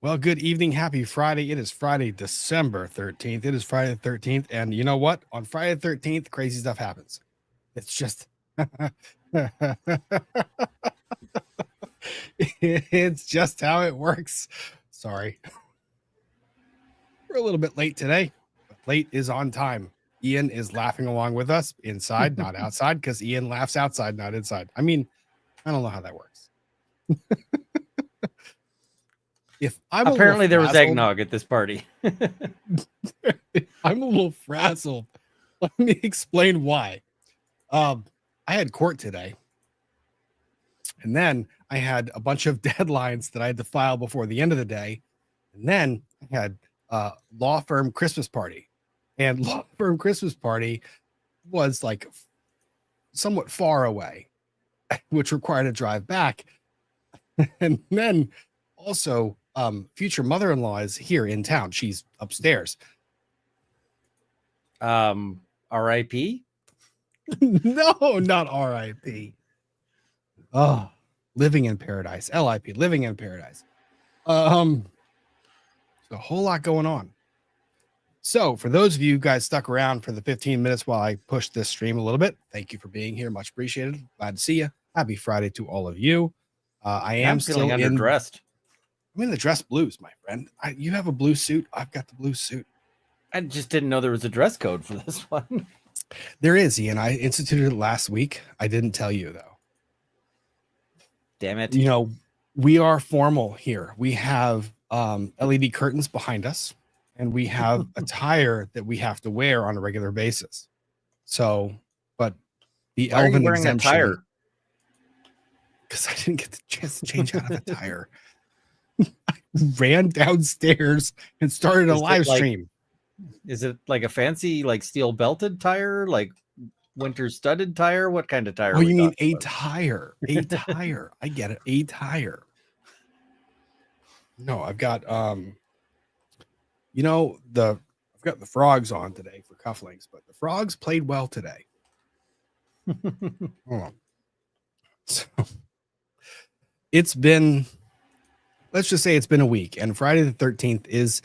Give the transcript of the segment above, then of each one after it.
Well, good evening. Happy Friday. It is Friday, December 13th. It is Friday the 13th. And you know what? On Friday the 13th, crazy stuff happens. It's just, it's just how it works. Sorry. We're a little bit late today, but late is on time. Ian is laughing along with us inside, not outside, because Ian laughs outside, not inside. I mean, I don't know how that works. If I'm apparently there was eggnog at this party. I'm a little frazzled. Let me explain why. I had court today, and then I had a bunch of deadlines that I had to file before the end of the day, and then I had law firm Christmas party, and law firm Christmas party was like somewhat far away, which required a drive back, and then also future mother-in-law is here in town. She's upstairs. R.I.P. No, not R.I.P. Oh, living in paradise. L.I.P. Living in paradise. There's a whole lot going on. So for those of you guys stuck around for the 15 minutes while I pushed this stream a little bit, thank you for being here. Much appreciated. Glad to see you. Happy Friday to all of you. I'm feeling still underdressed. I'm in the dress blues, my friend. You have a blue suit. I've got the blue suit. I just didn't know there was a dress code for this one. There is, Ian. I instituted it last week. I didn't tell you, though. Damn it. You know, we are formal here. We have LED curtains behind us, and we have attire that we have to wear on a regular basis. So, but the Why are you Elven wearing exemption, a tire? because I didn't get the chance to change out of a tire. I ran downstairs and started a live stream. Is it like a fancy, like steel belted tire, like winter studded tire? What kind of tire? Oh, you mean a tire? A tire. I get it. A tire. No, I've got I've got the frogs on today for cufflinks, but the frogs played well today. So it's been, let's just say it's been a week, and Friday the 13th is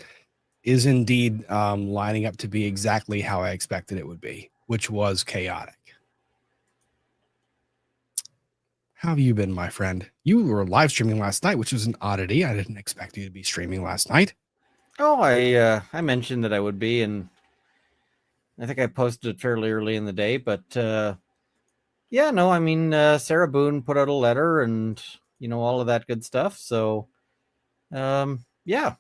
indeed lining up to be exactly how I expected it would be, which was chaotic. How have you been, my friend? You were live streaming last night, which was an oddity. I didn't expect you to be streaming last night. Oh, I mentioned that I would be, and I think I posted it fairly early in the day, but yeah, no, I mean, Sarah Boone put out a letter and, all of that good stuff. So, yeah.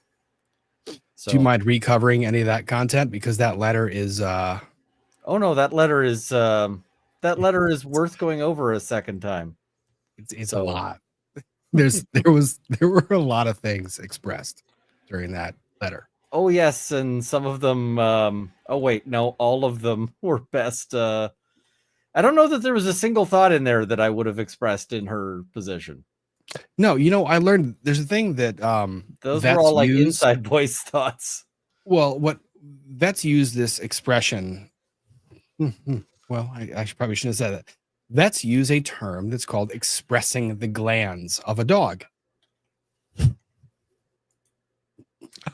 So, do you mind recovering any of that content? Because that letter is oh no, that letter is worth going over a second time. It's a lot. There were a lot of things expressed during that letter. Oh yes, and some of them all of them were best. I don't know that there was a single thought in there that I would have expressed in her position. No, I learned there's a thing that those were all like inside voice thoughts. Well, what vets use this expression. Well, I probably shouldn't have said that. Vets use a term that's called expressing the glands of a dog.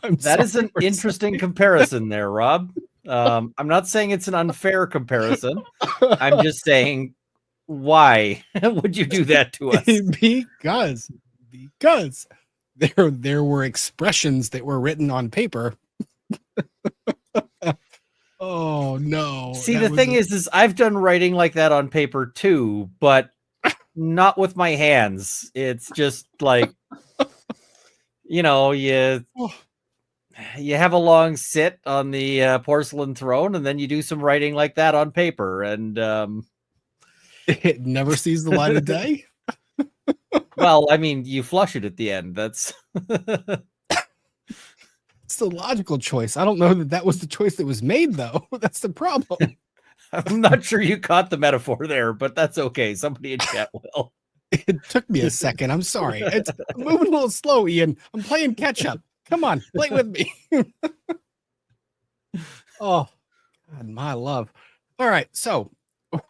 That is an interesting comparison there, Rob. I'm not saying it's an unfair comparison. I'm just saying, why would you do that to us? Because there were expressions that were written on paper. Oh no. See, the thing is I've done writing like that on paper too, but not with my hands. It's just like, you have a long sit on the porcelain throne, and then you do some writing like that on paper, and it never sees the light of day. Well, I mean, you flush it at the end. That's it's the logical choice. I don't know that was the choice that was made, though. That's the problem. I'm not sure you caught the metaphor there, but that's okay. Somebody in chat will. It took me a second. I'm sorry. I'm moving a little slow, Ian. I'm playing catch up. Come on, play with me. Oh, God, my love. All right, so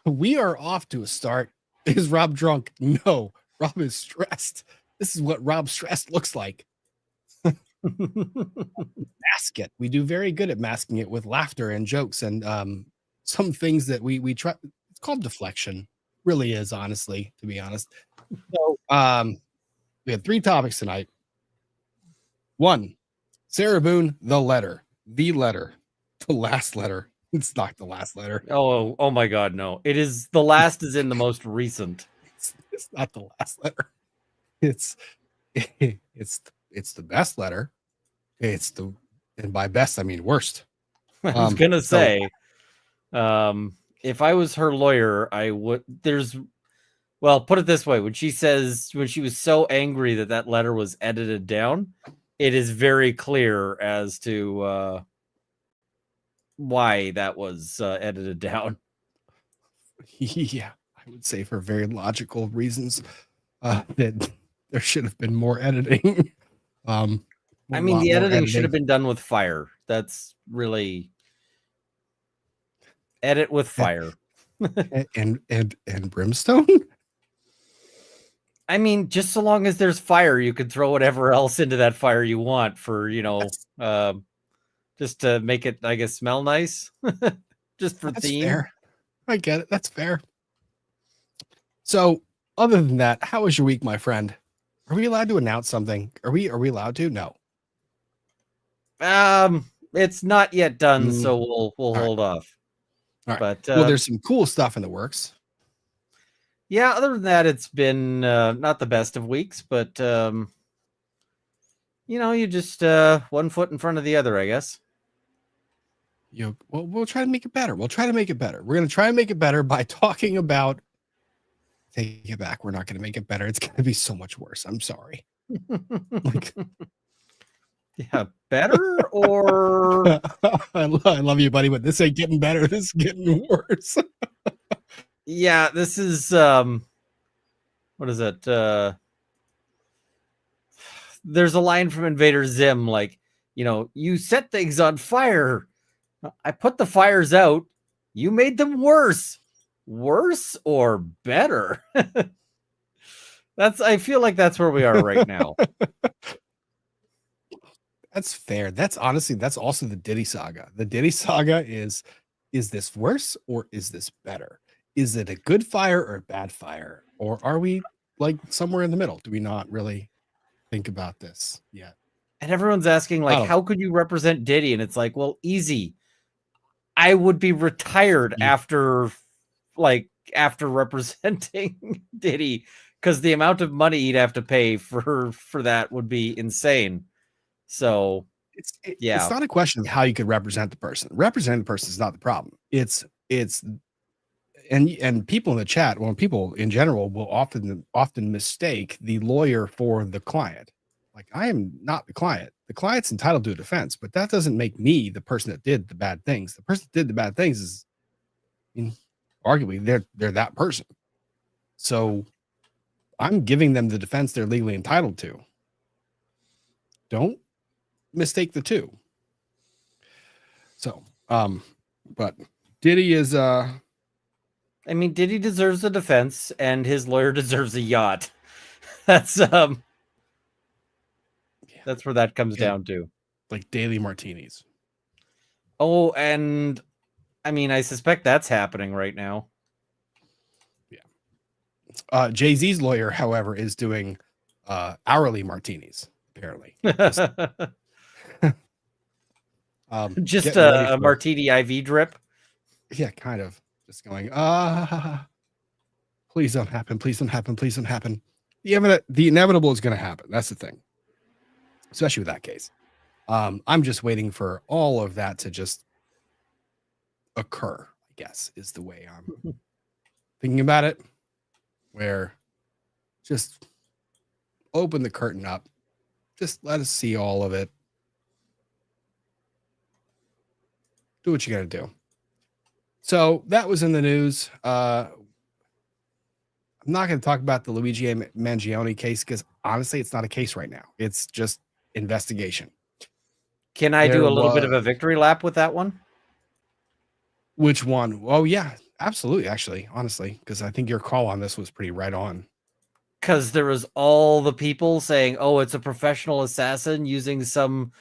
we are off to a start. Is Rob drunk? No, Rob is stressed. This is what Rob stressed looks like. mask it. We do very good at masking it with laughter and jokes and some things that we try. It's called deflection. Really is, honestly, to be honest. So we had 3 topics tonight. 1, Sarah Boone, the letter, the last letter. It's not the last letter. Oh my God, no! It is the last. Is in the most recent. It's not the last letter. It's the best letter. And by best I mean worst. I was gonna say, if I was her lawyer, I would. Well, put it this way: when she was so angry that letter was edited down, it is very clear as to why that was edited down. Yeah, I would say for very logical reasons that there should have been more editing. I mean, the editing should have been done with fire. That's really edit with fire. and brimstone. I mean, just so long as there's fire, you can throw whatever else into that fire you want for, just to make it, I guess, smell nice. Just for That's theme. Fair. I get it. That's fair. So, other than that, how was your week, my friend? Are we allowed to announce something? Are we allowed to? No. It's not yet done, so we'll hold off. All right. But well, there's some cool stuff in the works. Yeah, other than that, it's been not the best of weeks, but you just one foot in front of the other, I guess. We'll try to make it better. We're going to try and make it better by talking about. Take it back. We're not going to make it better. It's going to be so much worse. I'm sorry. Yeah, better or I love you, buddy, but this ain't getting better. This is getting worse. Yeah, this is what is it? There's a line from Invader Zim, like, you set things on fire. I put the fires out. You made them worse. Worse or better? I feel like that's where we are right now. That's fair. That's also the Diddy saga. The Diddy saga is this worse or is this better? Is it a good fire or a bad fire? Or are we like somewhere in the middle? Do we not really think about this yet? And everyone's asking, like, how could you represent Diddy? And it's like, well, easy. I would be retired after representing Diddy, because the amount of money he'd have to pay for that would be insane. So it's not a question of how you could represent the person. Representing the person is not the problem. It's and people in the chat, well, people in general will often mistake the lawyer for the client. Like, I am not the client. The client's entitled to a defense, but that doesn't make me the person that did the bad things. The person that did the bad things is, arguably, they're that person. So I'm giving them the defense they're legally entitled to. Don't mistake the two. So, but Diddy is Diddy deserves a defense, and his lawyer deserves a yacht. That's where that comes down to. Like daily martinis. Oh, and I suspect that's happening right now. Yeah. Jay-Z's lawyer, however, is doing hourly martinis, apparently. Just a martini IV drip. Yeah, kind of. Just going, please don't happen. Please don't happen. Please don't happen. The inevitable is going to happen. That's the thing. Especially with that case. I'm just waiting for all of that to just occur, I guess, is the way I'm thinking about it. Where just open the curtain up. Just let us see all of it. Do what you got to do. So that was in the news. I'm not going to talk about the Luigi Mangione case because honestly, it's not a case right now. It's just investigation. Can I do a little bit of a victory lap with that one? Which one? Oh, yeah, absolutely. Actually, honestly, because I think your call on this was pretty right on. because there was all the people saying, "Oh, it's a professional assassin using some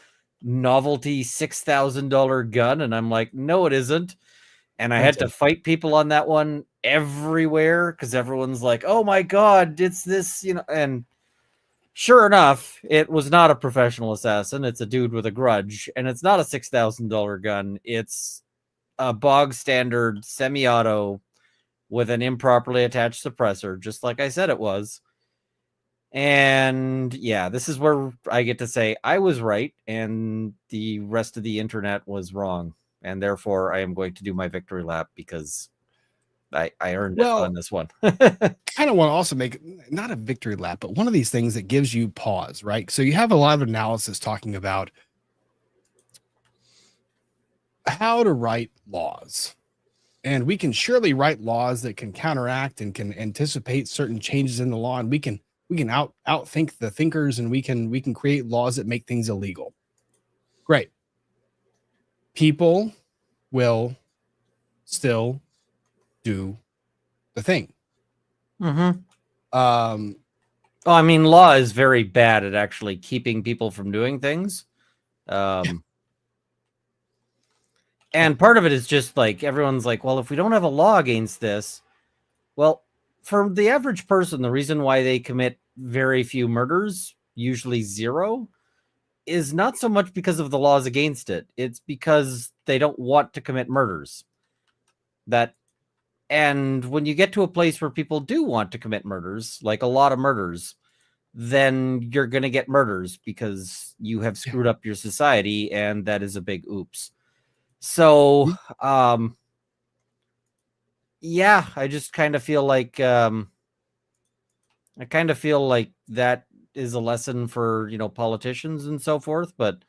novelty $6,000 gun," and I'm like, "No, it isn't." And I had to fight people on that one everywhere because everyone's like, "Oh my god, it's this," and sure enough, it was not a professional assassin. It's a dude with a grudge, and it's not a $6,000 gun. It's a bog standard semi-auto with an improperly attached suppressor, just like I said it was. And yeah, this is where I get to say I was right and the rest of the internet was wrong. And therefore, I am going to do my victory lap because I earned it on this one. Kind of want to also make not a victory lap, but one of these things that gives you pause, right? So you have a lot of analysis talking about how to write laws. And we can surely write laws that can counteract and can anticipate certain changes in the law. And we can outthink the thinkers, and we can create laws that make things illegal. Great. People will still do the thing. Mm-hmm. I mean, law is very bad at actually keeping people from doing things. And part of it is just like everyone's like, well, if we don't have a law against this, well, for the average person, the reason why they commit very few murders, usually zero, is not so much because of the laws against it. It's because they don't want to commit murders. And when you get to a place where people do want to commit murders, like a lot of murders, then you're going to get murders because you have screwed up your society, and that is a big oops. So, yeah, I just kind of feel like that is a lesson for, politicians and so forth, but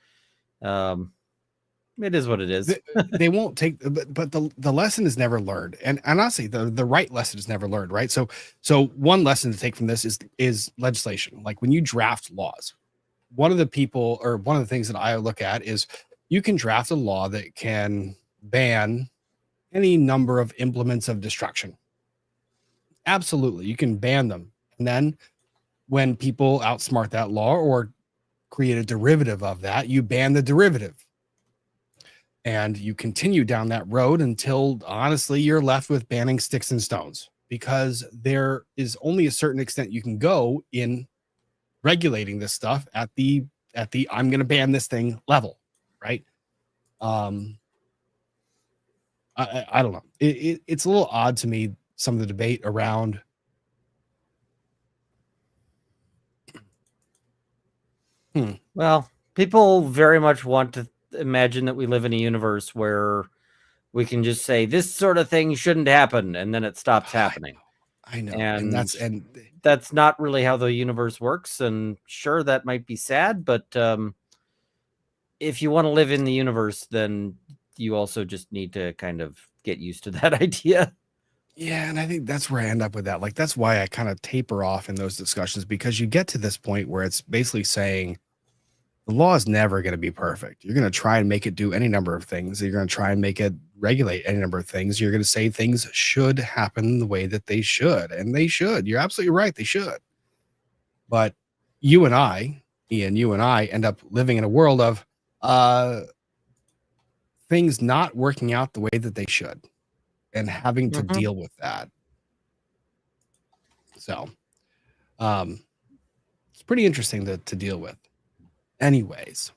it is what it is. They won't take, but the lesson is never learned. And honestly, the right lesson is never learned, right? So one lesson to take from this is legislation. Like when you draft laws, one of the things that I look at is you can draft a law that can ban any number of implements of destruction. Absolutely. You can ban them. And then when people outsmart that law or create a derivative of that, you ban the derivative. And you continue down that road until honestly you're left with banning sticks and stones, because there is only a certain extent you can go in regulating this stuff at the I'm going to ban this thing level, right? I don't know. It's a little odd to me, some of the debate around Well, people very much want to imagine that we live in a universe where we can just say this sort of thing shouldn't happen, and then it stops happening. I know. And that's not really how the universe works. And sure, that might be sad, but if you want to live in the universe, then you also just need to kind of get used to that idea. Yeah, and I think that's where I end up with that. Like, that's why I kind of taper off in those discussions, because you get to this point where it's basically saying the law is never going to be perfect. You're going to try and make it do any number of things. You're going to try and make it regulate any number of things. You're going to say things should happen the way that they should, and they should. You're absolutely right. They should. But you and I, Ian, end up living in a world of things not working out the way that they should, and having to deal with that. So it's pretty interesting to deal with. Anyways,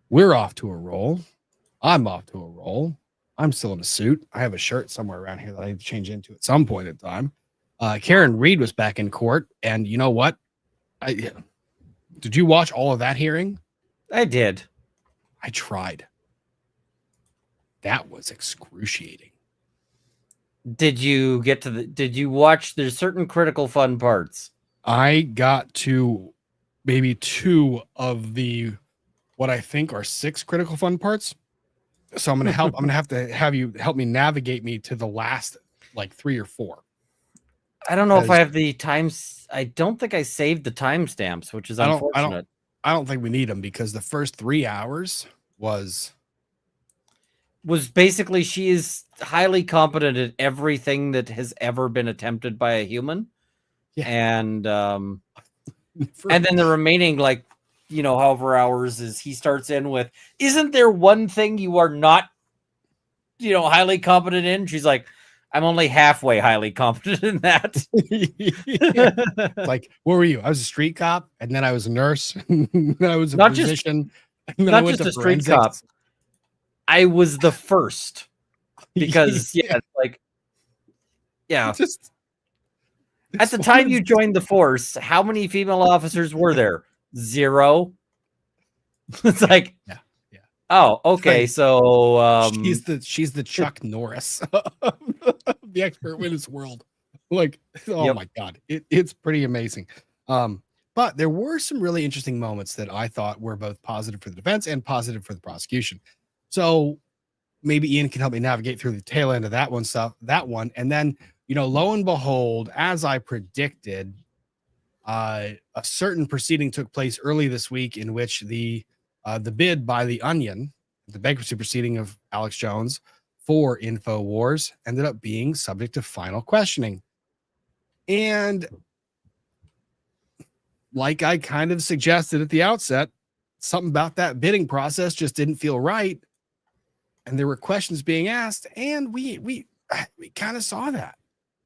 we're off to a roll. I'm off to a roll. I'm still in a suit. I have a shirt somewhere around here that I need to change into at some point in time. Karen Reed was back in court, and you know what? Did you watch all of that hearing? I did. I tried. That was excruciating. Did you watch? There's certain critical fun parts. I got to maybe 2 of the what I think are 6 critical fun parts. So I'm going to have you help me navigate me to the last like 3 or 4. I don't know if I have the times. I don't think I saved the timestamps, which is unfortunate. I don't think we need them, because the first 3 hours was basically she is highly competent at everything that has ever been attempted by a human. Yeah. And then the remaining, like, however hours is he starts in with, isn't there one thing you are not, highly competent in? She's like, I'm only halfway highly competent in that. It's like, what were you? I was a street cop, and then I was a nurse, and then I was a physician, and then I not went just to a street forensics. cop. I was the first because it's like, Just at the time you joined the force, how many female officers were there? 0. It's like, yeah. Oh, okay. Right. So she's the Chuck Norris of the expert witness world. Like, oh my God, it's pretty amazing. But there were some really interesting moments that I thought were both positive for the defense and positive for the prosecution. So maybe Ian can help me navigate through the tail end of that one. And then, lo and behold, as I predicted, a certain proceeding took place early this week in which the bid by the Onion, the bankruptcy proceeding of Alex Jones for Infowars, ended up being subject to final questioning. And like I kind of suggested at the outset, something about that bidding process just didn't feel right. And there were questions being asked, and we kind of saw that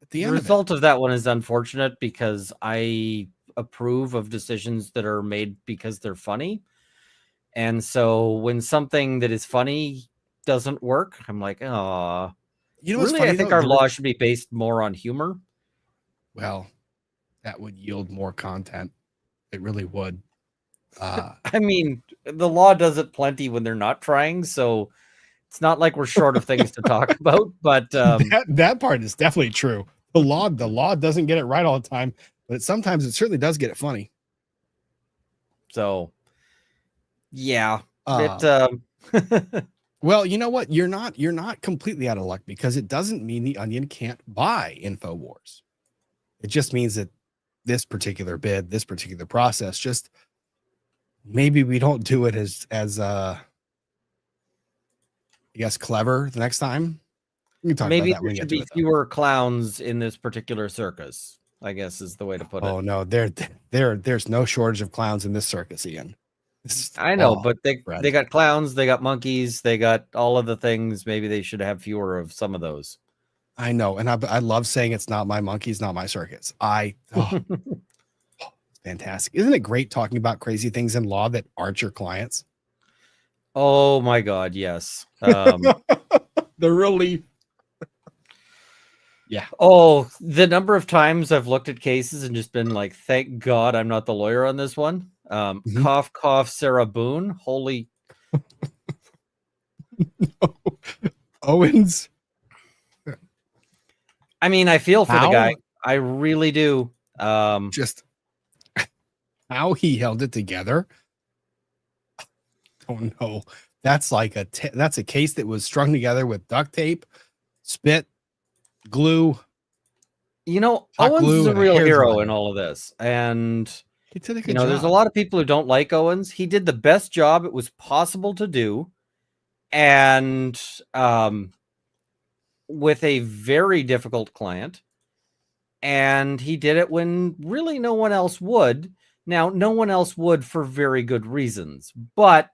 at the end. The result of that one is unfortunate because I approve of decisions that are made because they're funny. And so when something that is funny doesn't work, I'm like, oh, really? I think our law should be based more on humor. Well, that would yield more content. It really would. I mean, the law does it plenty when they're not trying, so it's not like we're short of things to talk about. But that part is definitely true. The law doesn't get it right all the time, but sometimes it certainly does get it funny. So, yeah. Well, you know what? You're not completely out of luck because it doesn't mean the Onion can't buy Infowars. It just means that this particular bid, this particular process, just maybe we don't do it as I guess clever the next time. We can talk maybe about that there should be fewer clowns in this particular circus, I guess is the way to put it. Oh no, there's no shortage of clowns in this circus, Ian. I know, but they got clowns, they got monkeys, they got all of the things. Maybe they should have fewer of some of those. I know, and I love saying it's not my monkeys, not my circus. It's fantastic. Isn't it great talking about crazy things in law that aren't your clients? Oh my God, yes. The relief. Yeah. Oh, the number of times I've looked at cases and just been like, thank God I'm not the lawyer on this one. Cough, cough, Sarah Boone. Holy. No. Owens. I mean, I feel for the guy. I really do. Just how he held it together. Oh no. That's like that's a case that was strung together with duct tape, spit, glue. Owens is a real hero in all of this. And he did a good job. There's a lot of people who don't like Owens. He did the best job it was possible to do. And with a very difficult client. And he did it when really no one else would. Now, no one else would for very good reasons. But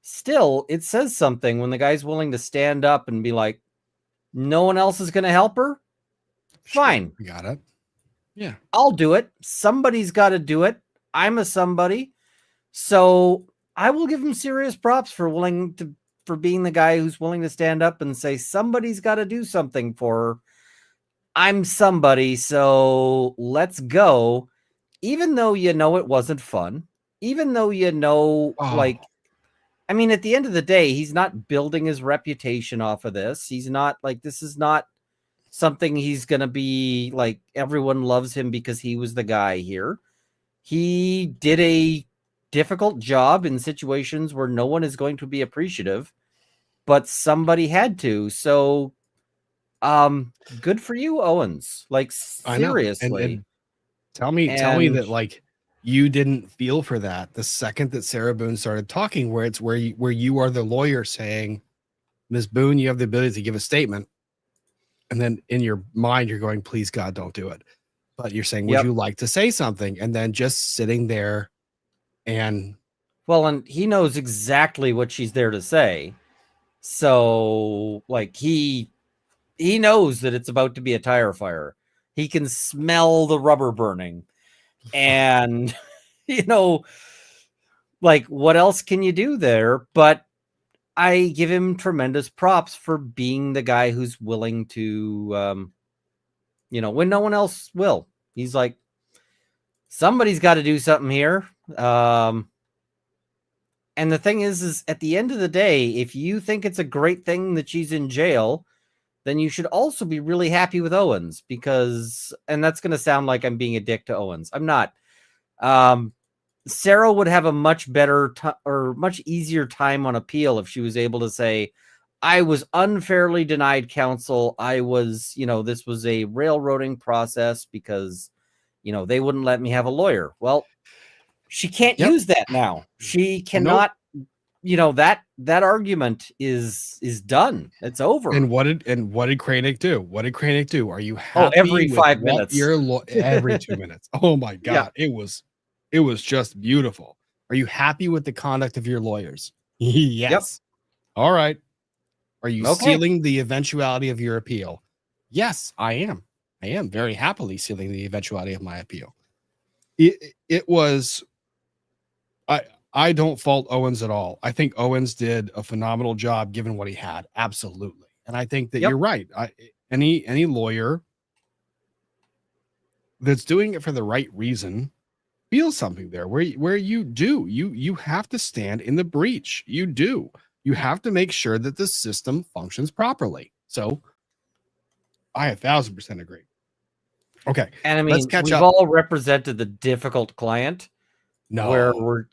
still, it says something when the guy's willing to stand up and be like, no one else is going to help her? Fine. Sure, got it. Yeah. I'll do it. Somebody's got to do it. I'm a somebody. So I will give him serious props for being the guy who's willing to stand up and say, somebody's got to do something for her. I'm somebody, so let's go. Even though it wasn't fun. Even though I mean, at the end of the day, he's not building his reputation off of this. He's not this is not something he's going to be like, everyone loves him because he was the guy here. He did a difficult job in situations where no one is going to be appreciative, but somebody had to. So, good for you, Owens. Like, seriously. And tell me that you didn't feel for that the second that Sarah Boone started talking, where you are the lawyer saying, Ms. Boone, you have the ability to give a statement. And then in your mind, you're going, please, God, don't do it. But you're saying, would Yep. you like to say something? And then just sitting there and Well, and he knows exactly what she's there to say. So, like, he knows that it's about to be a tire fire. He can smell the rubber burning. And, you know, like, what else can you do there? But I give him tremendous props for being the guy who's willing to, you know, when no one else will. He's like, somebody's got to do something here. And the thing is at the end of the day, if you think it's a great thing that she's in jail, then you should also be really happy with Owens because, and that's going to sound like I'm being a dick to Owens. I'm not. Sarah would have a much better or much easier time on appeal if she was able to say, I was unfairly denied counsel. I was, you know, this was a railroading process because, you know, they wouldn't let me have a lawyer. Well, she can't use that now. She cannot, you know, that argument is done. It's over. And what did Kranek do? What did Kranek do? Are you happy? Every 5 minutes. Every 2 minutes. Oh my God. Yeah. It was just beautiful. Are you happy with the conduct of your lawyers? Yes. Yep. All right. Are you sealing the eventuality of your appeal? Yes, I am. I am very happily sealing the eventuality of my appeal. It was, I don't fault Owens at all. I think Owens did a phenomenal job given what he had. Absolutely. And I think that you're right. Any lawyer that's doing it for the right reason feels something there where you have to stand in the breach. You do. You have to make sure that the system functions properly. So I 1,000% agree. Okay. And I mean, let's catch up. We've all represented the difficult client. No. Where we're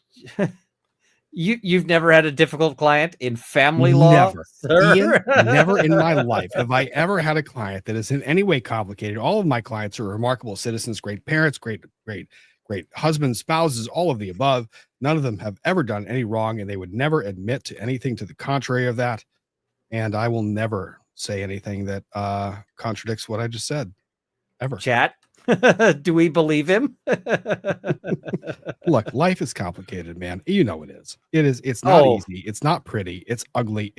you've never had a difficult client in family law? Never. Ian, never in my life have I ever had a client that is in any way complicated. All of my clients are remarkable citizens, great parents, great husbands, spouses, all of the above. None of them have ever done any wrong, and they would never admit to anything to the contrary of that. And I will never say anything that contradicts what I just said, ever. Chat. Do we believe him? Look, life is complicated, man. You know it is. It's not easy. It's not pretty. It's ugly.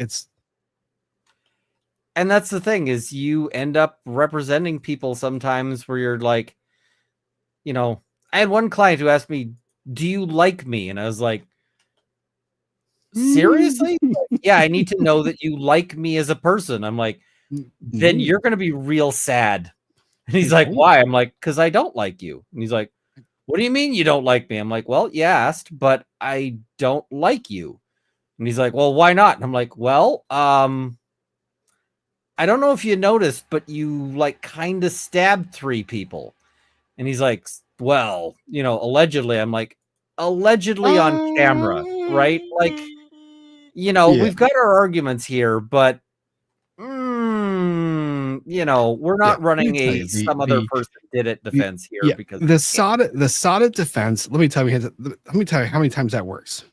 And that's the thing is you end up representing people sometimes where you're like, you know, I had one client who asked me, do you like me? And I was like, seriously? Yeah, I need to know that you like me as a person. I'm like, then you're going to be real sad. And he's like, why? I'm like, because I don't like you. And he's like, what do you mean you don't like me? I'm like, well, you asked, but I don't like you. And he's like, well, why not? And I'm like, well, I don't know if you noticed, but you like kind of stabbed 3 people. And he's like, well, you know, allegedly. I'm like, allegedly on camera, right? Like, you know, we've got our arguments here, but you know, we're not running some other person did it defense here because the Soddet defense. Let me tell you how many times that works.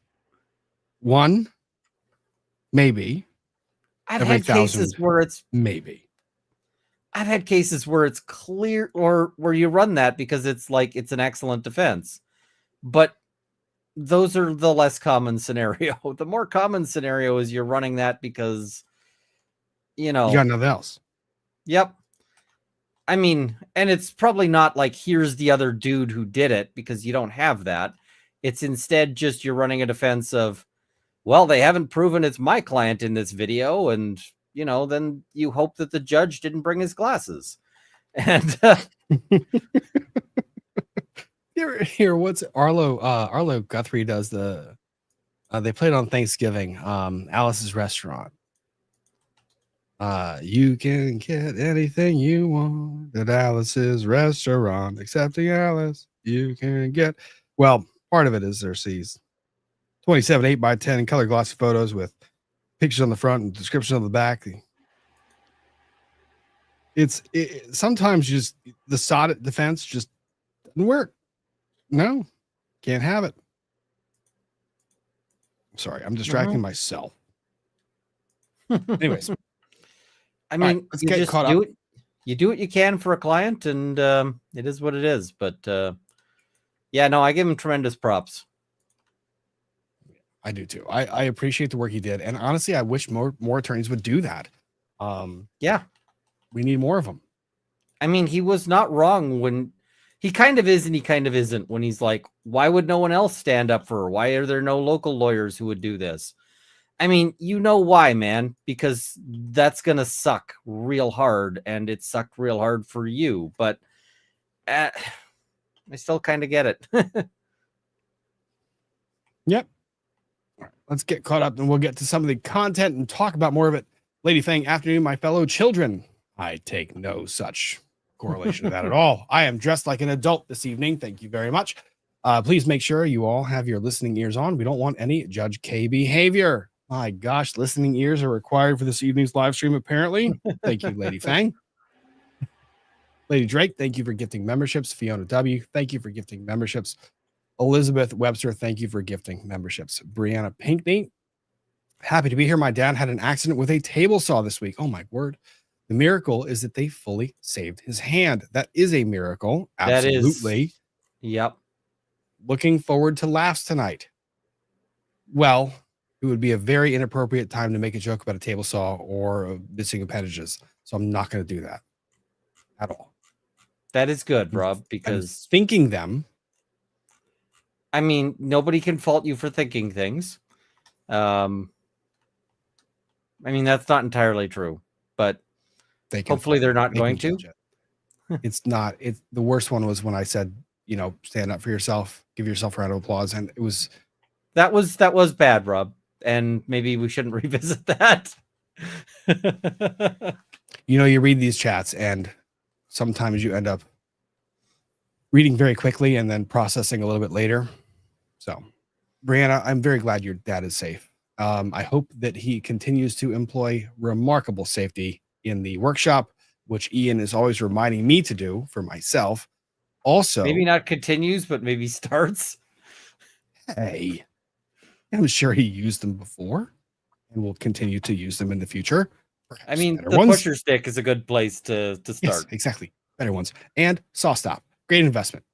1, maybe. I've had cases where it's maybe. I've had cases where it's clear or where you run that because it's like it's an excellent defense. But those are the less common scenario. The more common scenario is you're running that because, you know, you got nothing else. Yep. I mean, and it's probably not like, here's the other dude who did it because you don't have that. It's instead just you're running a defense of, well, they haven't proven it's my client in this video. And, you know, then you hope that the judge didn't bring his glasses. And here, what's Arlo Guthrie does they played on Thanksgiving, Alice's Restaurant. You can get anything you want at Alice's Restaurant, excepting Alice. You can get, well, part of it is there's these 27 8x10 color glossy photos with pictures on the front and description on the back. Sometimes just the Soddet defense just doesn't work. No, can't have it. Sorry, I'm distracting myself. Anyways. I mean, let's get caught up. you do what you can for a client, and it is what it is. But yeah, no, I give him tremendous props. I do too. I appreciate the work he did, and honestly, I wish more attorneys would do that. Yeah, we need more of them. I mean, he was not wrong when he kind of is and he kind of isn't when he's like, why would no one else stand up for her? Why are there no local lawyers who would do this? I mean, you know why, man, because that's going to suck real hard, and it sucked real hard for you. But I still kind of get it. Yep. All right, let's get caught up and we'll get to some of the content and talk about more of it. Lady Fang, afternoon, my fellow children. I take no such correlation to that at all. I am dressed like an adult this evening. Thank you very much. Please make sure you all have your listening ears on. We don't want any Judge K behavior. My gosh, listening ears are required for this evening's live stream, apparently. Thank you, Lady Fang. Lady Drake, thank you for gifting memberships. Fiona W., thank you for gifting memberships. Elizabeth Webster, thank you for gifting memberships. Brianna Pinkney, happy to be here. My dad had an accident with a table saw this week. Oh, my word. The miracle is that they fully saved his hand. That is a miracle. Absolutely. That is, yep. Looking forward to laughs tonight. Well, it would be a very inappropriate time to make a joke about a table saw or missing appendages. So I'm not going to do that at all. That is good, Rob, because I'm thinking them. I mean, nobody can fault you for thinking things. I mean, that's not entirely true, but hopefully they're not going to. It's not. It's the worst one was when I said, stand up for yourself, give yourself a round of applause. And it was. That was bad, Rob. And maybe we shouldn't revisit that. You read these chats and sometimes you end up reading very quickly and then processing a little bit later. So, Brianna, I'm very glad your dad is safe. I hope that he continues to employ remarkable safety in the workshop, which Ian is always reminding me to do for myself. Also, maybe not continues, but maybe starts. Hey, I'm sure he used them before and will continue to use them in the future. Perhaps I mean, the pusher stick is a good place to start. Yes, exactly. Better ones. And saw stop. Great investment.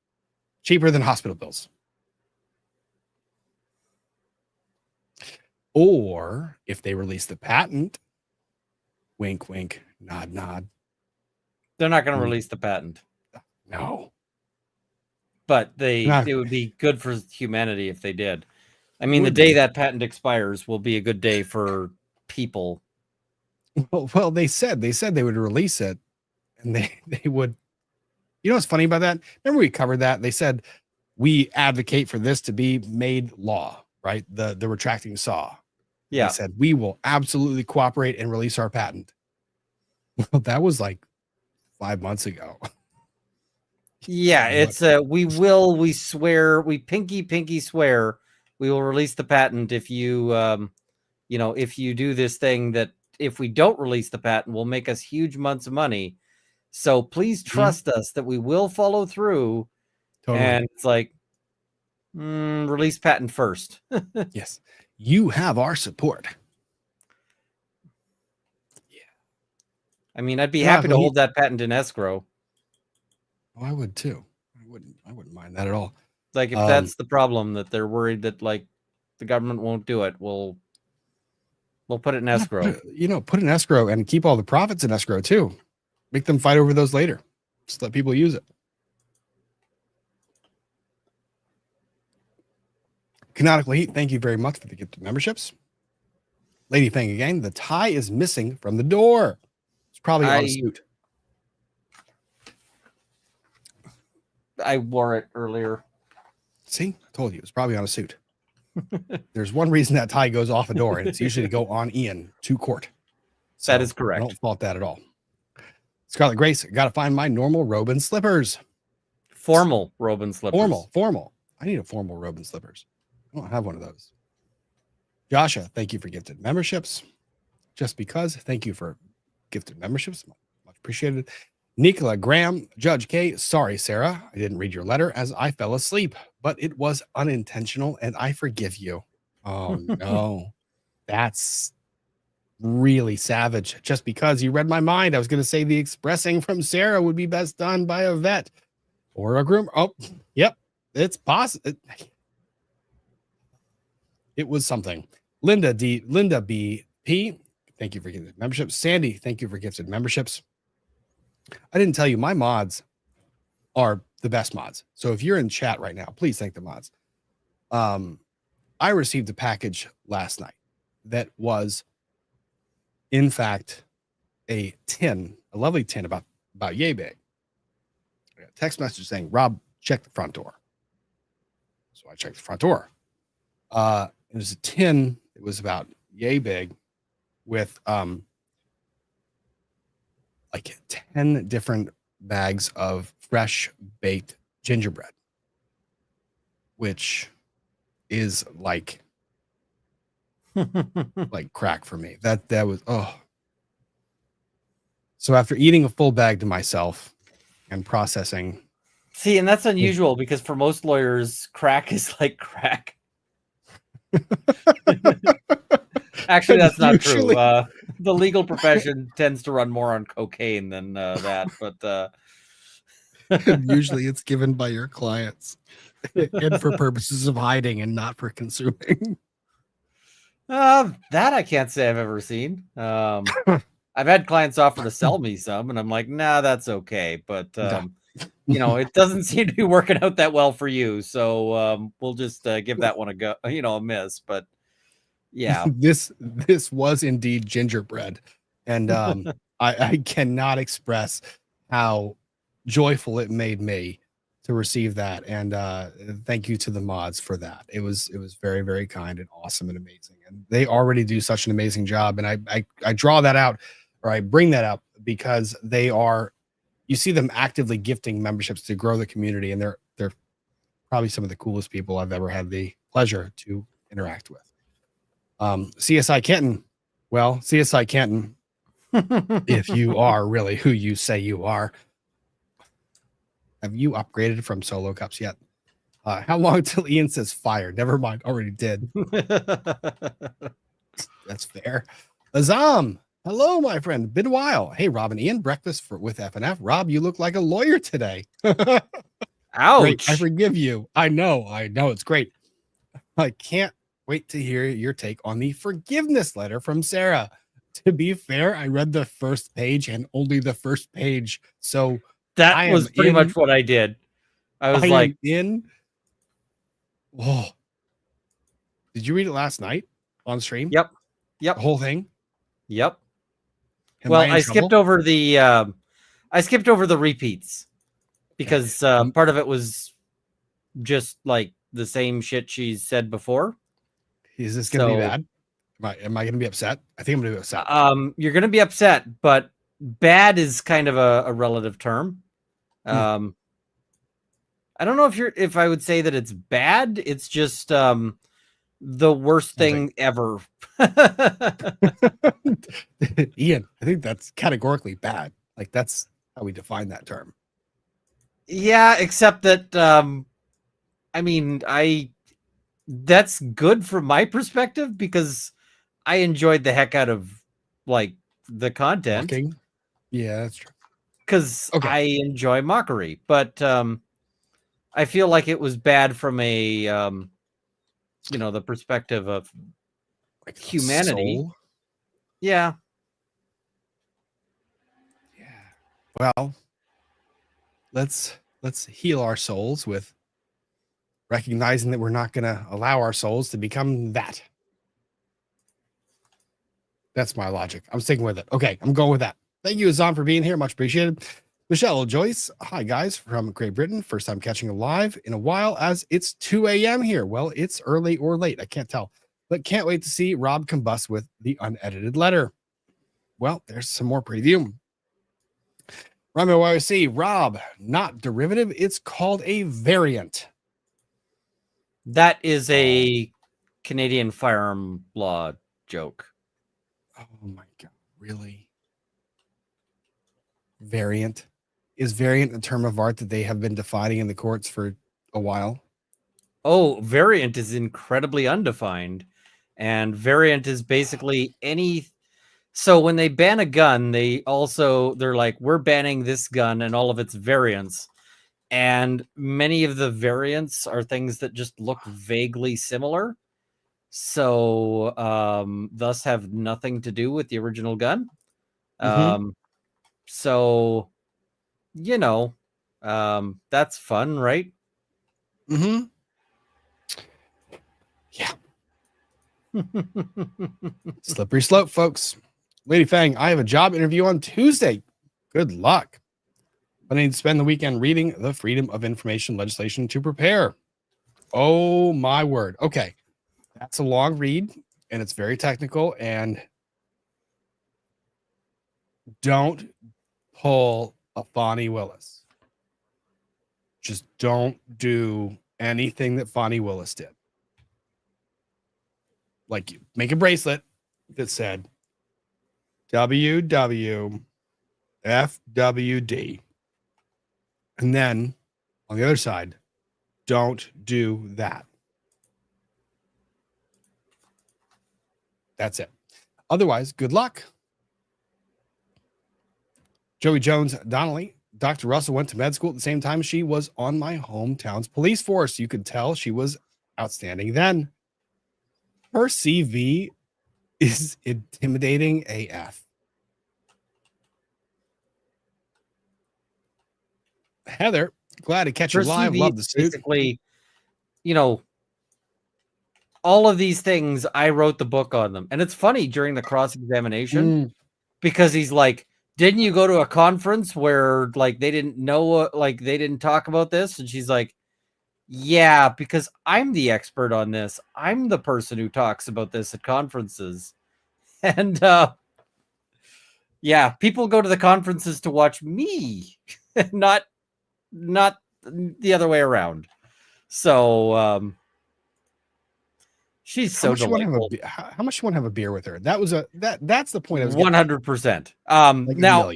Cheaper than hospital bills. Or if they release the patent, wink, wink, nod, nod. They're not going to release the patent. No. But it would be good for humanity if they did. I mean, the day that patent expires will be a good day for people. Well, they said they would release it, and they would. You know what's funny about that? Remember we covered that? They said we advocate for this to be made law, right? The retracting saw. Yeah. They said we will absolutely cooperate and release our patent. Well, that was like 5 months ago. Yeah, it's we swear, we pinky swear we will release the patent if you if you do this thing that if we don't release the patent will make us huge amounts of money. So please trust us that we will follow through. Totally. And it's like release patent first. Yes. You have our support. Yeah. I mean, I'd be happy to hold that patent in escrow. Oh, I would too. I wouldn't mind that at all. Like if that's the problem, that they're worried that like the government won't do it, we'll put it in escrow. Put it in escrow and keep all the profits in escrow too. Make them fight over those later. Just let people use it. Canonical Heat, thank you very much for the gift of memberships. Lady Fang again, the tie is missing from the door. It's probably on a suit. I wore it earlier. See, I told you, it's probably on a suit. There's one reason that tie goes off a door, and it's usually to go on Ian to court. So that is correct. I don't fault that at all. Scarlet Grace, got to find my normal robe and slippers. Formal robe and slippers. Formal. I need a formal robe and slippers. I don't have one of those. Joshua, thank you for gifted memberships. Just because, thank you for gifted memberships. Much appreciated. Nicola Graham, Judge K, sorry, Sarah, I didn't read your letter as I fell asleep, but it was unintentional and I forgive you. Oh, no. That's really savage just because you read my mind. I was going to say the expressing from Sarah would be best done by a vet or a groom. Oh, yep. It's possible. It was something. Linda B P, thank you for gifted memberships. Sandy, thank you for gifted memberships. I didn't tell you my mods are the best mods. So if you're in chat right now, please thank the mods. I received a package last night that was, in fact, a lovely tin about yay big. I got a text message saying, Rob, check the front door. So I checked the front door. It was a tin. It was about yay big with like 10 different bags of fresh baked gingerbread, which is like crack for me. That was So after eating a full bag to myself and processing. See, and that's unusual because for most lawyers, crack is like crack. Actually, that's not true. The legal profession tends to run more on cocaine than that, but usually it's given by your clients and for purposes of hiding and not for consuming. That I can't say I've ever seen. I've had clients offer to sell me some, and I'm like, nah, that's okay. But it doesn't seem to be working out that well for you. So we'll just give that one a go, a miss. But yeah, this was indeed gingerbread, and I cannot express how joyful it made me to receive that. And thank you to the mods for that. It was very, very kind and awesome and amazing. And they already do such an amazing job. And I draw that out, or I bring that up because you see them actively gifting memberships to grow the community, and they're probably some of the coolest people I've ever had the pleasure to interact with. CSI Kenton. Well, CSI Kenton, if you are really who you say you are, have you upgraded from solo cups yet? How long till Ian says fire? Never mind, already did. That's fair. Azam, hello, my friend. Been a while. Hey, Rob and Ian, breakfast with FNF. Rob, you look like a lawyer today. Ouch! Great, I forgive you. I know, it's great. I can't wait to hear your take on the forgiveness letter from Sarah. To be fair, I read the first page and only the first page, so that was pretty much what I did. I was like, oh, did you read it last night on stream? Yep. The whole thing. Yep. Well, I skipped over the repeats because part of it was just like the same shit she said before. Is this gonna be bad? Am I gonna be upset? I think I'm gonna be upset. You're gonna be upset, but bad is kind of a relative term. I don't know if I would say that it's bad. It's just the worst thing ever. Ian, I think that's categorically bad. Like, that's how we define that term. Yeah, except that that's good from my perspective because I enjoyed the heck out of like the content. Mocking? Yeah, that's true. Because I enjoy mockery, but I feel like it was bad from a the perspective of like humanity. Soul? Yeah. Well, let's heal our souls with recognizing that we're not going to allow our souls to become that. That's my logic. I'm sticking with it. Okay, I'm going with that. Thank you, Azam, for being here. Much appreciated. Michelle Joyce, hi guys from Great Britain. First time catching a live in a while as it's 2 a.m. here. Well, it's early or late. I can't tell, but can't wait to see Rob combust with the unedited letter. Well, there's some more preview. Ramo YOC, Rob, not derivative. It's called a variant. That is a Canadian firearm law joke. Oh my God. Really? Variant? Is variant a term of art that they have been defining in the courts for a while? Oh, variant is incredibly undefined. And variant is basically any So when they ban a gun, they're like, we're banning this gun and all of its variants. And many of the variants are things that just look vaguely similar. So thus have nothing to do with the original gun. So, that's fun, right? Yeah. Slippery slope, folks. Lady Fang, I have a job interview on Tuesday. Good luck. But I need to spend the weekend reading the Freedom of Information legislation to prepare. Oh, my word. Okay. That's a long read, and it's very technical, and don't pull a Fonnie Willis. Just don't do anything that Fonnie Willis did. Like, make a bracelet that said WWFWD. And then on the other side, don't do that. That's it. Otherwise, good luck. Joey Jones Donnelly. Dr. Russell went to med school at the same time she was on my hometown's police force. You could tell she was outstanding then. Her CV is intimidating AF. Heather, glad to catch you live. CV Love the suit. Basically, all of these things, I wrote the book on them. And it's funny during the cross-examination because he's like, didn't you go to a conference where like they didn't know, like they didn't talk about this? And she's like, yeah, because I'm the expert on this. I'm the person who talks about this at conferences. And yeah, people go to the conferences to watch me, not the other way around. So she's so delightful. How much you want to have a beer with her? That's the point. I was 100%. like now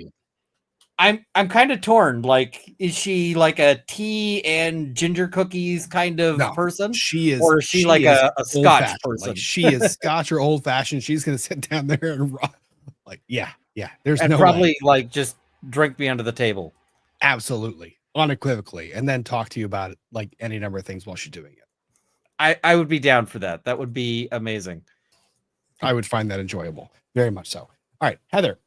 I'm kind of torn. Like, is she like a tea and ginger cookies kind of person? She is, or is she like a Scotch person? Like, she is Scotch or old fashioned. She's gonna sit down there and like, yeah. There's and no probably way. Like just drink me under the table. Absolutely, unequivocally, and then talk to you about it like any number of things while she's doing it. I would be down for that. That would be amazing. I would find that enjoyable. Very much so. All right, Heather.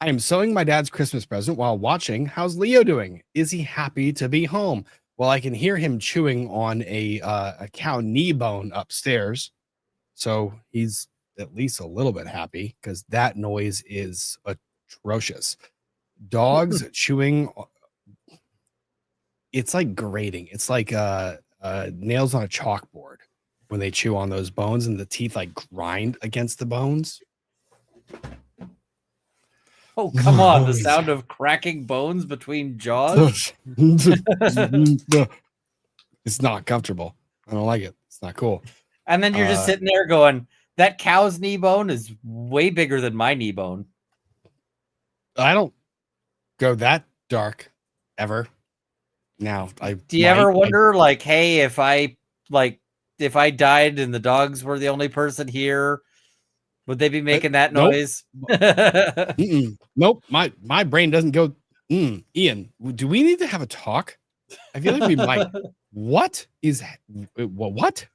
I am sewing my dad's Christmas present while watching. How's Leo doing? Is he happy to be home? Well, I can hear him chewing on a cow knee bone upstairs. So he's at least a little bit happy because that noise is atrocious. Dogs chewing. It's like grating. It's like nails on a chalkboard when they chew on those bones and the teeth like grind against the bones. Oh, come on. The sound of cracking bones between jaws. It's not comfortable. I don't like it. It's not cool. And then you're just sitting there going, that cow's knee bone is way bigger than my knee bone. I don't go that dark ever. Now, do you ever wonder, like, hey, if I died and the dogs were the only person here, would they be making that noise? Nope. My brain doesn't go. Ian, do we need to have a talk? I feel like we might. What is what?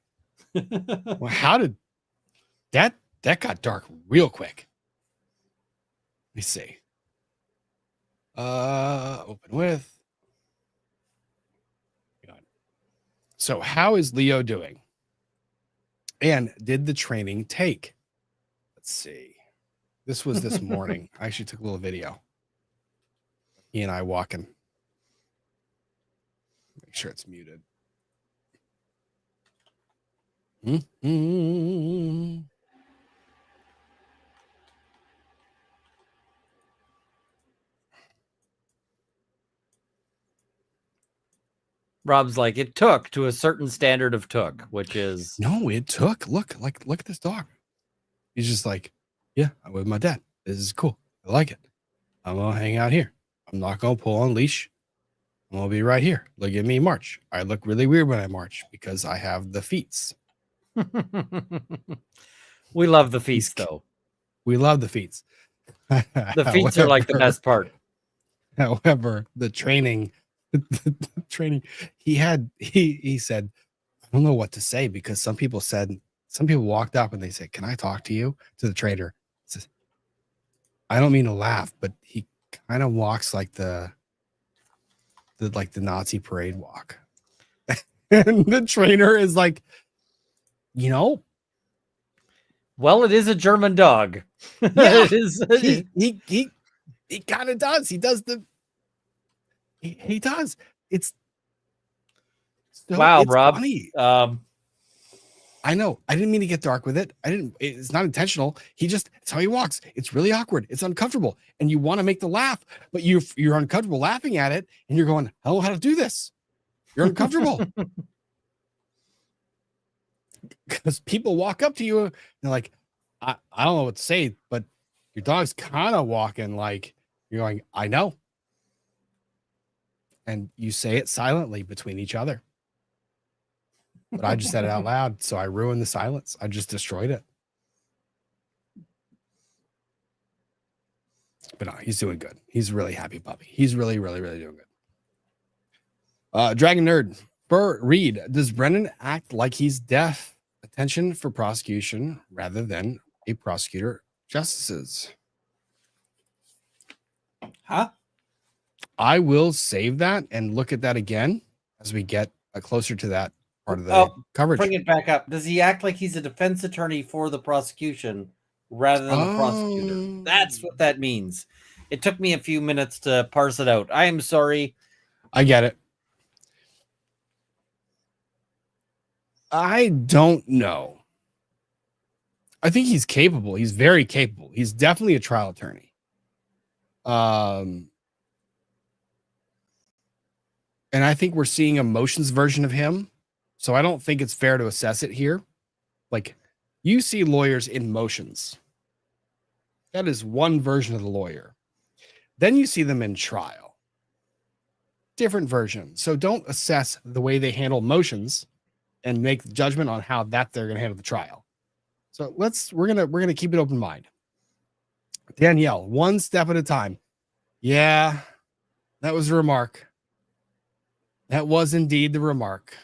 Well, how did that got dark real quick? Let me see. Open with. So how is Leo doing? And did the training take? Let's see. This was this morning. I actually took a little video. He and I walking. Make sure it's muted. Rob's like, it took to a certain standard of took, which is no, it took. Look at this dog. He's just like, yeah, I'm with my dad. This is cool. I like it. I'm gonna hang out here. I'm not gonna pull on leash. I'm gonna be right here. Look at me march. I look really weird when I march because I have the feets. We love the feats, though. We love the feats. The feats are like the best part. However, the training, he said, I don't know what to say, because some people walked up and they said, "Can I talk to you?" To the trainer. He says, I don't mean to laugh, but he kind of walks like the Nazi parade walk. And the trainer is like, Well, it is a German dog. Yeah, It is. he kind of does. He does he does. It's so Wow, it's Rob. funny. Um, I know. I didn't mean to get dark with it. It's not intentional. It's how he walks. It's really awkward. It's uncomfortable. And you want to make the laugh, but you're uncomfortable laughing at it. And you're going, I don't know how to do this. You're uncomfortable. Because people walk up to you and they're like, I don't know what to say, but your dog's kind of walking like you're going, I know. And you say it silently between each other. But I just said it out loud, so I ruined the silence. I just destroyed it. But no, he's doing good. He's a really happy puppy. He's really, really, really doing good. Dragon Nerd, Burr Reed, does Brennan act like he's deaf? Attention for prosecution rather than a prosecutor justices. huh? I will save that and look at that again as we get closer to that part of the coverage. Bring it back up. Does he act like he's a defense attorney for the prosecution rather than the prosecutor? That's what that means. It took me a few minutes to parse it out. I am sorry. I get it. I don't know. I think he's capable. He's very capable. He's definitely a trial attorney. And I think we're seeing a motions version of him. So I don't think it's fair to assess it here. Like, you see lawyers in motions. That is one version of the lawyer. Then you see them in trial. Different version. So don't assess the way they handle motions and make the judgment on how they're going to handle the trial. So we're gonna keep it open mind. Danielle, one step at a time. Yeah, that was a remark. That was indeed the remark.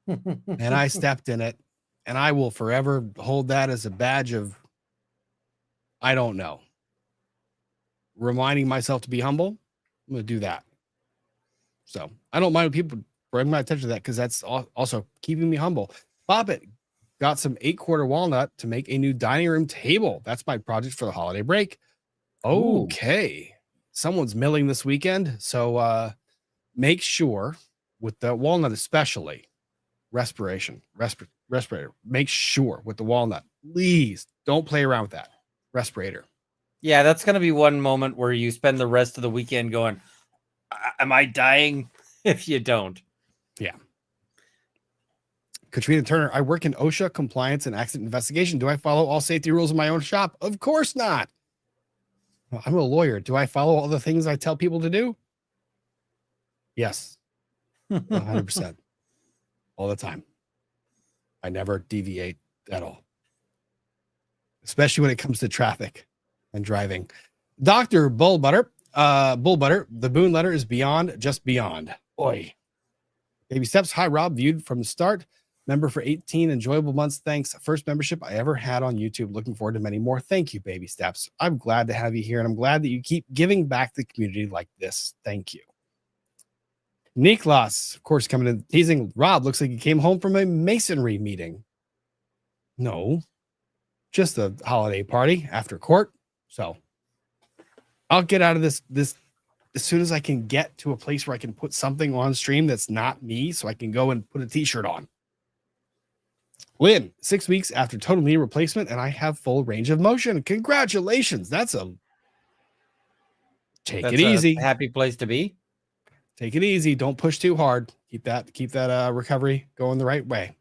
And I stepped in it, and I will forever hold that as a badge of, I don't know. Reminding myself to be humble. I'm going to do that. So I don't mind when people bring my attention to that, because that's also keeping me humble. Bobbit got some 8-quarter walnut to make a new dining room table. That's my project for the holiday break. Okay. Ooh. Someone's milling this weekend. So make sure with the walnut, especially respirator, make sure with the walnut, please don't play around with that respirator. Yeah, that's going to be one moment where you spend the rest of the weekend going, am I dying? If you don't. Yeah. Katrina Turner, I work in OSHA compliance and accident investigation. Do I follow all safety rules in my own shop? Of course not. Well, I'm a lawyer. Do I follow all the things I tell people to do? Yes. 100%. All the time. I never deviate at all. Especially when it comes to traffic and driving. Dr. Bullbutter, the Boone letter is beyond, just beyond. Oi. Baby steps. Hi, Rob. Viewed from the start. Member for 18 enjoyable months. Thanks. First membership I ever had on YouTube. Looking forward to many more. Thank you, Baby Steps. I'm glad to have you here, and I'm glad that you keep giving back to the community like this. Thank you. Niklas, of course, coming in teasing. Rob looks like he came home from a masonry meeting. No, just a holiday party after court. So I'll get out of this as soon as I can get to a place where I can put something on stream that's not me, so I can go and put a t-shirt on. Lynn, 6 weeks after total knee replacement, and I have full range of motion. Congratulations. That's it easy. Happy place to be. Take it easy. Don't push too hard. Keep that recovery going the right way.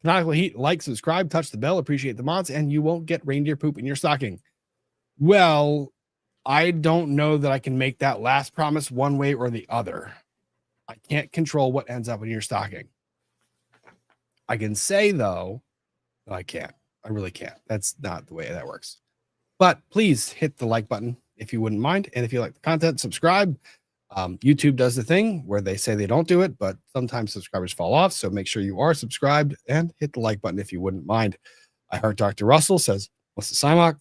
Canonical Heat, like, subscribe, touch the bell, appreciate the mods, and you won't get reindeer poop in your stocking. Well, I don't know that I can make that last promise one way or the other. I can't control what ends up in your stocking. I can say, though, I can't. I really can't. That's not the way that works. But please hit the like button if you wouldn't mind. And if you like the content, subscribe. YouTube does the thing where they say they don't do it, but sometimes subscribers fall off. So make sure you are subscribed and hit the like button if you wouldn't mind. I heard Dr. Russell says, what's the Simok?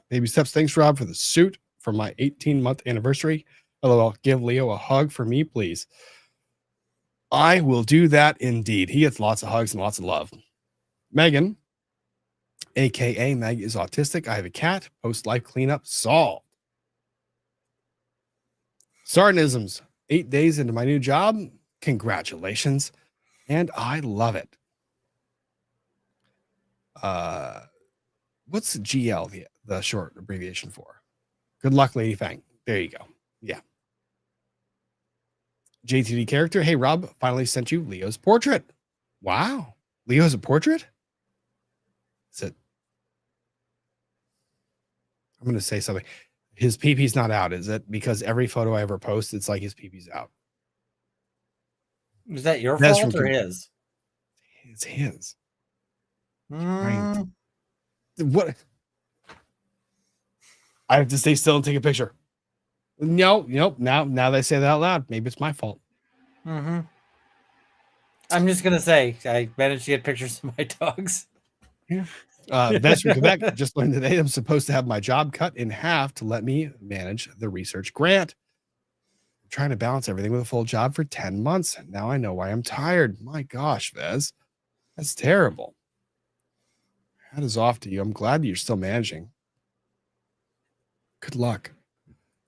Baby steps. Thanks, Rob, for the suit for my 18-month anniversary. LOL. Give Leo a hug for me, please. I will do that indeed. He gets lots of hugs and lots of love. Megan, aka Meg, is autistic. I have a cat. Post-life cleanup solved. Sardinisms. 8 days into my new job. Congratulations. And I love it. What's GL, the short abbreviation for? Good luck, Lady Fang. There you go. Yeah. JTD character. Hey, Rob, finally sent you Leo's portrait. Wow. Leo has a portrait? Is it? I'm going to say something. His pee-pee's not out, is it? Because every photo I ever post, it's like his pee-pee's out. Is that your fault or his? It's his. Mm. What? I have to stay still and take a picture. Nope. Now that I say that out loud, maybe it's my fault. Mm-hmm. I'm just gonna say I managed to get pictures of my dogs. Yeah. Vets from Quebec just learned today I'm supposed to have my job cut in half to let me manage the research grant. I'm trying to balance everything with a full job for 10 months. Now I know why I'm tired. My gosh, Vez. That's terrible. Hat is off to you. I'm glad you're still managing. Good luck.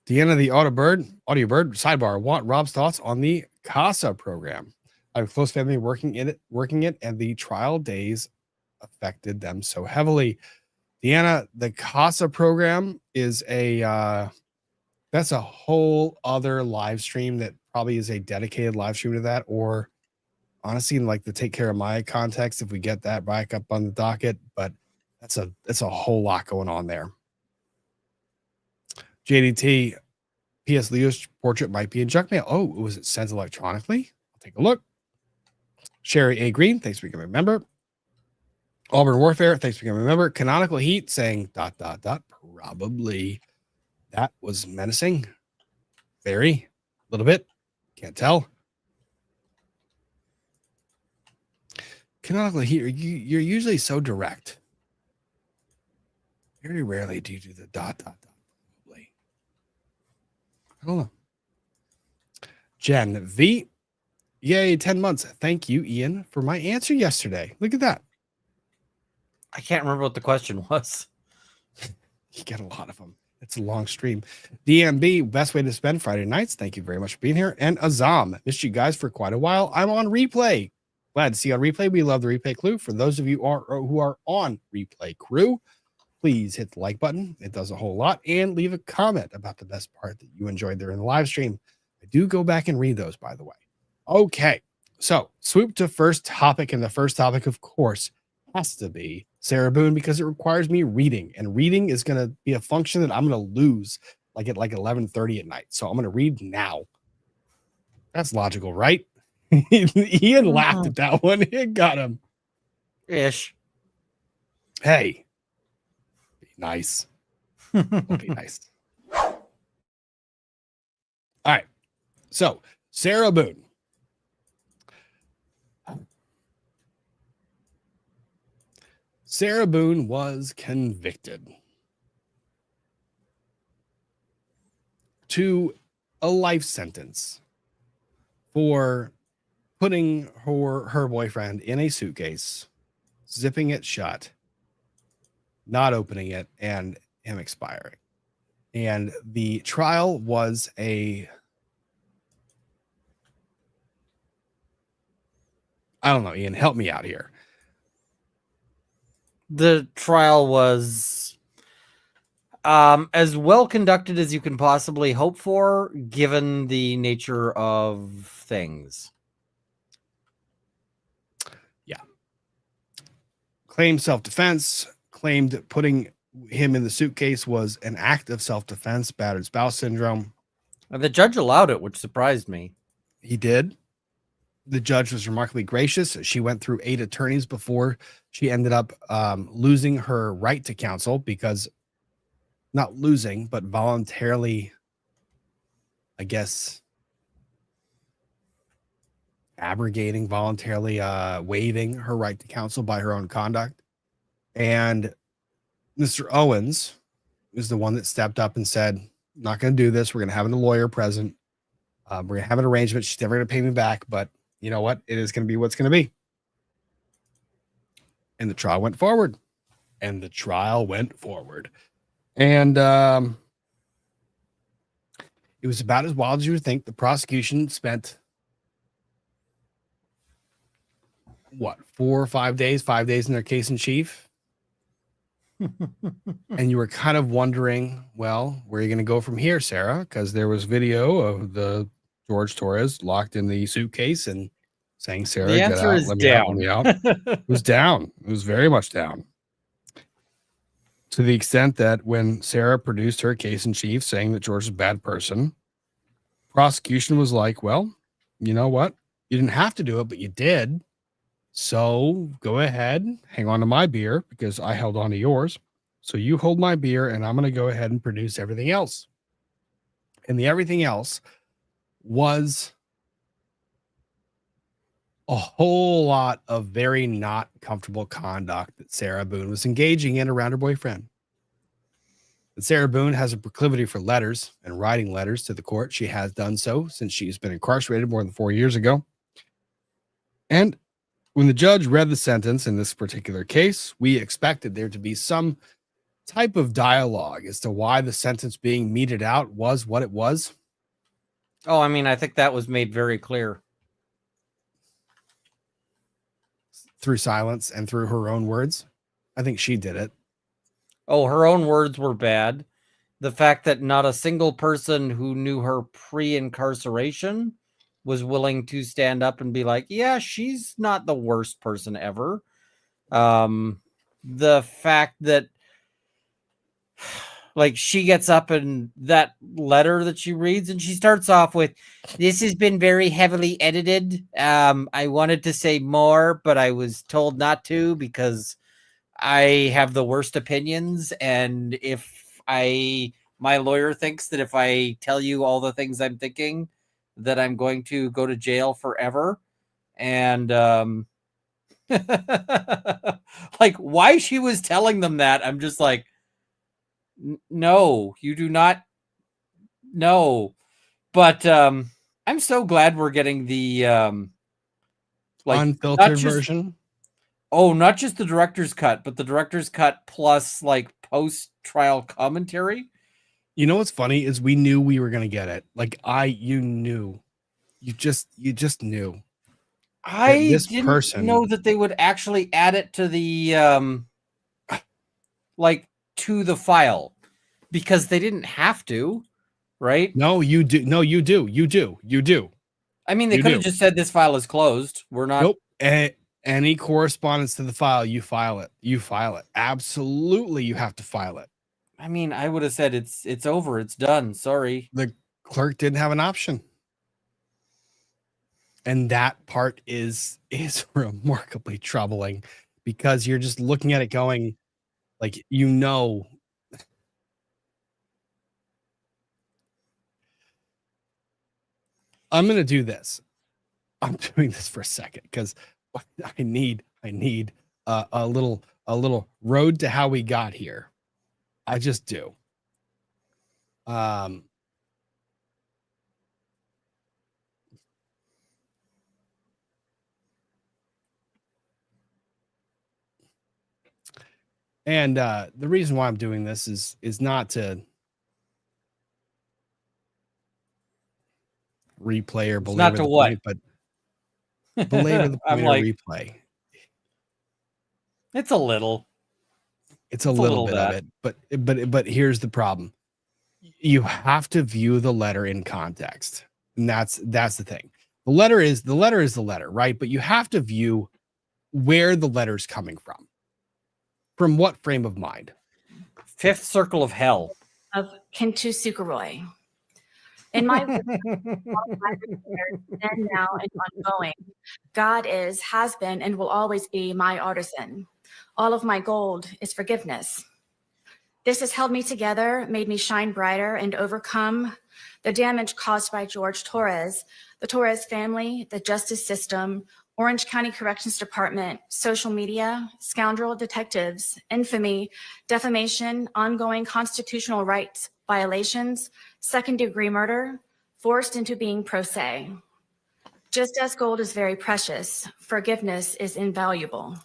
Deanna, the Audio Bird sidebar. Want Rob's thoughts on the CASA program? I have a close family working it, and the trial days affected them so heavily. Deanna, the CASA program is that's a whole other live stream that probably is a dedicated live stream to that, or honestly, like the Take Care of My context, if we get that back up on the docket, but that's a whole lot going on there. JDT, P.S. Leo's portrait might be in junk mail. Oh, was it sent electronically? I'll take a look. Sherry A. Green, thanks for becoming a member. Auburn Warfare, thanks for becoming a member. Canonical Heat saying ... Probably that was menacing. Very, a little bit. Can't tell. Canonical Heat, you're usually so direct. Very rarely do you do the ... Probably. I don't know. Jen V. Yay, 10 months. Thank you, Ian, for my answer yesterday. Look at that. I can't remember what the question was. You get a lot of them. It's a long stream. DMB, best way to spend Friday nights. Thank you very much for being here. And Azam, missed you guys for quite a while. I'm on replay. Glad to see you on replay. We love the replay crew. For those of you who are on replay crew, please hit the like button. It does a whole lot. And leave a comment about the best part that you enjoyed there in the live stream. I do go back and read those, by the way. Okay, so swoop to first topic. And the first topic, of course, has to be Sarah Boone, because it requires me reading. And reading is going to be a function that I'm going to lose like at 11:30 at night. So I'm going to read now. That's logical, right? Ian laughed at that one. It got him. Ish. Hey, be nice. Be nice. All right. So Sarah Boone. Sarah Boone was convicted to a life sentence for putting her boyfriend in a suitcase, zipping it shut, not opening it, and him expiring. And the trial was I don't know, Ian, help me out here. The trial was as well conducted as you can possibly hope for, given the nature of things. Yeah. Claimed self-defense, claimed putting him in the suitcase was an act of self-defense, battered spouse syndrome. And the judge allowed it, which surprised me. He did. The judge was remarkably gracious. She went through 8 attorneys before she ended up losing her right to counsel, because not losing, but voluntarily, I guess, abrogating, voluntarily waiving her right to counsel by her own conduct. And Mr. Owens is the one that stepped up and said, not going to do this. We're going to have a lawyer present. We're going to have an arrangement. She's never going to pay me back, but you know what? It is going to be what's going to be. And the trial went forward. And it was about as wild as you would think. The prosecution spent, 4 or 5 days, 5 days in their case in chief. And you were kind of wondering, well, where are you going to go from here, Sarah? Because there was video of the George Torres locked in the suitcase and saying, Sarah, The get answer out, is let me down. out, let me out. It was down. It was very much down. To the extent that when Sarah produced her case in chief saying that George is a bad person, prosecution was like, well, you know what? You didn't have to do it, but you did. So go ahead, hang on to my beer because I held on to yours. So you hold my beer and I'm going to go ahead and produce everything else. And the everything else was a whole lot of very not comfortable conduct that Sarah Boone was engaging in around her boyfriend. And Sarah Boone has a proclivity for letters and writing letters to the court. She has done so since she's been incarcerated more than 4 years ago. And when the judge read the sentence in this particular case, we expected there to be some type of dialogue as to why the sentence being meted out was what it was. Oh, I mean, I think that was made very clear. Through silence and through her own words. I think she did it. Oh, her own words were bad. The fact that not a single person who knew her pre-incarceration was willing to stand up and be like, yeah, she's not the worst person ever. The fact that like she gets up in that letter that she reads and she starts off with, this has been very heavily edited. I wanted to say more, but I was told not to because I have the worst opinions. And if my lawyer thinks that if I tell you all the things I'm thinking, that I'm going to go to jail forever. And like why she was telling them that, I'm just like, no, you do not. No, but I'm so glad we're getting the like unfiltered version. Oh, not just the director's cut, but the director's cut plus like post-trial commentary. You know what's funny is we knew we were going to get it. Like you knew. You just knew. I didn't know that they would actually add it to the like to the file because they didn't have to, right? No, you do. No, you do. You do. You do. I mean, they could have just said this file is closed. We're not. Nope. Any correspondence to the file, you file it. You file it. Absolutely, you have to file it. I mean, I would have said it's over. It's done. Sorry. The clerk didn't have an option. And that part is remarkably troubling because you're just looking at it going like, you know, I'm going to do this. I'm doing this for a second because I need a little road to how we got here. I just do. And the reason why I'm doing this is not to replay or belabor the point, but belabor the point or replay. It's a little. It's a little bit of it, but here's the problem. You have to view the letter in context. And that's the thing. The letter is the letter, right? But you have to view where the letter's coming from. From what frame of mind? Fifth circle of hell. Of Kintu Sukaroi. In my then, now, and ongoing, God is, has been, and will always be my artisan. All of my gold is forgiveness. This has held me together, made me shine brighter, and overcome the damage caused by George Torres, the Torres family, the justice system, Orange County Corrections Department, social media, scoundrel detectives, infamy, defamation, ongoing constitutional rights violations, second-degree murder, forced into being pro se. Just as gold is very precious, forgiveness is invaluable.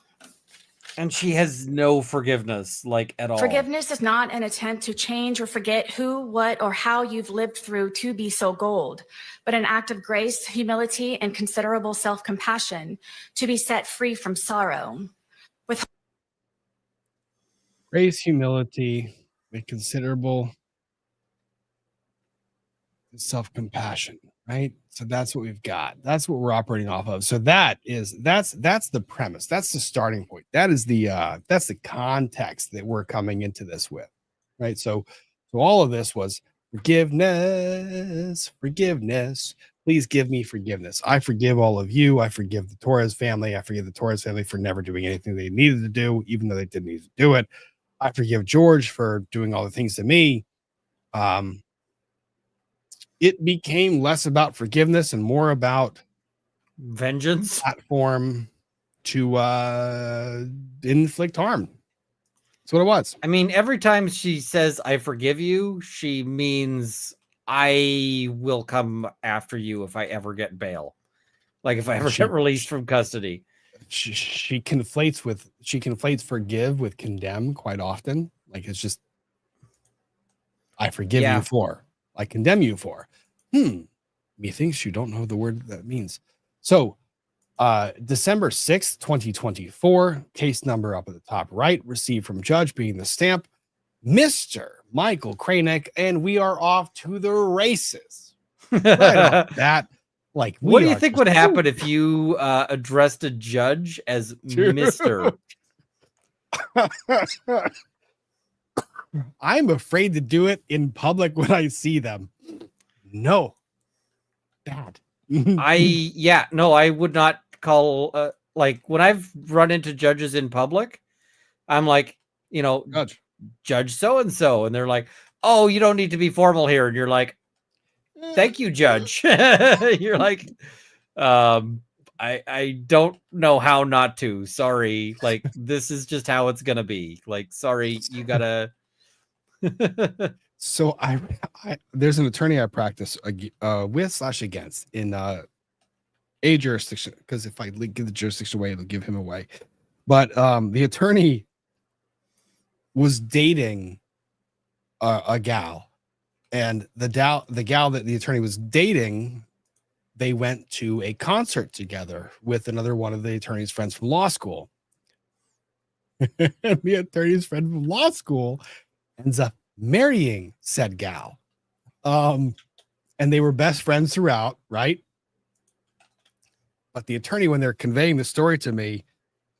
And she has no forgiveness, like, at all. Forgiveness is not an attempt to change or forget who, what, or how you've lived through to be so gold, but an act of grace, humility, and considerable self-compassion to be set free from sorrow. With Grace, humility, with considerable self-compassion, right? So that's what we've got. That's what we're operating off of. So that's the premise. That's the starting point. That's the context that we're coming into this with, right? So all of this was forgiveness. Please give me forgiveness. I forgive all of you. I forgive the Torres family. I forgive the Torres family for never doing anything they needed to do, even though they didn't need to do it. I forgive George for doing all the things to me. It became less about forgiveness and more about vengeance platform to inflict harm. That's what it was. I mean, every time she says I forgive you, she means I will come after you if I ever get bail, like if I ever get released from custody. She conflates forgive with condemn quite often. Like, it's just, I forgive you for, I condemn you for. Methinks you don't know the word that means. So December 6th, 2024, case number up at the top right, received from judge being the stamp, Mr. Michael Kranick, and we are off to the races. Right off that. Like, what do you think would happen if you addressed a judge as Mr.? I'm afraid to do it in public when I see them. No. Bad. I would not call like when I've run into judges in public, I'm like, judge so and so, and they're like, oh, you don't need to be formal here, and you're like, thank you, judge. You're like, I don't know how not to. Sorry, like, this is just how it's gonna be. Like, sorry, you gotta. So I there's an attorney I practice with/against in a jurisdiction, because if I give the jurisdiction away, it'll give him away. But the attorney was dating a gal, and the gal that the attorney was dating, they went to a concert together with another one of the attorney's friends from law school. And the attorney's friend from law school ends up marrying said gal. And they were best friends throughout, right? But the attorney, when they're conveying the story to me,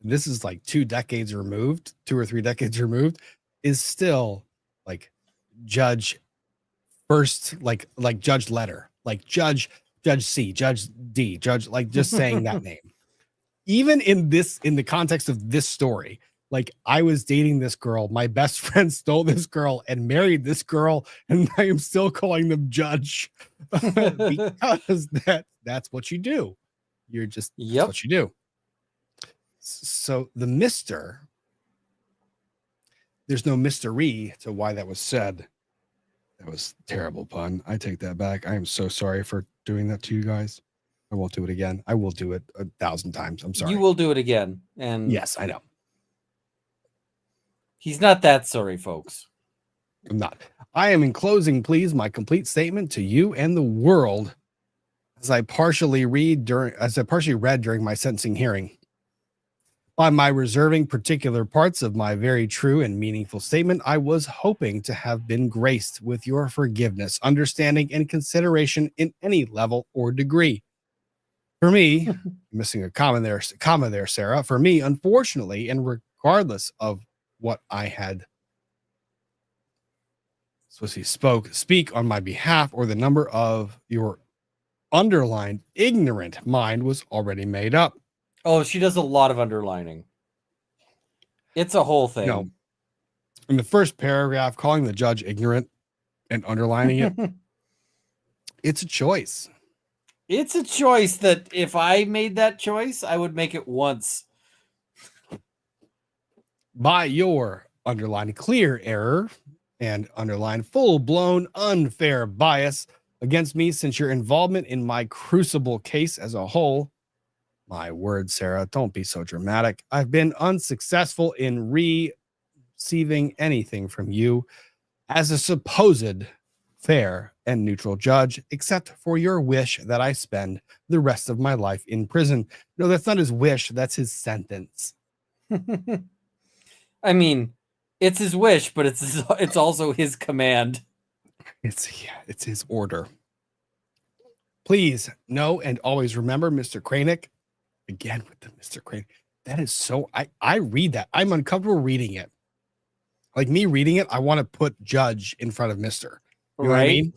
this is like 2 decades removed, 2 or 3 decades removed, is still like judge first, like judge letter, like judge C, judge D, judge, like just saying that name. Even in the context of this story, like, I was dating this girl, my best friend stole this girl and married this girl, and I am still calling them judge because that's what you do. You're just, that's what you do. So the Mr., there's no mystery to why that was said. That was a terrible pun. I take that back. I am so sorry for doing that to you guys. I won't do it again. I will do it 1,000 times. I'm sorry. You will do it again. And yes, I know. He's not that sorry, folks. I'm not. I am in closing, please, my complete statement to you and the world as I partially read during my sentencing hearing. By my reserving particular parts of my very true and meaningful statement, I was hoping to have been graced with your forgiveness, understanding, and consideration in any level or degree. For me, missing a comma there, Sarah. For me, unfortunately, and regardless of what I had speak on my behalf, or the number of your underlined ignorant mind was already made up. Oh, she does a lot of underlining. It's a whole thing. In the first paragraph, calling the judge ignorant and underlining it, it's a choice. It's a choice that if I made that choice, I would make it once. By your underline clear error and underline full-blown unfair bias against me since your involvement in my crucible case as a whole. My word, Sarah, don't be so dramatic. I've been unsuccessful in receiving anything from you as a supposed fair and neutral judge, except for your wish that I spend the rest of my life in prison. No, that's not his wish. That's his sentence. I mean, it's his wish, but it's also his command. It's his order. Please know and always remember, Mr. Kranick. Again with the Mr. Kranick. That is so. I read that. I'm uncomfortable reading it. Like me reading it, I want to put judge in front of Mr. You know what I mean?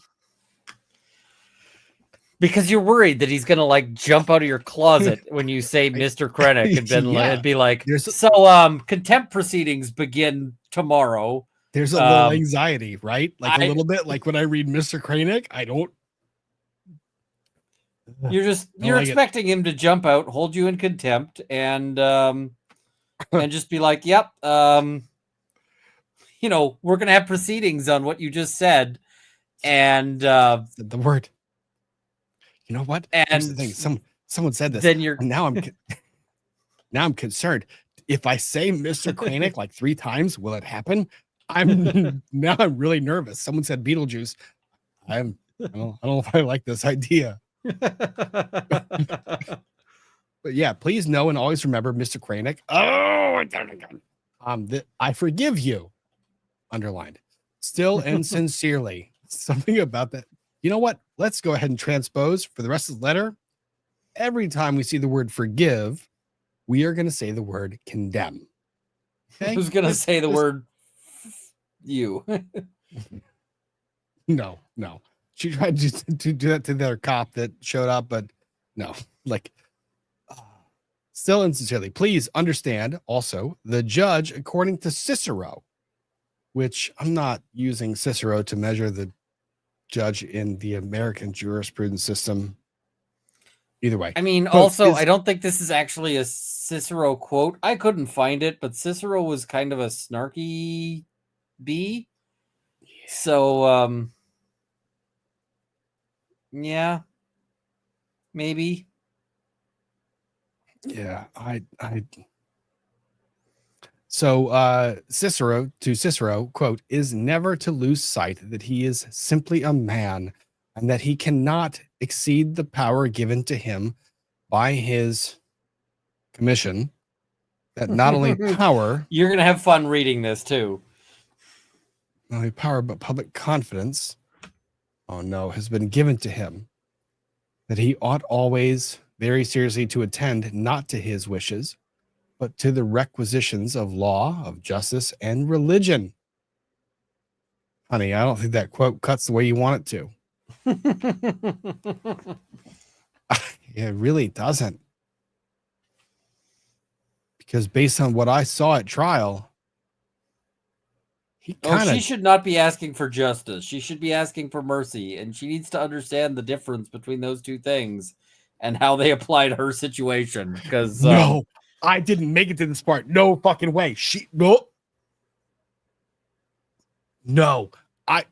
Because you're worried that he's gonna like jump out of your closet when you say Mr. Kranick and then Yeah. be like, contempt proceedings begin tomorrow. There's a little anxiety, right? Like a little bit. Like when I read Mr. Kranick, I don't. You're expecting him to jump out, hold you in contempt, and just be like, "Yep, we're gonna have proceedings on what you just said," and the word. You know what? And here's the thing. Someone said this. Then you're now I'm concerned. If I say Mr. Kranick like 3 times, will it happen? I'm really nervous. Someone said Beetlejuice. I don't know if I like this idea. But yeah, please know and always remember, Mr. Kranick. I forgive you. Underlined. Still and sincerely. Something about that. You know what? Let's go ahead and transpose for the rest of the letter. Every time we see the word forgive, we are going to say the word condemn. Okay? Who's going to say the word you? No. She tried to do that to their cop that showed up, but no. Still and sincerely. Please understand also the judge, according to Cicero, which I'm not using Cicero to measure the judge in the American jurisprudence system. Either way. I mean, I don't think this is actually a Cicero quote. I couldn't find it, but Cicero was kind of a snarky bee. Yeah. So, yeah, maybe. Yeah, So Cicero, quote, is never to lose sight that he is simply a man and that he cannot exceed the power given to him by his commission. That not only power. You're going to have fun reading this too. Not only power, but public confidence. Oh no, has been given to him. That he ought always very seriously to attend not to his wishes, but to the requisitions of law, of justice, and religion. Honey, I don't think that quote cuts the way you want it to. It really doesn't. Because based on what I saw at trial, she should not be asking for justice. She should be asking for mercy, and she needs to understand the difference between those two things and how they apply to her situation. Because no, I didn't make it to this part. No fucking way. No. I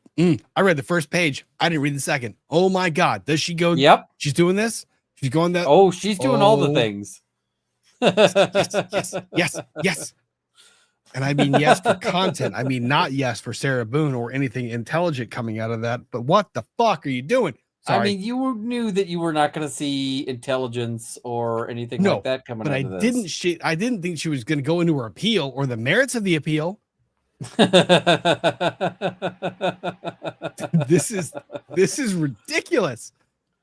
read the first page. I didn't read the second. Oh my God. Does she go? Yep. She's doing this? She's going that? Oh, she's doing all the things. Yes. And I mean, yes, for content. I mean, not yes for Sarah Boone or anything intelligent coming out of that. But what the fuck are you doing? Sorry. I mean, you knew that you were not going to see intelligence or anything like that coming out of this. I didn't think she was going to go into her appeal or the merits of the appeal. This is ridiculous.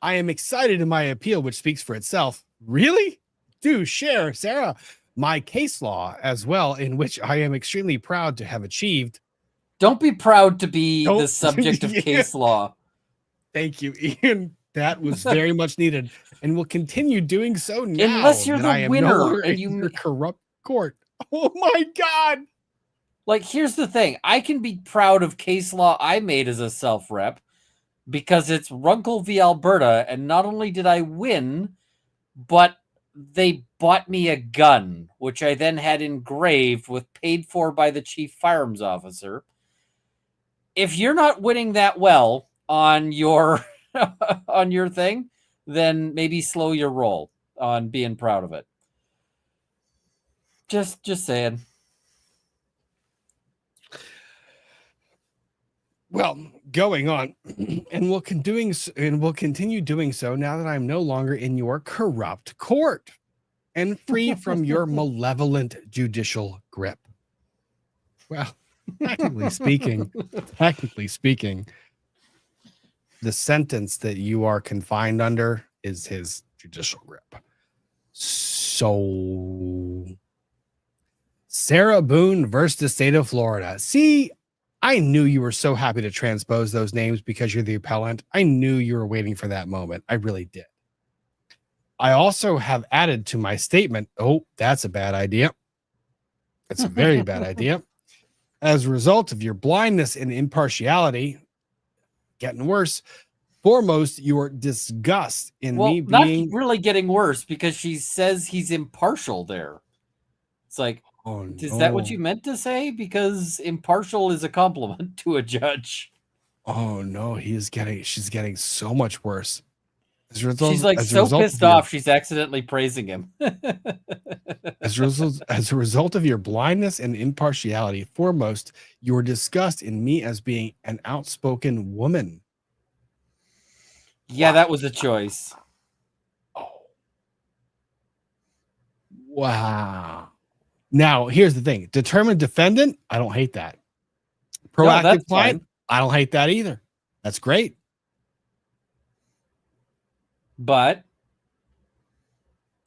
I am excited in my appeal, which speaks for itself. Really? Do share, Sarah, my case law as well, in which I am extremely proud to have achieved. Don't be proud to be the subject of case law. Thank you, Ian. That was very much needed, and will continue doing so now. Unless you're the winner and you corrupt court. Oh my God! Like, here's the thing. I can be proud of case law I made as a self-rep because it's Runkle v. Alberta, and not only did I win, but they bought me a gun, which I then had engraved with paid for by the chief firearms officer. If you're not winning that well on your on your thing, then maybe slow your roll on being proud of it. Just saying. Well, going on, and we'll continue doing so now that I'm no longer in your corrupt court and free from your malevolent judicial grip. Well, technically speaking, the sentence that you are confined under is his judicial grip. So, Sarah Boone versus the state of Florida. See, I knew you were so happy to transpose those names because you're the appellant. I knew you were waiting for that moment. I really did. I also have added to my statement, oh, that's a bad idea. That's a very bad idea. As a result of your blindness and impartiality, getting worse, foremost, your disgust in me being... Not really getting worse because she says he's impartial there. It's like, oh, is that what you meant to say? Because impartial is a compliment to a judge. Oh no, she's getting so much worse. She's like so pissed off she's accidentally praising him. As a result of your blindness and impartiality, foremost, your disgust in me as being an outspoken woman. Yeah, that was a choice. Oh. Wow. Now, here's the thing. Determined defendant, I don't hate that. Proactive client, I don't hate that either. That's great. But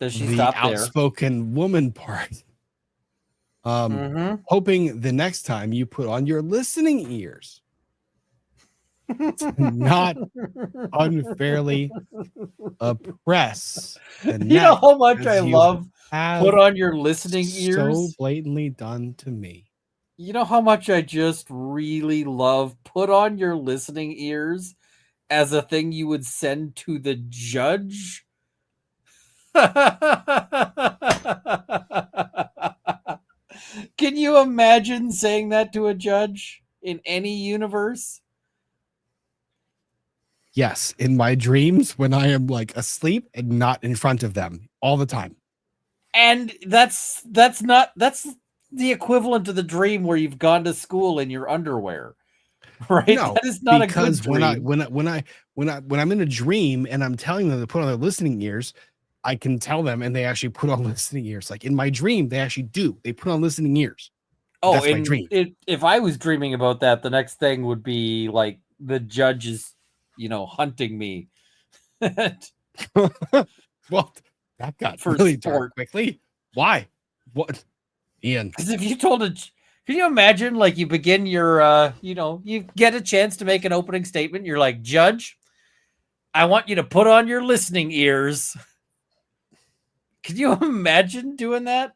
does she stop there? The outspoken woman part. Hoping the next time you put on your listening ears to not unfairly oppress. You know how much I love put on your listening ears? So blatantly done to me. You know how much I just really love put on your listening ears as a thing you would send to the judge? Can you imagine saying that to a judge in any universe? Yes, in my dreams when I am like asleep and not in front of them all the time. And that's the equivalent of the dream where you've gone to school in your underwear. Right? No, that is not because a good dream. when I'm in a dream and I'm telling them to put on their listening ears, I can tell them and they actually put on listening ears. Like in my dream, they actually do. They put on listening ears. Oh, that's my dream. If I was dreaming about that, the next thing would be like the judge is, hunting me. Well, that got really dark quickly. Why? What? Ian. Because if you told can you imagine like you begin your, you get a chance to make an opening statement. You're like, Judge, I want you to put on your listening ears. Can you imagine doing that?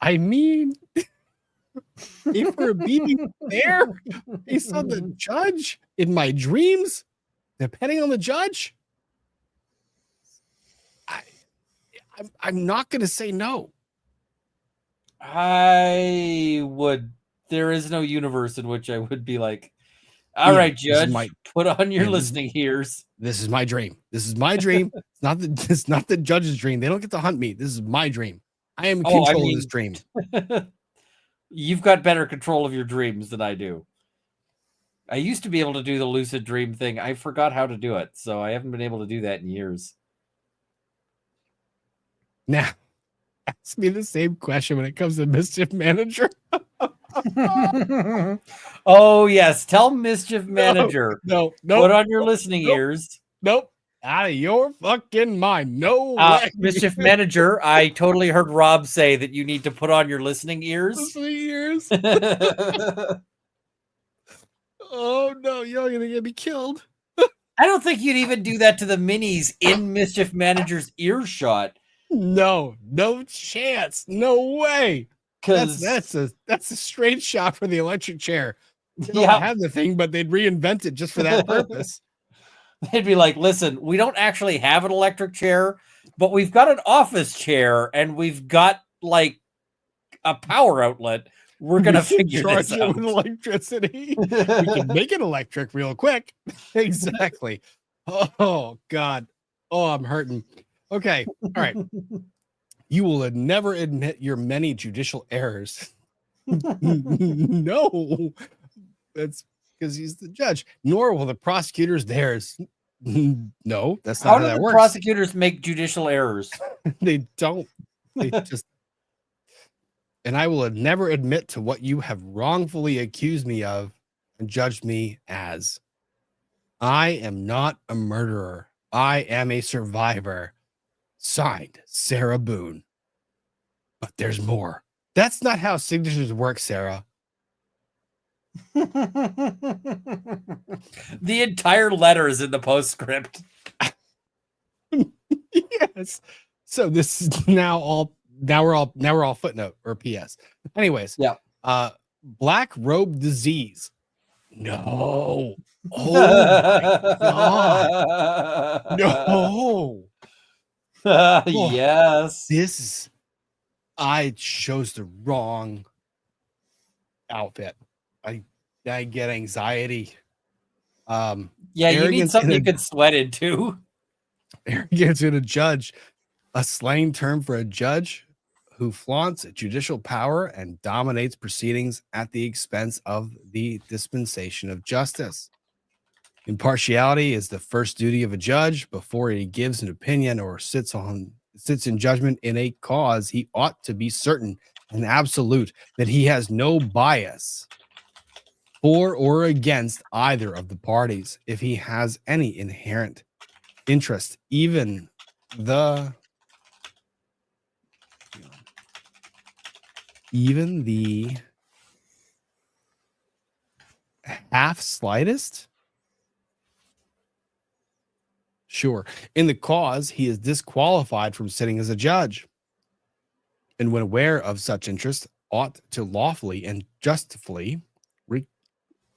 I mean, if we're being fair based on the judge in my dreams, depending on the judge, I'm not going to say no. I would. There is no universe in which I would be like, all right, Judge, put on your listening ears. This is my dream. This is my dream. It's not the judge's dream. They don't get to hunt me. This is my dream. I am in control of this dream. You've got better control of your dreams than I do. I used to be able to do the lucid dream thing. I forgot how to do it, so I haven't been able to do that in years. Now, ask me the same question when it comes to Mischief Manager. Oh, yes. Tell Mischief Manager. No. Put on your listening ears. Nope. Out of your fucking mind. No way. Mischief Manager, I totally heard Rob say that you need to put on your listening ears. Listening ears. Oh, no. You're going to get me killed. I don't think you'd even do that to the minis in Mischief Manager's earshot. No chance. No way. because that's a straight shot for the electric chair. They don't yeah, have the thing, but they'd reinvent it just for that purpose. they'd be like, listen, we don't actually have an electric chair, but we've got an office chair and we've got like a power outlet. We're gonna figure charge this it out. with electricity. We can make it electric real quick. Exactly. Oh God. Oh, I'm hurting. Okay. All right. You will never admit your many judicial errors. No, that's because he's the judge. Nor will the prosecutors theirs. No, that's not How how do that the works. prosecutors make judicial errors? They don't. They just. And I will never admit to what you have wrongfully accused me of and judged me as. I am not a murderer. I am a survivor. Signed, Sarah Boone. But there's more. That's not how signatures work, Sarah. The entire letter is in the postscript. Yes. So this is now we're all footnote or PS. Anyways, Yeah. Black robe disease. No. Oh my God. No. Oh, Yes. I chose the wrong outfit. I get anxiety. Yeah, you need Arrogance something in you can sweat into. arrogance in a judge, a slang term for a judge who flaunts judicial power and dominates proceedings at the expense of the dispensation of justice. Impartiality is the first duty of a judge. Before he gives an opinion or sits in judgment in a cause, he ought to be certain and absolute that he has no bias for or against either of the parties. If he has any inherent interest, even the half slightest, sure, in the cause, he is disqualified from sitting as a judge, and when aware of such interest, ought to lawfully and justifully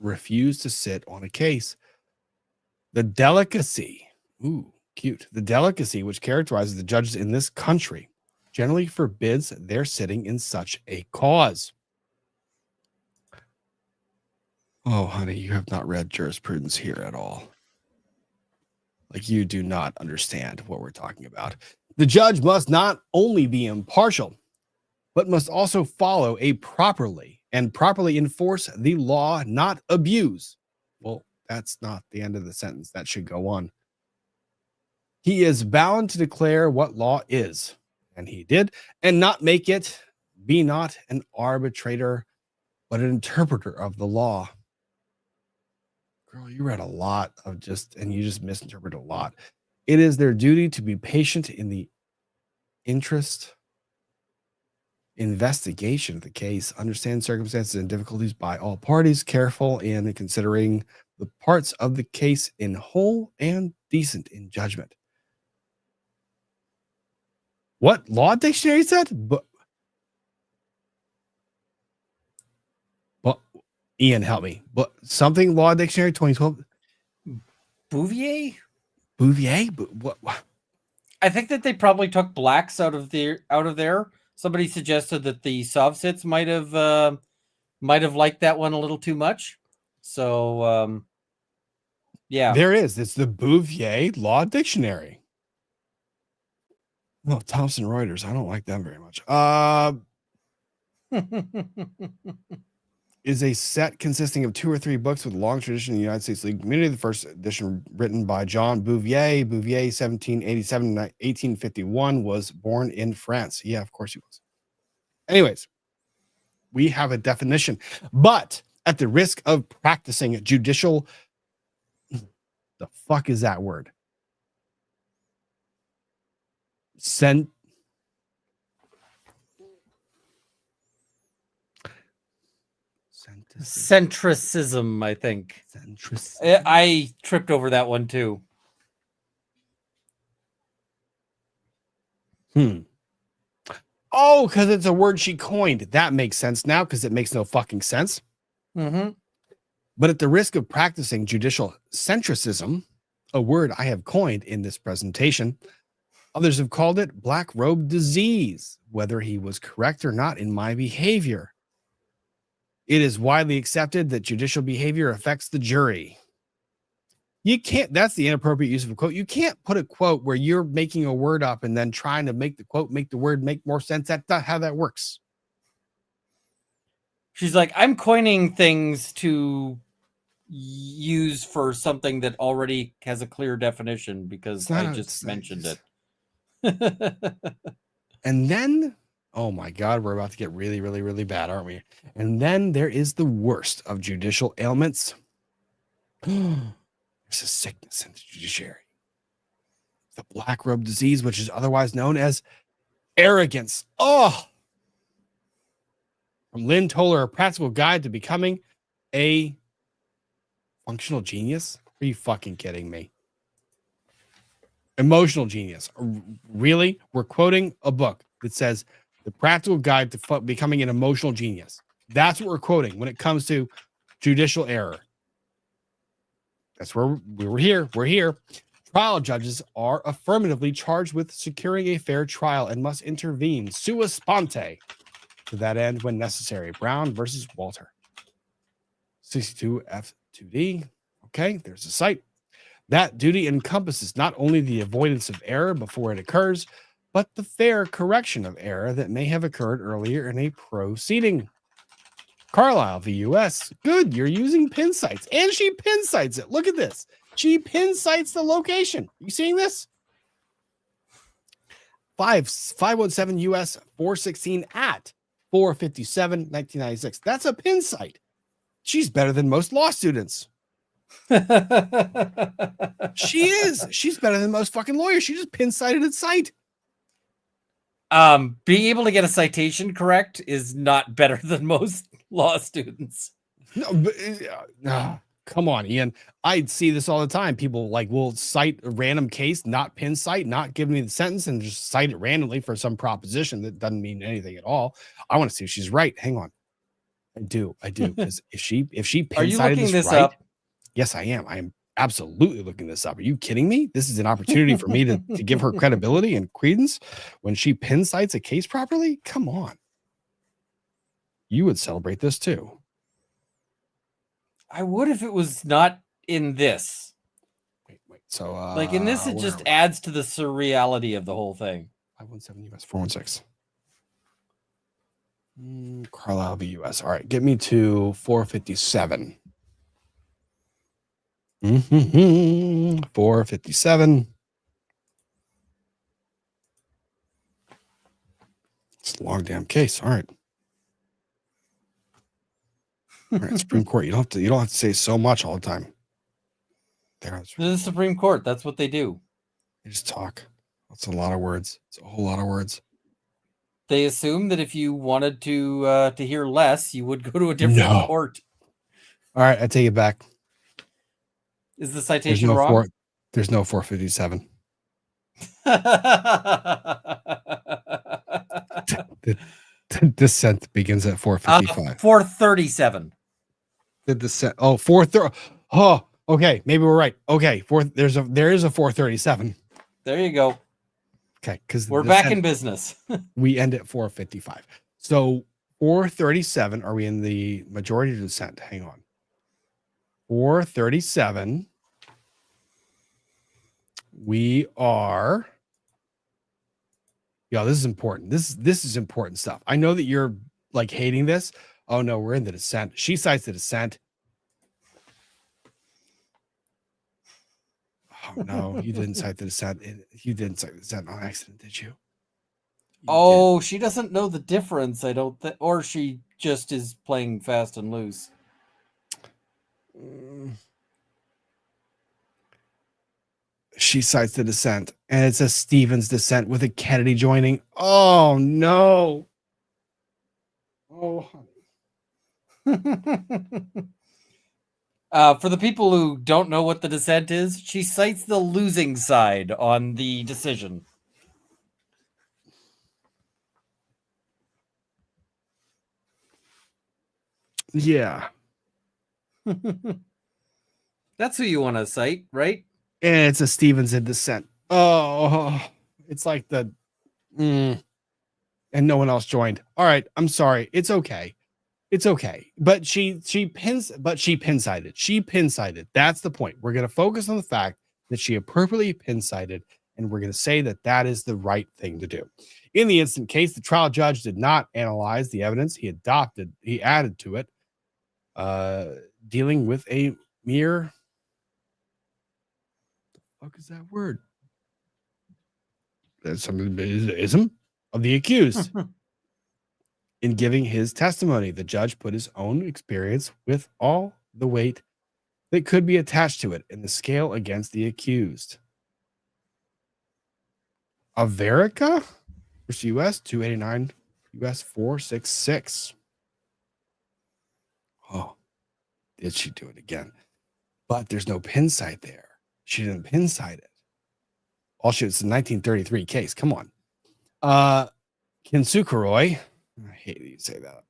refuse to sit on a case. The delicacy, the delicacy which characterizes the judges in this country generally forbids their sitting in such a cause. Oh, honey, you have not read jurisprudence here at all. Like, you do not understand what we're talking about. The judge must not only be impartial, but must also follow properly enforce the law, not abuse. Well, that's not the end of the sentence. That should go on. He is bound to declare what law is, and he did, and not make it, be not an arbitrator, but an interpreter of the law. Girl, you read a lot and you just misinterpreted a lot. It is their duty to be patient in the investigation of the case, understand circumstances and difficulties by all parties, careful in considering the parts of the case in whole and decent in judgment. What law dictionary said? But Ian, help me. But something law dictionary 2012. Bouvier? What? I think that they probably took blacks out of there. Somebody suggested that the Sovsits might have liked that one a little too much. So yeah. There is. It's the Bouvier Law Dictionary. Well, Thomson Reuters. I don't like them very much. Is a set consisting of 2 or 3 books with a long tradition in the United States legal community. The first edition, written by John Bouvier, 1787 to 1851, was born in France. Yeah, of course he was. Anyways, we have a definition, but at the risk of practicing judicial, the fuck is that word? Centricism, I think. I tripped over that one too. Oh, because it's a word she coined. That makes sense now because it makes no fucking sense. Mm-hmm. But at the risk of practicing judicial centricism, a word I have coined in this presentation, others have called it black robe disease, whether he was correct or not in my behavior. It is widely accepted that judicial behavior affects the jury. You can't, that's the inappropriate use of a quote. You can't put a quote where you're making a word up and then trying to make the quote make the word make more sense. That's not how that works. She's like, I'm coining things to use for something that already has a clear definition because I just mentioned it. And then, oh my God, we're about to get really, really, really bad, aren't we? And then there is the worst of judicial ailments. There's a sickness in the judiciary. The black robe disease, which is otherwise known as arrogance. Oh, from Lynn Toller, A Practical Guide to Becoming a Functional Genius. Are you fucking kidding me? Emotional genius. Really? We're quoting a book that says The Practical Guide to Becoming an Emotional Genius. That's what we're quoting when it comes to judicial error. That's where we were here. We're here. Trial judges are affirmatively charged with securing a fair trial and must intervene sua sponte to that end when necessary. Brown versus Walter. 62F2D. Okay, there's the site. That duty encompasses not only the avoidance of error before it occurs, but the fair correction of error that may have occurred earlier in a proceeding. Carlisle v. U.S. Good, you're using pin sites. And she pin sites it. Look at this. She pin sites the location. You seeing this? 517 U.S. 416 at 457 1996. That's a pin site. She's better than most law students. She is. She's better than most fucking lawyers. She just pin cited its site. Being able to get a citation correct is not better than most law students. No, but, come on, Ian. I see this all the time. People will cite a random case, not pin cite, not give me the sentence, and just cite it randomly for some proposition that doesn't mean anything at all. I want to see if she's right. Hang on. I do. Because if she pin Are you cited looking this right, up? yes, I am. I am absolutely looking this up. Are you kidding me? This is an opportunity for me to give her credibility and credence when she pin cites a case properly. Come on. You would celebrate this too. I would if it was not in this. Wait. So, in this, it just adds to the surreality of the whole thing. 517 US 416. Carlisle v. US. All right, get me to 457. 457. It's a long damn case. All right. All right, Supreme Court. You don't have to say so much all the time. This is the Supreme Court. That's what they do. They just talk. That's a lot of words. It's a whole lot of words. They assume that if you wanted to hear less, you would go to a different court. All right, I take it back. Is the citation wrong? There's no 457. The dissent begins at 455. 437. The dissent. Oh, 430. Oh, okay. Maybe we're right. Okay, there is a 437. There you go. Okay, because we're back in business. We end at 455. So 437. Are we in the majority of dissent? Hang on. 437. We are. Yeah, this is important. This is important stuff. I know that you're hating this. Oh no, we're in the dissent. She cites the dissent. Oh no, you didn't cite the dissent. You didn't cite the dissent on accident, did you? She doesn't know the difference. I don't think, or she just is playing fast and loose. She cites the dissent, and it's a Stevens dissent with a Kennedy joining. Oh no! Oh, for the people who don't know what the dissent is, she cites the losing side on the decision. Yeah. That's who you want to cite, right? And it's a Stevens in dissent. Oh, it's like the and no one else joined. All right, I'm sorry. It's okay. It's okay. But she pin cited. She pin cited. That's the point. We're going to focus on the fact that she appropriately pin cited, and we're going to say that that is the right thing to do. In the instant case, the trial judge did not analyze the evidence he added to it, dealing with a mere fuck is that word? That's something ism of the accused. In giving his testimony, the judge put his own experience with all the weight that could be attached to it in the scale against the accused. Averica versus US 289, US 466. Oh, did she do it again? But there's no pin site there. She didn't pin site it. All she it's a 1933 case. Come on. Kinsukuroi. I hate that you say that.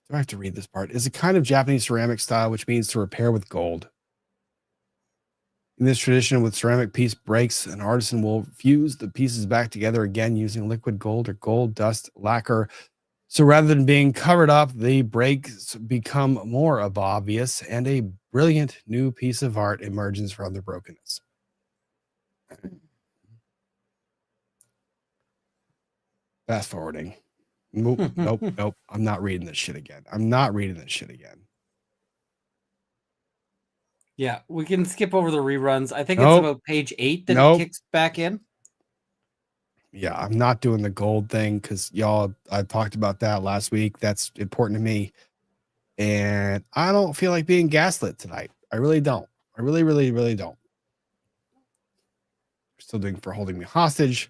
Do I have to read this part? Is a kind of Japanese ceramic style, which means to repair with gold. In this tradition, with ceramic piece breaks, an artisan will fuse the pieces back together again using liquid gold or gold dust lacquer. So rather than being covered up, the breaks become more obvious and a brilliant new piece of art emerges from the brokenness. Fast forwarding. Nope. I'm not reading this shit again. Yeah, we can skip over the reruns. I think it's about page 8 that it kicks back in. Yeah, I'm not doing the gold thing because y'all, I talked about that last week. That's important to me. And I don't feel like being gaslit tonight. I really don't. I really don't. We're still doing for holding me hostage.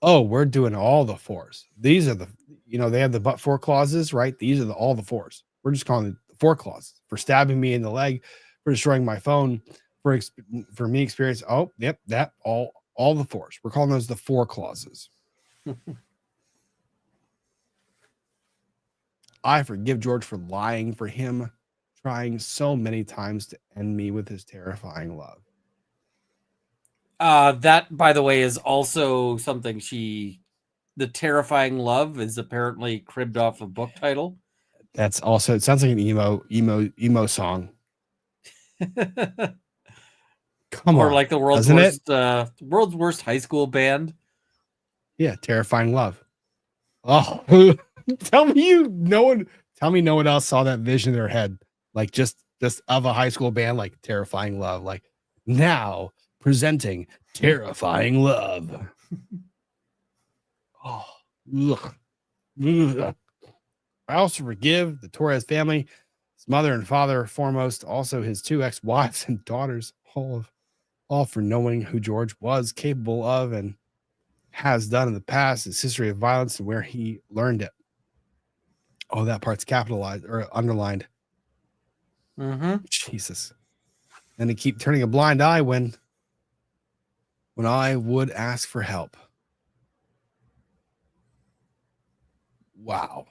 Oh, we're doing all the fours. These are the, they have the but for clauses, right? These are all the fours. We're just calling it the 4 clauses for stabbing me in the leg, for destroying my phone, for me experience. Oh, yep, that all the fours. We're calling those the 4 clauses. I forgive George for lying, for him trying so many times to end me with his terrifying love. That, by the way, is also something the terrifying love is apparently cribbed off a book title. That's also, it sounds like an emo song. Come on. Or like the world's worst high school band. Yeah, terrifying love. Oh, tell me no one else saw that vision in their head, like just of a high school band, like terrifying love, like now presenting terrifying love. Oh, ugh. I also forgive the Torres family, his mother and father foremost, also his 2 ex-wives and daughters, all for knowing who George was capable of and has done in the past, his history of violence and where he learned it. Oh, that part's capitalized or underlined. Jesus. And to keep turning a blind eye when I would ask for help. Wow.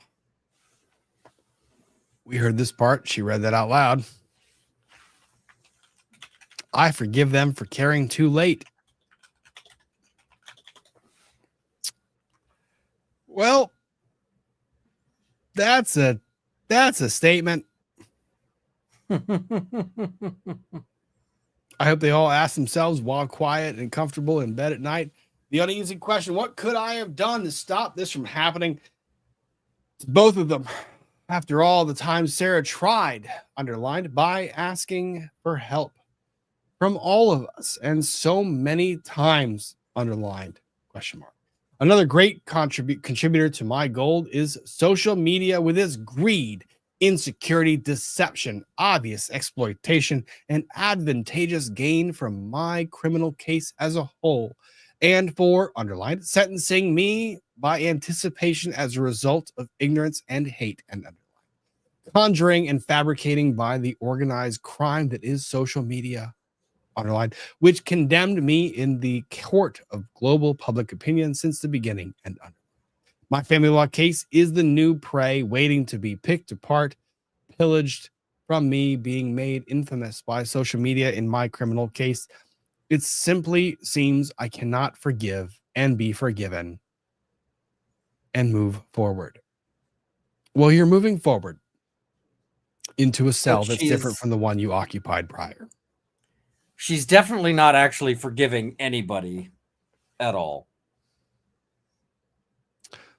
We heard this part. She read that out loud. I forgive them for caring too late. Well, that's a statement. I hope they all ask themselves while quiet and comfortable in bed at night the uneasy question, what could I have done to stop this from happening to both of them? After all the times Sarah tried, underlined, by asking for help from all of us, and so many times, underlined, question mark. Another great contributor to my goal is social media with its greed, insecurity, deception, obvious exploitation, and advantageous gain from my criminal case as a whole, and for, underlined, sentencing me by anticipation as a result of ignorance and hate, and underlined, conjuring and fabricating by the organized crime that is social media, underlined, which condemned me in the court of global public opinion since the beginning, and underlined. My family law case is the new prey waiting to be picked apart, pillaged from me, being made infamous by social media in my criminal case. It simply seems I cannot forgive and be forgiven and move forward. Well, you're moving forward into a cell that's different from the one you occupied prior. She's definitely not actually forgiving anybody at all.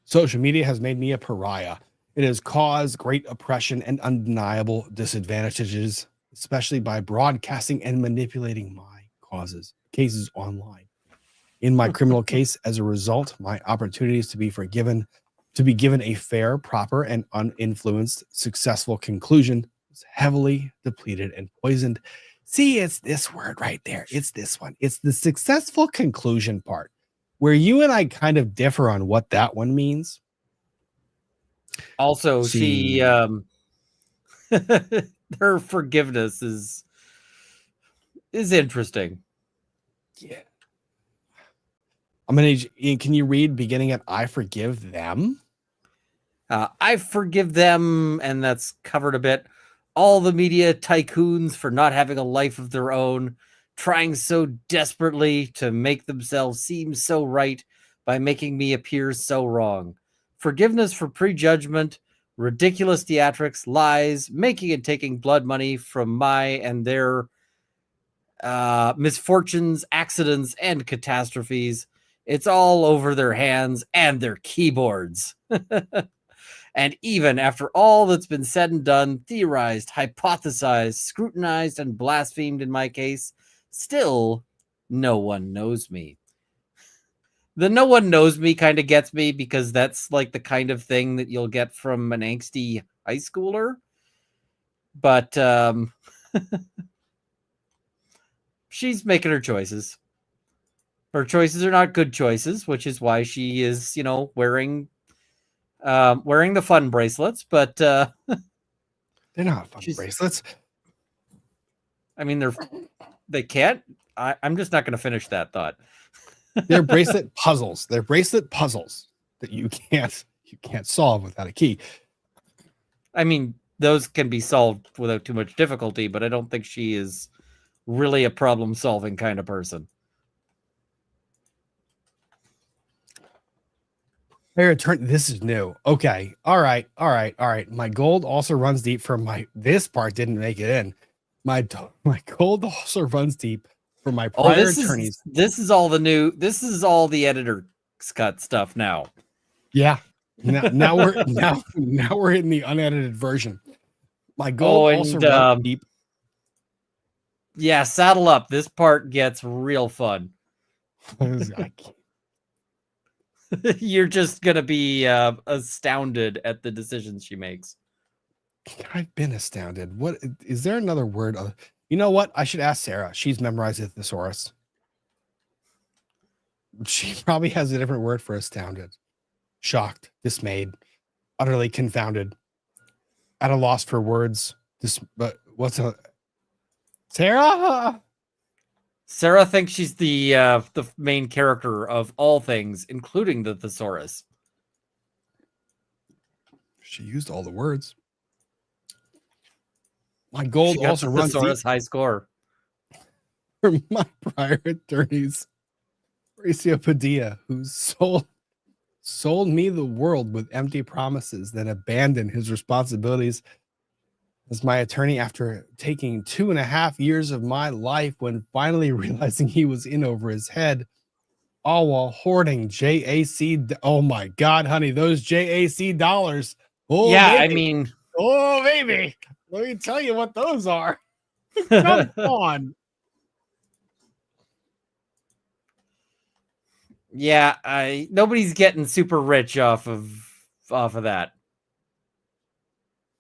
Social media has made me a pariah. It has caused great oppression and undeniable disadvantages, especially by broadcasting and manipulating my cases online. In my criminal case, as a result, my opportunities to be forgiven, to be given a fair, proper, and uninfluenced, successful conclusion was heavily depleted and poisoned. See, it's this word right there. It's this one. It's the successful conclusion part, where you and I kind of differ on what that one means. Also, she her forgiveness is interesting. Yeah. I'm gonna need you, can you read beginning at I forgive them? I forgive them, and that's covered a bit. All the media tycoons for not having a life of their own, trying so desperately to make themselves seem so right by making me appear so wrong. Forgiveness for prejudgment, ridiculous theatrics, lies, making and taking blood money from my and their misfortunes, accidents, and catastrophes. It's all over their hands and their keyboards. And even after all that's been said and done, theorized, hypothesized, scrutinized, and blasphemed in my case, still no one knows me. The no one knows me kind of gets me, because that's like the kind of thing that you'll get from an angsty high schooler. But she's making her choices. Her choices are not good choices, which is why she is, wearing the fun bracelets. But they're not fun bracelets. I mean, they can't. I'm just not going to finish that thought. They're bracelet puzzles. They're bracelet puzzles that you can't solve without a key. I mean, those can be solved without too much difficulty, but I don't think she is really a problem-solving kind of person. This is new. Okay. All right. My gold also runs deep from this part didn't make it in. My gold also runs deep for my prior attorneys. This is all the editor's cut stuff now. Yeah. Now we're in the unedited version. My gold also runs deep. Yeah, saddle up. This part gets real fun. You're just gonna be astounded at the decisions she makes. I've been astounded. What is there another word? You know what? I should ask Sarah. She's memorized the thesaurus. She probably has a different word for astounded. Shocked, dismayed, utterly confounded, at a loss for words. But what's a Sarah? Sarah thinks she's the main character of all things, including the thesaurus. She used all the words. My gold also runs thesaurus high score. For my prior attorneys, Mauricio Padilla, who sold me the world with empty promises, then abandoned his responsibilities as my attorney after taking 2.5 years of my life, when finally realizing he was in over his head, all while hoarding JAC. Oh my God, honey, those JAC dollars. Oh, yeah, baby. I mean, oh, baby. Let me tell you what those are. Come on. Yeah, nobody's getting super rich off of that.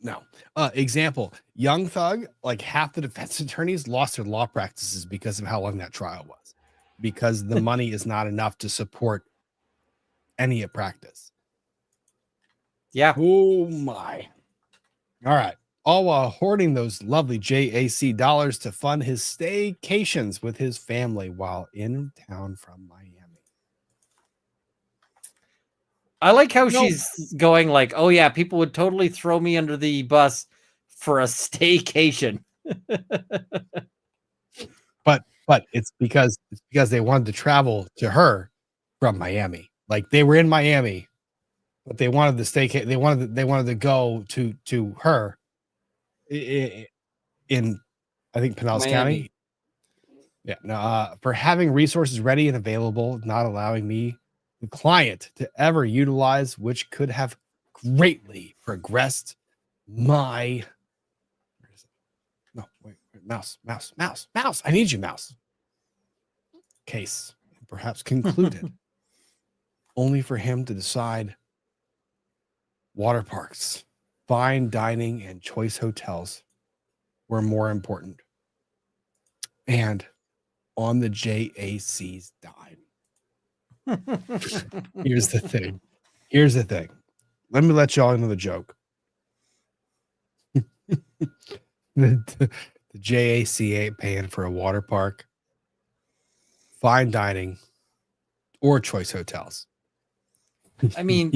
No. Example, Young Thug, like half the defense attorneys lost their law practices because of how long that trial was, because the money is not enough to support any practice. Yeah. Oh my. All right. All while hoarding those lovely JAC dollars to fund his staycations with his family while in town from Miami. I like how No. she's going like, oh yeah, people would totally throw me under the bus for a staycation. But it's because they wanted to travel to her from Miami. Like they were in Miami, but they wanted to stay. They wanted to go to her in I think Pinellas Miami. County. Yeah. No, for having resources ready and available, not allowing me, the client, to ever utilize, which could have greatly progressed my. Where is it? No, wait, mouse. I need you, mouse. Case, perhaps concluded, only for him to decide water parks, fine dining, and choice hotels were more important. And on the JAC's dime. Here's the thing. Let me let y'all into the joke. the JAC ain't paying for a water park, fine dining, or choice hotels. I mean,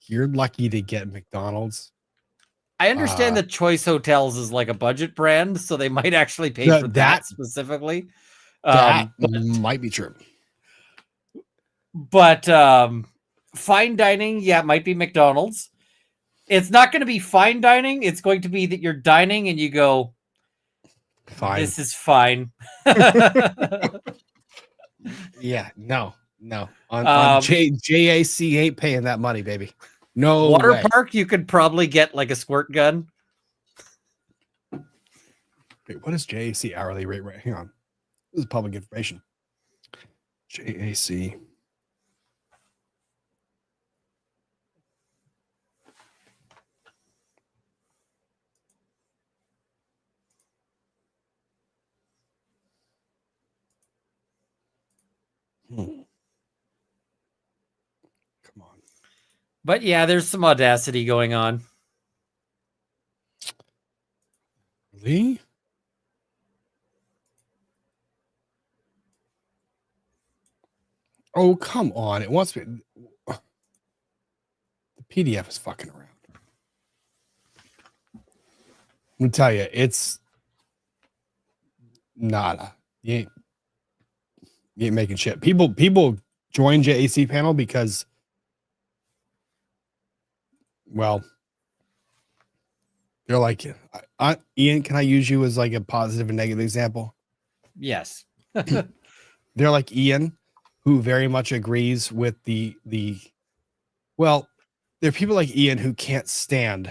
you're lucky to get McDonald's. I understand that Choice Hotels is like a budget brand, so they might actually pay for that specifically. That might be true. But fine dining, yeah, it might be McDonald's. It's not going to be fine dining. It's going to be that you're dining and you go, fine. This is fine. Yeah, no. On JAC ain't paying that money, baby. No water way. Park, you could probably get like a squirt gun. Wait, what is JAC hourly rate? Right, hang on. This is public information. JAC. Come on. But yeah, there's some audacity going on. Really? Oh, come on. It wants me. The PDF is fucking around. Let me tell you, it's nada. You ain't making shit. People join JAC panel because, well, they're like, Ian, can I use you as like a positive and negative example? Yes. They're like Ian, who very much agrees with the well, there are people like Ian who can't stand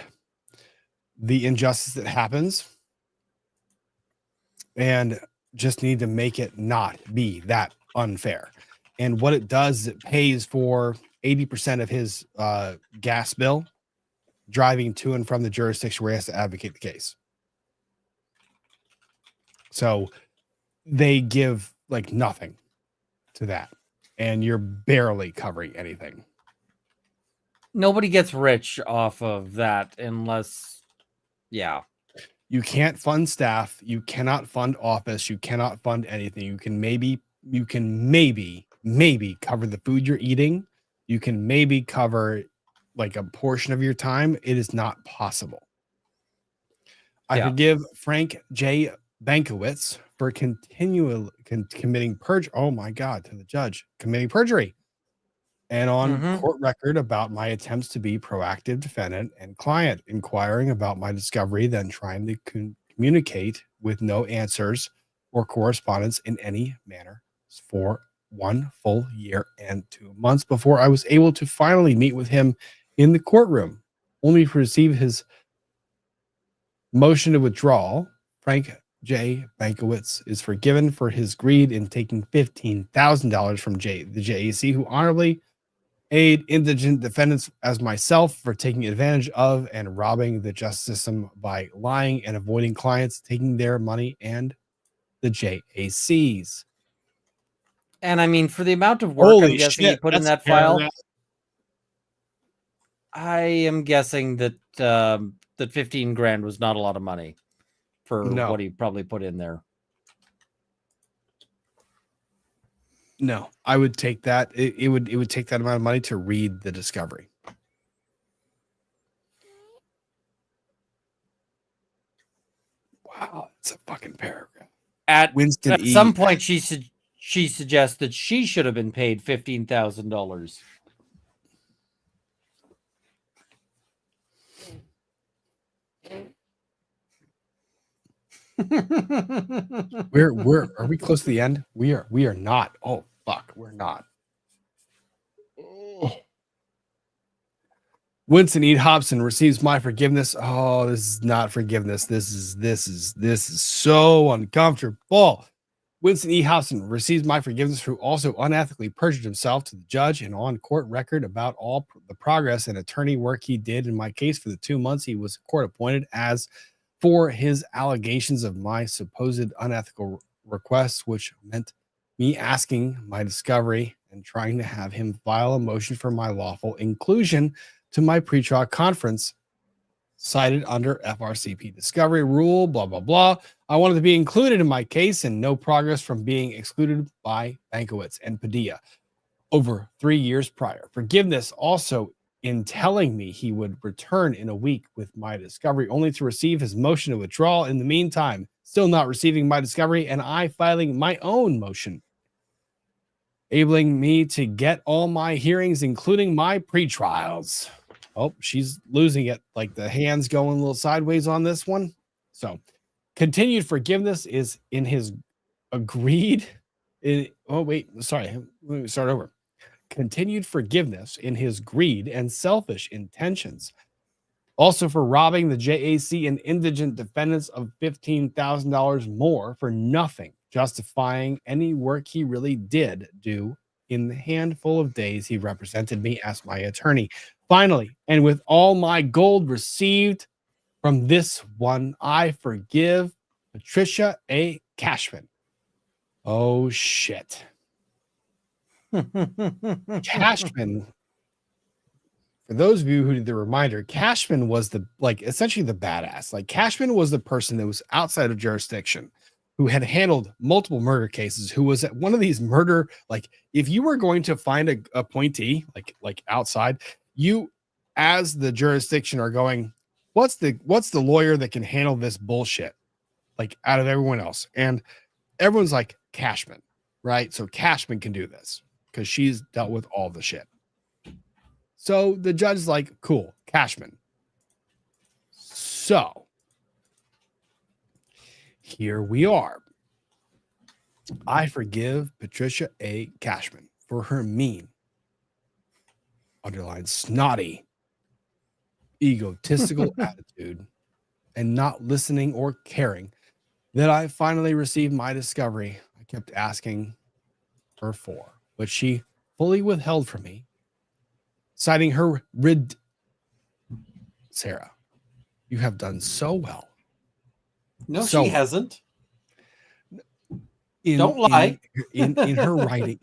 the injustice that happens and just need to make it not be that unfair. And what it does is it pays for 80% of his gas bill driving to and from the jurisdiction where he has to advocate the case. So they give like nothing to that, and you're barely covering anything. Nobody gets rich off of that unless, yeah. You can't fund staff. You cannot fund office. You cannot fund anything. You can maybe cover the food you're eating. You can maybe cover like a portion of your time. It is not possible. I forgive Frank J. Bankowitz for committing perjury. Oh my God, to the judge, committing perjury. And on court record about my attempts to be proactive defendant and client, inquiring about my discovery, then trying to communicate with no answers or correspondence in any manner for 1 full year and 2 months before I was able to finally meet with him in the courtroom, only to receive his motion to withdraw. Frank J. Bankowitz is forgiven for his greed in taking $15,000 from the JAC, who honorably aid indigent defendants as myself for taking advantage of and robbing the justice system by lying and avoiding clients taking their money and the JACs. And I mean, for the amount of work I'm guessing you put in that file, I am guessing that that 15 grand was not a lot of money for what he probably put in there. No, I would take that. It would take that amount of money to read the discovery. Wow, it's a fucking paragraph. At Winston E. some point, she suggests that she should have been paid $15,000. We're are we close to the end? We are not. Oh fuck, we're not. Oh. Winston E. Hobson receives my forgiveness. Oh, this is not forgiveness. This is so uncomfortable. Winston E. Hobson receives my forgiveness, who also unethically perjured himself to the judge and on court record about all the progress and attorney work he did in my case for the 2 months he was court appointed, as for his allegations of my supposed unethical requests, which meant me asking my discovery and trying to have him file a motion for my lawful inclusion to my pretrial conference cited under FRCP discovery rule, blah, blah, blah. I wanted to be included in my case, and no progress from being excluded by Bankruptcy and Padilla over 3 years prior. Forgiveness also in telling me he would return in a week with my discovery, only to receive his motion to withdraw in the meantime, still not receiving my discovery, and I filing my own motion, enabling me to get all my hearings, including my pretrials. Oh, she's losing it. Like the hands going a little sideways on this one. So continued forgiveness is in his agreed. Oh, wait, sorry. Let me start over. Continued forgiveness in his greed and selfish intentions. Also for robbing the JAC and indigent defendants of $15,000 more for nothing, justifying any work he really did do in the handful of days he represented me as my attorney. Finally, and with all my gold received from this one, I forgive Patricia A. Cashman. Oh, shit. Cashman, for those of you who need the reminder, Cashman was essentially the badass. Like Cashman was the person that was outside of jurisdiction, who had handled multiple murder cases, who was at one of these murder, like if you were going to find a appointee, like outside, you as the jurisdiction are going, what's the lawyer that can handle this bullshit? Like out of everyone else. And everyone's like Cashman, right? So Cashman can do this because she's dealt with all the shit. So the judge is like, cool, Cashman. So here we are. I forgive Patricia A. Cashman for her mean, underlined snotty, egotistical attitude and not listening or caring that I finally received my discovery I kept asking her for, but she fully withheld from me, citing her Sarah, you have done so well. No, So she hasn't. Don't lie. In her writing.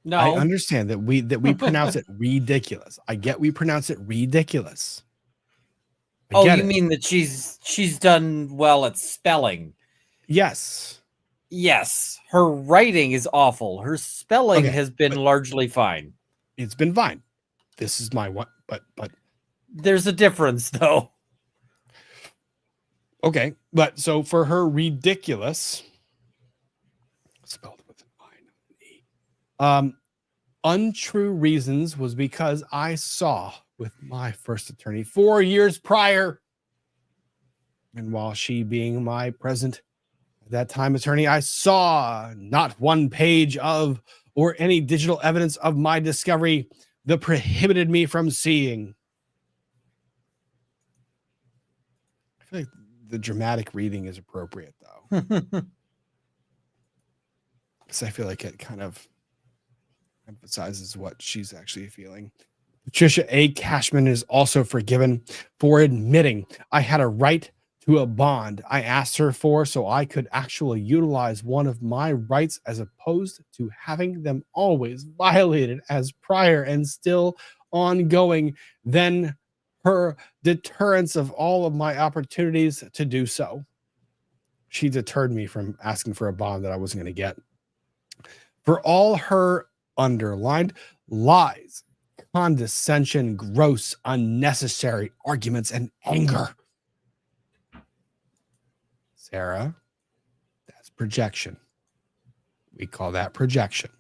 No, I understand that we pronounce it ridiculous. I get we pronounce it ridiculous. oh, you mean that she's done well at spelling? Yes. Yes, her writing is awful. Her spelling Okay, has been largely fine. It's been fine. This is my one, but There's a difference, though. okay. But so for her ridiculous, spelled with an I, untrue reasons was because I saw with my first attorney 4 years prior, and while she being my present at that time attorney, I saw not one page of or any digital evidence of my discovery that prohibited me from seeing. I feel like the dramatic reading is appropriate, though, because I feel like it kind of emphasizes what she's actually feeling. Patricia A. Cashman is also forgiven for admitting I had a right to a bond I asked her for so I could actually utilize one of my rights as opposed to having them always violated as prior and still ongoing, then her deterrence of all of my opportunities to do so. she deterred me from asking for a bond that I wasn't going to get. For all her underlined lies, condescension, gross, unnecessary arguments, and anger. Sarah, that's projection. We call that projection.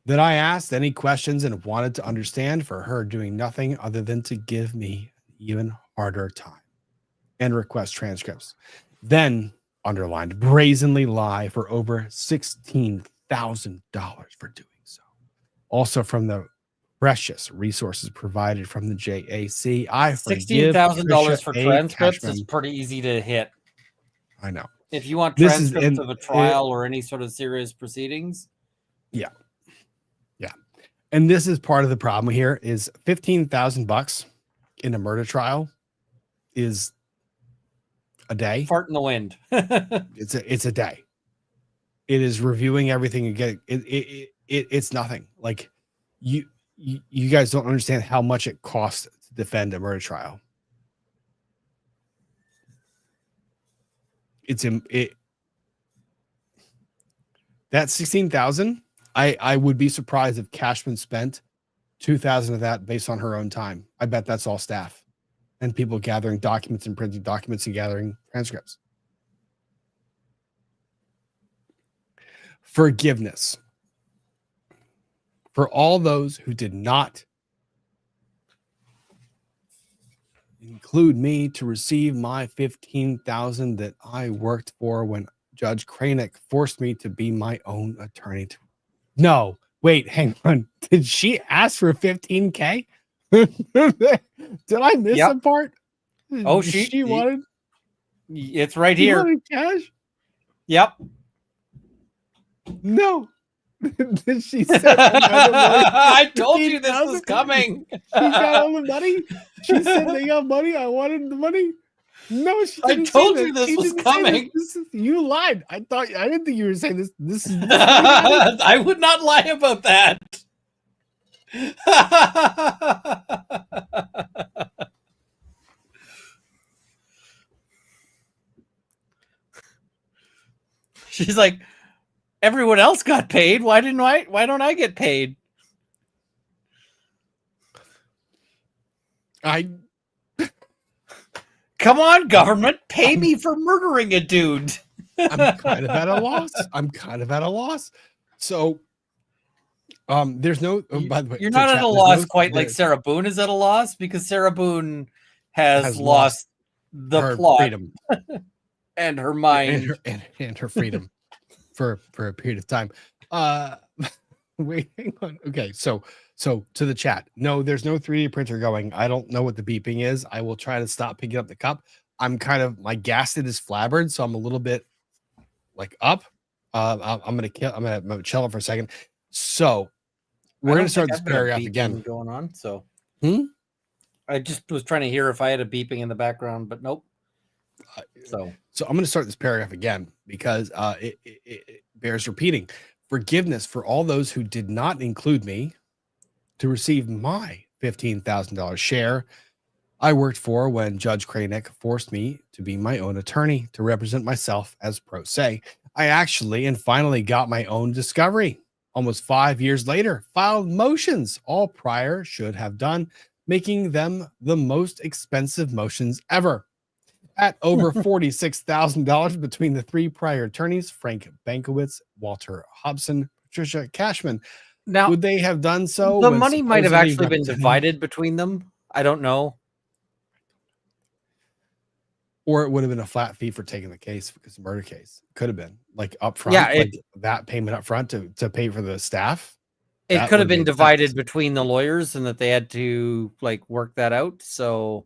That I asked any questions and wanted to understand, for her doing nothing other than to give me an even harder time and request transcripts. Then, underlined, brazenly lie for over $16,000 for doing so. Also from the precious resources provided from the JAC. I forgive $16,000 for Trisha A. transcripts Cashman. is pretty easy to hit. I know. If you want This is- transcripts and of a trial or any sort of serious proceedings. Yeah. And this is part of the problem here is $15,000 in a murder trial is a day. Fart in the wind. It's a day. It is reviewing everything and getting it's nothing. Like you guys don't understand how much it costs to defend a murder trial. That 16,000, I would be surprised if Cashman spent 2,000 of that based on her own time. I bet that's all staff and people gathering documents and printing documents and gathering transcripts. Forgiveness for all those who did not include me to receive my $15,000 that I worked for when Judge Kranick forced me to be my own attorney. No, wait, hang on. Did she ask for $15K? Did I miss a part? Oh, she wanted. It's right She here. wanted cash? Yep. No. Did she say I told you this was coming. She got all the money. She said they got money. I wanted the money. No, she didn't. I told say you that. this She was didn't say coming. you lied. I didn't think you were saying this. This is I would not lie about that. She's like, everyone else got paid. Why don't I get paid? Come on, government, pay me for murdering a dude. I'm kind of at a loss. So, there's no. By the way, you're not at a loss quite like Sarah Boone is at a loss, because Sarah Boone has lost the plot freedom and her mind and her freedom for a period of time. Wait, hang on. Okay, so to the chat. No, there's no 3D printer going. I don't know what the beeping is. I will try to stop picking up the cup. I'm kind of, my gasket is flabbered, so I'm a little bit like up. I'm gonna chill it for a second. So we're gonna start this paragraph again. Going on. So I just was trying to hear if I had a beeping in the background, but nope. So I'm gonna start this paragraph again because it bears repeating. Forgiveness for all those who did not include me to receive my $15,000 share I worked for when Judge Kranick forced me to be my own attorney to represent myself as pro se. I actually and finally got my own discovery. Almost 5 years later, filed motions all prior should have done, making them the most expensive motions ever. At over $46,000 between the three prior attorneys, Frank Bankowitz, Walter Hobson, Patricia Cashman. Now, would they have done so? The money might have actually been divided between them. I don't know. Or it would have been a flat fee for taking the case because the murder case could have been like upfront, like that payment up front to pay for the staff. It could have been divided between the lawyers and that they had to like work that out. So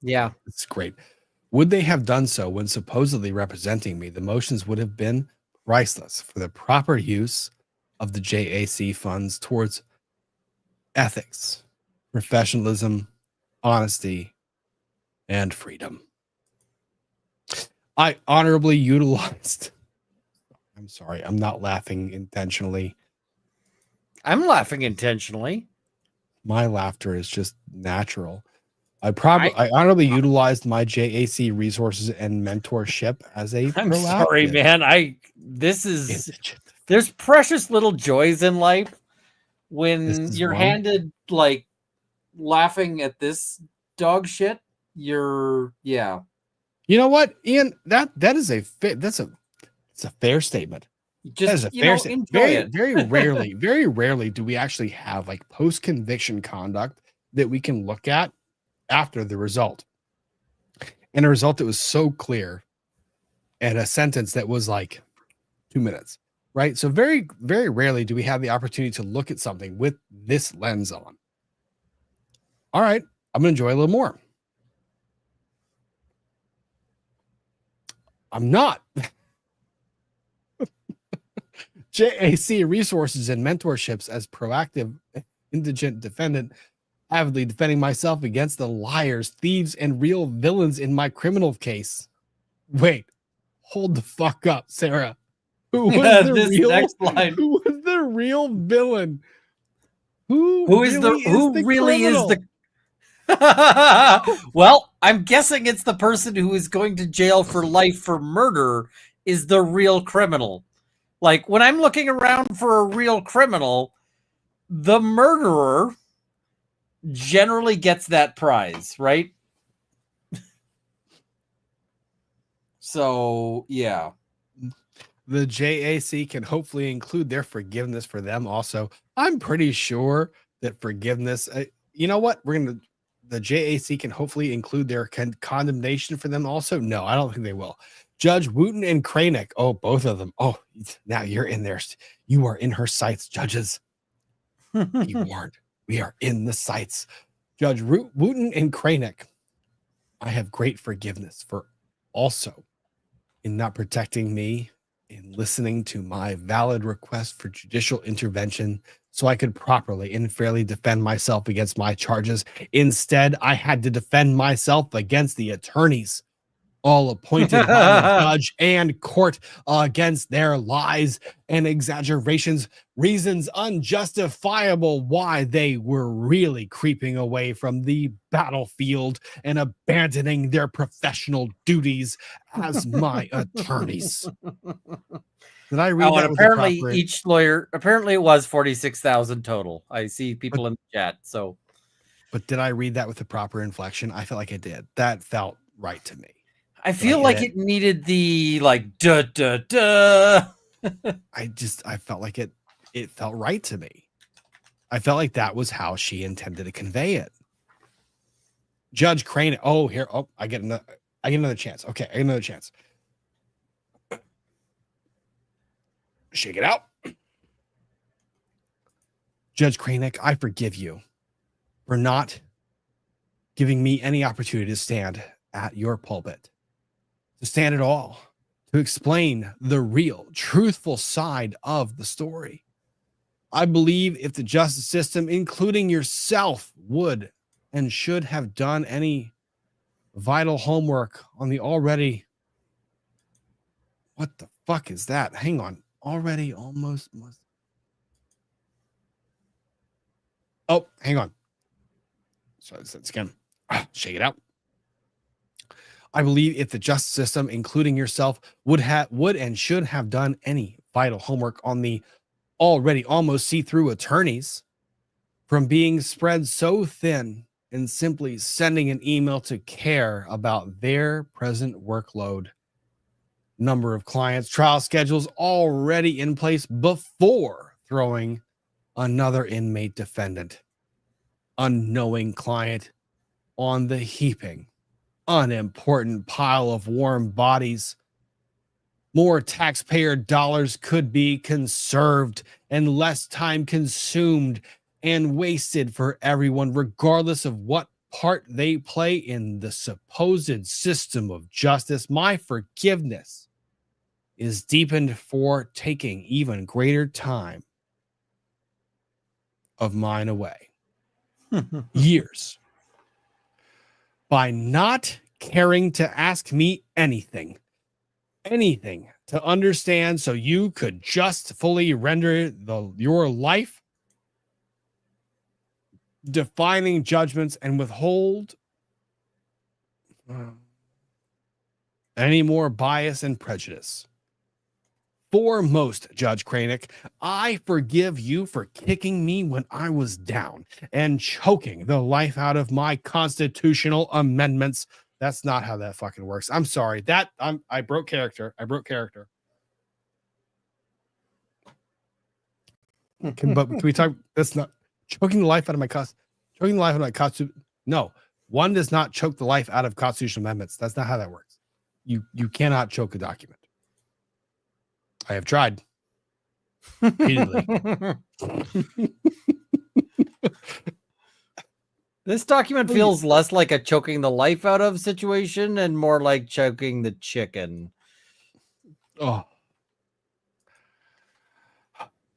yeah, it's great. Would they have done so when supposedly representing me? The motions would have been priceless for the proper use of the JAC funds towards ethics, professionalism, honesty, and freedom. I honorably utilized. I'm sorry, I'm not laughing intentionally. I'm laughing intentionally. My laughter is just natural. I honorably utilized my JAC resources and mentorship as a I'm sorry, proactive man. This is indigent. there's precious little joys in life when This is you're one. handed like laughing at this dog shit. Yeah. You know what, Ian? That is it's a fair statement. That is Just a fair statement. enjoy it. Very rarely do we actually have like post-conviction conduct that we can look at after the result. And a result that was so clear and a sentence that was like 2 minutes, right? So very, very rarely do we have the opportunity to look at something with this lens on. All right, I'm gonna enjoy a little more. I'm not. JAC resources and mentorships as proactive indigent defendant, avidly defending myself against the liars, thieves, and real villains in my criminal case. Wait, hold the fuck up, Sarah. Who was the This real next line. Who was the real villain? Who really is criminal? Well, I'm guessing it's the person who is going to jail for life for murder is the real criminal. Like when I'm looking around for a real criminal, the murderer generally gets that prize, right? So, yeah. The JAC can hopefully include their forgiveness for them also. I'm pretty sure that forgiveness, you know what? The JAC can hopefully include their condemnation for them also. No, I don't think they will. Judge Wooten and Kranick. Oh, both of them. Oh, now you're in there. You are in her sights, judges. Be warned. We are in the sights. Judge Wooten and Kranick. I have great forgiveness for also in not protecting me, in listening to my valid request for judicial intervention so I could properly and fairly defend myself against my charges. Instead, I had to defend myself against the attorneys, all appointed by the judge and court, against their lies and exaggerations, reasons unjustifiable why they were really creeping away from the battlefield and abandoning their professional duties as my attorneys. Did I read that? And apparently, each lawyer, apparently it was 46,000 total. I see people in the chat. So, but did I read that with the proper inflection? I felt like I did. That felt right to me. I feel like it needed the like duh duh duh. I felt like it felt right to me. I felt like that was how she intended to convey it. Judge Crane. Oh, here. Oh, I get another chance. Okay, I get another chance. Shake it out. Judge Kranick, I forgive you for not giving me any opportunity to stand at your pulpit, to stand at all, to explain the real, truthful side of the story. I believe if the justice system, including yourself, would and should have done any vital homework on the already... What the fuck is that? Hang on. Already almost must. Oh, hang on. Sorry, that's again. Shake it out. I believe if the justice system, including yourself, would and should have done any vital homework on the already almost see-through attorneys, from being spread so thin and simply sending an email to care about their present workload, number of clients, trial schedules already in place before throwing another inmate defendant, unknowing client on the heaping, unimportant pile of warm bodies. More taxpayer dollars could be conserved and less time consumed and wasted for everyone, regardless of what part they play in the supposed system of justice. My forgiveness is deepened for taking even greater time of mine away. Years. By not caring to ask me anything to understand so you could just fully render your life defining judgments and withhold any more bias and prejudice. Foremost, Judge Cranick, I forgive you for kicking me when I was down and choking the life out of my constitutional amendments. That's not how that fucking works. I'm sorry. I broke character. I broke character. Can we talk? That's not choking the life out of my choking the life out of my constitution. No, one does not choke the life out of constitutional amendments. That's not how that works. You cannot choke a document. I have tried repeatedly. This document feels less like a choking the life out of situation and more like choking the chicken. Oh,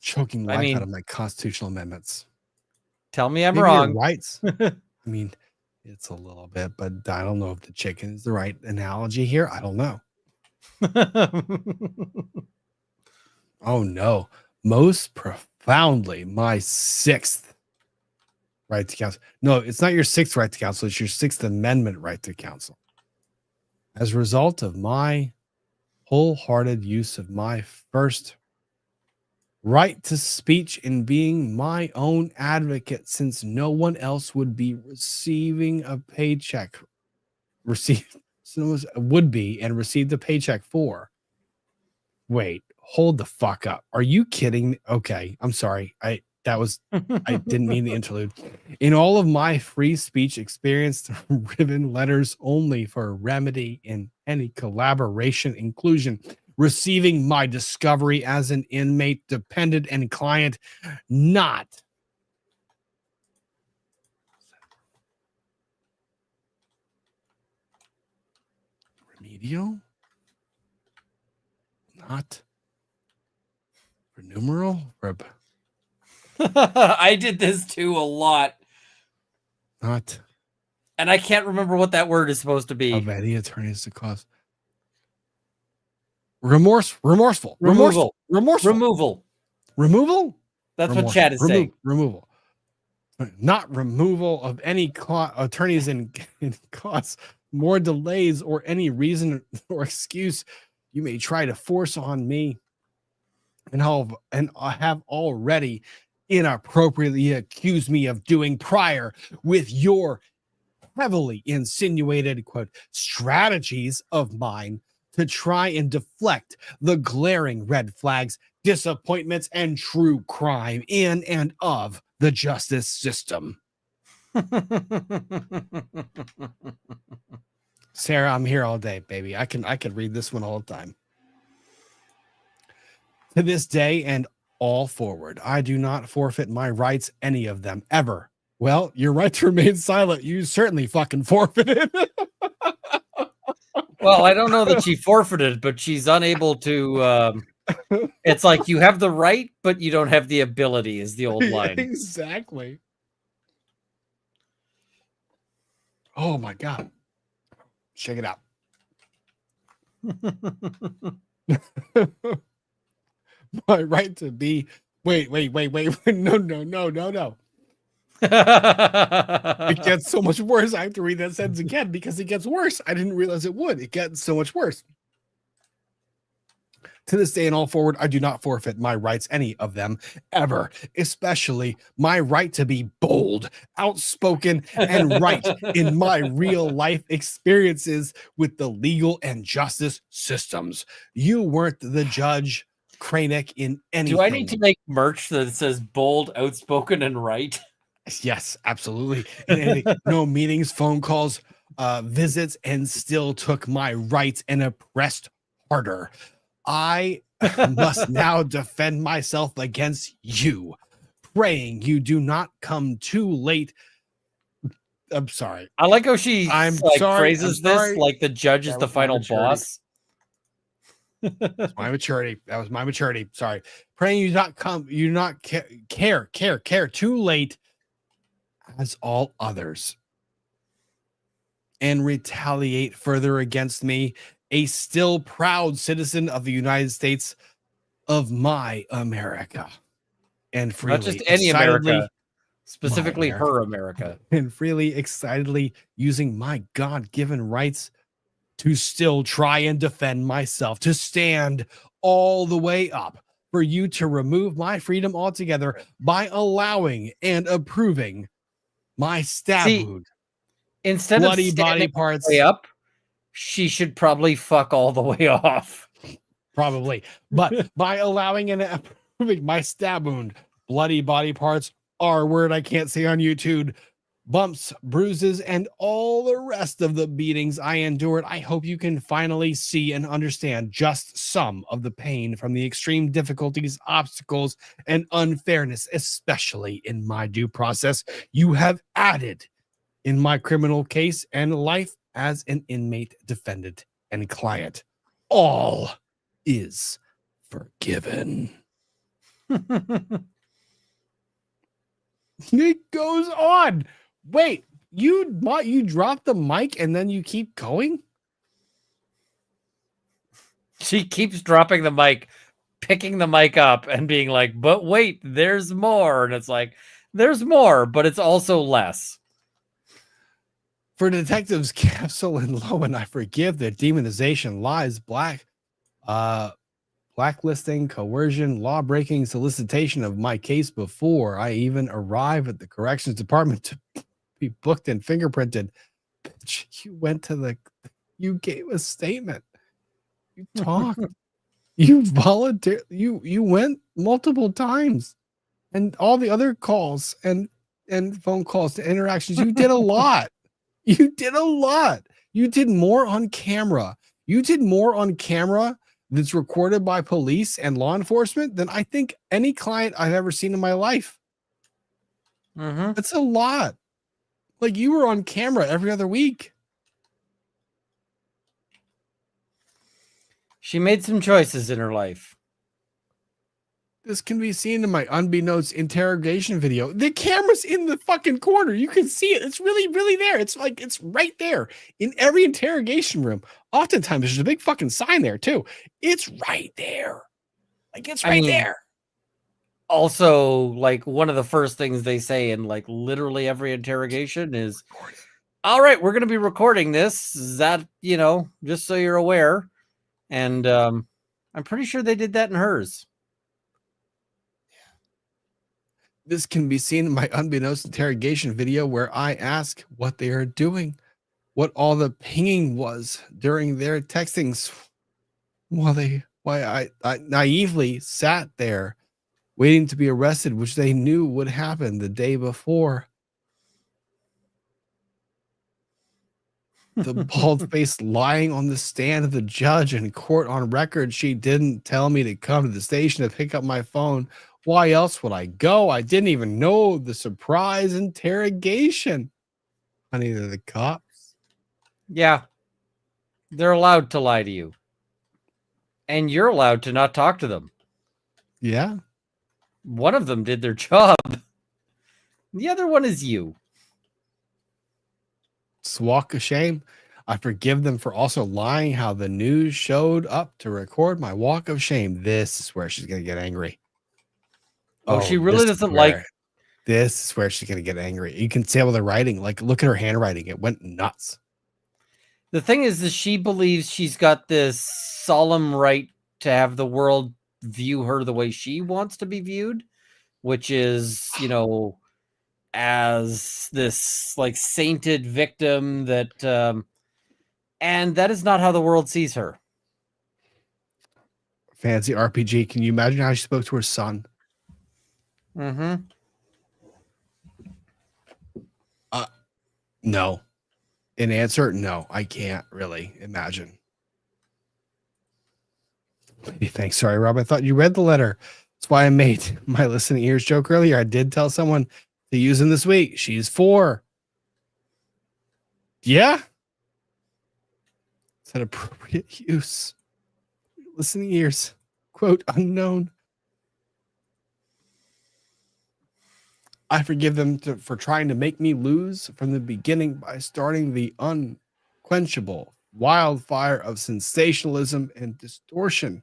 choking the life out of my constitutional amendments. Tell me I'm Maybe wrong. Rights. I mean, it's a little bit, but I don't know if the chicken is the right analogy here. I don't know. Oh no. Most profoundly, my sixth right to counsel. No, it's not your sixth right to counsel. It's your Sixth Amendment right to counsel. As a result of my wholehearted use of my first right to speech in being my own advocate, since no one else would be receiving a paycheck. Would be and received a paycheck for. Wait, hold the fuck up. Are you kidding? Okay, I'm sorry. I didn't mean the interlude. In all of my free speech experience, ribbon letters only for remedy in any collaboration inclusion, receiving my discovery as an inmate, dependent, and client, not remedial, not for numeral, I did this too a lot. not. And I can't remember what that word is supposed to be. Of any attorneys to cause. Remorseful. Removal. Removal. That's what Chad is saying. Removal. Not removal of any attorneys in cause more delays or any reason or excuse you may try to force on me and have already inappropriately accused me of doing prior with your heavily insinuated, quote, strategies of mine to try and deflect the glaring red flags, disappointments, and true crime in and of the justice system. Sarah, I'm here all day, baby. I could read this one all the time. To this day and all forward, I do not forfeit my rights, any of them, ever. Well, your right to remain silent, you certainly fucking forfeited. Well, I don't know that she forfeited, but she's unable to. It's like you have the right, but you don't have the ability, is the old line. Exactly. Oh my God. Check it out. My right to be. Wait. No. It gets so much worse. I have to read that sentence again because it gets worse. I didn't realize it would. It gets so much worse. To this day and all forward, I do not forfeit my rights, any of them, ever, especially my right to be bold, outspoken, and right in my real life experiences with the legal and justice systems. You weren't the judge, Cranick, in anything. Do I need to make merch that says bold, outspoken, and right? Yes, absolutely. No meetings, phone calls, visits, and still took my rights and oppressed harder. I must now defend myself against you, praying you do not come too late. I'm sorry. I like how she phrases this like the judge is the final boss. My maturity. That was my maturity. Sorry. Praying you do not care too late as all others and retaliate further against me, a still proud citizen of the United States of my America, and freely, not just any America, specifically America. her America. And freely, excitedly using my God-given rights to still try and defend myself, to stand all the way up for you to remove my freedom altogether by allowing and approving my stab See, wound, Instead bloody of body standing parts, way up, she should probably fuck all the way off. probably, but by allowing and approving my stab wound, bloody body parts, R word I can't say on YouTube, bumps, bruises, and all the rest of the beatings I endured, I hope you can finally see and understand just some of the pain from the extreme difficulties, obstacles, and unfairness, especially in my due process, you have added in my criminal case and life as an inmate, defendant, and client. All is forgiven. It goes on. Wait, you drop the mic and then you keep going? She keeps dropping the mic, picking the mic up and being like, but wait, there's more. And it's like, there's more, but it's also less. For detectives Capsule and Lowen, I forgive their demonization, lies, blacklisting, coercion, law-breaking, solicitation of my case before I even arrive at the corrections department to be booked and fingerprinted. Bitch, you gave a statement. You talked. You volunteered. You went multiple times, and all the other calls and phone calls to interactions. You did a lot. You did a lot. You did more on camera. You did more on camera that's recorded by police and law enforcement than I think any client I've ever seen in my life. Mm-hmm. That's a lot. Like, you were on camera every other week. She made some choices in her life. This can be seen in my unbeknownst interrogation video. The camera's in the fucking corner. You can see it. It's really, really there. It's like, it's right there in every interrogation room. Oftentimes there's a big fucking sign there too. It's right there. Like, it's right there. Also, like, one of the first things they say in like literally every interrogation is, all right, we're going to be recording this. Is that, just so you're aware. And I'm pretty sure they did that in hers. This can be seen in my unbeknownst interrogation video where I ask what they are doing, what all the pinging was during their textings, why I naively sat there waiting to be arrested, which they knew would happen the day before. The bald-faced lying on the stand of the judge in court on record. She didn't tell me to come to the station to pick up my phone. Why else would I go? I didn't even know the surprise interrogation. Honey, to the cops. Yeah. They're allowed to lie to you. And you're allowed to not talk to them. Yeah. One of them did their job. The other one is you. It's a walk of shame. I forgive them for also lying how the news showed up to record my walk of shame. This is where she's going to get angry. Oh, she really doesn't like. This is where she's going to get angry. You can tell with the writing. Like, look at her handwriting. It went nuts. The thing is that she believes she's got this solemn right to have the world view her the way she wants to be viewed, which is, as this like sainted victim that, and that is not how the world sees her. Fancy RPG. Can you imagine how she spoke to her son? Mm-hmm. No. In answer, no, I can't really imagine. Thanks. Sorry, Rob. I thought you read the letter. That's why I made my listening ears joke earlier. I did tell someone to use them this week. She's 4. Yeah. It's an appropriate use. Listening ears. Quote, unknown. I forgive them for trying to make me lose from the beginning by starting the unquenchable wildfire of sensationalism and distortion,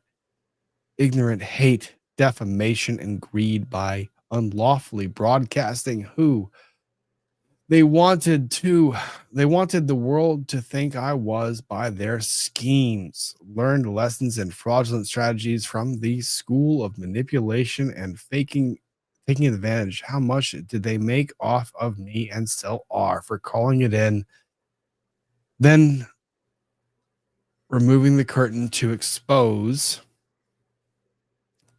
ignorant hate, defamation, and greed by unlawfully broadcasting who they wanted the world to think I was by their schemes, learned lessons and fraudulent strategies from the school of manipulation and taking advantage. How much did they make off of me and still are for calling it in, then removing the curtain to expose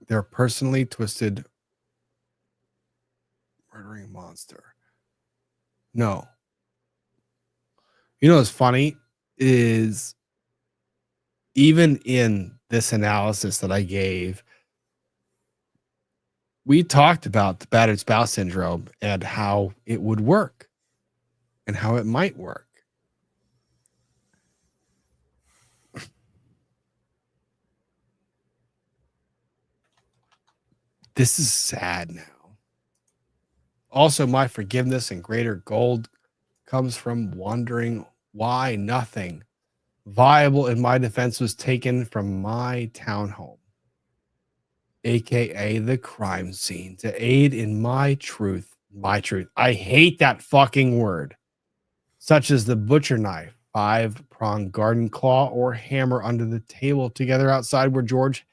their personally twisted murdering monster. No. You know what's funny is even in this analysis that I gave, we talked about the battered spouse syndrome and how it would work and how it might work. This is sad now. Also, my forgiveness and greater gold comes from wondering why nothing viable in my defense was taken from my townhome, aka the crime scene, to aid in my truth. I hate that fucking word. Such as the butcher knife, 5-pronged garden claw, or hammer under the table together outside where George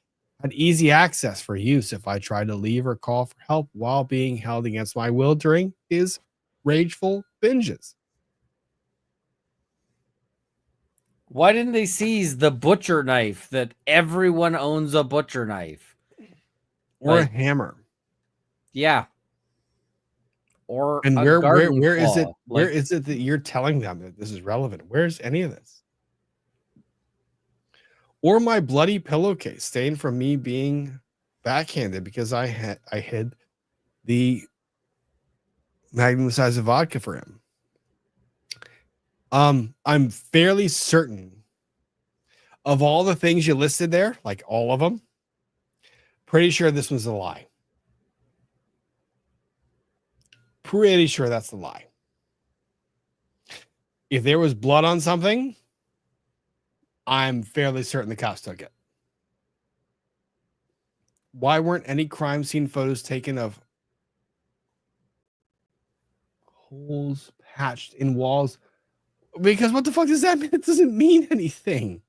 had easy access for use if I tried to leave or call for help while being held against my will during his rageful binges. Why didn't they seize the butcher knife that everyone owns a butcher knife? Or a hammer. Yeah. Or and a where garden is it? claw. Where is it that you're telling them that this is relevant? Where's any of this? Or my bloody pillowcase stained from me being backhanded because I hid the magnum size of vodka for him. I'm fairly certain of all the things you listed there, like all of them, pretty sure this was a lie. Pretty sure that's the lie. If there was blood on something, I'm fairly certain the cops took it. Why weren't any crime scene photos taken of holes patched in walls? Because what the fuck does that mean? It doesn't mean anything.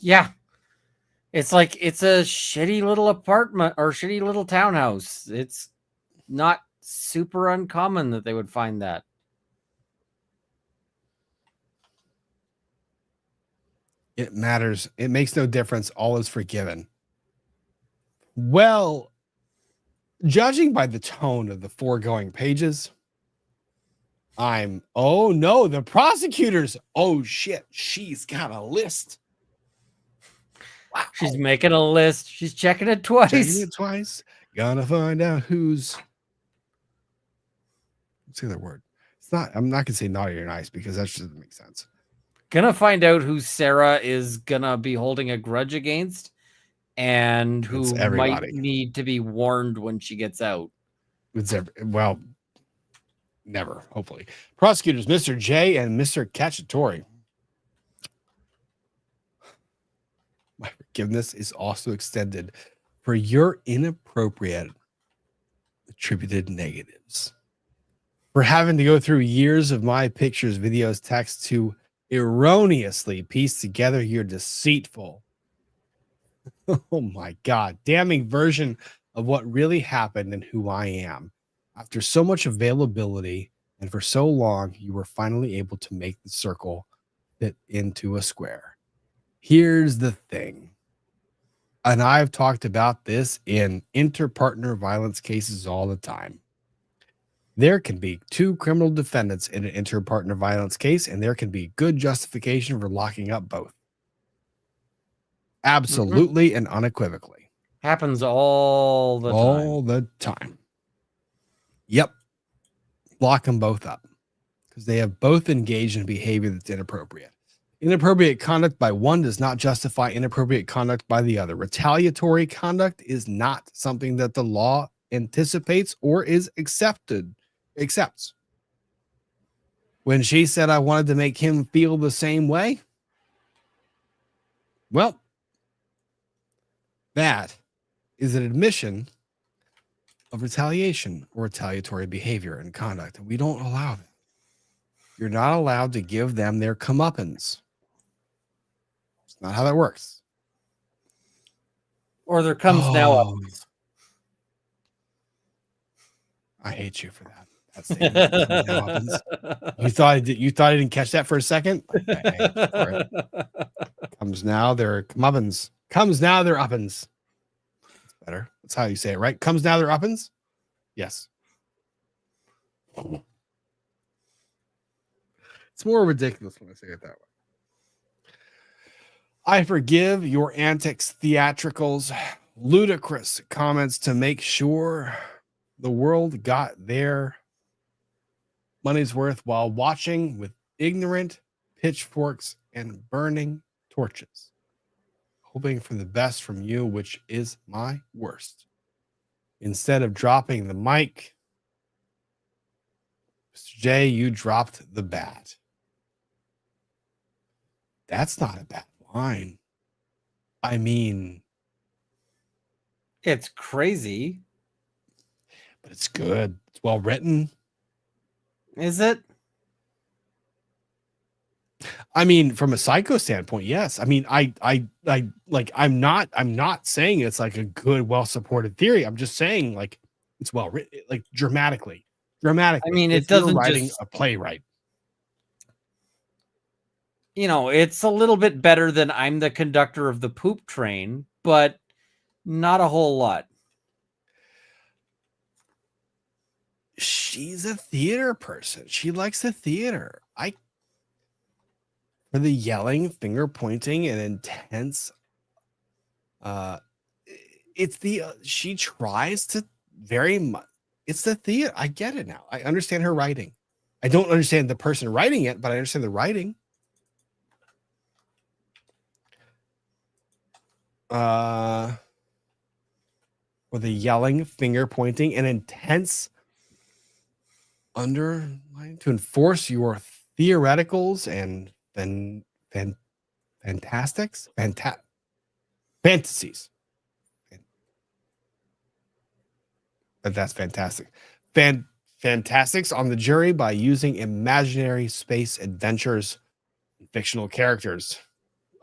Yeah. It's like it's a shitty little apartment or shitty little townhouse. It's not super uncommon that they would find that. It matters. It makes no difference. All is forgiven. Well, judging by the tone of the foregoing pages, oh no, the prosecutors. Oh shit, she's got a list. Wow. She's making a list. She's checking it twice. Checking it twice. Gonna find out who's. What's the other word? It's not. I'm not gonna say naughty or nice because that just doesn't make sense. Gonna find out who Sarah is gonna be holding a grudge against, and who might need to be warned when she gets out. Well, never. Hopefully, prosecutors Mr. J and Mr. Cacciatore. My forgiveness is also extended for your inappropriate attributed negatives. For having to go through years of my pictures, videos, texts to erroneously piece together your deceitful, oh my God, damning version of what really happened and who I am. After so much availability and for so long, you were finally able to make the circle fit into a square. Here's the thing, and I've talked about this in interpartner violence cases all the time. There can be two criminal defendants in an interpartner violence case, and there can be good justification for locking up both. Absolutely and unequivocally. Happens all the time. All the time. Yep. Lock them both up because they have both engaged in behavior that's inappropriate. Inappropriate conduct by one does not justify inappropriate conduct by the other. Retaliatory conduct is not something that the law anticipates or accepts. When she said I wanted to make him feel the same way, well, that is an admission of retaliation or retaliatory behavior and conduct. We don't allow that. You're not allowed to give them their comeuppance. It's not how that works. Or there comes now up. I hate you for that. That statement. Comes now uppins. You thought I didn't catch that for a second? I hate you for it. Comes now their comeuppance. Comes now their uppins. That's better. That's how you say it, right? Comes now their uppins? Yes. It's more ridiculous when I say it that way. I forgive your antics, theatricals, ludicrous comments to make sure the world got their money's worth while watching with ignorant pitchforks and burning torches, hoping for the best from you, which is my worst. Instead of dropping the mic, Mr. J, you dropped the bat. That's not a bad line. I mean, it's crazy, but it's good. It's well written. Is it? I mean, from a psycho standpoint, yes. I mean, I'm not saying it's like a good, well-supported theory. I'm just saying like it's well written, like dramatically. I mean, it If you're doesn't writing just a playwright. You know, it's a little bit better than I'm the conductor of the poop train, but not a whole lot. She's a theater person. She likes the theater. For the yelling, finger pointing, and intense. It's the she tries to very much. It's the theater. I get it now. I understand her writing. I don't understand the person writing it, but I understand the writing. For the yelling, finger pointing, and intense underline to enforce your theoreticals and fantasies. But that's fantastic. Fantastics on the jury by using imaginary space adventures and fictional characters.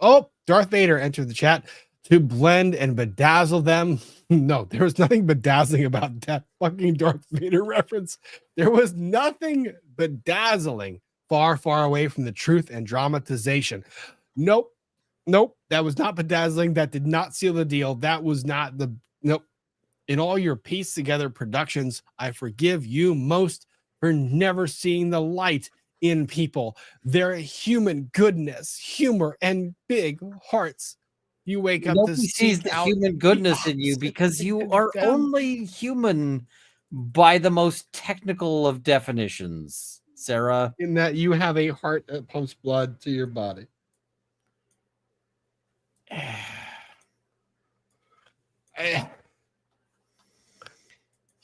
Oh, Darth Vader entered the chat to blend and bedazzle them. No, there was nothing bedazzling about that fucking Darth Vader reference. There was nothing bedazzling. Far, far away from the truth and dramatization. Nope. That was not bedazzling. That did not seal the deal. That was not the nope. In all your pieced together productions, I forgive you most for never seeing the light in people. Their human goodness, humor, and big hearts. You wake up to see the human goodness in you because you are only human by the most technical of definitions, Sarah. In that you have a heart that pumps blood to your body.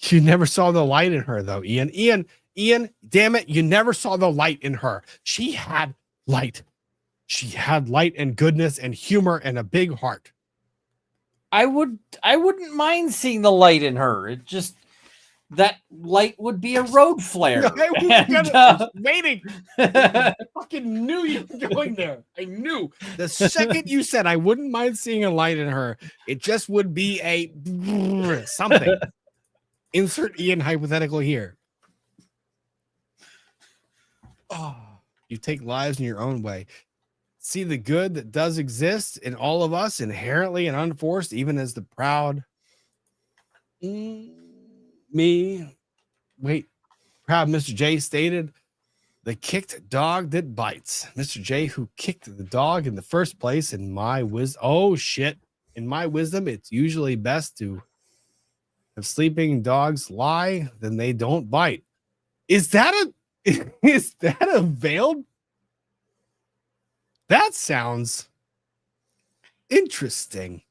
You never saw the light in her, though, Ian. Ian, damn it, you never saw the light in her. She had light. She had light and goodness and humor and a big heart. I wouldn't mind seeing the light in her. It just that light would be a road flare. I was waiting. I fucking knew you were going there. I knew the second you said I wouldn't mind seeing a light in her, it just would be a something. Insert Ian hypothetical here. Oh, you take lives in your own way. See the good that does exist in all of us, inherently and unforced, even as the proud proud Mr. J stated, the kicked dog that bites. Mr. J, who kicked the dog in the first place, in my wisdom. Oh, shit. In my wisdom, it's usually best to have sleeping dogs lie, then they don't bite. Is that a veiled? That sounds interesting.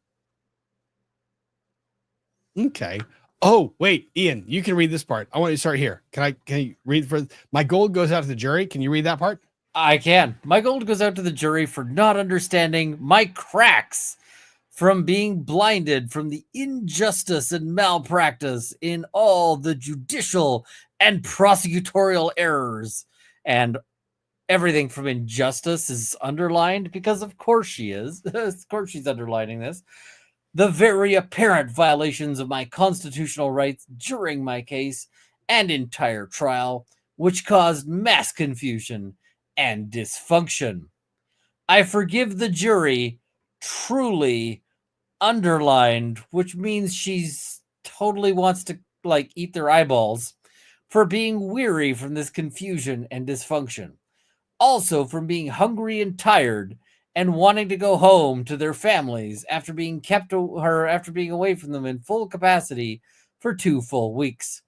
Okay. Oh, wait, Ian, you can read this part. I want you to start here. Can you read for my gold goes out to the jury? Can you read that part? I can. My gold goes out to the jury for not understanding my cracks from being blinded from the injustice and malpractice in all the judicial and prosecutorial errors. And everything from injustice is underlined because of course she is. Of course she's underlining this. The very apparent violations of my constitutional rights during my case and entire trial, which caused mass confusion and dysfunction. I forgive the jury, truly underlined, which means she's totally wants to like eat their eyeballs, for being weary from this confusion and dysfunction. Also from being hungry and tired and wanting to go home to their families after being away from them in full capacity for 2 full weeks.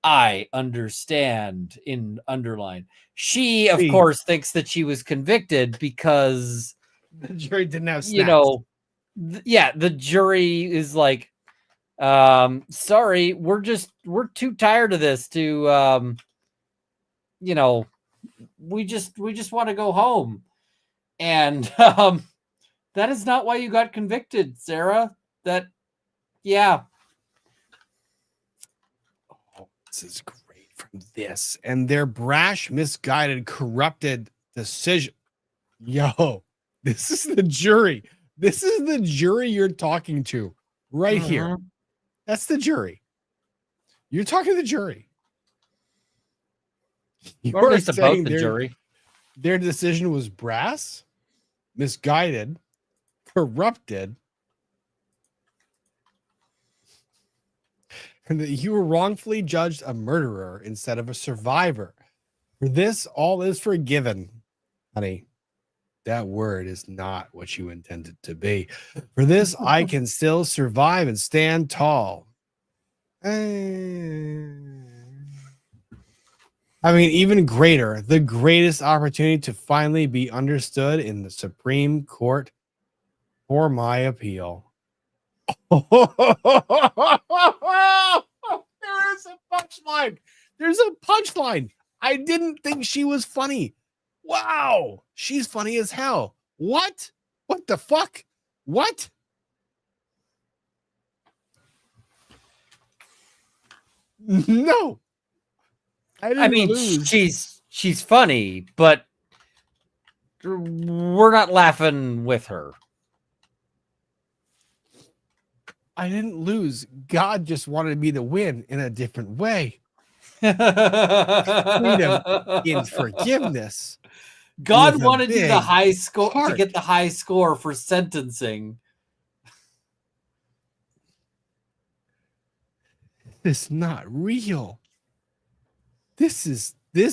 I understand, in underline. She, of course, thinks that she was convicted because the jury didn't have snacks. You know, the jury is like, sorry, we're too tired of this to, we just want to go home. And that is not why you got convicted, Sarah. Yeah. Oh, this is great from this. And their brash, misguided, corrupted decision. Yo, this is the jury. This is the jury you're talking to right here. That's the jury. You're talking to the jury. You're saying the jury. Their decision was brass, misguided, corrupted, and that you were wrongfully judged a murderer instead of a survivor. For this, all is forgiven. Honey, that word is not what you intended to be. For this, I can still survive and stand tall. I mean, even greater, the greatest opportunity to finally be understood in the Supreme Court for my appeal. There is a punchline. There's a punchline. I didn't think she was funny. Wow. She's funny as hell. What? What the fuck? What? No. I mean, she's funny, but we're not laughing with her. I didn't lose. God just wanted me to win in a different way. Freedom in forgiveness. God wanted you the high score to get the high score for sentencing. It's not real. This is what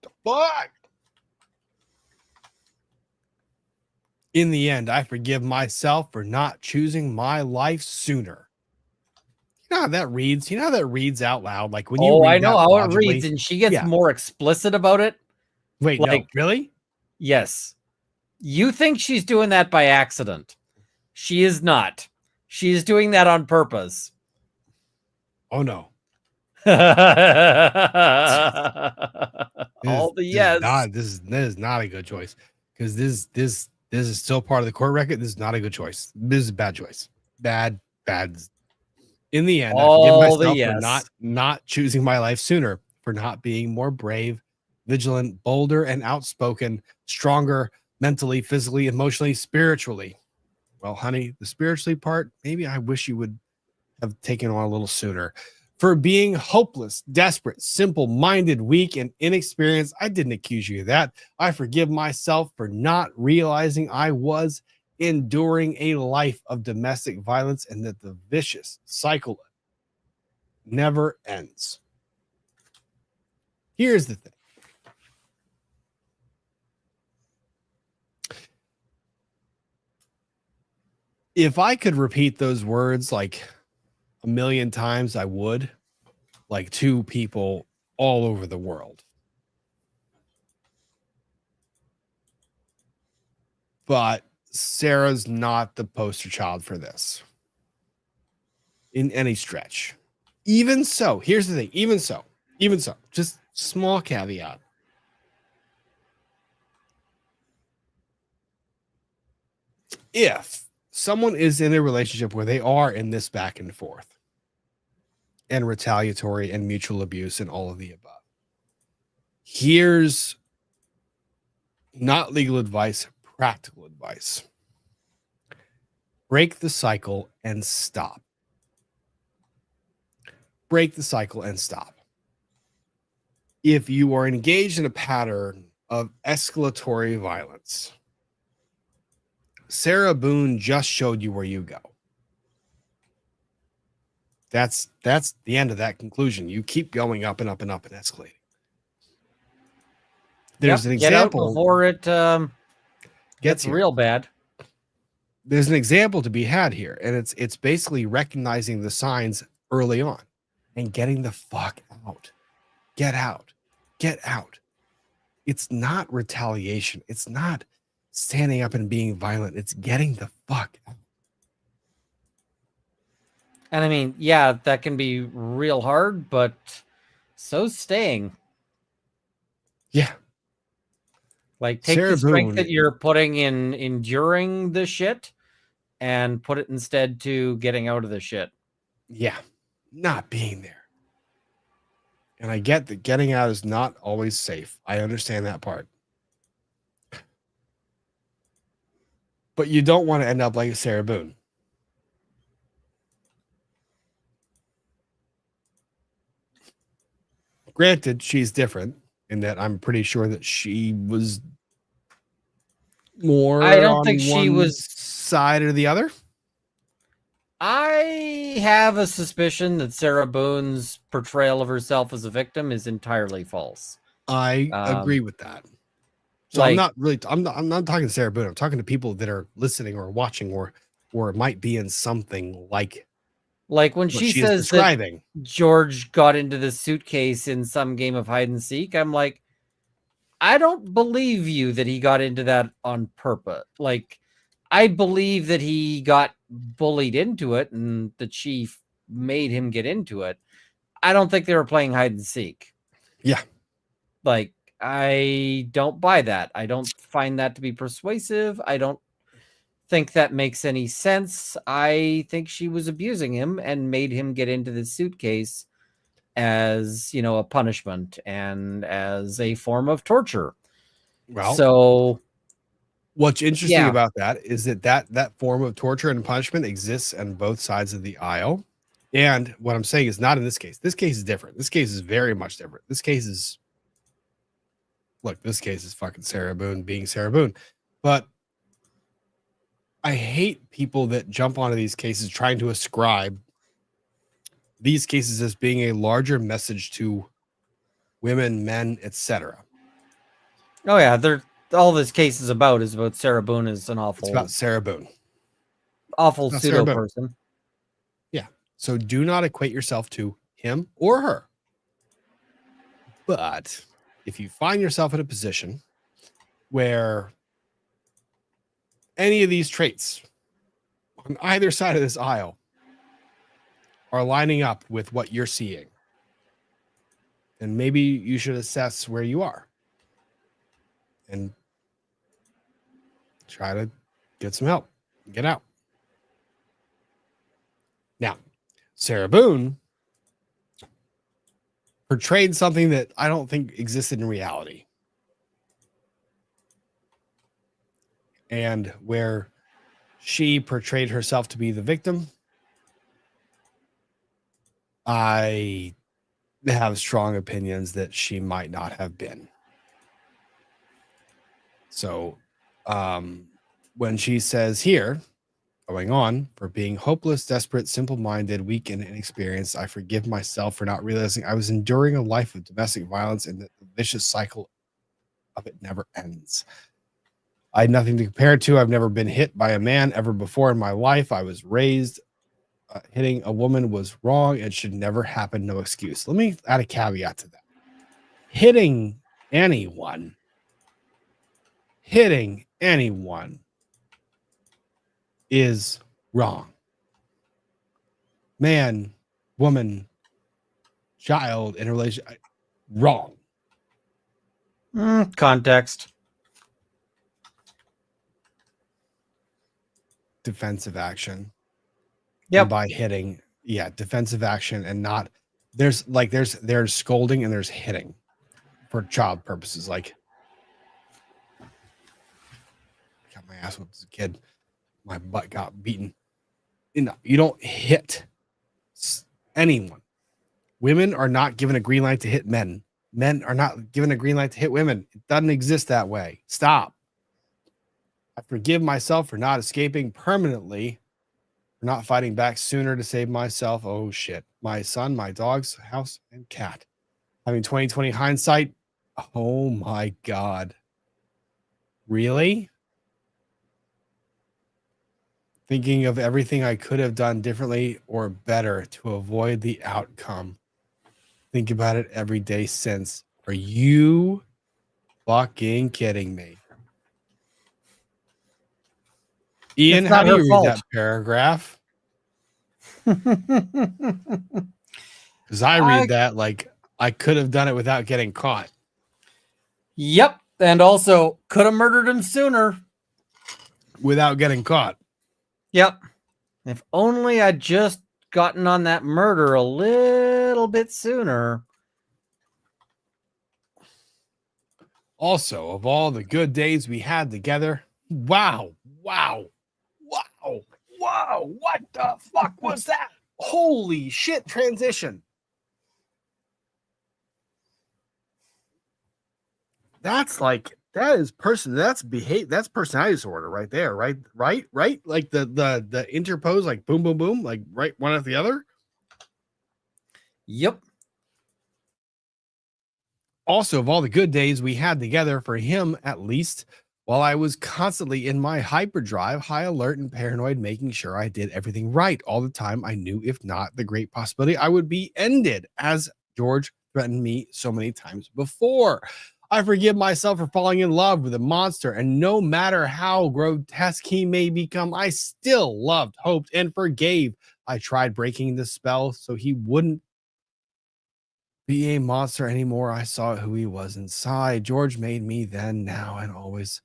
the fuck? In the end, I forgive myself for not choosing my life sooner. You know how that reads? You know how that reads out loud? Like when you I know how it reads, and she gets more explicit about it. Wait, like, no, really? Yes. You think she's doing that by accident. She is not. She is doing that on purpose. Oh no. All the yes. This is not a good choice. Because this is still part of the court record. This is not a good choice. This is a bad choice. Bad. In the end, I forgive myself for not choosing my life sooner, for not being more brave, vigilant, bolder, and outspoken, stronger mentally, physically, emotionally, spiritually. Well, honey, the spiritually part, maybe I wish you would have taken on a little sooner. For being hopeless, desperate, simple-minded, weak, and inexperienced, I didn't accuse you of that. I forgive myself for not realizing I was enduring a life of domestic violence and that the vicious cycle never ends. Here's the thing. If I could repeat those words like a million times, I would, like to people all over the world. But Sarah's not the poster child for this in any stretch. Even so, here's the thing. Even so, just small caveat. if someone is in a relationship where they are in this back and forth and retaliatory and mutual abuse and all of the above, here's not legal advice, practical advice. Break the cycle and stop. Break the cycle and stop. If you are engaged in a pattern of escalatory violence, Sarah Boone just showed you where you go. That's the end of that conclusion. You keep going up and up and up and escalating. There's an example Get out before it gets real bad. There's an example to be had here, and it's basically recognizing the signs early on and getting the fuck out. Get out. Get out. It's not retaliation. It's not standing up and being violent. It's getting the fuck out. And I mean, yeah, that can be real hard, but so's staying. Yeah. Like, take Sarah the strength Boone, that you're putting in enduring the shit and put it instead to getting out of the shit. yeah, not being there. And I get that getting out is not always safe. I understand that part. But you don't want to end up like Sarah Boone. Granted, she's different in that I'm pretty sure that she was more I don't on think she one was side or the other. I have a suspicion that Sarah Boone's portrayal of herself as a victim is entirely false. I agree with that. So like- I'm not talking to Sarah Boone. I'm talking to people that are listening or watching or might be in something like when what she is says describing. that George got into the suitcase in some game of hide and seek, I'm like, I don't believe you that he got into that on purpose. Like, I believe that he got bullied into it and that she made him get into it. I don't think they were playing hide and seek. Yeah. Like, I don't buy that. I don't find that to be persuasive. I don't think that makes any sense. I think she was abusing him and made him get into the suitcase as, a punishment and as a form of torture. Well, so what's interesting about that is that form of torture and punishment exists on both sides of the aisle. And what I'm saying is not in this case. This case is different. This case is very much different. This case is fucking Sarah Boone being Sarah Boone. But I hate people that jump onto these cases trying to ascribe these cases as being a larger message to women, men, etc. Oh yeah, all this case is about Sarah Boone is an awful. It's about Sarah Boone. Awful pseudo person. Yeah. So do not equate yourself to him or her. But if you find yourself in a position where any of these traits on either side of this aisle are lining up with what you're seeing, then maybe you should assess where you are and try to get some help, get out. Now, Sarah Boone portrayed something that I don't think existed in reality. And where she portrayed herself to be the victim, I have strong opinions that she might not have been. So when she says here, going on, for being hopeless, desperate, simple-minded, weak, and inexperienced, I forgive myself for not realizing I was enduring a life of domestic violence and that the vicious cycle of it never ends. I had nothing to compare it to. I've never been hit by a man ever before in my life. I was raised hitting a woman was wrong and should never happen. No excuse. Let me add a caveat to that. Hitting anyone is wrong. Man, woman, child in a relationship, wrong. Context. defensive action. Yep. And by hitting, yeah, defensive action, and not there's scolding and there's hitting for job purposes. Like, got my ass whipped as a kid. My butt got beaten. You don't hit anyone. Women are not given a green light to hit men. Men are not given a green light to hit women. It doesn't exist that way. Stop. I forgive myself for not escaping permanently, for not fighting back sooner to save myself. Oh, shit. My son, my dogs, house, and cat. Having 20/20 hindsight. Oh, my God. Really? Thinking of everything I could have done differently or better to avoid the outcome. Think about it every day since. Are you fucking kidding me? Ian, how do you read that paragraph? Because I read that like I could have done it without getting caught. Yep. And also could have murdered him sooner. Without getting caught. Yep. If only I'd just gotten on that murder a little bit sooner. Also, of all the good days we had together, wow, what the fuck was that? Holy shit, transition. That's that's personality disorder right there, right? Like the interpose, like boom, boom, boom, like right one after the other. Yep. Also, of all the good days we had together, for him at least, while I was constantly in my hyperdrive, high alert and paranoid, making sure I did everything right all the time, I knew if not, the great possibility I would be ended, as George threatened me so many times before. I forgive myself for falling in love with a monster, and no matter how grotesque he may become, I still loved, hoped, and forgave. I tried breaking the spell so he wouldn't be a monster anymore. I saw who he was inside. George made me then, now, and always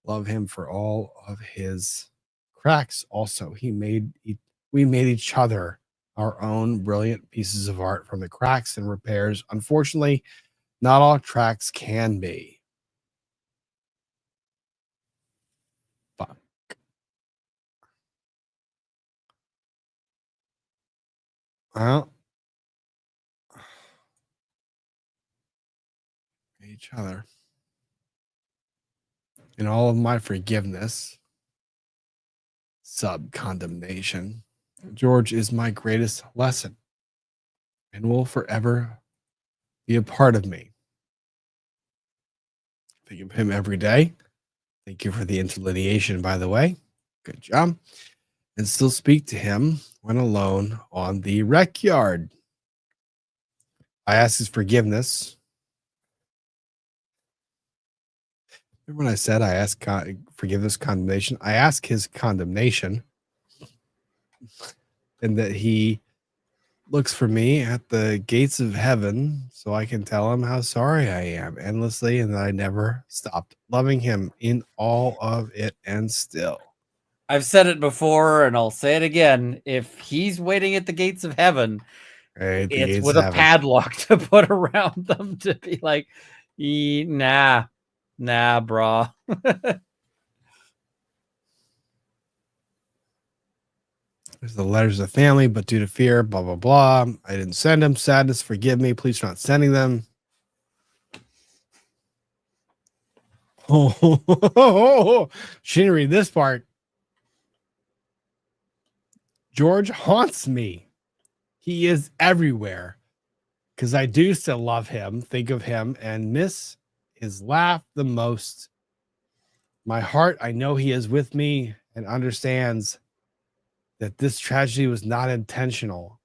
love him for all of his cracks. Also, we made each other our own brilliant pieces of art from the cracks and repairs. Unfortunately, not all cracks can be. Fuck. Well, each other. In all of my forgiveness, sub-condemnation, George is my greatest lesson and will forever be a part of me. Think of him every day. Thank you for the interlineation, by the way. Good job. And still speak to him when alone on the rec yard. I ask his forgiveness. Remember when I said I ask forgiveness, condemnation? I ask his condemnation, and that he looks for me at the gates of heaven so I can tell him how sorry I am endlessly, and that I never stopped loving him in all of it and still. I've said it before and I'll say it again. If he's waiting at the gates of heaven, it's with a padlock to put around them to be like, nah, brah. There's the letters of the family, but due to fear, blah, blah, blah. I didn't send them. Sadness, forgive me. Please for not sending them. Oh, she didn't read this part. George haunts me. He is everywhere because I do still love him, think of him, and miss his laugh the most. My heart, I know he is with me and understands that this tragedy was not intentional.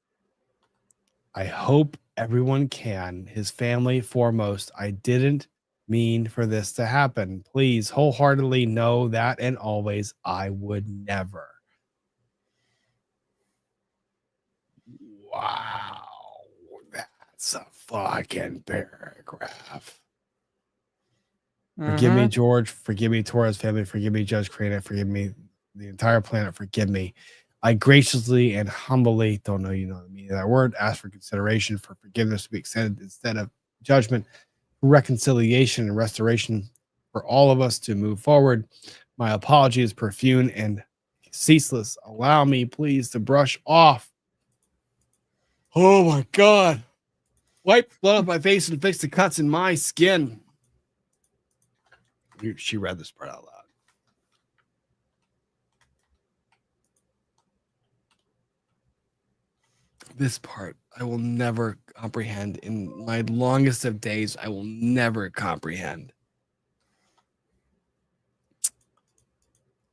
I hope everyone can, his family foremost. I didn't mean for this to happen. Please wholeheartedly know that, and always I would never. Wow, that's a fucking paragraph. Forgive me, George. Forgive me, Torres family. Forgive me, Judge Crane. Forgive me, the entire planet forgive me. I graciously and humbly, don't know, you know the meaning of that word, ask for consideration for forgiveness to be extended instead of judgment, reconciliation and restoration for all of us to move forward. My apology is profuse and ceaseless. Allow me, please, to brush off. Oh my God. Wipe blood off my face and fix the cuts in my skin. She read this part out loud. This part I will never comprehend. In my longest of days, I will never comprehend.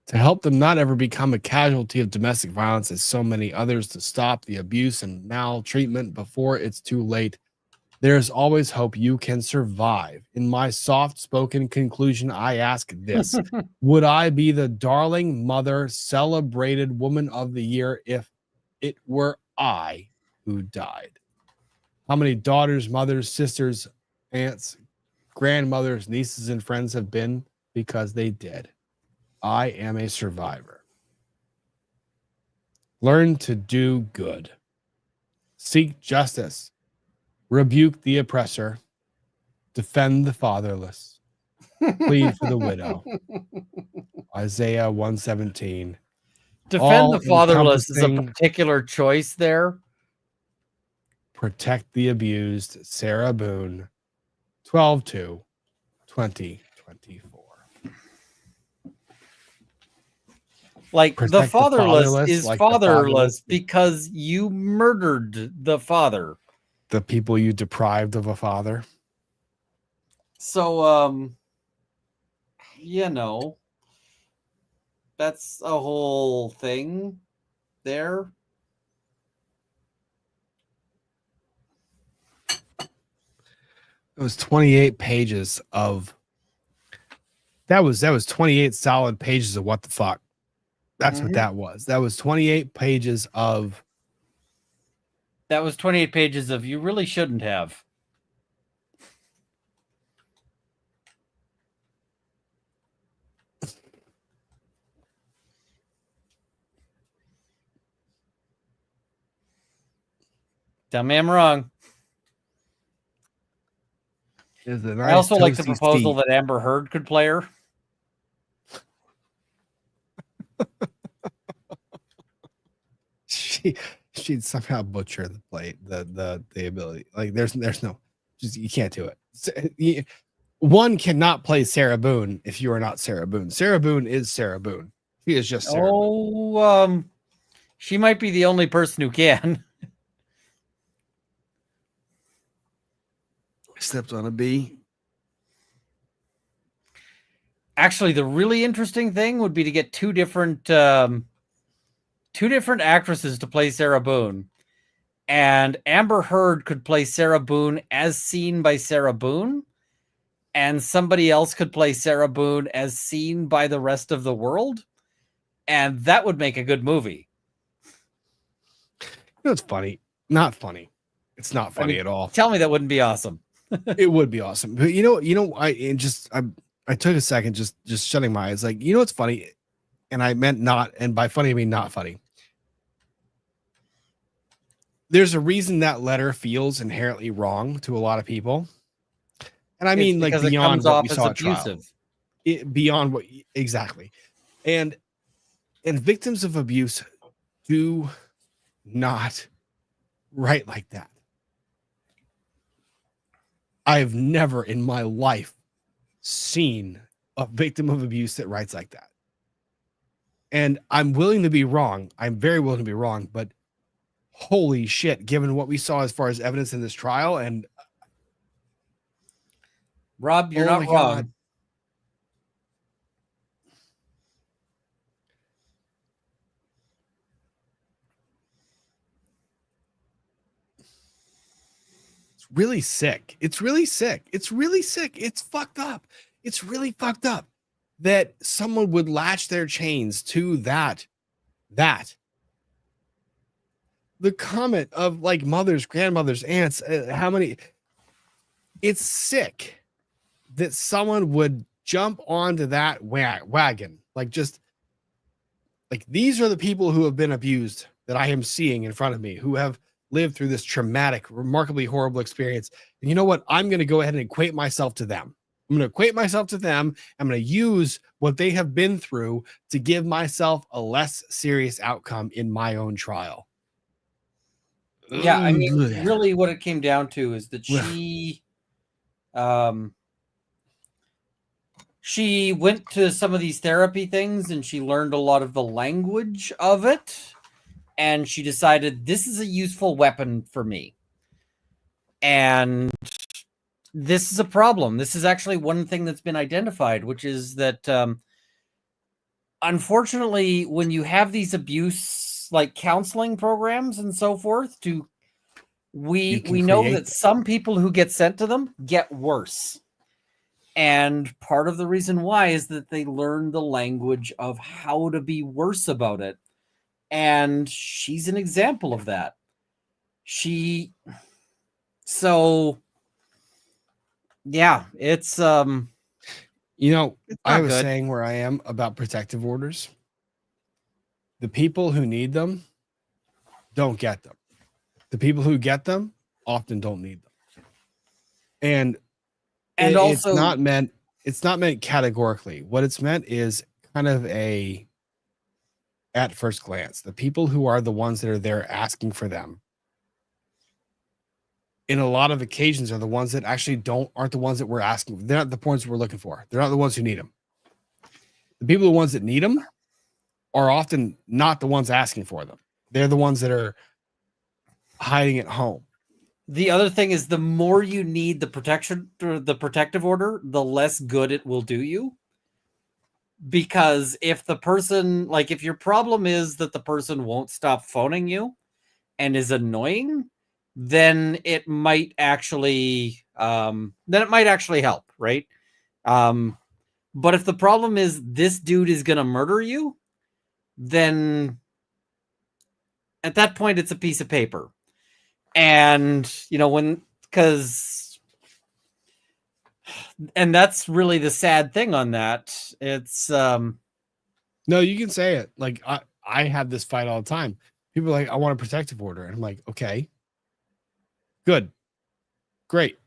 To help them not ever become a casualty of domestic violence as so many others, to stop the abuse and maltreatment before it's too late, there is always hope you can survive. In my soft-spoken conclusion, I ask this. Would I be the darling mother, celebrated woman of the year if it were I who died? How many daughters, mothers, sisters, aunts, grandmothers, nieces, and friends have been because they did? I am a survivor. Learn to do good. Seek justice. Rebuke the oppressor. Defend the fatherless. Plead for the widow. Isaiah 117. Defend the fatherless is a All-encompassing. particular choice there. Protect the abused. Sarah Boone. 12/2/2024. Like Protect the the fatherless fatherless, is like the fatherless fatherless. because you murdered the father. The people you deprived of a father. So, you know, that's a whole thing there. It was 28 pages of that was 28 solid pages of what the fuck. That's what that was. That was 28 pages of That was 28 pages of you really shouldn't have. Tell me I'm wrong. is a nice I also like the toasty proposal seat. that Amber Heard could play her. She'd somehow butcher the play the ability. Like there's no, just you can't do it. One cannot play Sarah Boone if you are not Sarah Boone. Sarah Boone is Sarah Boone. She is just Sarah Boone. She might be the only person who can. Stepped on a bee. Actually, the really interesting thing would be to get two different actresses to play Sarah Boone. And Amber Heard could play Sarah Boone as seen by Sarah Boone. And somebody else could play Sarah Boone as seen by the rest of the world. And that would make a good movie. You know, it's funny. Not funny. It's not funny at all. Tell me that wouldn't be awesome. It would be awesome. But I took a second just shutting my eyes. Like, you know what's funny? And I meant not, and by funny I mean not funny. There's a reason that letter feels inherently wrong to a lot of people. And I mean, like, beyond what we saw at trial. Beyond what exactly. And victims of abuse do not write like that. I've never in my life seen a victim of abuse that writes like that. And I'm willing to be wrong. I'm very willing to be wrong, but holy shit, given what we saw as far as evidence in this trial, and Rob, you're not wrong. God. It's really sick. It's really sick. It's really sick. It's fucked up. It's really fucked up that someone would latch their chains to that. The comment of like mothers, grandmothers, aunts, how many? It's sick that someone would jump onto that wagon. Like just Like, these are the people who have been abused that I am seeing in front of me, who have lived through this traumatic, remarkably horrible experience. And you know what? I'm going to go ahead and equate myself to them. I'm going to equate myself to them. I'm going to use what they have been through to give myself a less serious outcome in my own trial. Yeah, I mean, Ugh. really what it came down to is that she went to some of these therapy things and she learned a lot of the language of it. And she decided this is a useful weapon for me. And this is a problem. This is actually one thing that's been identified, which is that unfortunately, when you have these abuse like counseling programs and so forth, we know that some people who get sent to them get worse. And part of the reason why is that they learn the language of how to be worse about it. And she's an example of that. Yeah, it's you know, I was good. saying where I am about protective orders. The people who need them don't get them. The people who get them often don't need them. And also, it's not meant categorically. What it's meant is kind of at first glance, the people who are the ones that are there asking for them in a lot of occasions are the ones that actually aren't the ones that we're asking. They're not the points we're looking for. They're not the ones who need them. The people, the ones that need them, are often not the ones asking for them. They're the ones that are hiding at home. The other thing is, the more you need the protection or the protective order, the less good it will do you. Because if the person, like, if your problem is that the person won't stop phoning you and is annoying, then it might actually help, right? But if the problem is this dude is gonna murder you, then at that point it's a piece of paper. And and that's really the sad thing on that. It's no, you can say it. Like, I have this fight all the time. People are like, I want a protective order, and I'm like, okay, good, great,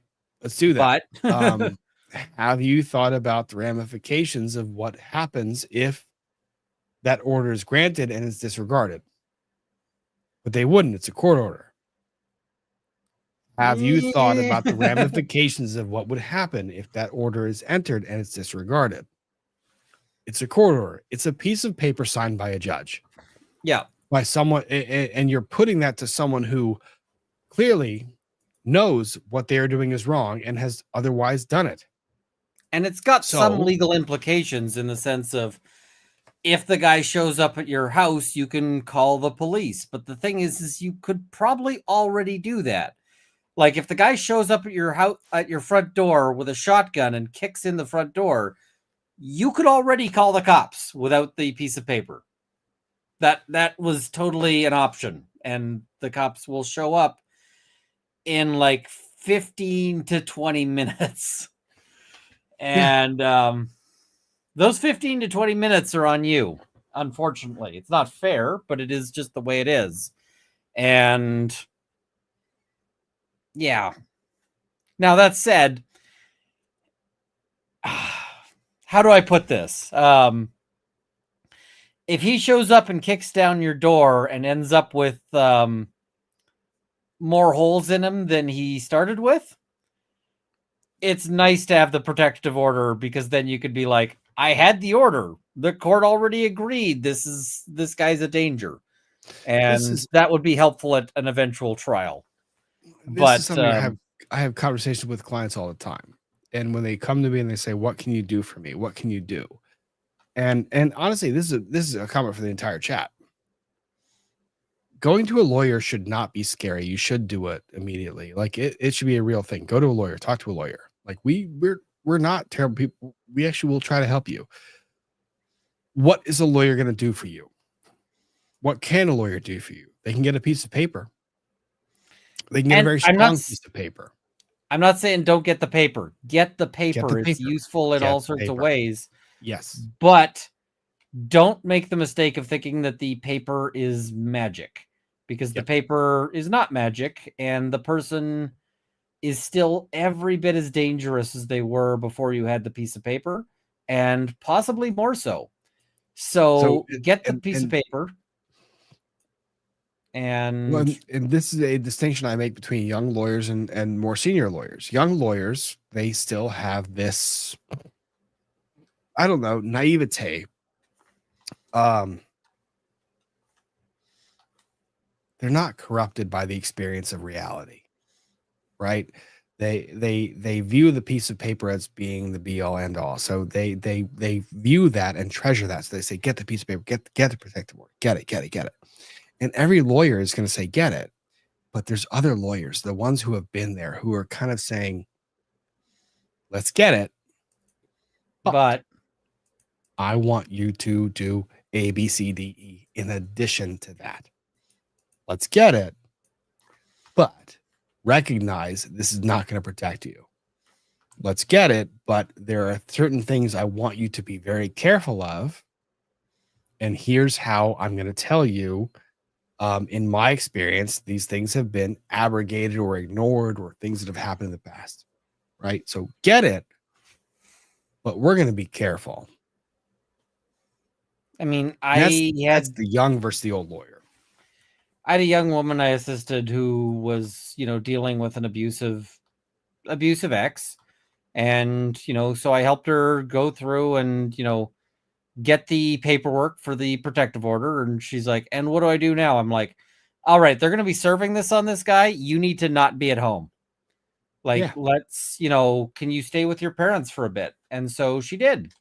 let's do that. But have you thought about the ramifications of what happens if that order is granted and it's disregarded? But they wouldn't. It's a court order. Have you thought about the ramifications of what would happen if that order is entered and it's disregarded? It's a court order. It's a piece of paper signed by a judge. Yeah. By someone, and you're putting that to someone who clearly knows what they are doing is wrong and has otherwise done it. And it's got some legal implications in the sense of, if the guy shows up at your house, you can call the police. But the thing is you could probably already do that. Like, if the guy shows up at your house, at your front door with a shotgun and kicks in the front door, you could already call the cops without the piece of paper. That was totally an option, and the cops will show up in like 15 to 20 minutes. And those 15 to 20 minutes are on you. Unfortunately, it's not fair, but it is just the way it is. And yeah. Now, that said, how do I put this? If he shows up and kicks down your door and ends up with more holes in him than he started with, it's nice to have the protective order, because then you could be like, I had the order. The court already agreed. This guy's a danger. And that would be helpful at an eventual trial. This is something I have conversations with clients all the time. And when they come to me and they say, what can you do for me? What can you do? And honestly, this is a comment for the entire chat. Going to a lawyer should not be scary. You should do it immediately. Like, it should be a real thing. Go to a lawyer, talk to a lawyer. Like, we're not terrible people. We actually will try to help you. What is a lawyer going to do for you? What can a lawyer do for you? They can get a piece of paper. They can get a very strong piece of paper. I'm not saying don't get the paper. Get the paper. It's useful in all sorts of ways. Yes. But don't make the mistake of thinking that the paper is magic, because the paper is not magic, and the person is still every bit as dangerous as they were before you had the piece of paper, and possibly more so. So get the piece of paper. And this is a distinction I make between young lawyers and more senior lawyers. Young lawyers, they still have this, I don't know, naivete. They're not corrupted by the experience of reality, right? They view the piece of paper as being the be all end all. So they view that and treasure that. So they say, get the piece of paper, get the protective order, get it. And every lawyer is going to say, get it. But there's other lawyers, the ones who have been there, who are kind of saying, let's get it. But I want you to do A, B, C, D, E in addition to that. Let's get it. But recognize this is not going to protect you. Let's get it. But there are certain things I want you to be very careful of. And here's how I'm going to tell you. In my experience, these things have been abrogated or ignored, or things that have happened in the past, right? So get it, but we're going to be careful. I mean, that's the young versus the old lawyer. I had a young woman I assisted who was, dealing with an abusive ex. And, so I helped her go through and, get the paperwork for the protective order. And she's like, and what do I do now? I'm like, all right, they're going to be serving this on this guy. You need to not be at home. Let's, can you stay with your parents for a bit? And so she did.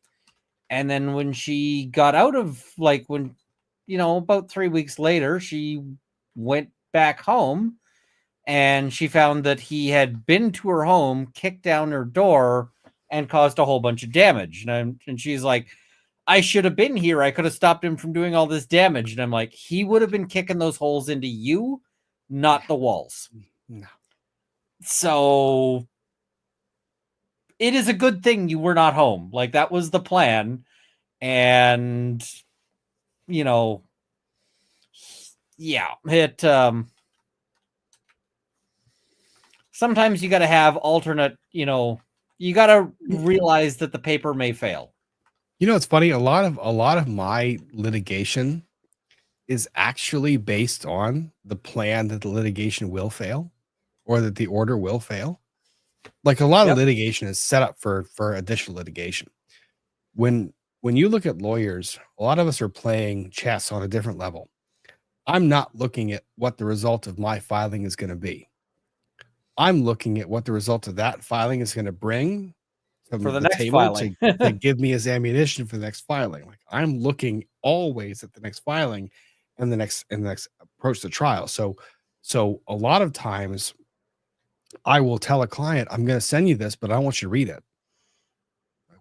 And then when she got out of about 3 weeks later, she went back home and she found that he had been to her home, kicked down her door, and caused a whole bunch of damage. And she's like, I should have been here. I could have stopped him from doing all this damage. And I'm like, he would have been kicking those holes into you, not the walls. No. So it is a good thing you were not home. Like, that was the plan. And, sometimes you got to have alternate, you got to realize that the paper may fail. It's funny. A lot of my litigation is actually based on the plan that the litigation will fail, or that the order will fail. Like, a lot of litigation is set up for additional litigation. When you look at lawyers, a lot of us are playing chess on a different level. I'm not looking at what the result of my filing is going to be. I'm looking at what the result of that filing is going to bring for the next filing to give me as ammunition for the next filing. Like, I'm looking always at the next filing and the next approach to trial. So a lot of times I will tell a client, I'm going to send you this, but I want you to read it.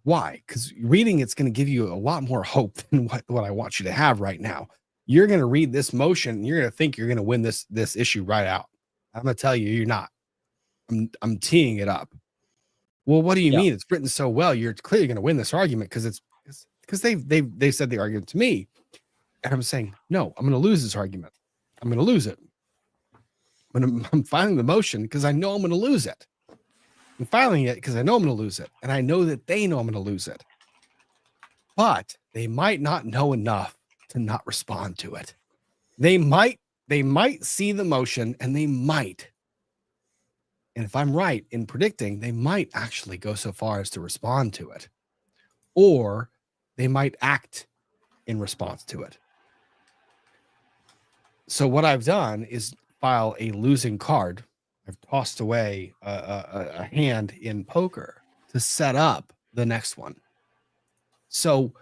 Why? Because reading it's going to give you a lot more hope than what I want you to have right now. You're going to read this motion and you're going to think you're going to win this issue right out. I'm going to tell you, you're not. I'm teeing it up. Well, what do you mean? It's written so well. You're clearly going to win this argument because they've said the argument to me, and I'm saying no. I'm going to lose this argument. I'm going to lose it. I'm filing the motion because I know I'm going to lose it. I'm filing it because I know I'm going to lose it, and I know that they know I'm going to lose it. But they might not know enough to not respond to it. They might see the motion, and they might. And if I'm right in predicting, they might actually go so far as to respond to it, or they might act in response to it. So what I've done is file a losing card. I've tossed away a hand in poker to set up the next one. So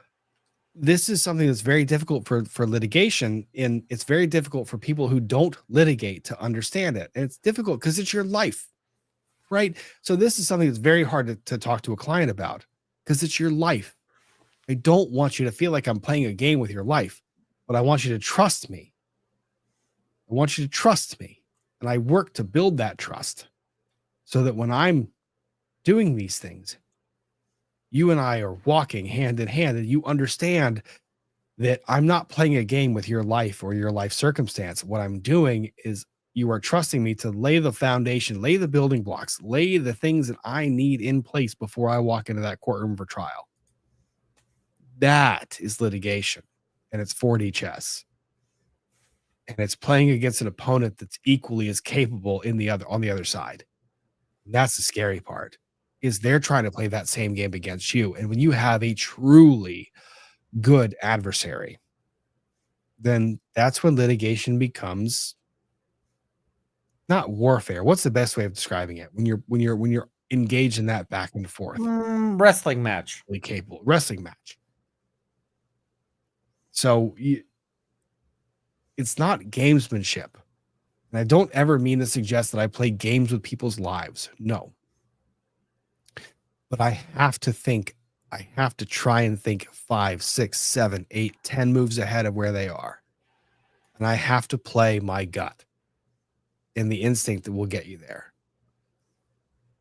this is something that's very difficult for litigation, and it's very difficult for people who don't litigate to understand it. And it's difficult because it's your life. Right. So this is something that's very hard to talk to a client about, because it's your life. I don't want you to feel like I'm playing a game with your life, but I want you to trust me. I want you to trust me. And I work to build that trust so that when I'm doing these things, you and I are walking hand in hand, and you understand that I'm not playing a game with your life or your life circumstance. What I'm doing is you are trusting me to lay the foundation, lay the building blocks, lay the things that I need in place before I walk into that courtroom for trial. That is litigation, and it's 4D chess. And it's playing against an opponent that's equally as capable on the other side. And that's the scary part, is they're trying to play that same game against you. And when you have a truly good adversary, then that's when litigation becomes not warfare. What's the best way of describing it? When you're engaged in that back and forth. Wrestling match. Really capable wrestling match. So it's not gamesmanship. And I don't ever mean to suggest that I play games with people's lives. No. But I have to try and think 5, 6, 7, 8, 10 moves ahead of where they are. And I have to play my gut and the instinct that will get you there.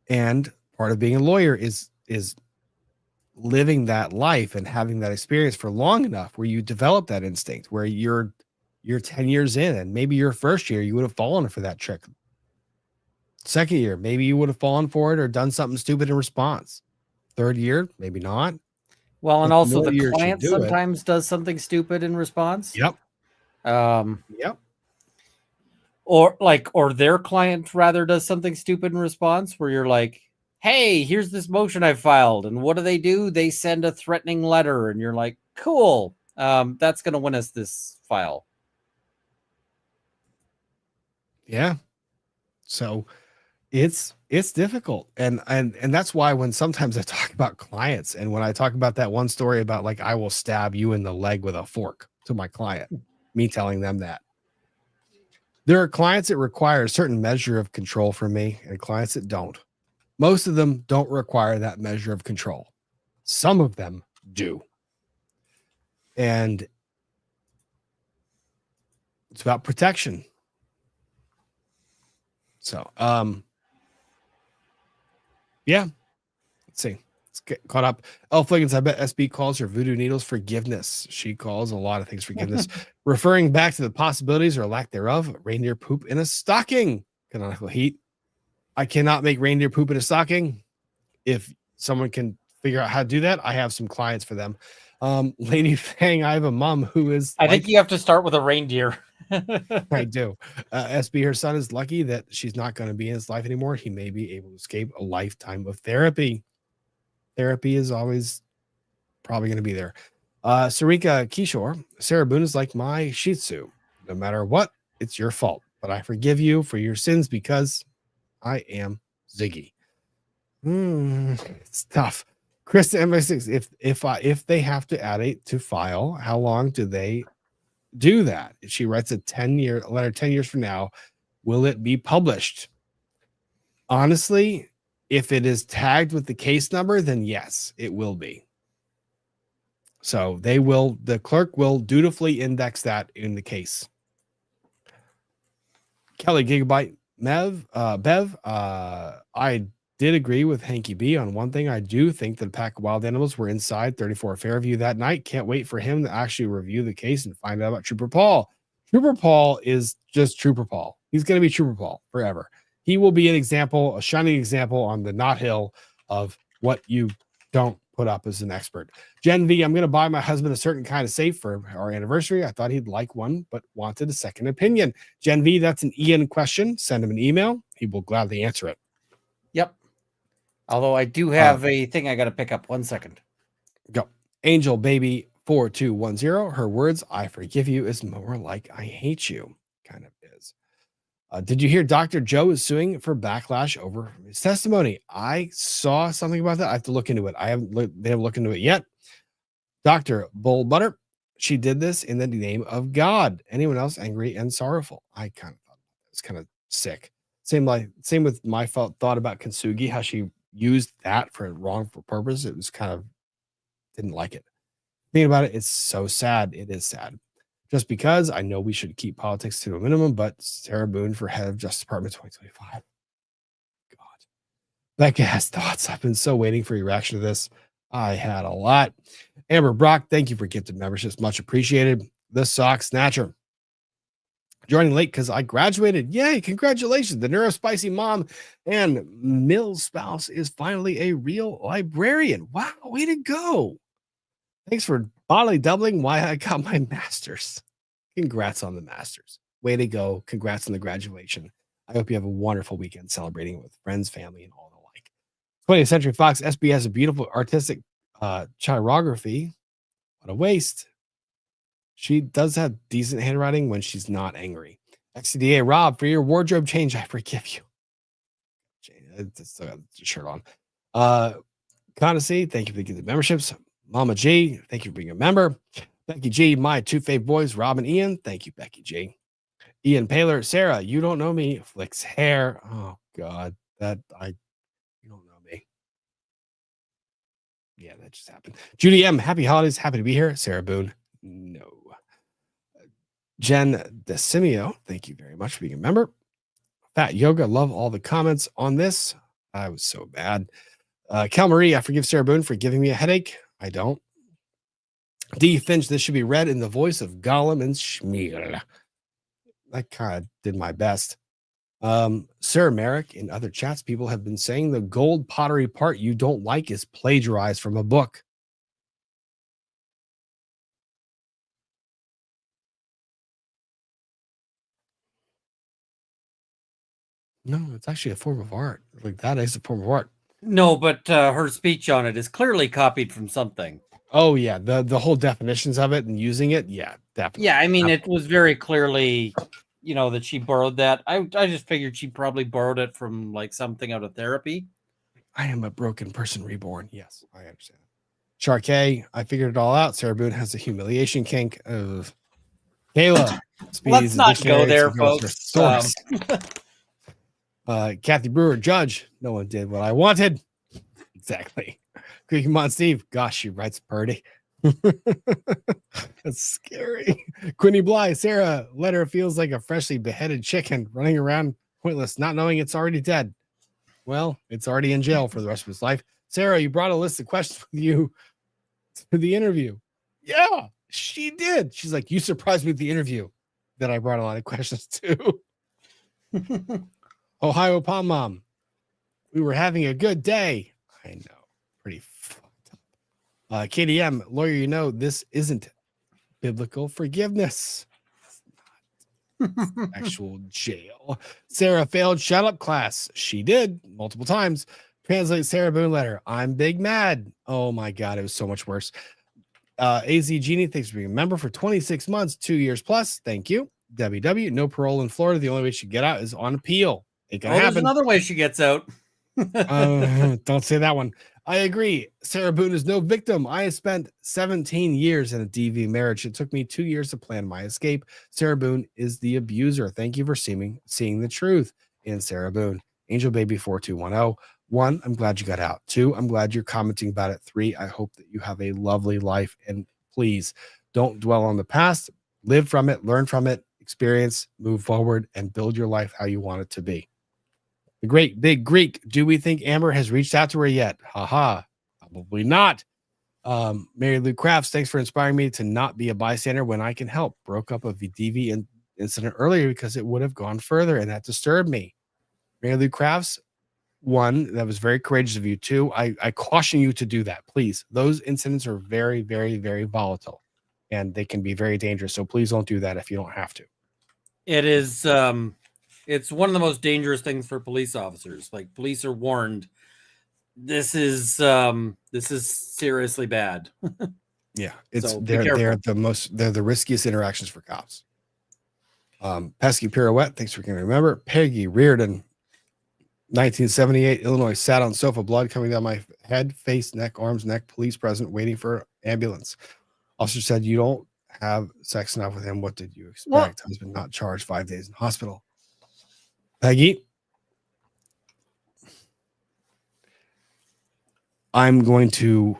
And part of being a lawyer is living that life and having that experience for long enough where you develop that instinct, where you're 10 years in, and maybe your first year you would have fallen for that trick. Second year, maybe you would have fallen for it or done something stupid in response. Third year, maybe not. Well, and But also more the years you client do it. sometimes does something stupid in response. Yep. Yep. Or their client rather does something stupid in response, where you're like, hey, here's this motion I filed. And what do? They send a threatening letter, and you're like, cool. That's going to win us this file. Yeah. So it's difficult. And that's why when sometimes I talk about clients, and when I talk about that one story about, like, I will stab you in the leg with a fork to my client, me telling them that. There are clients that require a certain measure of control from me and clients that don't. Most of them don't require that measure of control. Some of them do. And it's about protection. So, yeah. Let's see. Let's get caught up. Elf Liggins, I bet SB calls her voodoo needles forgiveness. She calls a lot of things forgiveness, referring back to the possibilities or lack thereof. Reindeer poop in a stocking. Canonical heat. I cannot make reindeer poop in a stocking. If someone can figure out how to do that, I have some clients for them. Lady Fang, I have a mom who is. I think you have to start with a reindeer. I do. SB, her son is lucky that she's not going to be in his life anymore. He may be able to escape a lifetime of therapy. Therapy is always probably going to be there. Sarika Kishore, Sarah Boone is like my Shih Tzu. No matter what, it's your fault. But I forgive you for your sins because I am Ziggy. It's tough. Krista MI6, if they have to add it to file, how long do they do that? If she writes a 10-year letter 10 years from now, will it be published? Honestly, if it is tagged with the case number, then yes, it will be. So the clerk will dutifully index that in the case. Kelly Gigabyte Bev, I did agree with Hanky B on one thing. I do think that a pack of wild animals were inside 34 Fairview that night. Can't wait for him to actually review the case and find out about Trooper Paul. Trooper Paul is just Trooper Paul. He's going to be Trooper Paul forever. He will be an example, a shining example on the Knot Hill of what you don't put up as an expert. Jen V, I'm going to buy my husband a certain kind of safe for our anniversary. I thought he'd like one, but wanted a second opinion. Jen V, that's an Ian question. Send him an email. He will gladly answer it. Yep. Although I do have a thing I got to pick up. 1 second. Go. Angel Baby 4210. Her words, I forgive you, is more like I hate you. Kind of is. Did you hear Dr. Joe is suing for backlash over his testimony? I saw something about that. I have to look into it. I haven't been able to look into it yet. Dr. Bull Butter, she did this in the name of God. Anyone else angry and sorrowful? I kind of thought it was kind of sick. Same with my thought about Kintsugi, how she used that for a wrongful purpose. It was kind of didn't like it. Thinking about it, it's so sad. It is sad. Just because I know we should keep politics to a minimum, but Sarah Boone for head of Justice Department 2025. God. Becca has thoughts. I've been so waiting for your reaction to this. I had a lot. Amber Brock, thank you for gifted memberships. Much appreciated. The Sock Snatcher. Joining late because I graduated. Yay, congratulations. The neurospicy mom and Mill's spouse is finally a real librarian. Wow, way to go. Thanks for bodily doubling why I got my master's. Congrats on the master's. Way to go. Congrats on the graduation. I hope you have a wonderful weekend celebrating with friends, family, and all the like. 20th Century Fox SB has a beautiful artistic chirography. What a waste. She does have decent handwriting when she's not angry. XCDA Rob, for your wardrobe change, I forgive you. Still got the shirt on. Conacy, thank you for the memberships. Mama G, thank you for being a member. Becky G, my two fave boys, Rob and Ian. Thank you, Becky G. Ian Paler, Sarah, you don't know me. Flicks hair. Oh God, you don't know me. Yeah, that just happened. Judy M, happy holidays. Happy to be here. Sarah Boone, no. Jen Decimio, thank you very much for being a member. Fat Yoga, love all the comments on this. I was so bad. Cal Marie, I forgive Sarah Boone for giving me a headache. I don't. D. Finch, this should be read in the voice of Gollum and Schmear. I kind of did my best. Sir Merrick, in other chats, people have been saying the gold pottery part you don't like is plagiarized from a book. No, it's actually a form of art. Like that is a form of art. No, but her speech on it is clearly copied from something. Oh yeah, the whole definitions of it and using it, yeah, definitely. Yeah, I mean, it was very clearly, that she borrowed that. I just figured she probably borrowed it from like something out of therapy. I am a broken person reborn. Yes, I understand. Sharkay, I figured it all out. Sarah Boone has a humiliation kink. Kayla, let's not go there, folks. Kathy Brewer, Judge, no one did what I wanted. Exactly. Come on, Steve. Gosh, she writes pretty. That's scary. Quinny Bly, Sarah, letter feels like a freshly beheaded chicken running around pointless, not knowing it's already dead. Well, it's already in jail for the rest of its life. Sarah, you brought a list of questions with you to the interview. Yeah, she did. She's like, you surprised me with the interview that I brought a lot of questions to. Ohio Palm Mom, we were having a good day. I know. Pretty fucked up. KDM, lawyer, this isn't biblical forgiveness. It's not. Actual jail. Sarah failed shut up class. She did multiple times. Translate Sarah Boone letter. I'm big mad. Oh my God, it was so much worse. AZ Genie, thanks for being a member for 26 months, 2 years plus. Thank you. WW, no parole in Florida. The only way she get out is on appeal. It can happen. There's another way she gets out. Don't say that one. I agree. Sarah Boone is no victim. I have spent 17 years in a DV marriage. It took me 2 years to plan my escape. Sarah Boone is the abuser. Thank you for seeing the truth in Sarah Boone. Angel Baby 4210. 1, I'm glad you got out. 2, I'm glad you're commenting about it. 3, I hope that you have a lovely life. And please don't dwell on the past. Live from it, learn from it, experience, move forward, and build your life how you want it to be. The great big Greek. Do we think Amber has reached out to her yet? Haha. Probably not. Mary Lou Crafts, thanks for inspiring me to not be a bystander when I can help. Broke up a DV incident earlier because it would have gone further, and that disturbed me. Mary Lou Crafts, 1, that was very courageous of you. 2, I caution you to do that, please. Those incidents are very, very, very volatile, and they can be very dangerous. So please don't do that if you don't have to. It is. It's one of the most dangerous things for police officers. Like, police are warned. This is seriously bad. Yeah, they're the riskiest interactions for cops. Pesky Pirouette, thanks for giving me a remember. Peggy Reardon, 1978, Illinois, sat on sofa, blood coming down my head, face, neck, arms, neck, police present, waiting for ambulance. Officer said, you don't have sex enough with him. What did you expect? What? Husband not charged, 5 days in hospital. Peggy, I'm going to.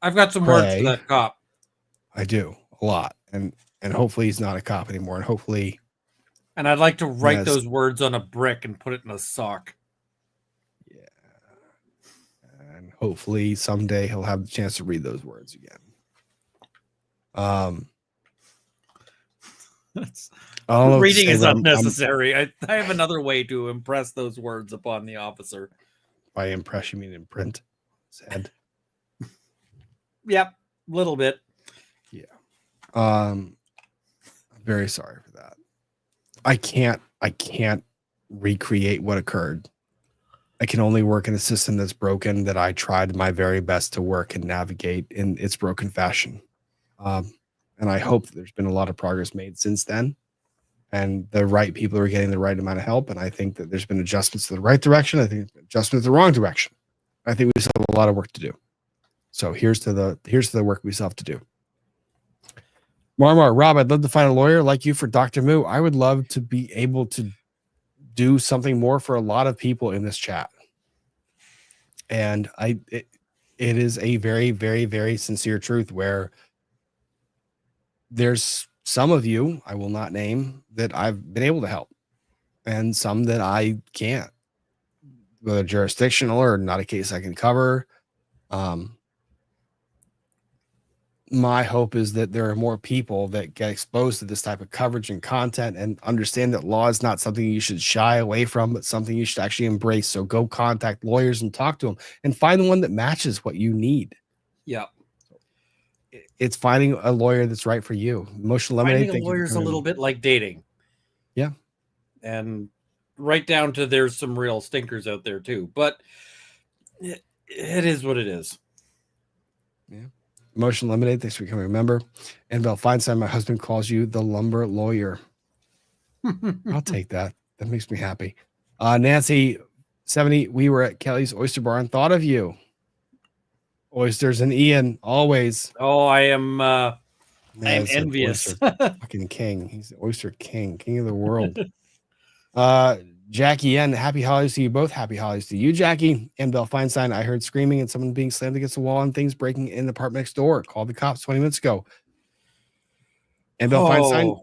I've got some words for that cop. I do a lot, and hopefully he's not a cop anymore, and hopefully. And I'd like to write those words on a brick and put it in a sock. Yeah, and Hopefully someday he'll have the chance to read those words again. Reading is unnecessary. I have another way to impress those words upon the officer. By impress, you mean imprint his head? Yep, a little bit. Yeah. I'm very sorry for that. I can't recreate what occurred. I can only work in a system that's broken, that I tried my very best to work and navigate in its broken fashion. And I hope that there's been a lot of progress made since then, and the right people are getting the right amount of help. And I think that there's been adjustments to the right direction. I think adjustments to the wrong direction. I think we still have a lot of work to do. So here's to the work we still have to do. Marmar, Rob, I'd love to find a lawyer like you for Dr. Moo. I would love to be able to do something more for a lot of people in this chat. And it is a very, very, very sincere truth where there's some of you I will not name that I've been able to help, and some that I can't, whether jurisdictional or not a case I can cover. My hope is that there are more people that get exposed to this type of coverage and content and understand that law is not something you should shy away from, but something you should actually embrace. So go contact lawyers and talk to them and find the one that matches what you need. Yeah. It's finding a lawyer that's right for you. Emotional Lemonade. Finding a lawyer is a little bit like dating. Yeah. And right down to there's some real stinkers out there too, but it is what it is. Yeah. Emotional Lemonade, thanks for becoming a member. Annabelle Feinstein, my husband calls you the lumber lawyer. I'll take that. That makes me happy. Nancy 70, we were at Kelly's Oyster Bar and thought of you. Oysters and Ian, always. Oh, I'm envious. Fucking king. He's the oyster king of the world. Jackie N, happy holidays to you both. Happy holidays to you, Jackie. Annabelle Feinstein, I heard screaming and someone being slammed against the wall and things breaking in the apartment next door. Called the cops 20 minutes ago. Annabelle Feinstein.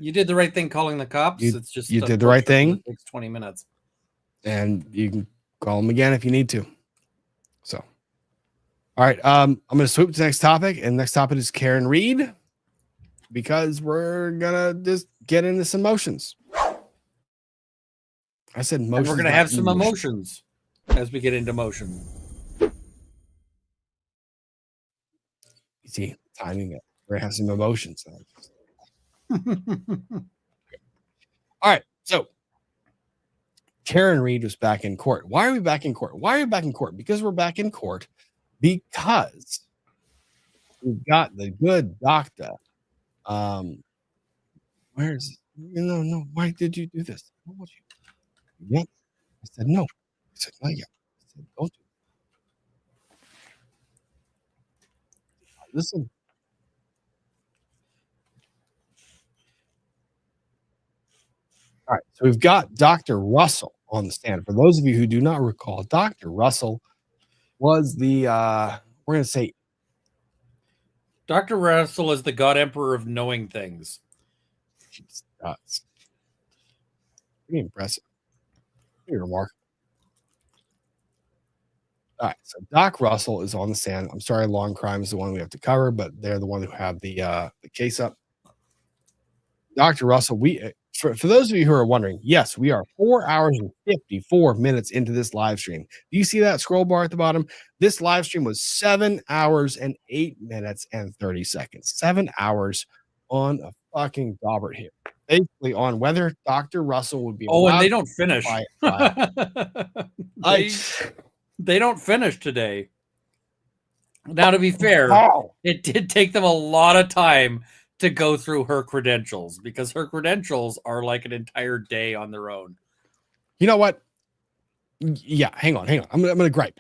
You did the right thing calling the cops. It's just you did the right thing. It takes 20 minutes. And you can call them again if you need to. So, all right. I'm going to swoop to the next topic. And the next topic is Karen Reed, because we're going to just get into some emotions. I said emotions. And we're going to have some emotions as we get into motion. You see, timing it. We're going to have some emotions. All right. So, Karen Reed was back in court. Why are we back in court? Why are we back in court? Because we're back in court because we've got the good doctor. Where's no? Why did you do this? What would you? Yeah. I said no. I said not yet. I said don't do it. Listen. All right, so we've got Dr. Russell on the stand. For those of you who do not recall, Dr. Russell was the we're going to say Dr. Russell is the God Emperor of knowing things. That's pretty impressive. Pretty remarkable. All right, so Doc Russell is on the stand. I'm sorry, Long Crime is the one we have to cover, but they're the one who have the case up. Dr. Russell, for those of you who are wondering, yes, we are 4 hours and 54 minutes into this live stream. Do you see that scroll bar at the bottom? This live stream was 7 hours and 8 minutes and 30 seconds. 7 hours on a fucking Daubert here. Basically on whether Dr. Russell would be and they don't finish. They don't finish today. Now, to be fair, it did take them a lot of time to go through her credentials, because her credentials are like an entire day on their own. You know what? Yeah, hang on. I'm gonna gripe.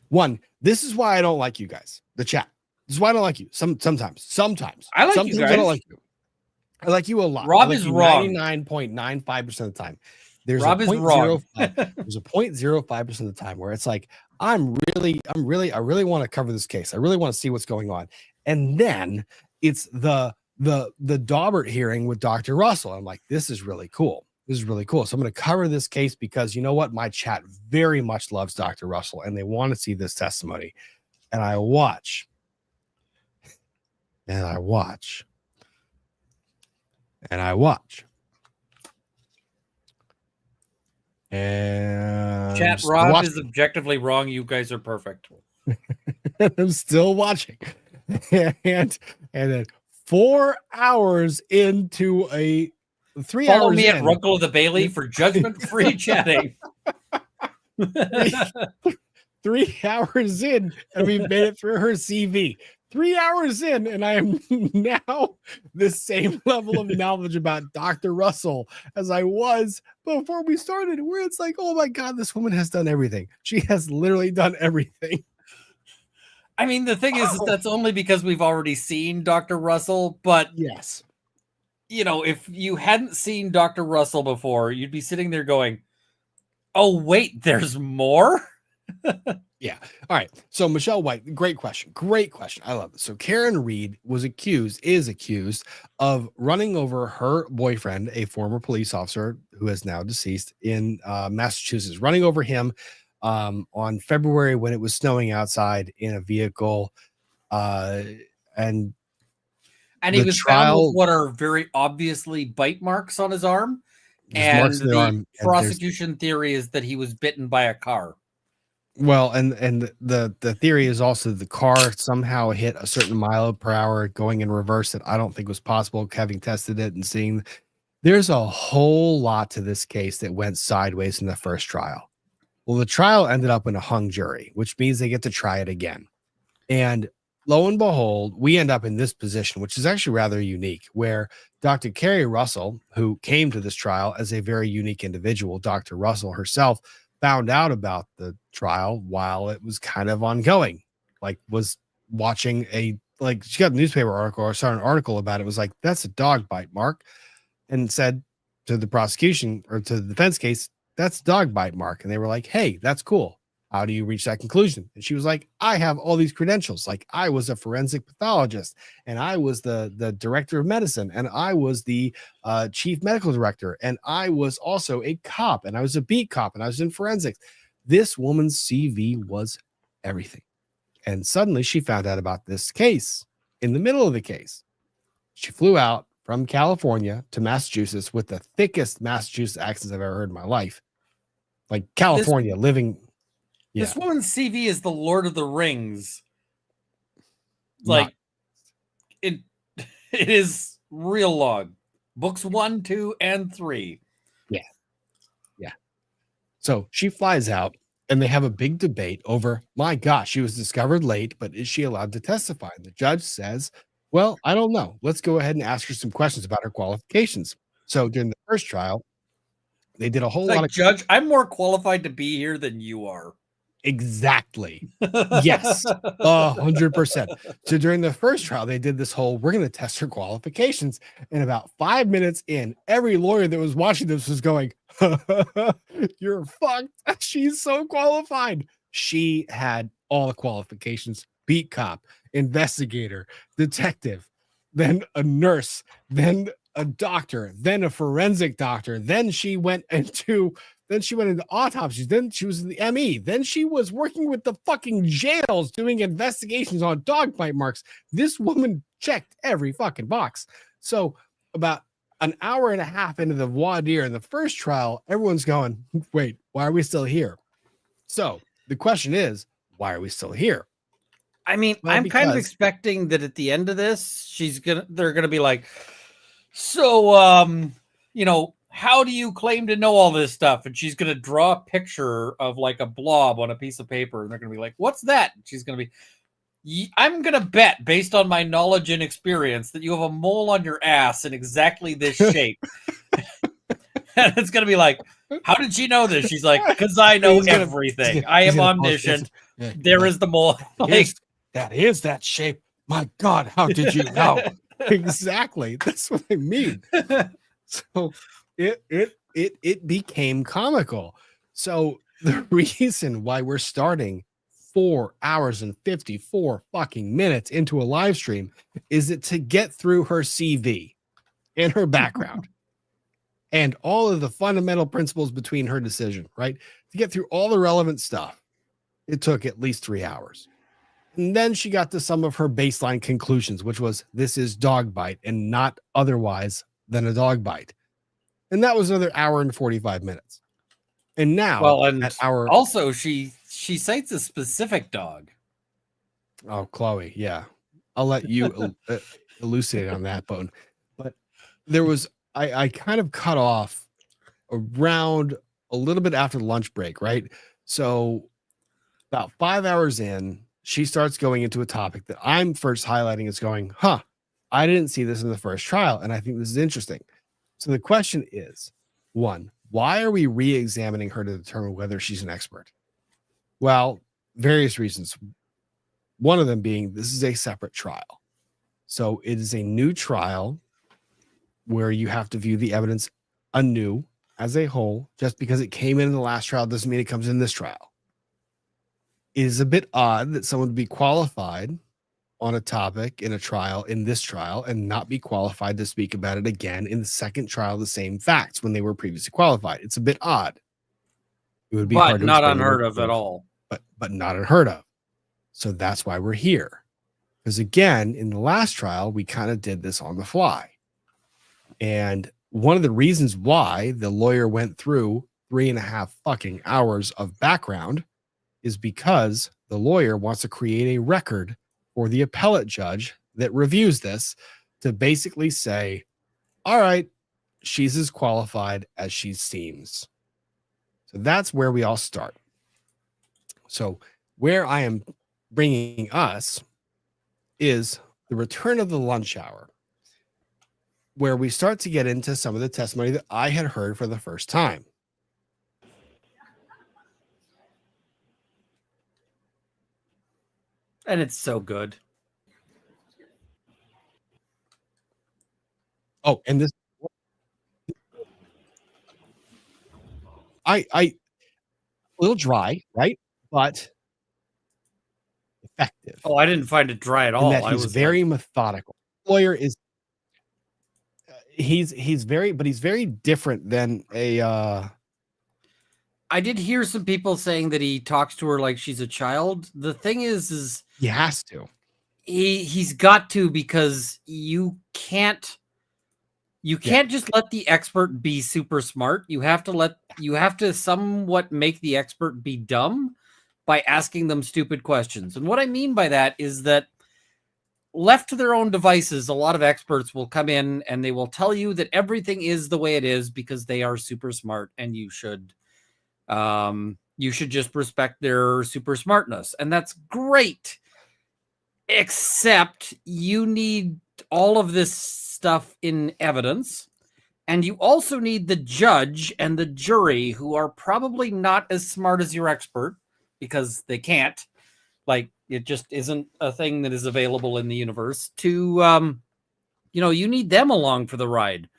One, this is why I don't like you guys. The chat. This is why I don't like you. Sometimes. I like you guys. I don't like you. I like you a lot. Rob is wrong. 99.95% of the time. Rob is wrong. There's a 0.05% of the time where it's like, I really want to cover this case. I really want to see what's going on. And then it's the Daubert hearing with Dr. Russell. I'm like, this is really cool. This is really cool. So I'm going to cover this case because you know what? My chat very much loves Dr. Russell and they want to see this testimony. And I watch. And I watch. And I watch. And Chat, Rob is objectively wrong. You guys are perfect. I'm still watching. And then 4 hours into a 3 Follow hours me at in, Runkle of the Bailey for judgment-free chatting. 3 hours in, and we've made it through her CV. 3 hours in, and I am now the same level of knowledge about Dr. Russell as I was before we started, where it's like, oh my God, this woman has done everything. She has literally done everything. I mean, the thing is, that's only because we've already seen Dr. Russell, but yes, you know, if you hadn't seen Dr. Russell before, you'd be sitting there going, oh, wait, there's more? Yeah. All right. So Michelle White, great question. Great question. I love it. So Karen Reed is accused of running over her boyfriend, a former police officer who is now deceased in Massachusetts, running over him on February when it was snowing outside in a vehicle. And he was found with what are very obviously bite marks on his arm. And the prosecution theory is that he was bitten by a car. Well, and the theory is also the car somehow hit a certain mile per hour going in reverse that I don't think was possible, having tested it and seeing. There's a whole lot to this case that went sideways in the first trial. Well, the trial ended up in a hung jury, which means they get to try it again. And lo and behold, we end up in this position, which is actually rather unique, where Dr. Carrie Russell, who came to this trial as a very unique individual, Dr. Russell herself, found out about the trial while it was kind of ongoing, like was watching she got a newspaper article or saw an article about it, was like, that's a dog bite mark, and said to the prosecution or to the defense case, that's dog bite mark. And they were like, hey, that's cool. How do you reach that conclusion? And she was like, I have all these credentials. Like I was a forensic pathologist and I was the director of medicine and I was the chief medical director. And I was also a cop and I was a beat cop and I was in forensics. This woman's CV was everything. And suddenly she found out about this case in the middle of the case. She flew out from California to Massachusetts with the thickest Massachusetts accents I've ever heard in my life. Like California living. Yeah. This woman's CV is the Lord of the Rings. Like it is real long. Books 1, 2, and 3. Yeah. Yeah. So she flies out and they have a big debate over, my gosh, she was discovered late, but is she allowed to testify? And the judge says, well, I don't know. Let's go ahead and ask her some questions about her qualifications. So during the first trial, they did a whole lot of judge. I'm more qualified to be here than you are. Exactly. Yes. 100%. So during the first trial, they did this whole, we're going to test her qualifications. And about 5 minutes in, every lawyer that was watching this was going, you're fucked. She's so qualified. She had all the qualifications: beat cop, investigator, detective, then a nurse, then a doctor, then a forensic doctor. Then she went into autopsies. Then she was in the ME. Then she was working with the fucking jails doing investigations on dog bite marks. This woman checked every fucking box. So about an hour and a half into the voir dire in the first trial, everyone's going, wait, why are we still here? So the question is, why are we still here? I mean, well, I'm kind of expecting that at the end of this, they're gonna be like, so how do you claim to know all this stuff? And she's going to draw a picture of like a blob on a piece of paper. And they're going to be like, what's that? And she's going to be, I'm going to bet based on my knowledge and experience that you have a mole on your ass in exactly this shape. And it's going to be like, how did she know this? She's like, because I know everything. I am omniscient. There is the mole. That is that shape. My God, how did you know? Exactly. That's what I mean. So it became comical. So the reason why we're starting 4 hours and 54 fucking minutes into a live stream is it to get through her CV and her background. and all of the fundamental principles between her decision, right? To get through all the relevant stuff, it took at least 3 hours. And then she got to some of her baseline conclusions, which was this is dog bite and not otherwise than a dog bite. And that was another hour and 45 minutes. And now, Well, and at our also she cites a specific dog. oh, Chloe, yeah, I'll let you elucidate on that, Bone. But there was I kind of cut off around a little bit after the lunch break, right? So about 5 hours in, she starts going into a topic that I'm first highlighting is going, huh, I didn't see this in the first trial, and I think this is interesting. So the question is, one, why are we re-examining her to determine whether she's an expert? Well, various reasons. One of them being this is a separate trial. So it is a new trial where you have to view the evidence anew as a whole. Just because it came in the last trial doesn't mean it comes in this trial. It is a bit odd that someone would be qualified on a topic in a trial, in this trial, and not be qualified to speak about it again in the second trial, the same facts when they were previously qualified. It's a bit odd. It would be But hard to not explain unheard of at all. but not unheard of. So that's why we're here. Because again, in the last trial, we kind of did this on the fly. And one of the reasons why the lawyer went through 3.5 fucking hours of background is because the lawyer wants to create a record for the appellate judge that reviews this to basically say, all right, she's as qualified as she seems. So that's where we all start. So where I am bringing us is the return of the lunch hour, where we start to get into some of the testimony that I had heard for the first time. And it's so good. Oh, and this I a little dry, right? But effective. Oh, I didn't find it dry at all. And that he's very methodical. Lawyer is he's very different than a I did hear some people saying that he talks to her like she's a child. The thing is he has to. He's got to, because you can't just let the expert be super smart. You have to somewhat make the expert be dumb by asking them stupid questions. And what I mean by that is that left to their own devices, a lot of experts will come in and they will tell you that everything is the way it is because they are super smart, and you should just respect their super smartness. And that's great. Except you need all of this stuff in evidence, and you also need the judge and the jury, who are probably not as smart as your expert because they can't. Like, it just isn't a thing that is available in the universe to, you need them along for the ride.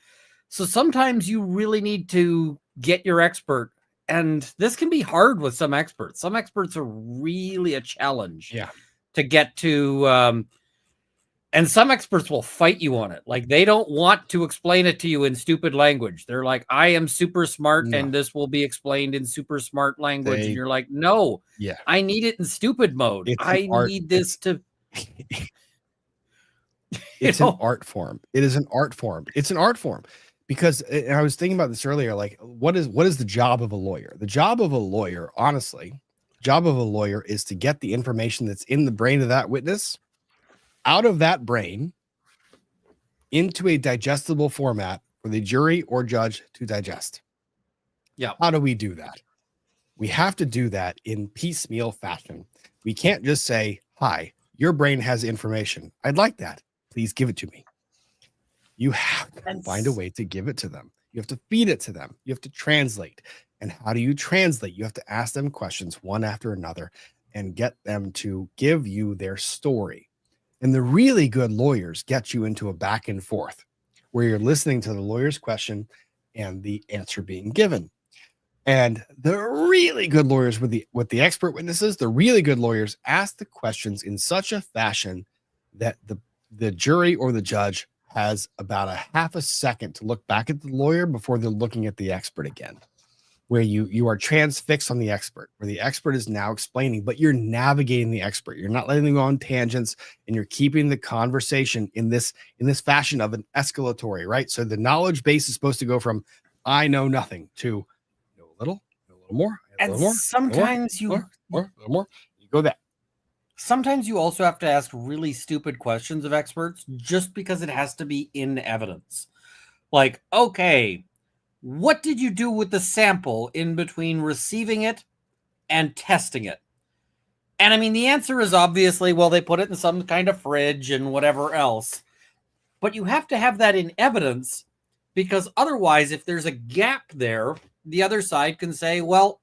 So sometimes you really need to get your expert, and this can be hard with some experts. Some experts are really a challenge. Yeah. To get to, and some experts will fight you on it. Like, they don't want to explain it to you in stupid language. They're like, I am super smart, and this will be explained in super smart language. And you're like, no, I need it in stupid mode. I need this to. It's an art form. It is an art form. It's an art form. Because, and I was thinking about this earlier, like, what is the job of a lawyer? The job of a lawyer, honestly, is to get the information that's in the brain of that witness out of that brain into a digestible format for the jury or judge to digest. Yeah. How do we do that? We have to do that in piecemeal fashion. We can't just say, hi, your brain has information. I'd like that. Please give it to me. You have to find a way to give it to them. You have to feed it to them. You have to translate. And how do you translate? You have to ask them questions one after another and get them to give you their story. And the really good lawyers get you into a back and forth where you're listening to the lawyer's question and the answer being given. And the really good lawyers with the expert witnesses, the really good lawyers ask the questions in such a fashion that the jury or the judge has about a half a second to look back at the lawyer before they're looking at the expert again, where you are transfixed on the expert, where the expert is now explaining, but you're navigating the expert. You're not letting them go on tangents, and you're keeping the conversation in this fashion of an escalatory, right? So the knowledge base is supposed to go from I know nothing to know a little more, a And little more, sometimes a little more. You go that. Sometimes you also have to ask really stupid questions of experts just because it has to be in evidence. Like, okay, what did you do with the sample in between receiving it and testing it? And I mean, the answer is obviously, well, they put it in some kind of fridge and whatever else. But you have to have that in evidence, because otherwise, if there's a gap there, the other side can say, well,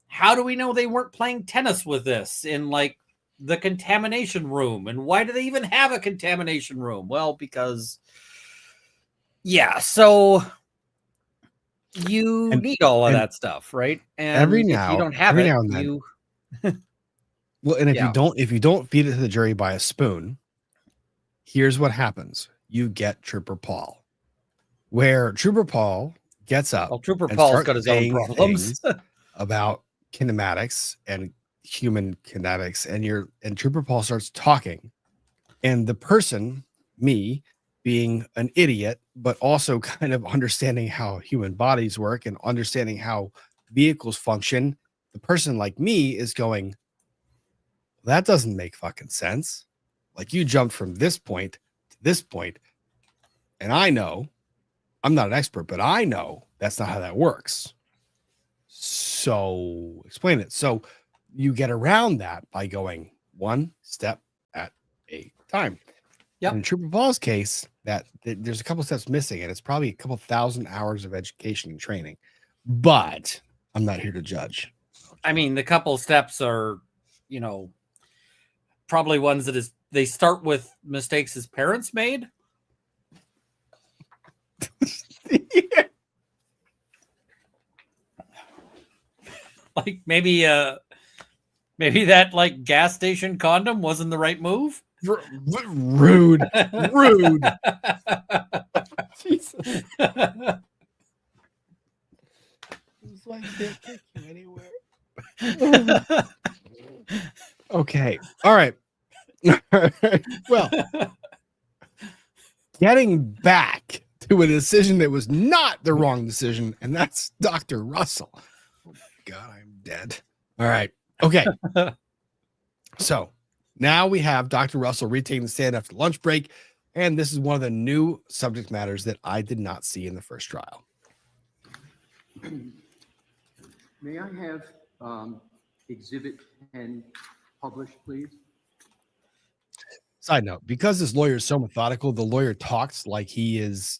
how do we know they weren't playing tennis with this in like the contamination room? And why do they even have a contamination room? Well, because, yeah, so you need all of that stuff, right? And every if now you don't have it, now and then. you Well, and if Yeah. you don't feed it to the jury by a spoon, here's what happens. You get Trooper Paul, where Trooper Paul gets up. well, Trooper and Paul's starts got his own saying problems. things about kinematics and human kinetics, and Trooper Paul starts talking, and the person, me, being an idiot, but also kind of understanding how human bodies work and understanding how vehicles function, the person like me is going, that doesn't make fucking sense. Like, you jumped from this point to this point, and I know, I'm not an expert, but I know that's not how that works. So explain it. So you get around that by going one step at a time. Yep. In Trooper Paul's case, there's a couple steps missing, and it's probably a couple thousand hours of education and training. But I'm not here to judge. I mean, the couple steps are, probably ones that they start with mistakes his parents made. Yeah. Like maybe that like gas station condom wasn't the right move. Rude. Jesus. It's like, can't take you anywhere. Okay. All right. Well, getting back to a decision that was not the wrong decision, and that's Dr. Russell. Oh my God, I'm dead. All right. Okay. So now we have Dr. Russell retaking the stand after lunch break, and this is one of the new subject matters that I did not see in the first trial. May I have Exhibit 10 published, please? Side note, because this lawyer is so methodical, the lawyer talks like he is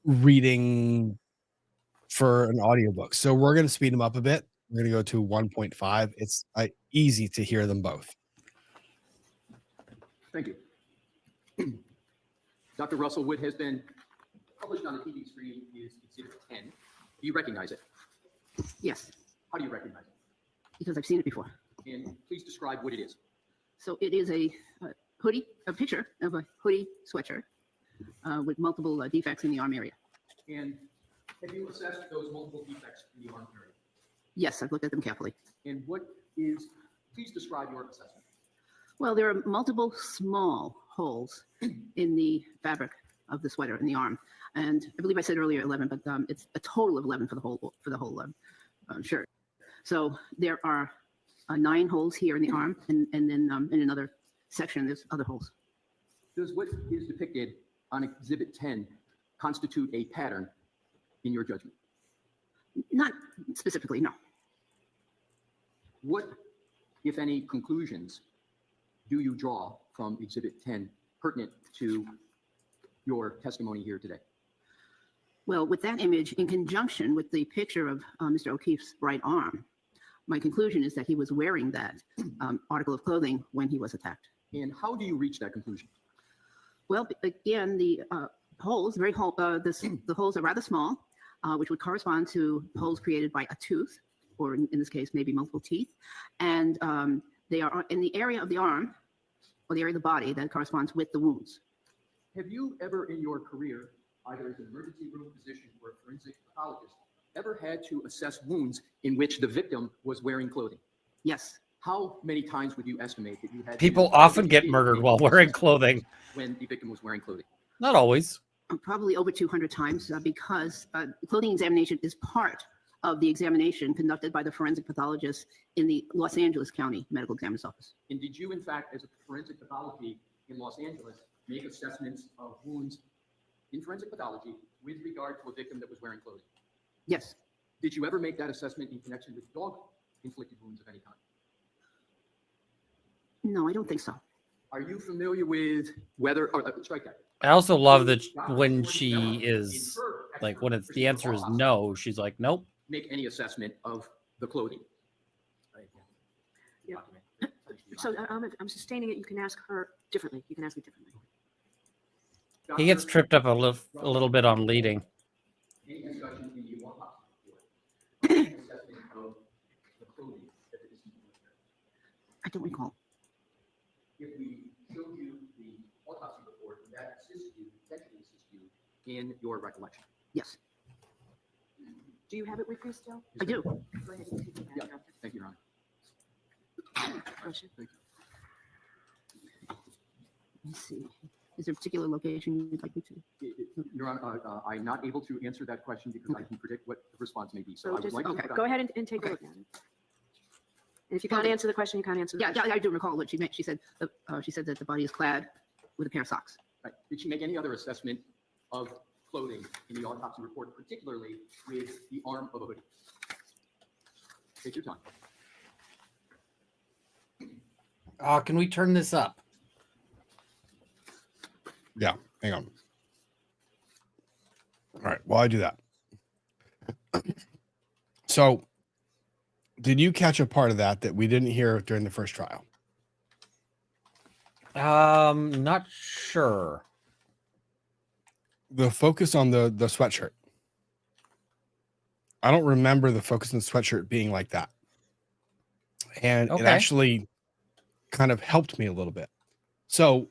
reading for an audiobook. So we're going to speed him up a bit. We're going to go to 1.5. It's easy to hear them both. Thank you. Dr. Russell, what has been published on the TV screen is Exhibit 10. Do you recognize it? Yes, How do you recognize it? because I've seen it before. And please describe what it is. So it is a hoodie, a picture of a hoodie sweatshirt with multiple defects in the arm area. And have you assessed those multiple defects in the arm area? Yes, I've looked at them carefully. And please describe your assessment. Well, there are multiple small holes in the fabric of the sweater in the arm. And I believe I said earlier 11, but it's a total of 11 for the whole shirt. So there are 9 holes here in the arm, and then in another section, there's other holes. Does what is depicted on Exhibit 10 constitute a pattern in your judgment? Not specifically, no. What, if any, conclusions do you draw from Exhibit 10 pertinent to your testimony here today? Well, with that image, in conjunction with the picture of Mr. O'Keefe's right arm, my conclusion is that he was wearing that article of clothing when he was attacked. And how do you reach that conclusion? Well, again, the holes, the holes are rather small, which would correspond to holes created by a tooth, or in this case, maybe multiple teeth. And they are in the area of the arm, or the area of the body that corresponds with the wounds. Have you ever in your career, either as an emergency room physician or a forensic pathologist, ever had to assess wounds in which the victim was wearing clothing? Yes. How many times would you estimate that you had? People often get murdered while wearing clothing. When the victim was wearing clothing? Not always. Probably over 200 times because clothing examination is part of the examination conducted by the forensic pathologist in the Los Angeles County Medical Examiner's Office. And did you, in fact, as a forensic pathology in Los Angeles, make assessments of wounds in forensic pathology with regard to a victim that was wearing clothing? Yes. Did you ever make that assessment in connection with dog-inflicted wounds of any kind? No, I don't think so. Are you familiar with whether, or strike that. I also love that when she is like, when it's the answer is no, she's like, nope. Make any assessment of the clothing? Yeah. So I'm sustaining it. You can ask her differently. You can ask me differently. He gets tripped up a little bit on leading. Any discussion in the autopsy report, any assessment of the clothing that the deceased was wearing? I don't recall. If we showed you the autopsy report, would that potentially assist you in your recollection? Yes, Do you have it with you still? I do. Go ahead and take it Yeah. back. Thank you, Your Honor. Bless you. Thank you. Let's see. Is there a particular location you'd like me to? Your Honor, I'm not able to answer that question because I can predict what the response may be. So I So would just, like to okay, put go on- ahead and take a look at it. And if you can't answer the question, you can't answer the Yeah, question. I do recall what she meant. She said that the body is clad with a pair of socks. Right. Did she make any other assessment of clothing in the autopsy report, particularly with the arm of a hoodie? Take your time. Can we turn this up? Yeah, hang on. All right, while I do that. So, did you catch a part of that we didn't hear during the first trial? Not sure. The focus on the sweatshirt. I don't remember the focus on the sweatshirt being like that. And it Okay. actually kind of helped me a little bit. So,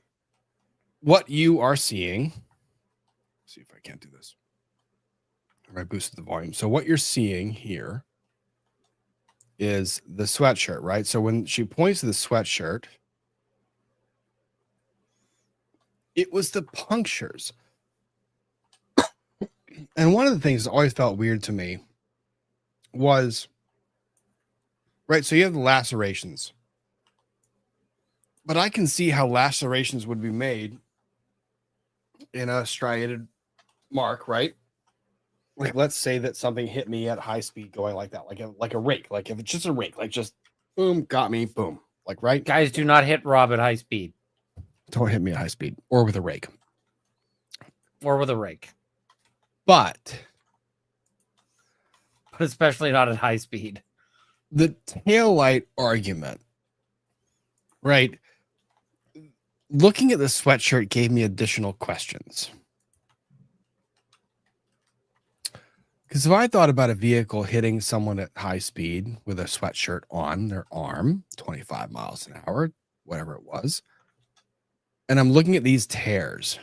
what you are seeing, see if I can't do this. I boosted the volume. So, what you're seeing here is the sweatshirt, right? So, when she points to the sweatshirt, it was the punctures. And one of the things that always felt weird to me was, right, so you have the lacerations. But I can see how lacerations would be made in a striated mark, right? Like, let's say that something hit me at high speed going like that, like a rake. Like, if it's just a rake, like just boom, got me, boom. Like, right? Guys, do not hit Rob at high speed Don't hit me at high speed or with a rake. or with a rake, But but especially not at high speed. the taillight argument, right? Looking at the sweatshirt gave me additional questions. Because if I thought about a vehicle hitting someone at high speed with a sweatshirt on their arm, 25 miles an hour, whatever it was, and I'm looking at these tears,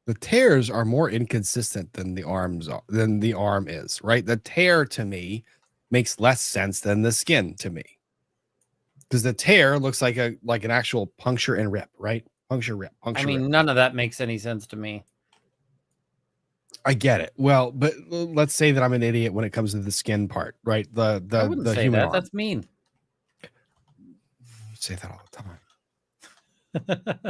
the tears are more inconsistent than the arm is, right? The tear to me makes less sense than the skin to me. Because the tear looks like an actual puncture and rip, right? Puncture, rip, puncture, I mean, rip. none of that makes any sense to me. I get it. Well, but let's say that I'm an idiot when it comes to the skin part, right? I The wouldn't the say human that. arm. That's mean. I say that all the time.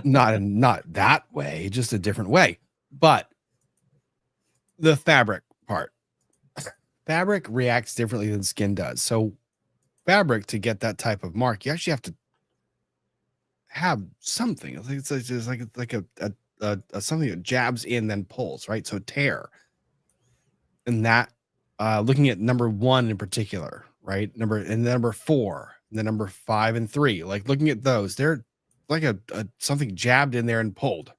Not that way, just a different way. But the fabric part, fabric reacts differently than skin does. So fabric, to get that type of mark, you actually have to have something. It's like a something that jabs in then pulls, right? So tear. And that looking at number 1 in particular, right? Number 4, and the number 5 and 3, like looking at those, they're like a something jabbed in there and pulled.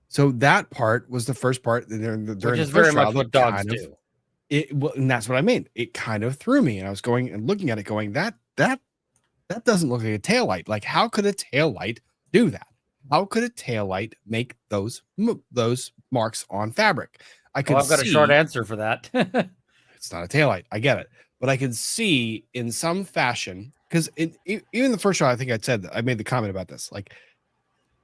So that part was the first part during Which the is first very trial much what that dogs kind of- do. and that's what I mean. It kind of threw me, and I was going and looking at it, going, that doesn't look like a taillight. Like, how could a taillight do that? How could a taillight make those marks on fabric? I could Well, I've got a short answer for that. it's not a taillight. I get it. But I could see in some fashion, because even the first show, I think I said, I made the comment about this. Like,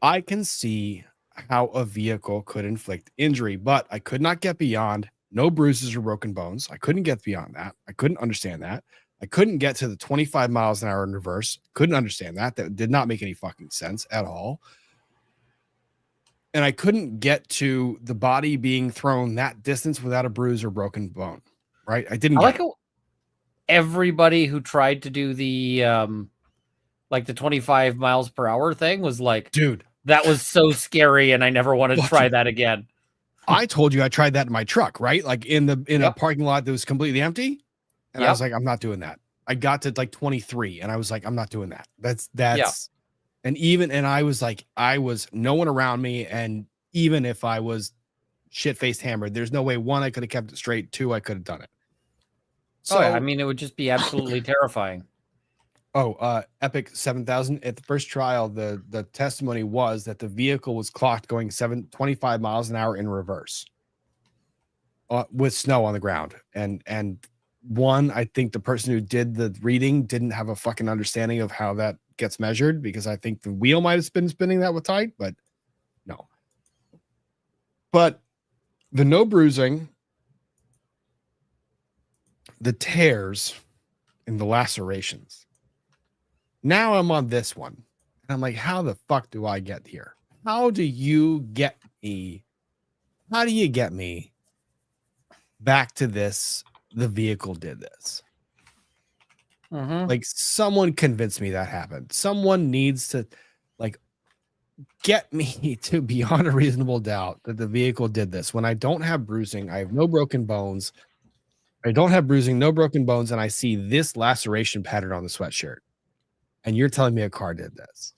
I can see how a vehicle could inflict injury, but I could not get beyond no bruises or broken bones. I couldn't get beyond that. I couldn't understand that. I couldn't get to the 25 miles an hour in reverse. Couldn't understand that. That did not make any fucking sense at all. And I couldn't get to the body being thrown that distance without a bruise or broken bone. Right? I didn't. I like how everybody who tried to do the like the 25 miles per hour thing was like, dude, that was so scary, and I never want to try that again. I told you I tried that in my truck, right? Like in a parking lot that was completely empty. And I was like, I'm not doing that. I got to like 23 and I was like, I'm not doing that. That's and I was like, I was no one around me. And even if I was shit-faced hammered, there's no way, one, I could have kept it straight, two, I could have done it. So I mean, it would just be absolutely terrifying. Epic 7000 at the first trial, the testimony was that the vehicle was clocked going 25 miles an hour in reverse with snow on the ground. And one, I think the person who did the reading didn't have a fucking understanding of how that gets measured, because I think the wheel might have been spinning that with tight, but no. But the no bruising, the tears, and the lacerations. Now I'm on this one. And I'm like, how the fuck do I get here? How do you get me? How do you get me back to this? The vehicle did this. Like, someone convinced me that happened. Someone needs to like get me to beyond a reasonable doubt that the vehicle did this. When I don't have bruising, I have no broken bones. I don't have bruising, no broken bones, and I see this laceration pattern on the sweatshirt. And you're telling me a car did this.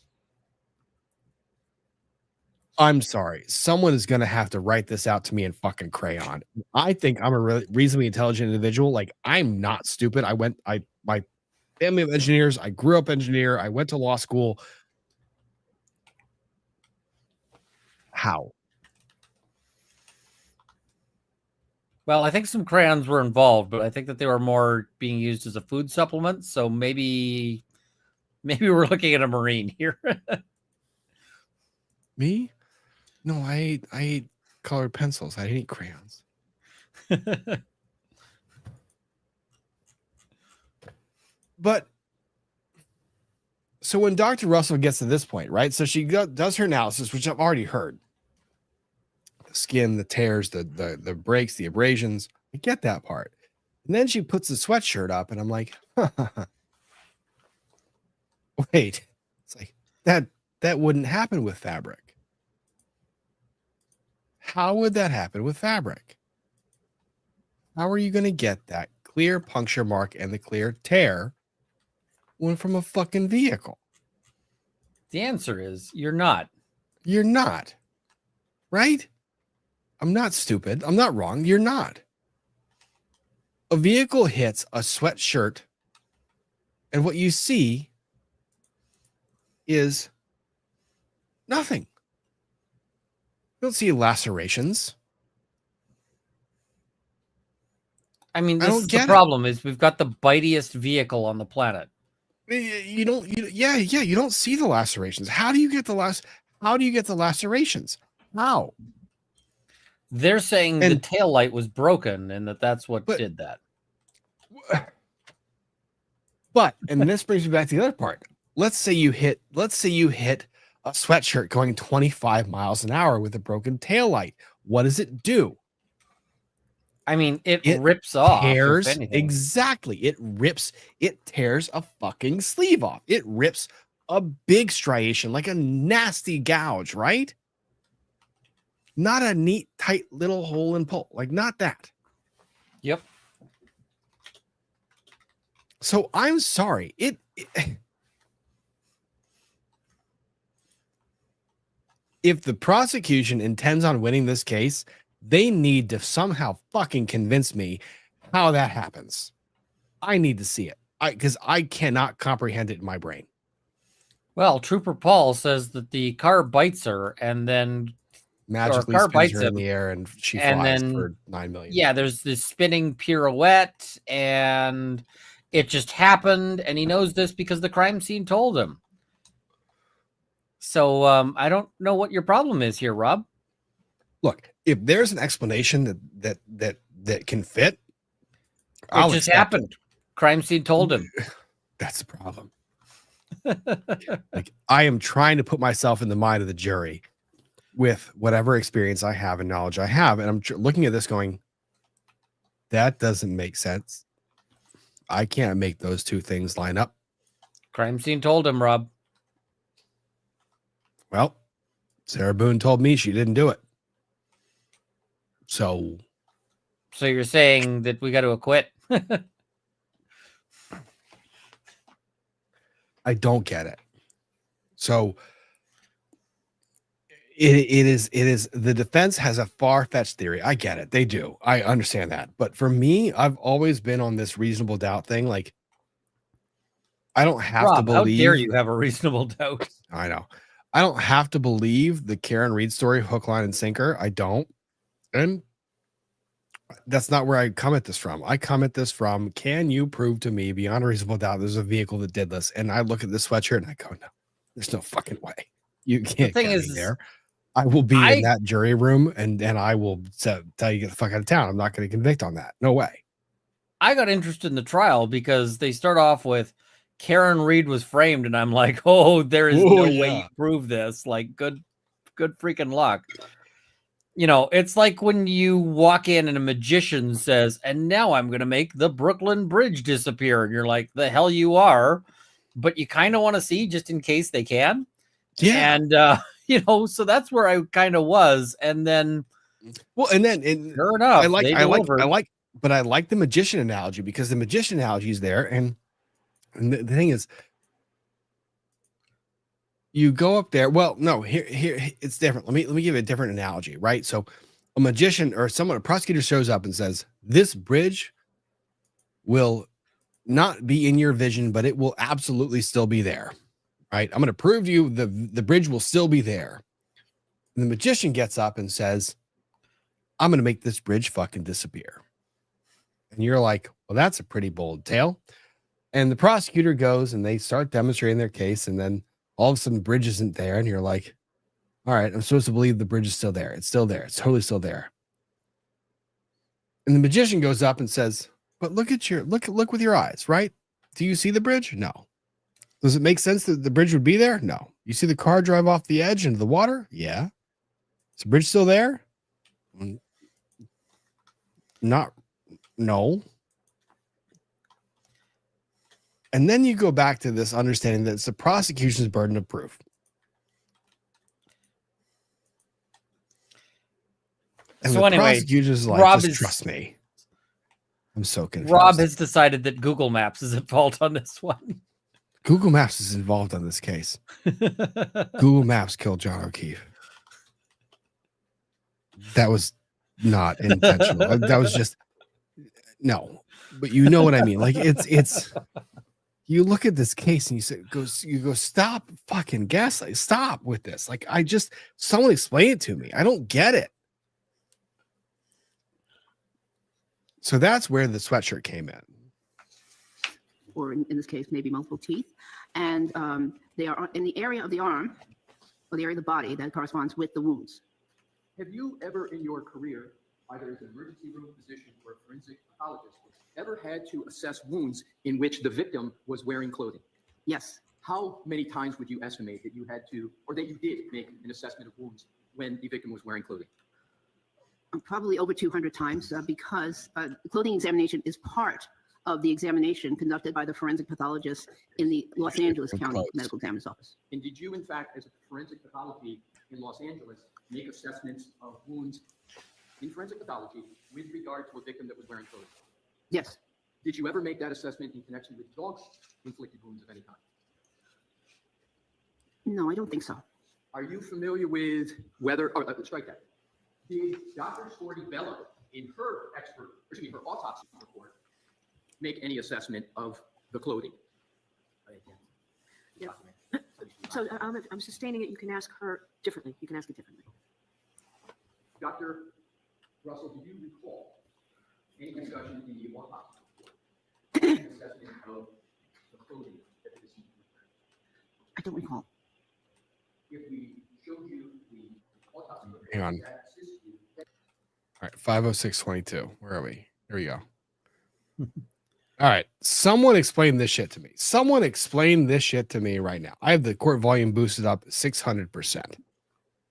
I'm sorry. Someone is going to have to write this out to me in fucking crayon. I think I'm a really reasonably intelligent individual. Like, I'm not stupid. My family of engineers. I grew up engineer. I went to law school. How? Well, I think some crayons were involved, but I think that they were more being used as a food supplement. So maybe we're looking at a Marine here. Me? No, I ate colored pencils. I didn't eat crayons. But so when Dr. Russell gets to this point, right? So she does her analysis, which I've already heard. The skin, the tears, the breaks, the abrasions. I get that part. And then she puts the sweatshirt up, and I'm like, wait. It's like that wouldn't happen with fabric. How would that happen with fabric? How are you going to get that clear puncture mark and the clear tear when from a fucking vehicle? The answer is you're not. You're not. Right? I'm not stupid. I'm not wrong. You're not. A vehicle hits a sweatshirt, and what you see is nothing. You don't see lacerations. I mean, this is the problem is we've got the bitiest vehicle on the planet. You don't see the lacerations. How do you get the lacerations? How? They're saying the taillight was broken and that's what did that. But, and this brings me back to the other part. Let's say you hit a sweatshirt going 25 miles an hour with a broken taillight. What does it do? I mean, it rips off. Tears. Exactly. It tears a fucking sleeve off. It rips a big striation, like a nasty gouge, right? Not a neat, tight little hole and pull. Like, not that. Yep. So I'm sorry. If the prosecution intends on winning this case, they need to somehow fucking convince me how that happens. I need to see it. Because I cannot comprehend it in my brain. Well, Trooper Paul says that the car bites her and then Magically car spins bites her in him, the air and she and flies then for 9 million. yeah, there's this spinning pirouette, and it just happened, and he knows this because the crime scene told him. So I don't know what your problem is here, Rob. Look, if there's an explanation that can fit, It I'll just accept happened. it. Crime scene told him. That's the problem. Like, I am trying to put myself in the mind of the jury with whatever experience I have and knowledge I have, and I'm looking at this going, that doesn't make sense. I can't make those two things line up. Crime scene told him, Rob. Well, Sarah Boone told me she didn't do it. So you're saying that we got to acquit? I don't get it. So it is the defense has a far-fetched theory. I get it. They do. I understand that. But for me, I've always been on this reasonable doubt thing. Like, I don't have Rob, to believe. how dare you have a reasonable doubt? I know. I don't have to believe the Karen Reed story, hook, line, and sinker. I don't. And that's not where I come at this from. I come at this from, can you prove to me beyond a reasonable doubt there's a vehicle that did this? And I look at this sweatshirt and I go, no, there's no fucking way. You can't get me there. I will be in that jury room and I will tell you, get the fuck out of town. I'm not going to convict on that. No way. I got interested in the trial because they start off with Karen Reed was framed, and I'm like, oh, there is no way you prove this. Like, good freaking luck. You know, it's like when you walk in and a magician says, and now I'm going to make the Brooklyn Bridge disappear. And you're like, the hell you are. But you kind of want to see just in case they can. Yeah. And, you know, so that's where I kind of was. And then, well, and then sure enough, but I like the magician analogy because the magician analogy is there. And the thing is, you go up there. Well, no, here it's different. Let me give you a different analogy, right? So a magician or a prosecutor shows up and says, this bridge will not be in your vision, but it will absolutely still be there. Right? I'm going to prove to you the bridge will still be there. And the magician gets up and says, I'm going to make this bridge fucking disappear. And you're like, well, that's a pretty bold tale. And the prosecutor goes and they start demonstrating their case. And then all of a sudden the bridge isn't there. And you're like, all right, I'm supposed to believe the bridge is still there. It's still there. It's totally still there. And the magician goes up and says, but look with your eyes, right? Do you see the bridge? No. Does it make sense that the bridge would be there? No. You see the car drive off the edge into the water? Yeah. Is the bridge still there? No. And then you go back to this understanding that it's the prosecution's burden of proof. And so the anyway, prosecution's like, Rob trust me. I'm so confused. Rob has decided that Google Maps is at fault on this one. Google Maps is involved on this case. Google Maps killed John O'Keefe. That was not intentional. That was just no. But you know what I mean? Like it's you look at this case and you go, stop fucking gaslight. Stop with this. Like someone explain it to me. I don't get it. So that's where the sweatshirt came in. Or in this case, maybe multiple teeth. And they are in the area of the arm or the area of the body that corresponds with the wounds. Have you ever in your career, either as an emergency room physician or a forensic pathologist, ever had to assess wounds in which the victim was wearing clothing? Yes. How many times would you estimate that you had to, or that you did make an assessment of wounds when the victim was wearing clothing? Probably over 200 times because clothing examination is part of the examination conducted by the forensic pathologist in the Los Angeles County Medical Examiner's Office. And did you, in fact, as a forensic pathology in Los Angeles, make assessments of wounds in forensic pathology with regard to a victim that was wearing clothing? Yes. Did you ever make that assessment in connection with dog-inflicted wounds of any kind? No, I don't think so. Are you familiar with whether, strike that. Did Dr. Shorty Bello, in her her autopsy report, make any assessment of the clothing? So I'm sustaining it. You can ask her differently. You can ask it differently. Dr. Russell, do you recall any discussion in the autopsy report, any assessment of the clothing that the deceased was wearing? I don't recall. If we showed you the autopsy report, Hang on. does that assist you? All right, 50622. Where are we? Here we go. All right. Someone explain this shit to me. Someone explain this shit to me right now. I have the court volume boosted up 600%.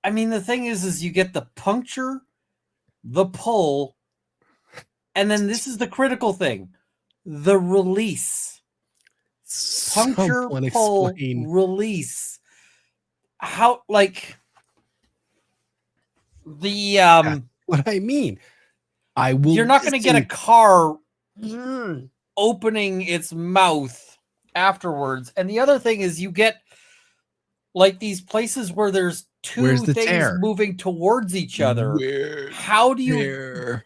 I mean, the thing is you get the puncture, the pull, and then this is the critical thing, the release. Puncture, Someone pull, explain. release. How, like, the What I mean. I will. you're not going to get a car opening its mouth afterwards. And the other thing is you get like these places where there's two Where's the things tear? moving towards each other. Where's How do you Tear?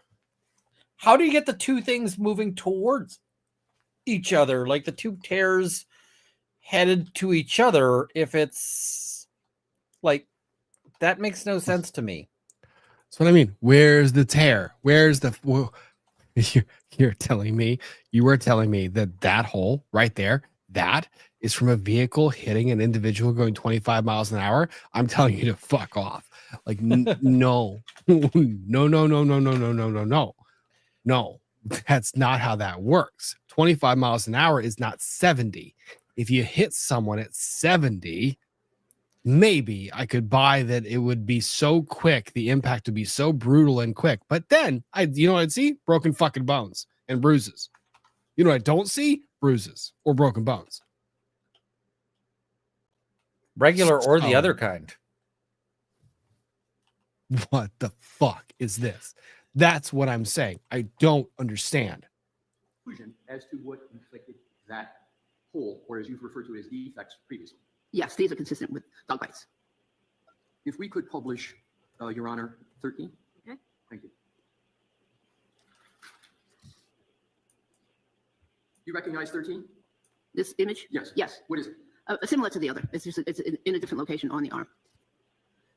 how do you get the two things moving towards each other? Like the two tears headed to each other, if it's like that makes no sense to me. That's what I mean. Where's the tear? Where's the? You're telling me, you were telling me that that hole right there, that is from a vehicle hitting an individual going 25 miles an hour. I'm telling you to fuck off. Like, no, no, no, no, no, no, no, no, no, no, no, no. That's not how that works. 25 miles an hour is not 70. If you hit someone at 70, maybe I could buy that it would be so quick, the impact would be so brutal and quick. But then you know what I'd see? Broken fucking bones and bruises. You know what I don't see? Bruises or broken bones. Regular or the So- other kind. What the fuck is this? That's what I'm saying. I don't understand. Conclusion as to what inflicted that hole, or as you've referred to it as defects previously. Yes, these are consistent with dog bites. If we could publish, Your Honor, 13. Okay. Thank you. You recognize 13? This image? Yes. Yes, What is it? similar to the other. It's just it's in a different location on the arm.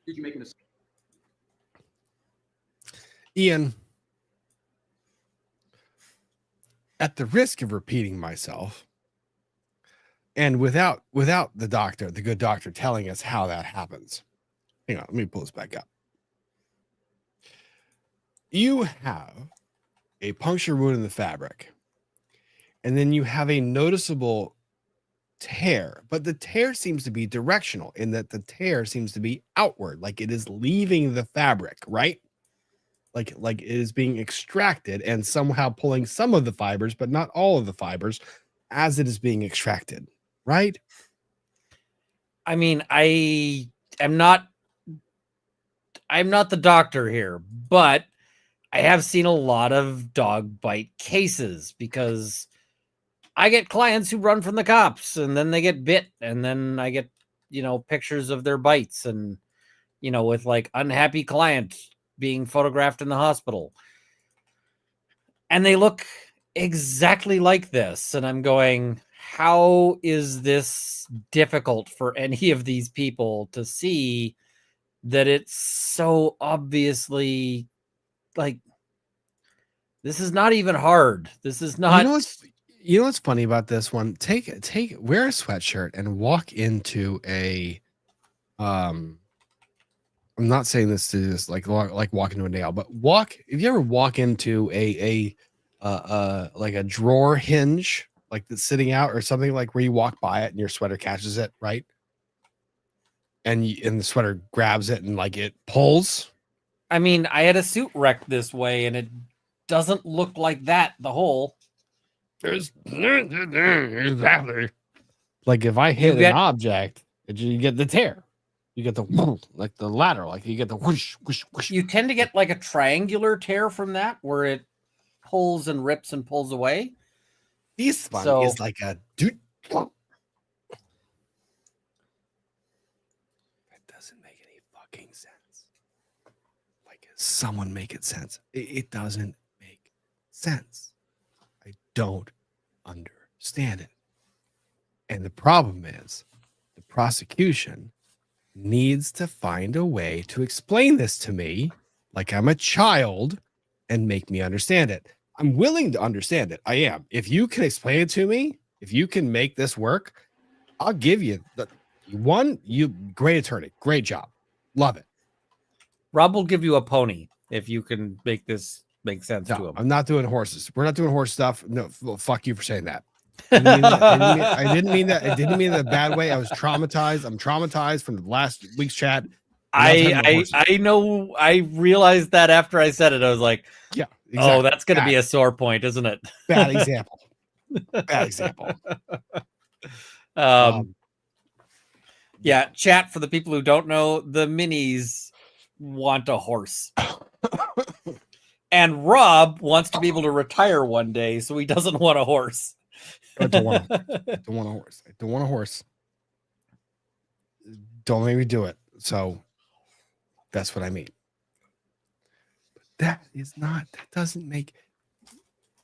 Did you make an assumption? Ian, at the risk of repeating myself, and without the doctor, the good doctor, telling us how that happens. Hang on, let me pull this back up. You have a puncture wound in the fabric, and then you have a noticeable tear, but the tear seems to be directional in that the tear seems to be outward, like it is leaving the fabric, right? Like it is being extracted and somehow pulling some of the fibers, but not all of the fibers as it is being extracted, right? I mean, I'm not the doctor here, but I have seen a lot of dog bite cases because I get clients who run from the cops and then they get bit, and then I get, pictures of their bites and, with like unhappy client being photographed in the hospital. And they look exactly like this. And I'm going, how is this difficult for any of these people to see that it's so obviously like, this is not even hard. This is not. You know what's funny about this one? Wear a sweatshirt and walk into a I'm not saying this to just like walk into a nail, but if you ever walk into a like a drawer hinge, like that's sitting out or something, like where you walk by it and your sweater catches it, right? And the sweater grabs it and like it pulls. I mean, I had a suit wreck this way and it doesn't look like that, the hole. Exactly. Like if I hit an object, you get the tear. You get the like the ladder, like you get the whoosh, whoosh, whoosh. You tend to get like a triangular tear from that where it pulls and rips and pulls away. This one is like a dude. That doesn't make any fucking sense. Like, someone make it sense. It doesn't make sense. I don't understand it. And the problem prosecution needs to find a way to explain this to me like I'm a child and make me understand it. I'm willing to understand it. I am. If you can explain it to me, if you can make this work, I'll give you the one. You great attorney, great job, love it. Rob will give you a pony if you can make this make sense to No, him. I'm not doing horses. We're not doing horse stuff. No, well, fuck you for saying that. I didn't mean that. I didn't mean that in a bad way. I was traumatized. I'm traumatized from the last week's chat. I know. I realized that after I said it, I was like, Yeah. oh, that's going to be a sore point, isn't it? bad example. Bad example. Yeah, chat, for the people who don't know, the minis want a horse. And Rob wants to be able to retire one day, so he doesn't want a horse. I don't want a horse. I don't want a horse. Don't make me do it. So that's what I mean. But that doesn't make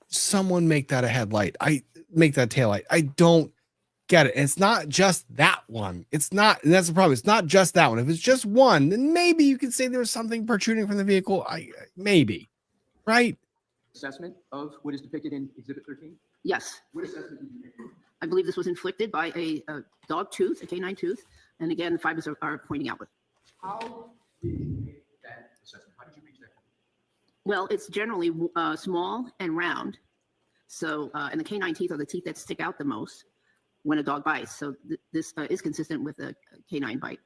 someone make that a headlight. I make that taillight. I don't get it. And it's not just that one. It's not, and that's the problem. It's not just that one. If it's just one, then maybe you could say there was something protruding from the vehicle. Maybe, right? Assessment of what is depicted in Exhibit 13? Yes, What assessment did you make? I believe this was inflicted by a dog tooth, a canine tooth. And again, the fibers are pointing outward. How did you make that assessment? How did you reach that? Well, it's generally small and round. So, and the canine teeth are the teeth that stick out the most when a dog bites. So this is consistent with a canine bite.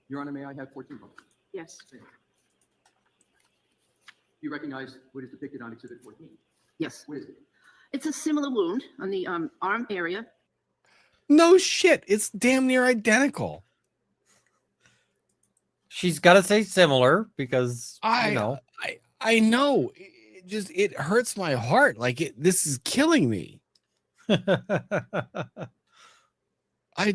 Your Honor, may I have 14 votes? Yes. You recognize what is depicted on Exhibit 14? Yes, What is it? it's a similar wound on the arm area. No shit. It's damn near identical. She's got to say similar because, I know. It hurts my heart. Like this is killing me. I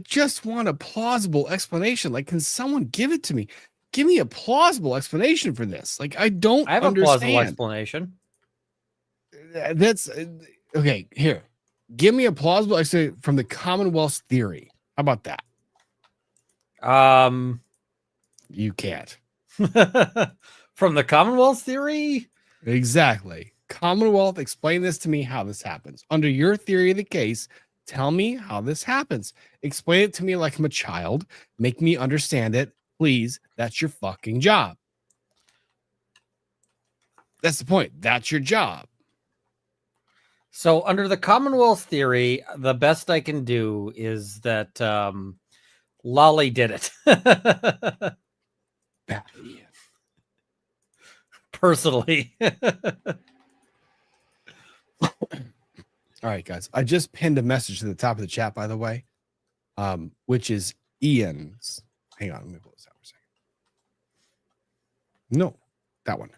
just want a plausible explanation. Like, can someone give it to me? Give me a plausible explanation for this. Like, I don't I have a understand. plausible explanation. That's okay. Here, give me a plausible explanation from the Commonwealth's theory. How about that? You can't. From the Commonwealth theory? Exactly. Commonwealth, explain this to me how this happens. Under your theory of the case, tell me how this happens. Explain it to me like I'm a child. Make me understand it. Please. That's your fucking job. That's the point. That's your job. So under the Commonwealth theory, the best I can do is that Lolly did it. Personally. All right, guys. I just pinned a message to the top of the chat, by the way, which is Ian's. Hang on, let me pull this out for a second. No, that one.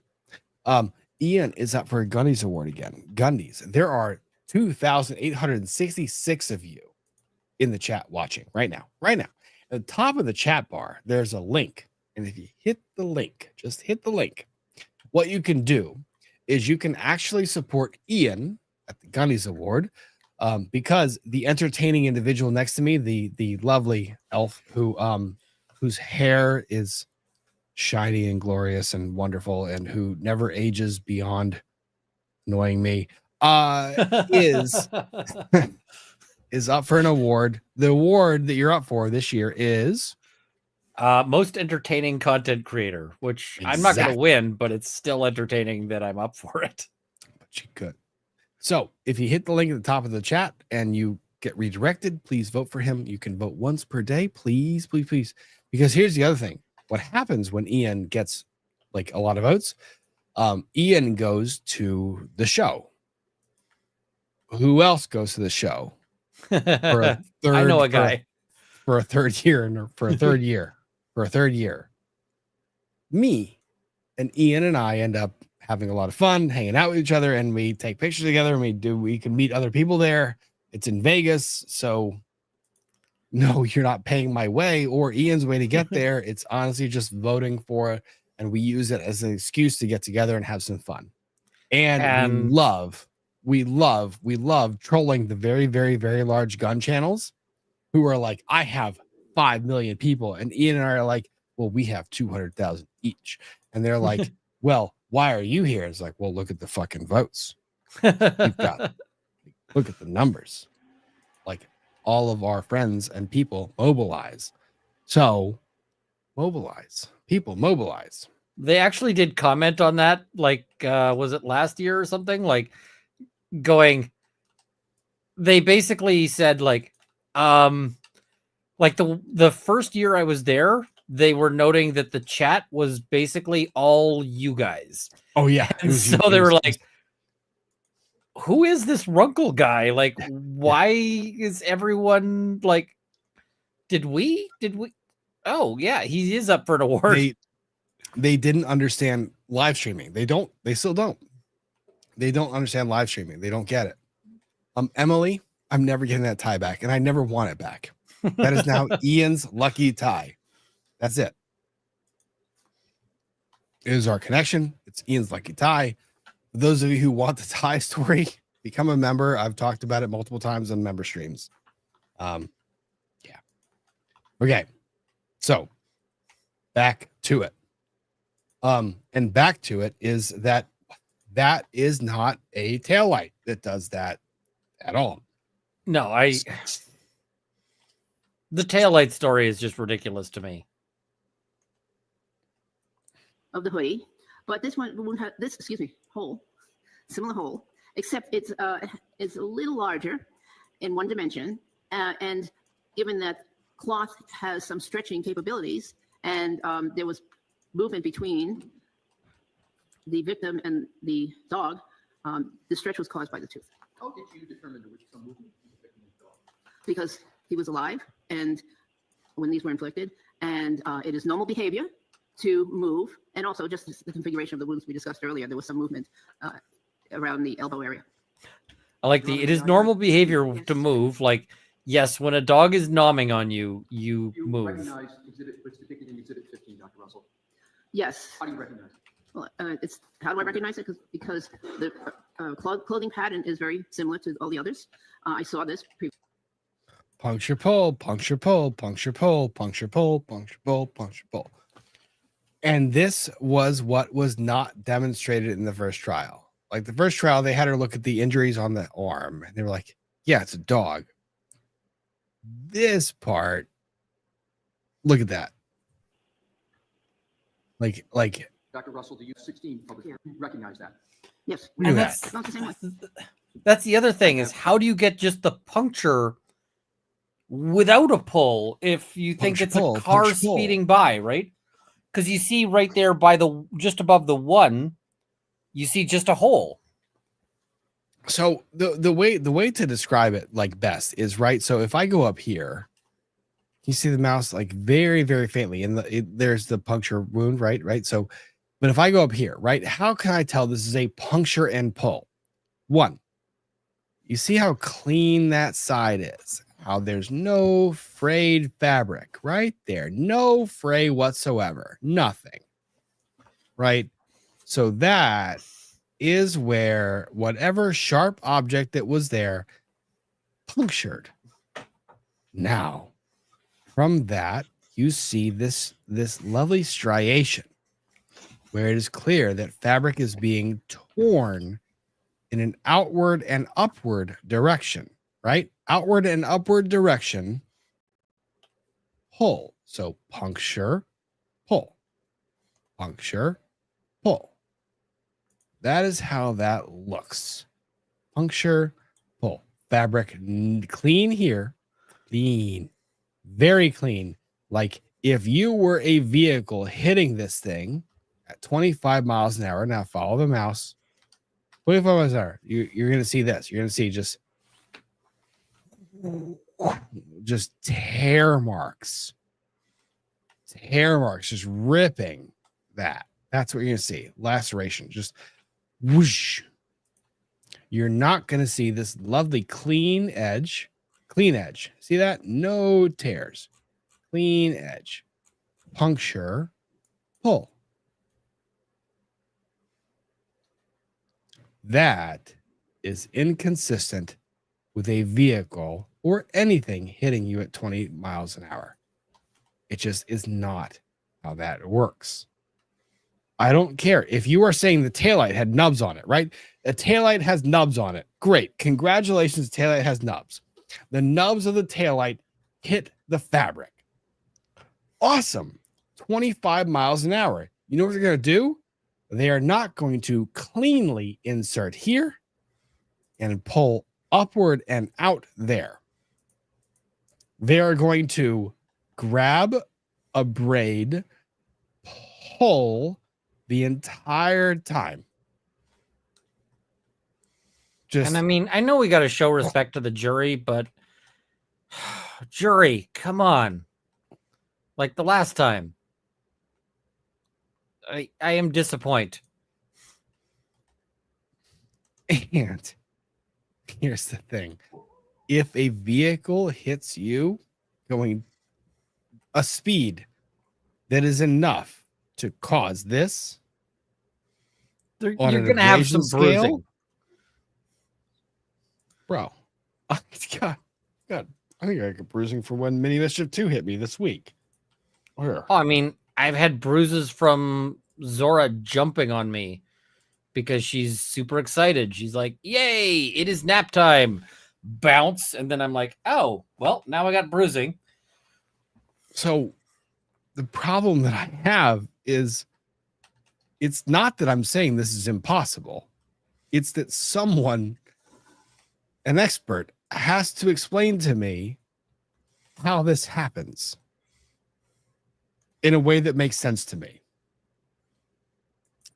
Ian is up for a Gundies award again. Gundies. There are 2,866 of you in the chat watching right now. Right now. At the top of the chat bar, there's a link. And if you hit the link, just hit the link, what you can do is you can actually support Ian at the Gundies Award, because the entertaining individual next to me, the lovely elf whose hair is shiny and glorious and wonderful and who never ages beyond annoying me, is up for an award. The award that you're up for this year is most entertaining content creator, which I'm not going to win, but it's still entertaining that I'm up for it. But you could. So if you hit the link at the top of the chat and you get redirected, please vote for him. You can vote once per day, please, please, please. Because here's the other thing. What happens when Ian gets like a lot of votes? Ian goes to the show. Who else goes to the show? For a third, I know a guy. For a third year. Me and Ian and I end up having a lot of fun, hanging out with each other, and we take pictures together, and we can meet other people there. It's in Vegas, so no, you're not paying my way or Ian's way to get there. It's honestly just voting for it, and we use it as an excuse to get together and have some fun. And we love we love trolling the very, very, very large gun channels who are like, I have 5 million people. And Ian and I are like, well, we have 200,000 each. And they're like, well, why are you here? It's like, well, look at the fucking votes. We've got, look at the numbers. Like, all of our friends and people mobilize. So mobilize. People mobilize. They actually did comment on that, like, was it last year or something? Like, they basically said, like the first year I was there, they were noting that the chat was basically all you guys. Oh, yeah. And so they were like, who is this Runkle guy? Like, why is everyone like, did we? Oh, yeah, he is up for an award. They didn't understand live streaming. They still don't. They don't understand live streaming. They don't get it. Emily, I'm never getting that tie back, and I never want it back. That is now Ian's lucky tie. That's it. It is our connection. It's Ian's lucky tie. For those of you who want the tie story, become a member. I've talked about it multiple times on member streams. Yeah. Okay. So back to it. And back to it is that is not a taillight that does that at all. No, the taillight story is just ridiculous to me. Of the hoodie, but this one won't have this. Excuse me, hole, similar hole, except it's a little larger in one dimension, and given that cloth has some stretching capabilities, and there was movement between the victim and the dog, the stretch was caused by the tooth. How did you determine there was some movement between the victim and the dog? Because he was alive, and when these were inflicted, and it is normal behavior to move, and also just the configuration of the wounds we discussed earlier. There was some movement around the elbow area. I like it is normal behavior to move. Like, yes, when a dog is nomming on you, you move. Recognize what's depicted in Exhibit 15, Dr. Russell? Yes. How do you recognize it? Well, it's how do I recognize it? Because the clothing pattern is very similar to all the others. I saw this Puncture pull, puncture pull, puncture pull, puncture pull, puncture pull, puncture pull. And this was what was not demonstrated in the first trial. Like the first trial, they had her look at the injuries on the arm, and they were like, "Yeah, it's a dog." This part, look at that. Like. Dr. Russell, do you 16 public recognize that? Yes. Look And at that. Not the same way. that's the other thing is, how do you get just the puncture without a pull if you think Puncture it's pull, a car puncture pull. speeding by, right? Because you see right there by just above the one, you see just a hole. So the way to describe it like best is right. So if I go up here, you see the mouse like very, very faintly, and there's the puncture wound, right? So, but if I go up here, right, how can I tell this is a puncture and pull? One, you see how clean that side is, how there's no frayed fabric right there, no fray whatsoever, nothing, right? So that is where whatever sharp object that was there punctured. Now, from that, you see this lovely striation where it is clear that fabric is being torn in an outward and upward direction, right? Outward and upward direction, pull. So puncture, pull, puncture, pull. That is how that looks. Puncture, pull. Fabric clean here, clean, very clean. Like if you were a vehicle hitting this thing at 25 miles an hour, now follow the mouse, 25 miles an hour, you're going to see this. You're going to see just tear marks, just ripping that. That's what you're going to see. Laceration, just whoosh. You're not going to see this lovely clean edge. See that? No tears. Clean edge. Puncture. Pull. That is inconsistent with a vehicle or anything hitting you at 20 miles an hour. It just is not how that works. I don't care if you are saying the taillight had nubs on it, right? The taillight has nubs on it. Great. Congratulations. The taillight has nubs. The nubs of the taillight hit the fabric. Awesome. 25 miles an hour. You know what they're going to do? They are not going to cleanly insert here and pull upward and out there. They are going to grab a braid, pull the entire time. And I mean, I know we got to show respect to the jury, but jury, come on. Like the last time. I am disappointed. And here's the thing. If a vehicle hits you going a speed that is enough to cause this, You're going to have some bruising. Bro, God, I think I got bruising from when Mini Mischief 2 hit me this week. Where? Oh, I mean, I've had bruises from Zora jumping on me because she's super excited. She's like, yay, it is nap time. Bounce. And then I'm like, oh, well, now I got bruising. So the problem that I have is it's not that I'm saying this is impossible. It's that someone, an expert, has to explain to me how this happens in a way that makes sense to me.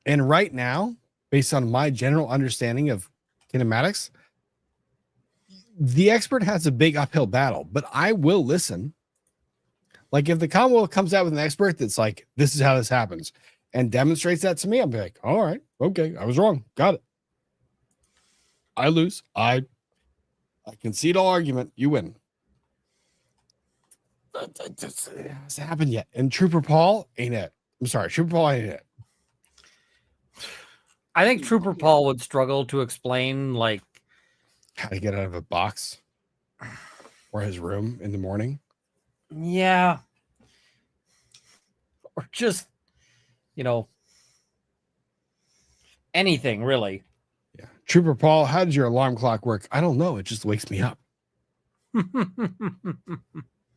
And right now, based on my general understanding of kinematics, the expert has a big uphill battle, but I will listen. Like if the Commonwealth comes out with an expert that's like, this is how this happens, and demonstrates that to me, I'll be like, all right, okay, I was wrong. Got it. I lose. I concede all argument. You win. It hasn't happened yet. And Trooper Paul ain't it. I'm sorry. Trooper Paul ain't it. I think Trooper Paul would struggle to explain, like, how to get out of a box or his room in the morning. Yeah. Or just, anything really. Yeah. Trooper Paul, how does your alarm clock work? I don't know. It just wakes me up.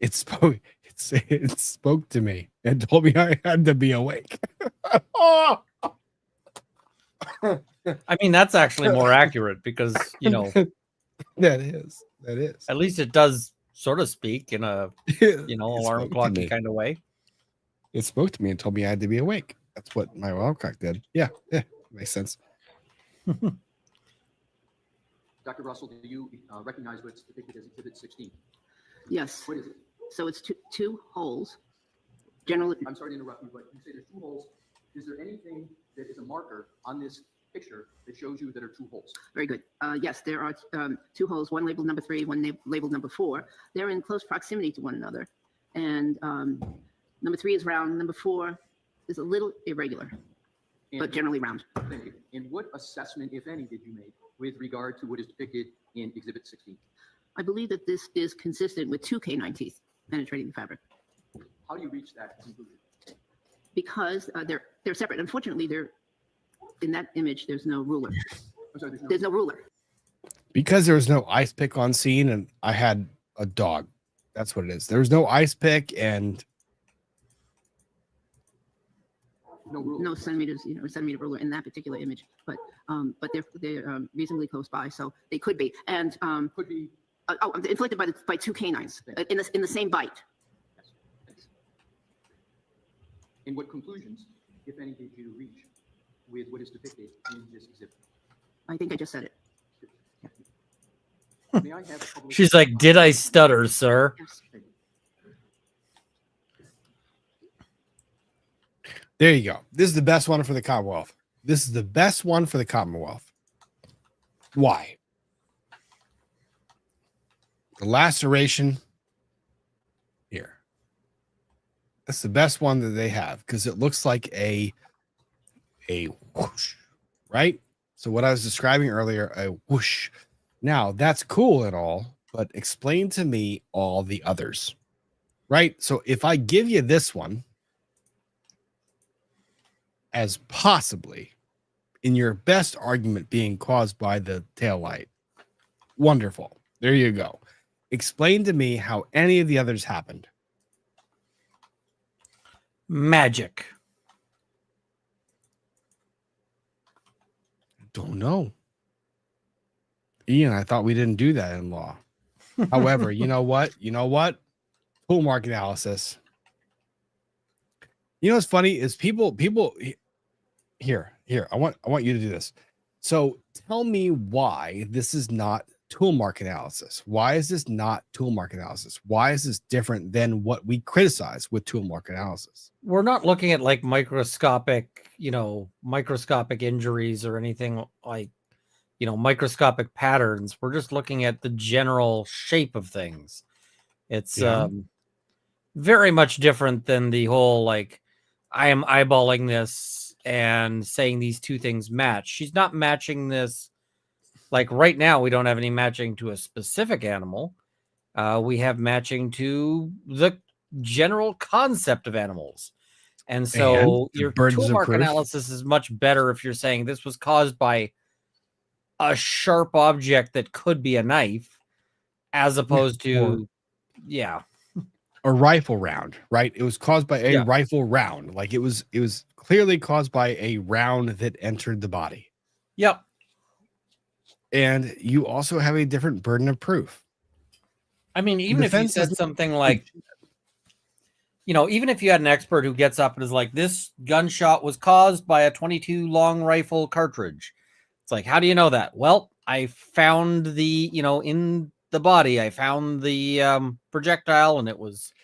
It spoke to me and told me I had to be awake. I mean, that's actually more accurate because, that is. At least it does sort of speak in a, alarm clocky kind of way. It spoke to me and told me I had to be awake. That's what my alarm clock did. Yeah, makes sense. Dr. Russell, do you recognize what's depicted as Exhibit 16? Yes. What is it? So it's two holes. Generally, I'm sorry to interrupt you, but you say there's two holes. Is there anything that is a marker on this picture that shows you that are two holes? very good. Yes, there are two holes, one labeled number 3, one labeled number 4. They're in close proximity to one another. And number 3 is round, number 4 is a little irregular, but generally round. Thank you. And what assessment, if any, did you make with regard to what is depicted in Exhibit 16? I believe that this is consistent with 2 canine teeth penetrating the fabric How do you reach that conclusion? because they're separate. Unfortunately, in that image, there's no ruler. I'm sorry, There's no ruler. Because there was no ice pick on scene and I had a dog. That's what it is. There was no ice pick and no rule. No centimeter ruler in that particular image, but they're reasonably close by, so they could be. And Could be. inflicted by 2 canines in the same bite. Yes. Thanks. And what conclusions, if any, did you reach with what is depicted in this exhibit? I think I just said it. May I have public- She's like, did I stutter, sir? Yes. Thank you. there you go. This is the best one for the Commonwealth. This is the best one for the Commonwealth. Why? The laceration here. That's the best one that they have because it looks like a whoosh, right? So what I was describing earlier, a whoosh. Now that's cool and all, but explain to me all the others, right? So if I give you this one as possibly in your best argument being caused by the tail light, wonderful. There you go. Explain to me how any of the others happened. Magic. Don't know. Ian, I thought we didn't do that in law. However, you know what? Pool mark analysis. You know what's funny is people here. I want you to do this. So tell me why this is not tool mark analysis. Why is this not tool mark analysis? Why is this different than what we criticize with tool mark analysis? We're not looking at like microscopic injuries or anything like, microscopic patterns. We're just looking at the general shape of things. It's very much different than the whole, like, I am eyeballing this and saying these two things match. She's not matching this. Like right now, we don't have any matching to a specific animal. We have matching to the general concept of animals. And so your tool mark analysis is much better if you're saying this was caused by a sharp object that could be a knife, as opposed to, a rifle round, right? It was caused by a rifle round. Like it was clearly caused by a round that entered the body. Yep. And you also have a different burden of proof. I mean, even if you said something like, even if you had an expert who gets up and is like, this gunshot was caused by a .22 long rifle cartridge. It's like, how do you know that? Well, I found the, in the body, I found the projectile and it was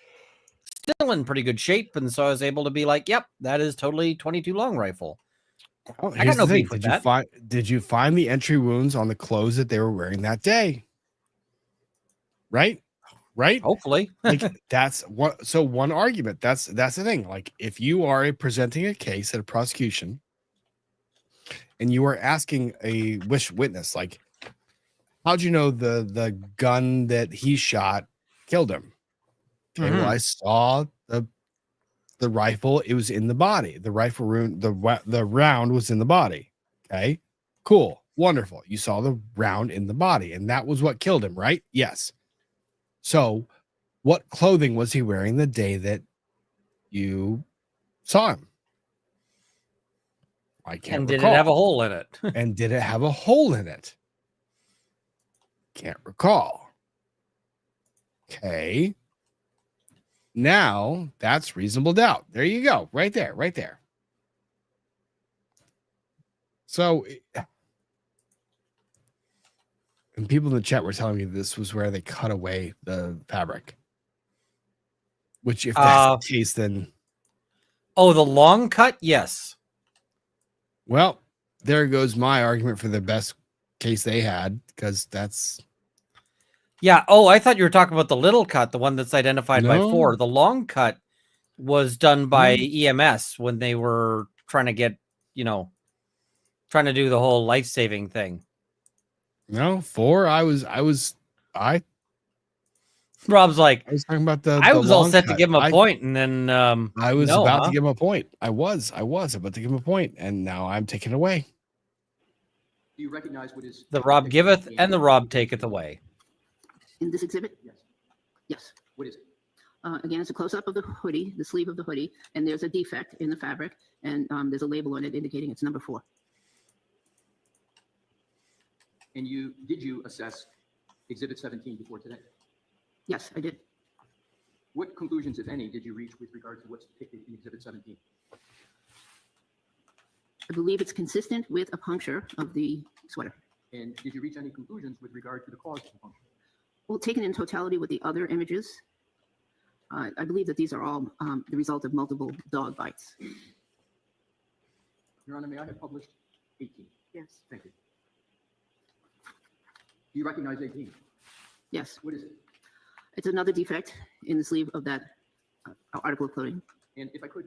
still in pretty good shape. And so I was able to be like, yep, that is totally .22 long rifle. Well, I got no beef with that. Did you find the entry wounds on the clothes that they were wearing that day? Right? Hopefully. Like that's what. So one argument. That's the thing. Like if you are presenting a case at a prosecution, and you are asking a witness, like, how'd you know the gun that he shot killed him? Okay, well, I saw the rifle. It was in the body. The rifle wound, the round was in the body. Okay, cool, wonderful. You saw the round in the body, and that was what killed him, right? Yes. So, what clothing was he wearing the day that you saw him? I can't and recall. Did it have a hole in it? And did it have a hole in it? Can't recall. Okay. Now that's reasonable doubt. There you go. Right there. So, and people in the chat were telling me this was where they cut away the fabric. Which, if that's the case, then. Oh, the long cut? Yes. Well, there goes my argument for the best case they had, because that's. Yeah. Oh, I thought you were talking about the little cut, the one that's identified by 4. The long cut was done by EMS when they were trying to get, trying to do the whole life-saving thing. No, 4. Rob's like, I was talking about I was all set to give him a point, and then I was about to give him a point. I was about to give him a point, and now I'm taking it away. Do you recognize what is the Rob giveth and the Rob taketh away? In this exhibit? Yes. Yes. What is it? Again, it's a close-up of the hoodie, the sleeve of the hoodie, and there's a defect in the fabric, and there's a label on it indicating it's number 4. And did you assess Exhibit 17 before today? Yes, I did. What conclusions, if any, did you reach with regard to what's depicted in Exhibit 17? I believe it's consistent with a puncture of the sweater. And did you reach any conclusions with regard to the cause of the puncture? Well, taken in totality with the other images, I believe that these are all the result of multiple dog bites. Your Honor, may I have published 18? Yes. Thank you. Do you recognize 18? Yes. What is it? It's another defect in the sleeve of that article of clothing. And if I could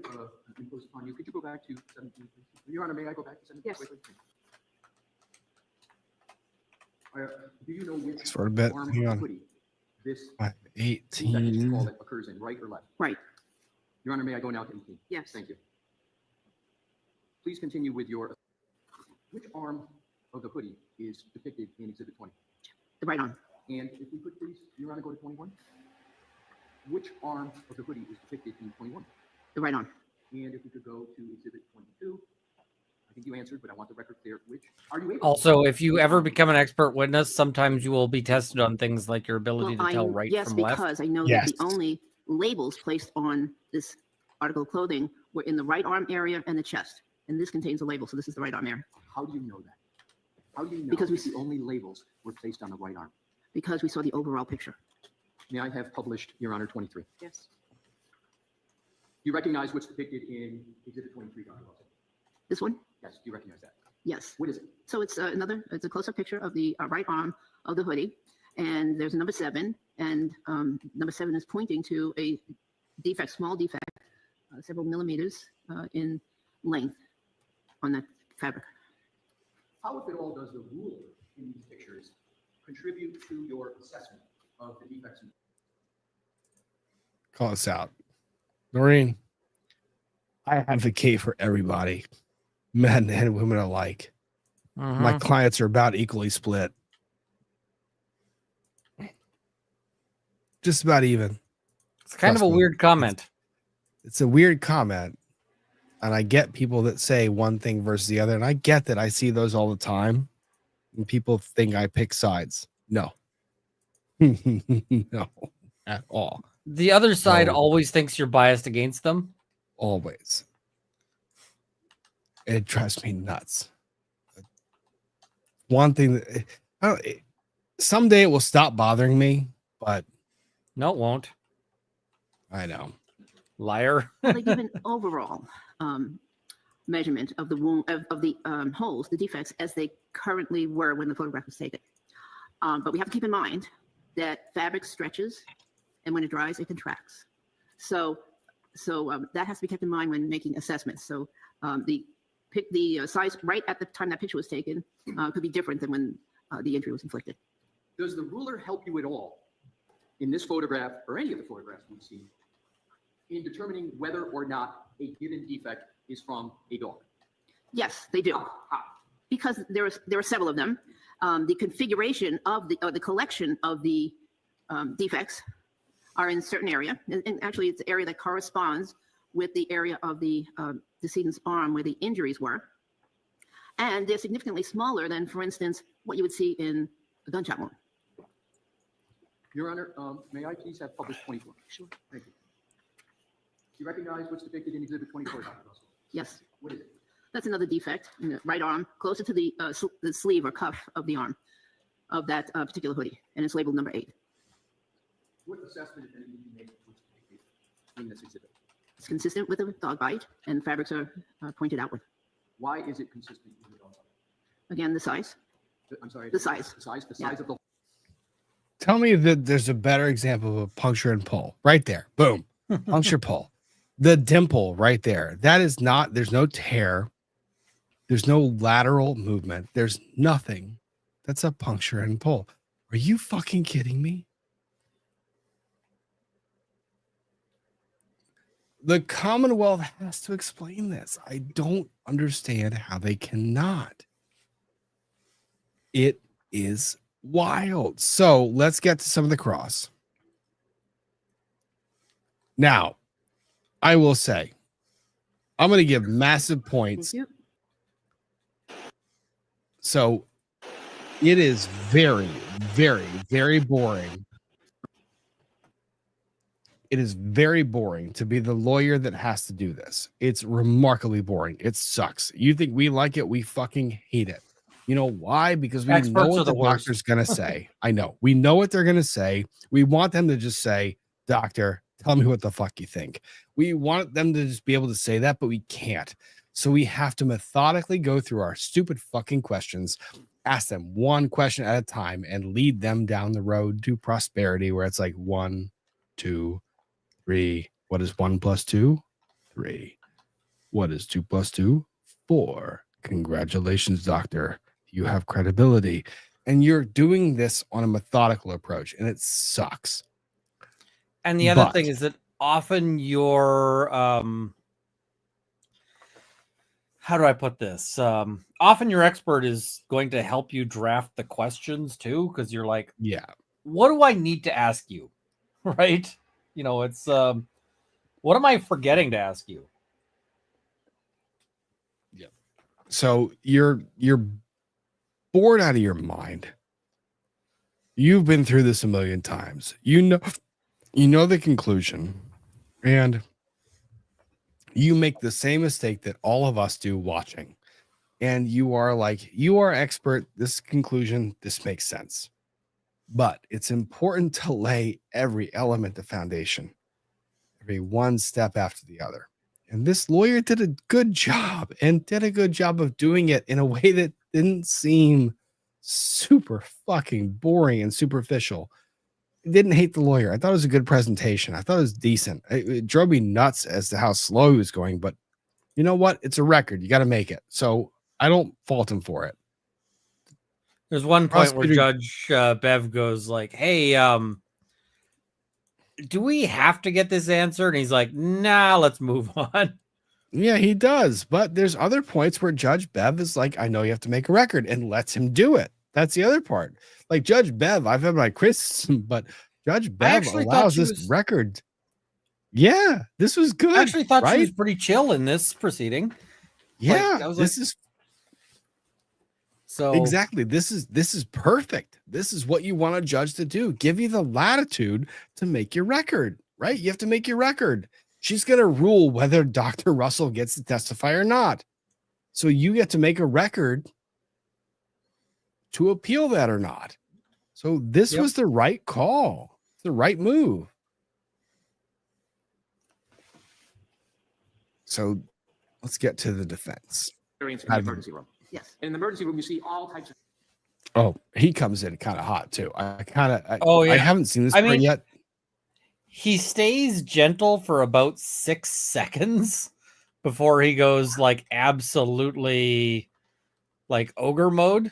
impose upon you, could you go back to 17, please? Your Honor, may I go back to 17? Yes. Quickly? Do you know which Thanks for a bit. arm Hang of the on. hoodie this 18. call it occurs in, right or left? Right. Your Honor, may I go now to 18? Yes. Thank you. Please continue with your. Which arm of the hoodie is depicted in Exhibit 20? The right arm. And if we could please, Your Honor, go to 21. Which arm of the hoodie is depicted in 21? The right arm. And if we could go to Exhibit 22. I think you answered, but I want the record clear. Which are you able? Also, if you ever become an expert witness, sometimes you will be tested on things like your ability to tell right yes, from left. because I know Yes. that the only labels placed on this article of clothing were in the right arm area and the chest. And this contains a label, so this is the right arm area. How do you know that? How do you know Because we that the only labels were placed on the right arm? Because we saw the overall picture. May I have published, Your Honor, 23? Yes. Do you recognize what's depicted in Exhibit 23, Dr. Wilson? This one? Yes, do you recognize that? Yes. What is it? So it's it's a close-up picture of the right arm of the hoodie. And there's a number 7. And number 7 is pointing to a defect, small defect, several millimeters in length on that fabric. How, if at all, does the ruler in these pictures contribute to your assessment of the defects? Call us out. Noreen, I advocate for everybody, men and women alike. My clients are about equally split. Just about even. It's kind of a Trust me. weird comment. It's a weird comment. And I get people that say one thing versus the other. And I get that. I see those all the time. And people think I pick sides. No. No, at all. The other side No. always thinks you're biased against them. Always. It drives me nuts. One thing that someday it will stop bothering me, but No, it won't. I know. Liar. They give an overall measurement of the wound of the holes, the defects, as they currently were when the photograph was taken. But we have to keep in mind that fabric stretches, and when it dries, it contracts. So that has to be kept in mind when making assessments. So the size right at the time that picture was taken could be different than when the injury was inflicted. Does the ruler help you at all in this photograph or any of the photographs we've seen in determining whether or not a given defect is from a dog? Yes, they do. Because there are several of them. The configuration of the collection of the defects are in a certain area. And actually, it's the area that corresponds with the area of the decedent's arm where the injuries were. And they're significantly smaller than, for instance, what you would see in a gunshot wound. Your Honor, may I please have published 24? Sure. Thank you. Do you recognize what's depicted in Exhibit 24, Dr. Russell? Yes, What is it? that's another defect in the right arm, closer to the sleeve or cuff of the arm of that particular hoodie. And it's labeled number 8. What assessment, if any, did you make of what's depicted in this exhibit? It's consistent with a dog bite, and fabrics are pointed outward. Why is it consistent with the dog? Again, the size. I'm sorry. The size. The size Yeah. of the. Tell me that there's a better example of a puncture and pull right there. Boom. Puncture pull. The dimple right there. That is not, there's no tear. There's no lateral movement. There's nothing. That's a puncture and pull. Are you fucking kidding me? The Commonwealth has to explain this. I don't understand how they cannot. It is wild. So let's get to some of the cross. Now, I will say, I'm going to give massive points. Thank you. So it is very, very, very boring. It is very boring to be the lawyer that has to do this. It's remarkably boring. It sucks. You think we like it? We fucking hate it. You know why? Because we Experts know are what the the worst. doctor's going to say. I know. We know what they're going to say. We want them to just say, doctor, tell me what the fuck you think. We want them to just be able to say that, but we can't. So we have to methodically go through our stupid fucking questions, ask them one question at a time, and lead them down the road to prosperity where it's like 1, 2, 3. What is 1 + 2? 3. What is 2 + 2? 4. Congratulations, doctor. You have credibility. And you're doing this on a methodical approach, and it sucks. And the other But- thing is that often your how do I put this? Often your expert is going to help you draft the questions too, because you're like, Yeah. what do I need to ask you? Right? You know, it's what am I forgetting to ask you? So you're bored out of your mind. You've been through this a million times. You know the conclusion, and you make the same mistake that all of us do watching. And you are like, you are expert. This conclusion, this makes sense. But it's important to lay every element of foundation, every one step after the other. And this lawyer did a good job, and did a good job of doing it in a way that didn't seem super fucking boring and superficial. I didn't hate the lawyer. I thought it was a good presentation. I thought it was decent. It drove me nuts as to how slow he was going, but you know what? It's a record. You got to make it. So I don't fault him for it. There's one point where Prosecutor- Judge Bev goes like, hey, do we have to get this answer? And he's like, nah, let's move on. Yeah, he does. But there's other points where Judge Bev is like, I know you have to make a record, and lets him do it. That's the other part. Like Judge Bev, I've had my criticism, but Judge Bev actually thought allows she this was- record. Yeah, this was good. I actually thought right? she was pretty chill in this proceeding. Yeah, I was this is So exactly. This is perfect. This is what you want a judge to do. Give you the latitude to make your record, right? You have to make your record. She's going to rule whether Dr. Russell gets to testify or not. So you get to make a record to appeal that or not. So this Yep. was the right call. It's the right move. So let's get to the defense. Experience in the emergency room. Yes. In the emergency room, you see all types of. Oh, he comes in kind of hot too. I Oh, yeah. I haven't seen this I part mean, yet. he stays gentle for about 6 seconds before he goes like absolutely like ogre mode.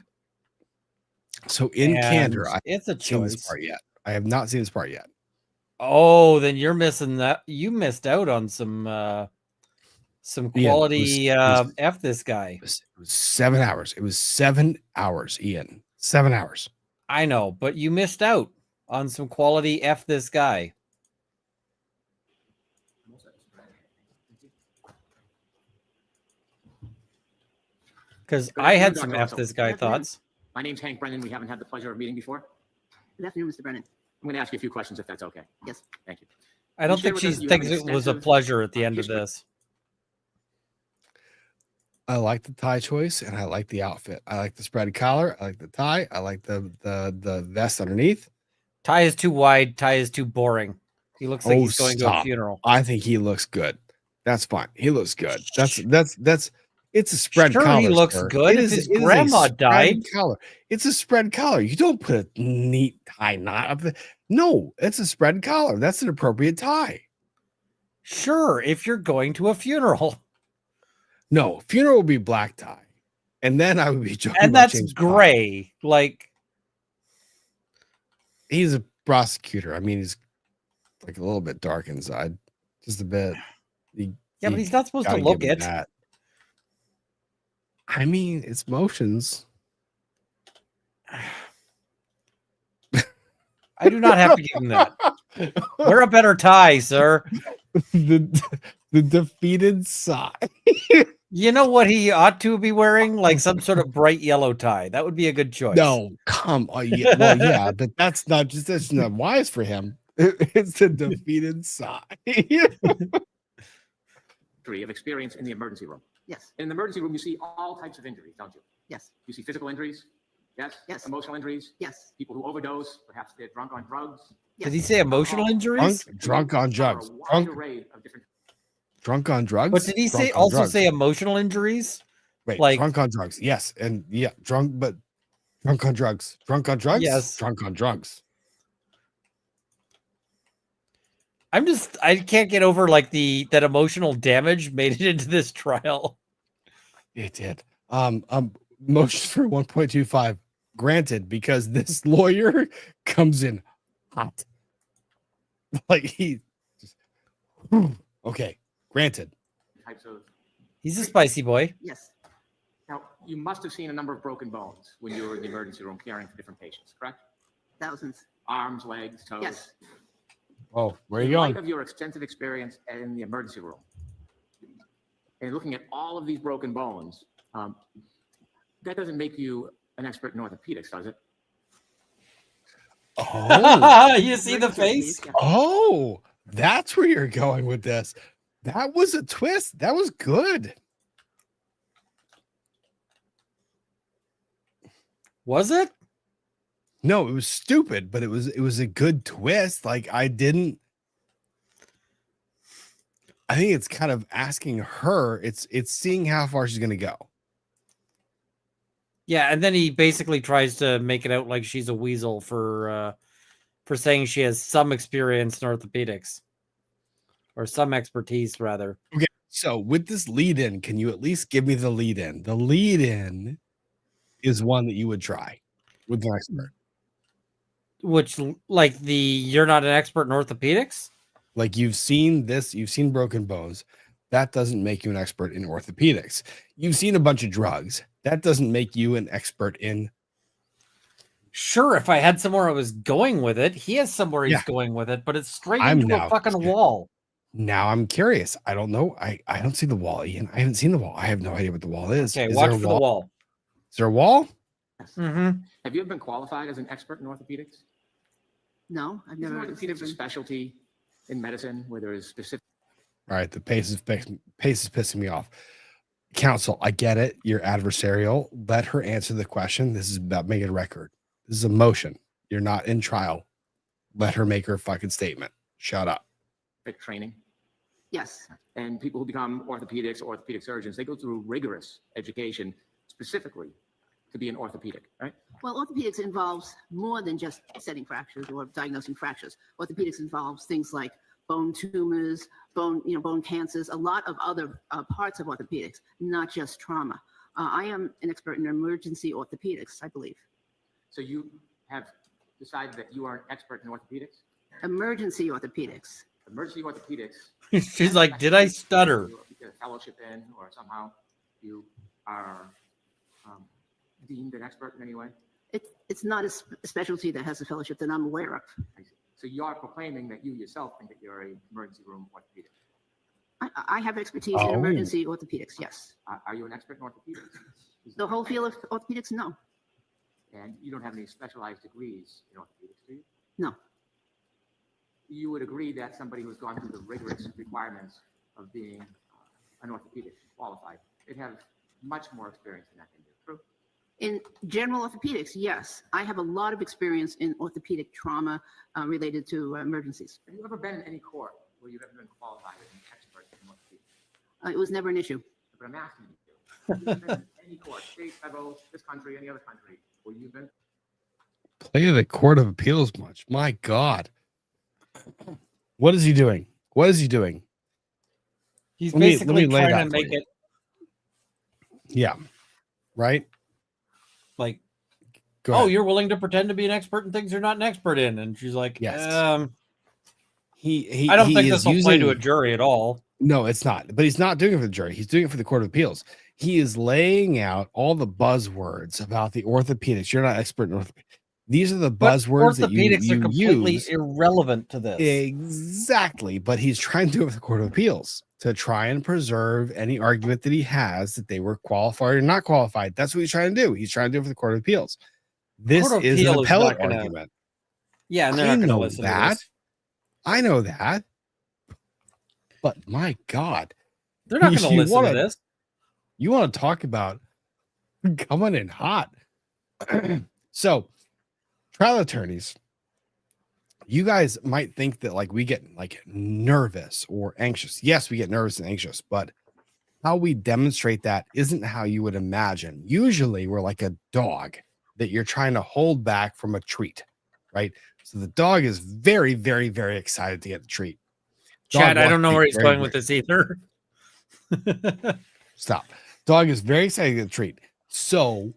So in And candor, I it's a haven't seen this choice. part yet. I have not seen this part yet. Oh, then you're missing that. You missed out on some Yeah, quality it was- F this guy. It was 7 hours. It was 7 hours, Ian. 7 hours. I know, but you missed out on some quality F this guy. Because Good I had afternoon, some Dr. F this guy Good afternoon. thoughts. My name's Hank Brennan. We haven't had the pleasure of meeting before. Good afternoon, Mr. Brennan. I'm going to ask you a few questions if that's okay. Yes. Thank you. I don't share think with she us you have thinks an it was a extensive pleasure at the end of history- this. I like the tie choice and I like the outfit. I like the spread collar. I like the tie. I like the vest underneath. Tie is too wide. Tie is too boring. He looks like Oh, he's going to a stop. funeral. I think he looks good. That's fine. He looks good. That's it's a spread Sure, collar. he looks sir. good. It If is- his it is a grandma spread died. collar. It's a spread collar. You don't put a neat tie knot up there. No, it's a spread collar. That's an appropriate tie. Sure, if you're going to a funeral. No, funeral would be black tie. And then I would be joking. And about that's James Bond. gray. Like, He's a prosecutor. I mean, he's like a little bit dark inside, just a bit. yeah, but he's not supposed to gotta look give him it. that. I mean, it's motions. I do not have to give him that. Wear a better tie, sir. the defeated side. You know what he ought to be wearing? Like some sort of bright yellow tie. That would be a good choice. No, come on. Yeah, well, yeah, but that's not wise for him. It's the defeated side. History of experience in the emergency room. Yes. In the emergency room, you see all types of injuries, don't you? Yes. You see physical injuries. Yes. Yes. Emotional injuries. Yes. People who overdose, perhaps they're drunk on drugs. Did he say emotional injuries? Drunk on drugs. A wide Drunk, array of different. drunk on drugs. But did he Drunk say on also drugs. say emotional injuries? Wait, like- drunk on drugs? Yes, and yeah, drunk, but drunk on drugs. Drunk on drugs. Yes. Drunk on drugs. I can't get over like that emotional damage made it into this trial. It did. Motion for 1.25 granted, because this lawyer comes in hot. Like he just, okay, granted. Types of. He's a spicy boy. Yes, Now, you must have seen a number of broken bones when you were in the emergency room caring for different patients, correct? thousands. Arms, legs, toes. Yes. Oh, where are you In light going? of your extensive experience in the emergency room, and looking at all of these broken bones, that doesn't make you an expert in orthopedics, does it? Oh, You see the face? Yeah. oh, that's where you're going with this. That was a twist. That was good. Was it? No, it was stupid, but it was a good twist. Like I think it's kind of asking her, it's seeing how far she's gonna go. Yeah, and then he basically tries to make it out like she's a weasel for saying she has some experience in orthopedics. Or some expertise, rather. Okay, so with this lead in, can you at least give me the lead in? The lead in is one that you would try with an expert. Which, like you're not an expert in orthopedics? Like you've seen this, you've seen broken bones. That doesn't make you an expert in orthopedics. You've seen a bunch of drugs. That doesn't make you an expert in. Sure, if I had somewhere I was going with it. He has somewhere he's Yeah. going with it, but it's straight I'm into a now- fucking wall. Now I'm curious. I don't know. I don't see the wall, Ian. I haven't seen the wall. I have no idea what the wall is. Okay, Is watch there a for the wall. Is there a wall? Mm-hmm. Have you ever been qualified as an expert in orthopedics? No, I've Isn't never. orthopedics a specialty in medicine where there is specific? All right, the pace is pissing me off. Counsel, I get it. You're adversarial. Let her answer the question. This is about making a record. This is a motion. You're not in trial. Let her make her fucking statement. Shut up. Training. Yes, And people who become orthopedics or orthopedic surgeons, they go through rigorous education specifically to be an orthopedic, right? well, orthopedics involves more than just setting fractures or diagnosing fractures. Orthopedics involves things like bone tumors, bone cancers, a lot of other parts of orthopedics, not just trauma. I am an expert in emergency orthopedics, I believe. So you have decided that you are an expert in orthopedics? Emergency orthopedics. Emergency orthopedics. She's like, did I stutter? You get a fellowship in, or somehow you are deemed an expert in any way? It's not a specialty that has a fellowship that I'm aware of. I see. So you are proclaiming that you yourself think that you're a emergency room orthopedic. I have expertise Oh. in emergency orthopedics, yes. Are you an expert in orthopedics? The whole field of orthopedics, no. And you don't have any specialized degrees in orthopedics, do you? No. You would agree that somebody who's gone through the rigorous requirements of being an orthopedic qualified, they'd have much more experience in that than you. True? In general orthopedics, yes. I have a lot of experience in orthopedic trauma related to emergencies. Have you ever been in any court where you've ever been qualified as an expert in orthopedics? It was never an issue. But I'm asking you, have you been in any court, state, federal, this country, any other country, where you've been? Play the Court of Appeals much. My God. What is he doing? What is he doing? He's Let me basically lay that trying to for make you. it Yeah. Right? like, Go oh, ahead. you're willing to pretend to be an expert in things you're not an expert in. And she's like, Yes. I don't think is this will play to a using- jury at all. No, it's not. But he's not doing it for the jury. He's doing it for the Court of Appeals. He is laying out all the buzzwords about the orthopedics. You're not expert in orthopedics. These are the But buzzwords that you, orthopedics are you completely use. irrelevant to this. Exactly. But he's trying to do it with the Court of Appeals to try and preserve any argument that he has that they were qualified or not qualified. That's what he's trying to do. He's trying to do it for the Court of Appeals. This Court of is Appeal an is appellate not gonna- argument. Yeah, and they're I not going to know listen that. to this. I know that. But my God, They're not going to You listen wanna- to this. you want to talk about coming in hot. So, trial attorneys, you guys might think that like we get like nervous or anxious. Yes, we get nervous and anxious, but how we demonstrate that isn't how you would imagine. Usually we're like a dog that you're trying to hold back from a treat, right? So the dog is very, very, very excited to get the treat. Dog Chad, I wants don't know to be where he's very, going with very- this either. Stop. Dog is very excited to get the treat. So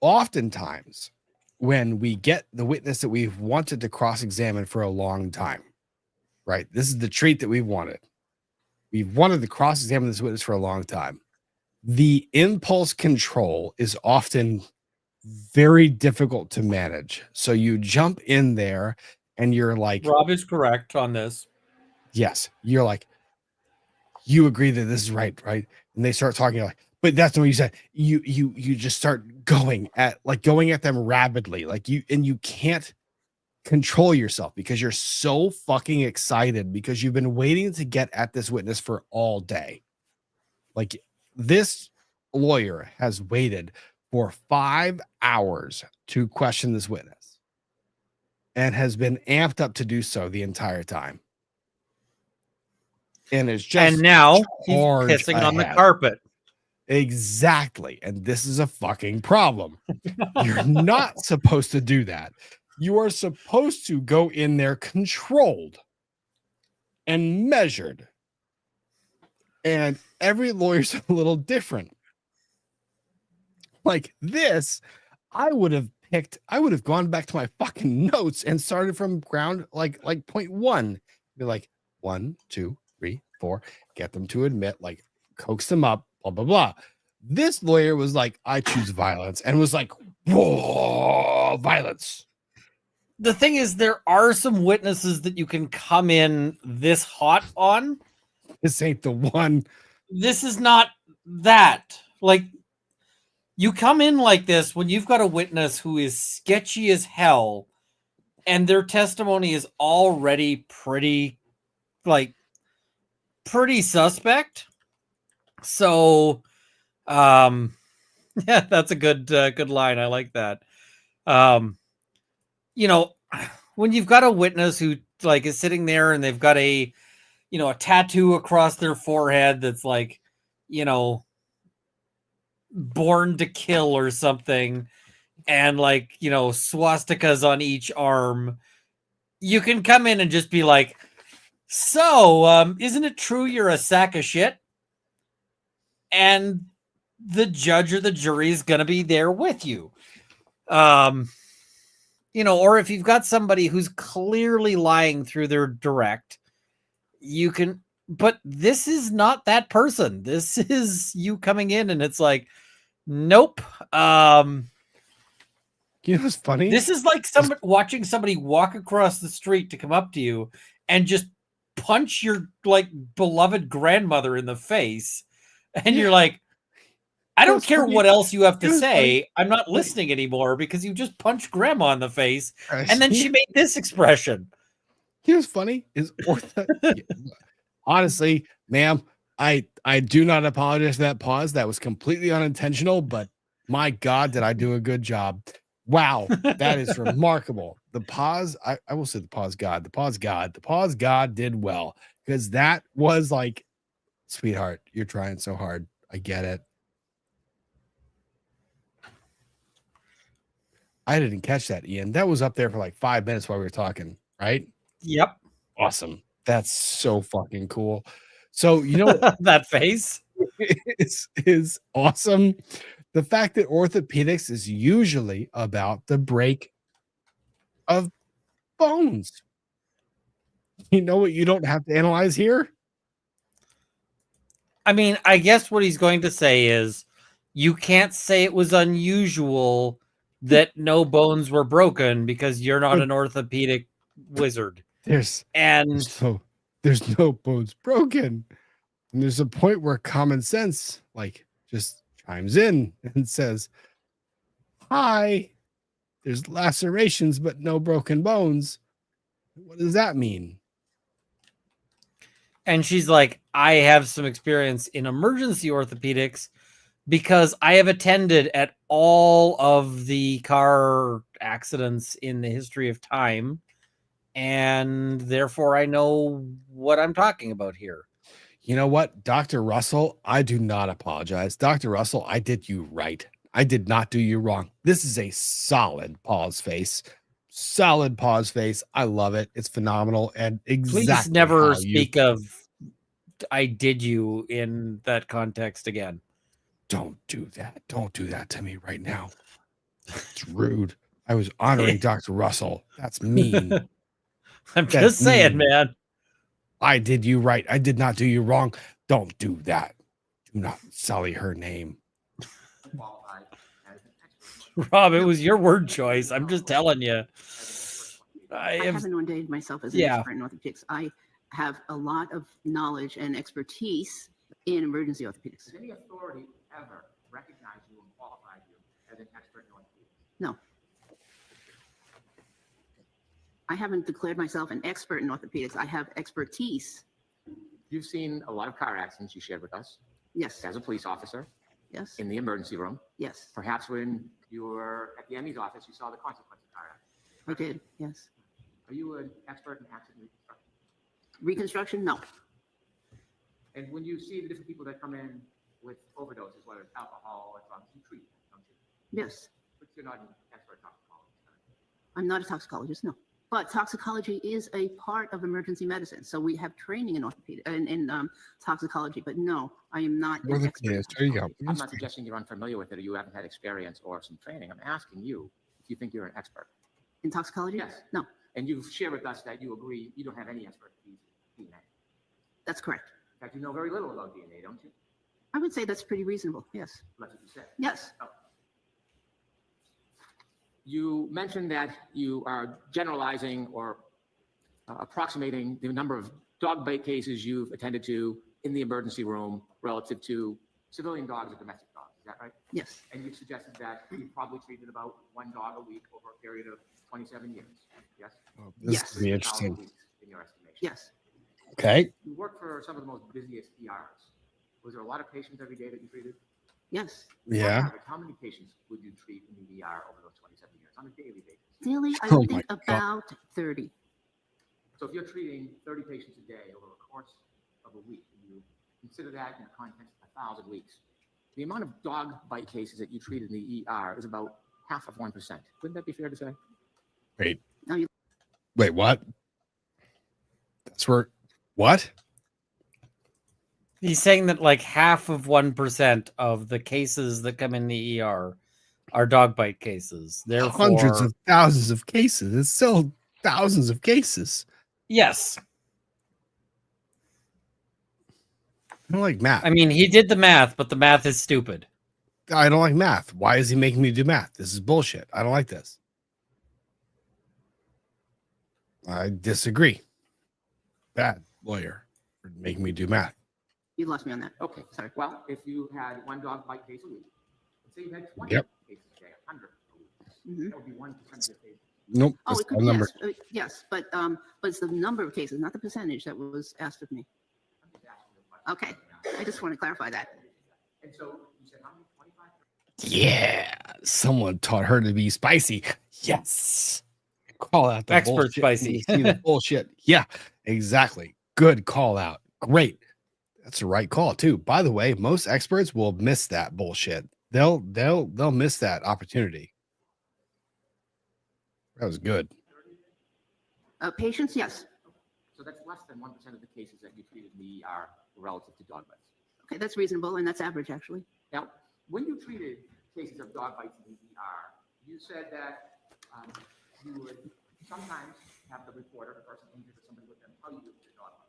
oftentimes when we get the witness that we've wanted to cross-examine for a long time, right? This is the treat that we wanted. We've wanted to cross-examine this witness for a long time. The impulse control is often very difficult to manage. So you jump in there and you're like, Rob is correct on this. yes, you're like, you agree that this is right? And they start talking like, but that's not what you said. You just start going at them rapidly, like you can't control yourself because you're so fucking excited because you've been waiting to get at this witness for all day. Like, this lawyer has waited for 5 hours to question this witness and has been amped up to do so the entire time. And it's just, And now he's charge pissing on the ahead. carpet. Exactly. And this is a fucking problem. You're not supposed to do that. You are supposed to go in there controlled and measured. And every lawyer's a little different. Like this, I would have gone back to my fucking notes and started from ground, like point one. Be like, 1, 2, 3, 4, get them to admit, like coax them up, blah, blah, blah. This lawyer was like, I choose violence, and was like, whoa, violence. The thing is, there are some witnesses that you can come in this hot on. This ain't the one. This is not that. Like, you come in like this when you've got a witness who is sketchy as hell and their testimony is already pretty suspect. So, yeah, that's a good line. I like that. You know, when you've got a witness who like is sitting there and they've got a tattoo across their forehead that's like, born to kill or something, and like, swastikas on each arm, you can come in and just be like, so, isn't it true you're a sack of shit? And the judge or the jury is going to be there with you. Or if you've got somebody who's clearly lying through their direct, you can, but this is not that person. This is you coming in and it's like, nope. You know what's funny? This is like somebody watching somebody walk across the street to come up to you and just punch your like beloved grandmother in the face. And you're like, I don't care what else you have to say. I'm not listening anymore because you just punched grandma in the face. And then she made this expression. You know what's funny is honestly, ma'am, I do not apologize for that pause. That was completely unintentional, but my God, did I do a good job. Wow, that is remarkable. The pause, I will say the pause God did well, because that was like, sweetheart, you're trying so hard. I get it. I didn't catch that, Ian. That was up there for like 5 minutes while we were talking, right? Yep. Awesome. That's so fucking cool. So, you know, that face is awesome. The fact that orthopedics is usually about the break of bones. You know what you don't have to analyze here? I mean, I guess what he's going to say is you can't say it was unusual that no bones were broken because you're not an orthopedic wizard. There's no bones broken. And there's a point where common sense like just chimes in and says, hi, there's lacerations, but no broken bones. What does that mean? And she's like, I have some experience in emergency orthopedics because I have attended at all of the car accidents in the history of time. And therefore I know what I'm talking about here. You know what, Dr. Russell, I do not apologize. Dr. Russell, I did you right. I did not do you wrong. This is a solid pause face. Solid pause face. I love it. It's phenomenal. And exactly. Please never speak of I did you in that context again. Don't do that. Don't do that to me right now. It's rude. I was honoring Dr. Russell. That's mean. I'm That's just saying, mean. man. I did you right. I did not do you wrong. Don't do that. Do not sully her name. Qualified as an expert. Rob, it was your word choice. I'm just telling you. I haven't ordained myself as an Yeah. expert in orthopedics. I have a lot of knowledge and expertise in emergency orthopedics. Does any authority ever recognize you and qualify you as an expert in orthopedics? No. I haven't declared myself an expert in orthopedics. I have expertise. You've seen a lot of car accidents you shared with us Yes. as a police officer Yes. in the emergency room. Yes. Perhaps when you were at the ME's office, you saw the consequence of car accidents. I did. Yes. Are you an expert in accident reconstruction? Reconstruction? No. And when you see the different people that come in with overdoses, whether it's alcohol or drugs, you treat them, don't you? Yes. But you're not an expert toxicologist. I'm not a toxicologist. No. But toxicology is a part of emergency medicine. So we have training in orthopedic in toxicology. But no, I am not an expert. Yes, there you go. I'm not suggesting you're unfamiliar with it or you haven't had experience or some training. I'm asking you if you think you're an expert. In toxicology? Yes. No, And you've shared with us that you agree you don't have any expertise in DNA. that's correct. In fact, you know very little about DNA, don't you? I would say that's pretty reasonable. Yes. That's what you said. Yes. You mentioned that you are generalizing or approximating the number of dog bite cases you've attended to in the emergency room relative to civilian dogs or domestic dogs. Is that right? Yes. And you've suggested that you probably treated about one dog a week over a period of 27 years. Yes? This Yes. is be 1,000 interesting. weeks in your estimation. Yes. Okay. You work for some of the most busiest ERs. Was there a lot of patients every day that you treated? Yes. Yeah. On average, how many patients would you treat in the ER over those 27 years on a daily basis? Daily, I Oh would my think about 30. So if you're treating 30 patients a day over the course of a week, and you consider that in the context of 1,000 weeks, the amount of dog bite cases that you treat in the ER is about half of 1%. Wouldn't that be fair to say? Wait. No, you- Wait, what? That's where what? He's saying that like half of 1% of the cases that come in the ER are dog bite cases. Therefore, Hundreds of thousands of cases. It's still thousands of cases. yes. I don't like math. I mean, he did the math, but the math is stupid. I don't like math. Why is he making me do math? This is bullshit. I don't like this. I disagree. Bad lawyer for making me do math. You lost me on that. Okay. Sorry. Well, if you had one dog bite case a week, let's say you had 20 Yep. cases a day, 100 a week, Mhm. that would be 1% of your cases. Nope. Oh, That's it could a be, number. yes, yes, but it's the number of cases, not the percentage that was asked of me. I'm just asking you a question. Okay, I just want to clarify that. And so you said how many? 25? Yeah. Someone taught her to be spicy. Yes. Call out the Expert bullshit when spicy. you see the bullshit. Yeah, exactly. Good call out. Great. That's the right call too. By the way, most experts will miss that bullshit. They'll miss that opportunity. That was good. Patients, yes. So that's less than 1% of the cases that you treated in the ER relative to dog bites. Okay, that's reasonable, and that's average, actually. Now, when you treated cases of dog bites in the ER, you said that you would sometimes have the reporter, the person injured or somebody with them, tell you it was a dog bite.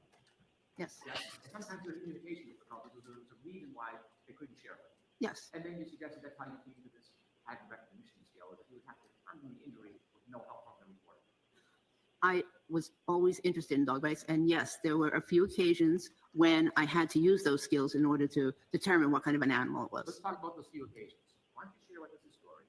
Yes, Yes? And sometimes there's communication difficulties. There was a reason why they couldn't share it. yes. And then you suggested that how you came to this pattern recognition scale, that you would have to determine the injury with no help from the reporter. I was always interested in dog bites, and yes, there were a few occasions when I had to use those skills in order to determine what kind of an animal it Let's was. talk about those few occasions. Why don't you share with us a story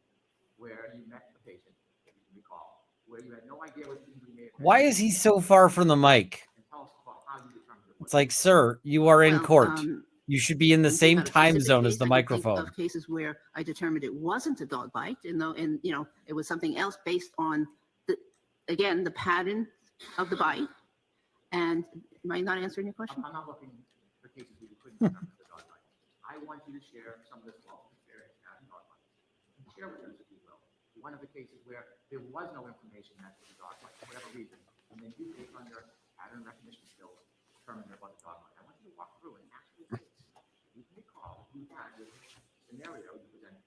where you met a patient, if you can recall, where you had no idea what the injury may have been. Why is he so far from the mic? And tell us about how you determined it was. It's like, sir, you are in Well, court. You should be in the thinking same about a time specific zone as case, the I can think microphone. of cases where I determined it wasn't a dog bite, and it was something else based on the pattern of the bite. And am I not answering your question? I'm not looking for cases where you couldn't determine the dog bite. I want you to share some of this wealth of experience you have in dog bites. Share with us, if you will, one of the cases where there was no information that was a dog bite for whatever reason, and then you take under pattern recognition skills determine there was a dog bite. I want you to walk through an actual case. You can recall you had this scenario you presented.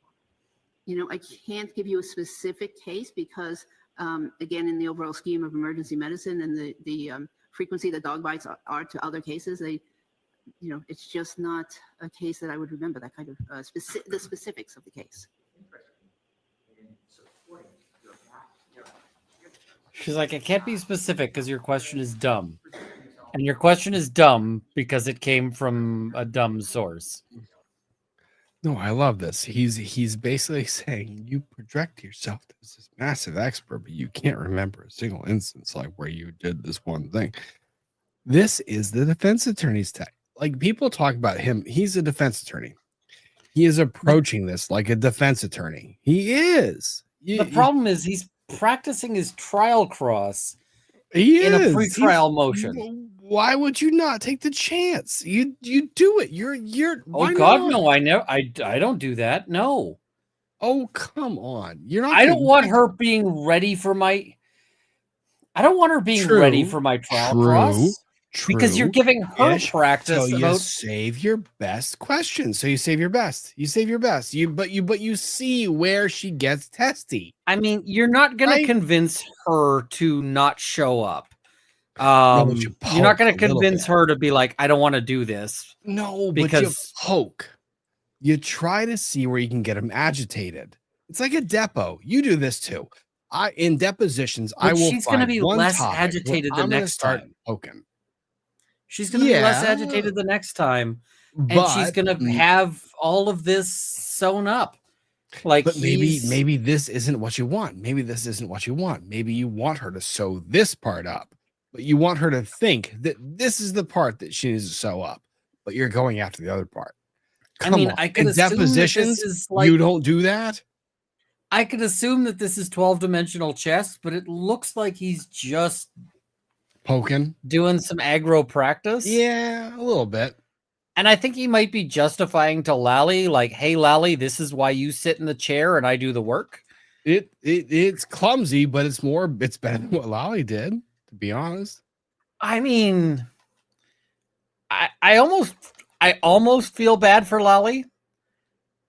I can't give you a specific case because, again, in the overall scheme of emergency medicine and the frequency that dog bites are to other cases, it's just not a case that I would remember that kind of the specifics of the case. She's like, I can't be specific because your question is dumb. And your question is dumb because it came from a dumb source. No, I love this. He's basically saying you project yourself as this massive expert, but you can't remember a single instance like where you did this one thing. This is the defense attorney's tech. Like people talk about him, he's a defense attorney. He is approaching this like a defense attorney. He is. The problem is he's practicing his trial cross He in a is. pre-trial motion. Why would you not take the chance? You do it. You're. Oh God, no! I don't do that. No. Oh come on! You're not. I don't want her being ready for my. I don't want her being ready for my trial cross. Because you're giving her practice. So you save your best questions. So you save your best. You save your best. But you see where she gets testy. I mean, you're not going to convince her to not show up. No, you're not going to convince her to be like, I don't want to do this. No, because but you poke. You try to see where you can get him agitated. It's like a depo. You do this too. In depositions, I will. She's going to be less agitated the next time. Poking. She's going to be less agitated the next time, and she's going to have all of this sewn up. But maybe this isn't what you want. Maybe this isn't what you want. Maybe you want her to sew this part up, but you want her to think that this is the part that she needs to sew up. But you're going after the other part. Come on. I could in depositions, you don't do that. I could assume that this is 12-dimensional chess, but it looks like he's just poking, doing some aggro practice. Yeah, a little bit. And I think he might be justifying to Lally, like, hey, Lally, this is why you sit in the chair and I do the work. It's clumsy, but it's better than what Lally did, to be honest. I mean, I almost feel bad for Lally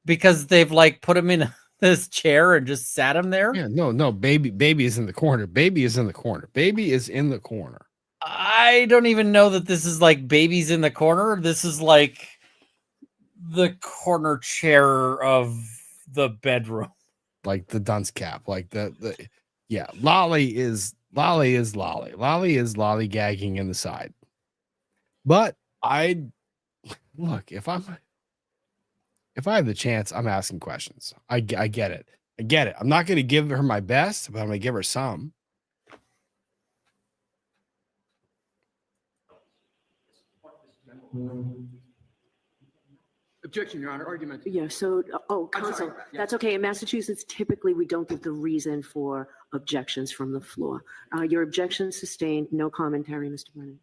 because they've like put him in this chair and just sat him there. Yeah, no, baby is in the corner. Baby is in the corner. Baby is in the corner. I don't even know that this is like baby's in the corner. This is like the corner chair of the bedroom. Like the dunce cap. Like yeah, Lolly is Lolly. Lolly is lollygagging in the side. But if I have the chance, I'm asking questions. I get it. I'm not going to give her my best, but I'm going to give her some. Objection, Your Honor. Argument. Yeah, so, counsel, that's okay. In Massachusetts, typically we don't give the reason for objections from the floor. Your objection sustained, no commentary, Mr. Brennan.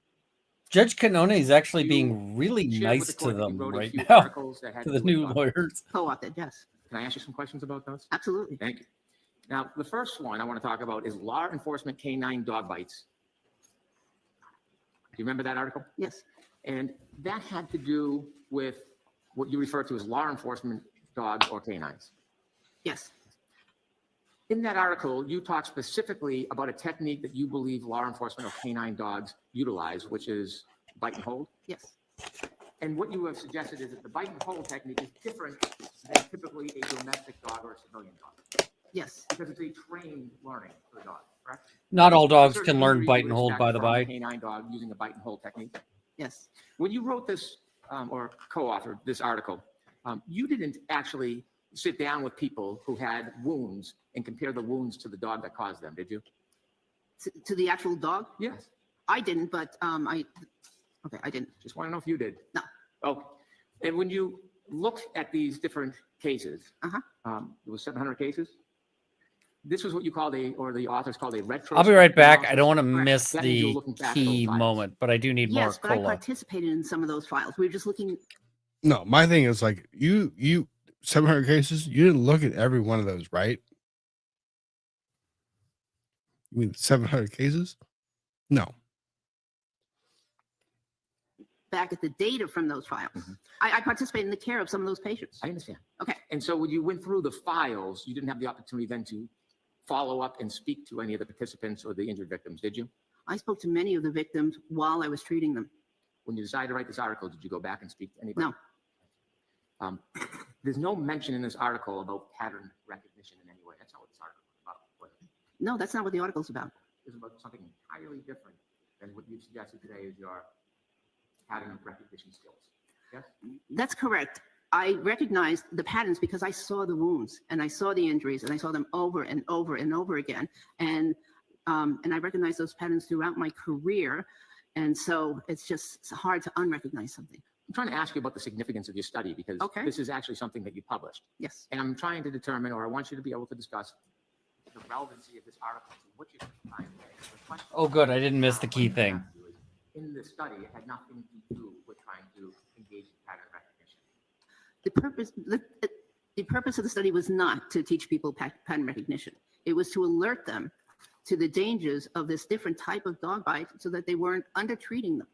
Judge Canone is actually being really nice to them right now, to the new lawyers. Co-opted, yes. Can I ask you some questions about those? Absolutely. Thank you. Now, the first one I want to talk about is law enforcement canine dog bites. Do you remember that article? Yes. And that had to do with what you refer to as law enforcement dogs or canines. Yes. In that article, you talk specifically about a technique that you believe law enforcement or canine dogs utilize, which is bite and hold. Yes. And what you have suggested is that the bite and hold technique is different than typically a domestic dog or a civilian dog. Yes. Because it's a trained learning for the dog, correct? Not all dogs can learn bite and hold, by the by. Canine dog using a bite and hold technique. Yes. When you wrote this or co-authored this article, you didn't actually sit down with people who had wounds and compare the wounds to the dog that caused them, did you? To the actual dog? Yes. I didn't, but I didn't. Just want to know if you did. No. Oh, and when you looked at these different cases, there was 700 cases. This was what you called the authors called a retro. I'll be right back. I don't want to miss That means you're the looking back key those files. moment, but I do need more Yes, but I cola. participated in some of those files. We were just looking. No, my thing is like you 700 cases. You didn't look at every one of those, right? You mean 700 cases? No. back at the data from those files. I participated in the care of some of those patients. I understand. Okay. And so when you went through the files, you didn't have the opportunity then to follow up and speak to any of the participants or the injured victims, did you? I spoke to many of the victims while I was treating them. When you decided to write this article, did you go back and speak to anybody? No. There's no mention in this article about pattern recognition in any way. That's not what this article is about. Was it? No, that's not what the article's about. It's about something entirely different than what you've suggested today is your pattern recognition skills. Yes? That's correct. I recognized the patterns because I saw the wounds and I saw the injuries and I saw them over and over and over again. And I recognized those patterns throughout my career. And so it's hard to unrecognize something. I'm trying to ask you about the significance of your study because this is actually something that you published. Yes. And I'm trying to determine, or I want you to be able to discuss the relevancy of this article to what you're trying to find. Oh, good. I didn't miss the key thing. In the study, it had nothing to do with trying to engage in pattern recognition. The purpose of the study was not to teach people pattern recognition. It was to alert them to the dangers of this different type of dog bite so that they weren't under-treating them.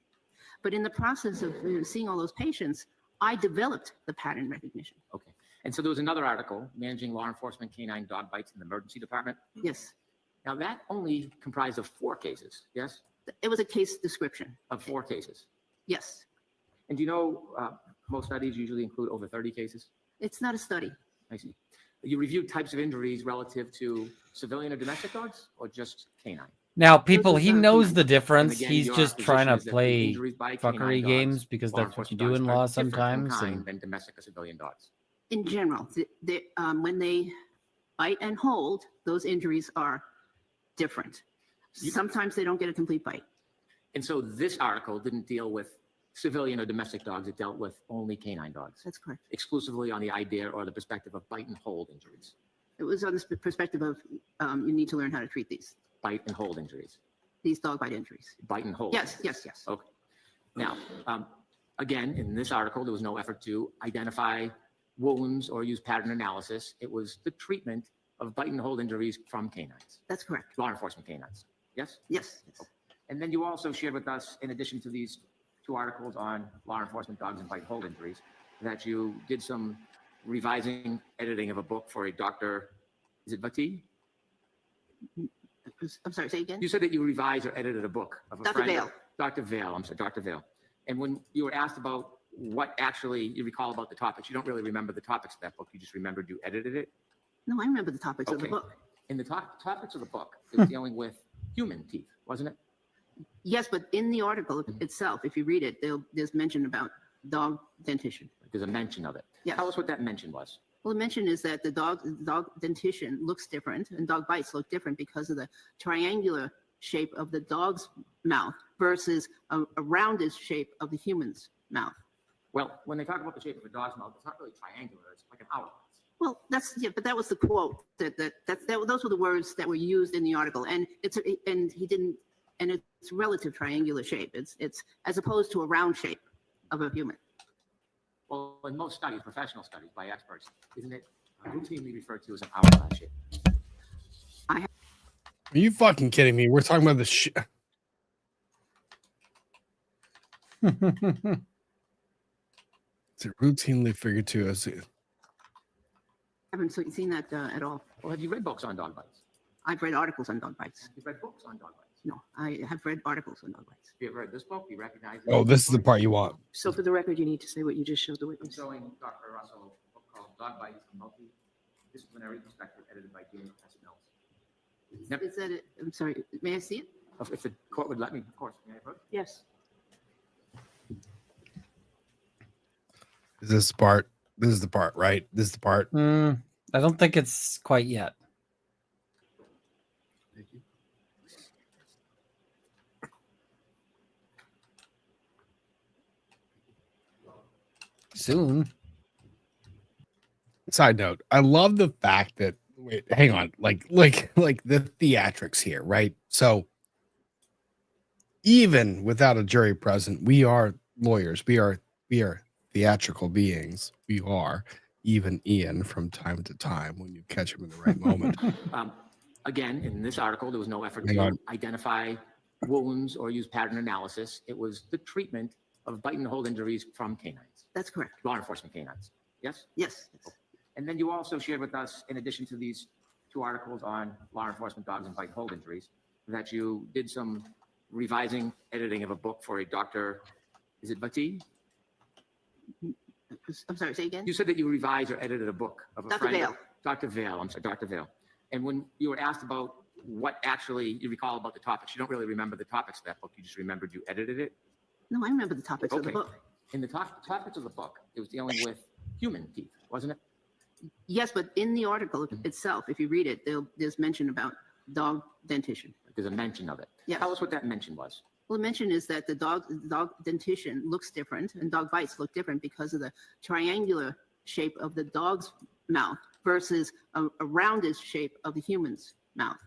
But in the process of seeing all those patients, I developed the pattern recognition. Okay. And so there was another article, Managing Law Enforcement Canine Dog Bites in the Emergency Department. Yes. Now that only comprised of 4 cases, yes? It was a case description. Of 4 cases. Yes. And do you know most studies usually include over 30 cases? It's not a study. I see. You reviewed types of injuries relative to civilian or domestic dogs or just canine? Now, people, he knows the And difference. again, He's your just trying position to is that the play injuries by canine fuckery dogs, games because law that's what you enforcement do dogs, in are law different in sometimes. kind And than domestic or civilian dogs. In general, when they bite and hold, those injuries are different. Sometimes they don't get a complete bite. And so this article didn't deal with civilian or domestic dogs. It dealt with only canine dogs, That's correct. exclusively on the idea or the perspective of bite and hold injuries. It was on the perspective of you need to learn how to treat Bite and hold injuries. these dog bite injuries. Bite and hold. Yes, yes, yes. Okay. Now, again, in this article, there was no effort to identify wounds or use pattern analysis. It was the treatment of bite and hold injuries from canines, That's correct. law enforcement canines. Yes? Yes. And then you also shared with us, in addition to these 2 articles on law enforcement dogs and bite and hold injuries, that you did some revising, editing of a book for a doctor. Is it Vati? I'm sorry, say again? You said that you revised or edited a book of a Dr. friend. Vale. Dr. Vale, I'm sorry, Dr. Vale. And when you were asked about what actually you recall about the topics, you don't really remember the topics of that book. You just remembered you edited it. No, I remember the topics of the Okay. book. In the topics of the book, it was dealing with human teeth, wasn't it? Yes, but in the article itself, if you read it, there's mention about dog dentition. There's a mention of it. Yes. Tell us what that mention was. Well, the mention is that the dog dentition looks different and dog bites look different because of the triangular shape of the dog's mouth versus a rounded shape of the human's mouth. Well, when they talk about the shape of a dog's mouth, it's not really triangular. It's like an hourglass. Well, but that was the quote. Those were the words that were used in the article, and it's relative triangular shape. It's as opposed to a round shape of a human. Well, in most studies, professional studies by experts, isn't it routinely referred to as an hourglass shape? Are you fucking kidding me? We're talking about the shit. It's routinely figured to as I haven't seen that at all. Well, have you read books on dog bites? I've read articles on dog bites. You've read books on dog bites. No, I have read articles on dog bites. Have you read this book? You recognize it? Oh, this is the part you want. So for the record, you need to say what you just showed the I'm witness. showing Dr. Russell a book called Dog Bites, a Multidisciplinary Perspective, edited by James S. Mills. Yep. Is that it? I'm sorry. May I see it? If the court would let me, of course. May I approach? Yes. Is this part? This is the part, right? This is the part. I don't think it's quite yet. Thank you. Soon. Side note, I love the fact that hang on, like the theatrics here, right? So even without a jury present, we are lawyers. We are theatrical beings. We are even Ian from time to time when you catch him in the right moment. Again, in this article, there was no effort Hang to on. identify wounds or use pattern analysis. It was the treatment of bite and hold injuries from canines, That's correct. law enforcement canines. Yes? Yes. And then you also shared with us, in addition to these 2 articles on law enforcement dogs and bite and hold injuries, that you did some revising, editing of a book for a doctor. Is it Vati? I'm sorry, say again? You said that you revised or edited a book of a Dr. friend. Vale. Dr. Vale, I'm sorry, Dr. Vale. And when you were asked about what actually you recall about the topics, you don't really remember the topics of that book. You just remembered you edited it. No, I remember the topics of the Okay. book. In the topics of the book, it was dealing with human teeth, wasn't it? Yes, but in the article itself, if you read it, there's mention about dog dentition. There's a mention of it. Yes. Tell us what that mention was. Well, the mention is that the dog dentition looks different and dog bites look different because of the triangular shape of the dog's mouth versus a rounded shape of the human's mouth.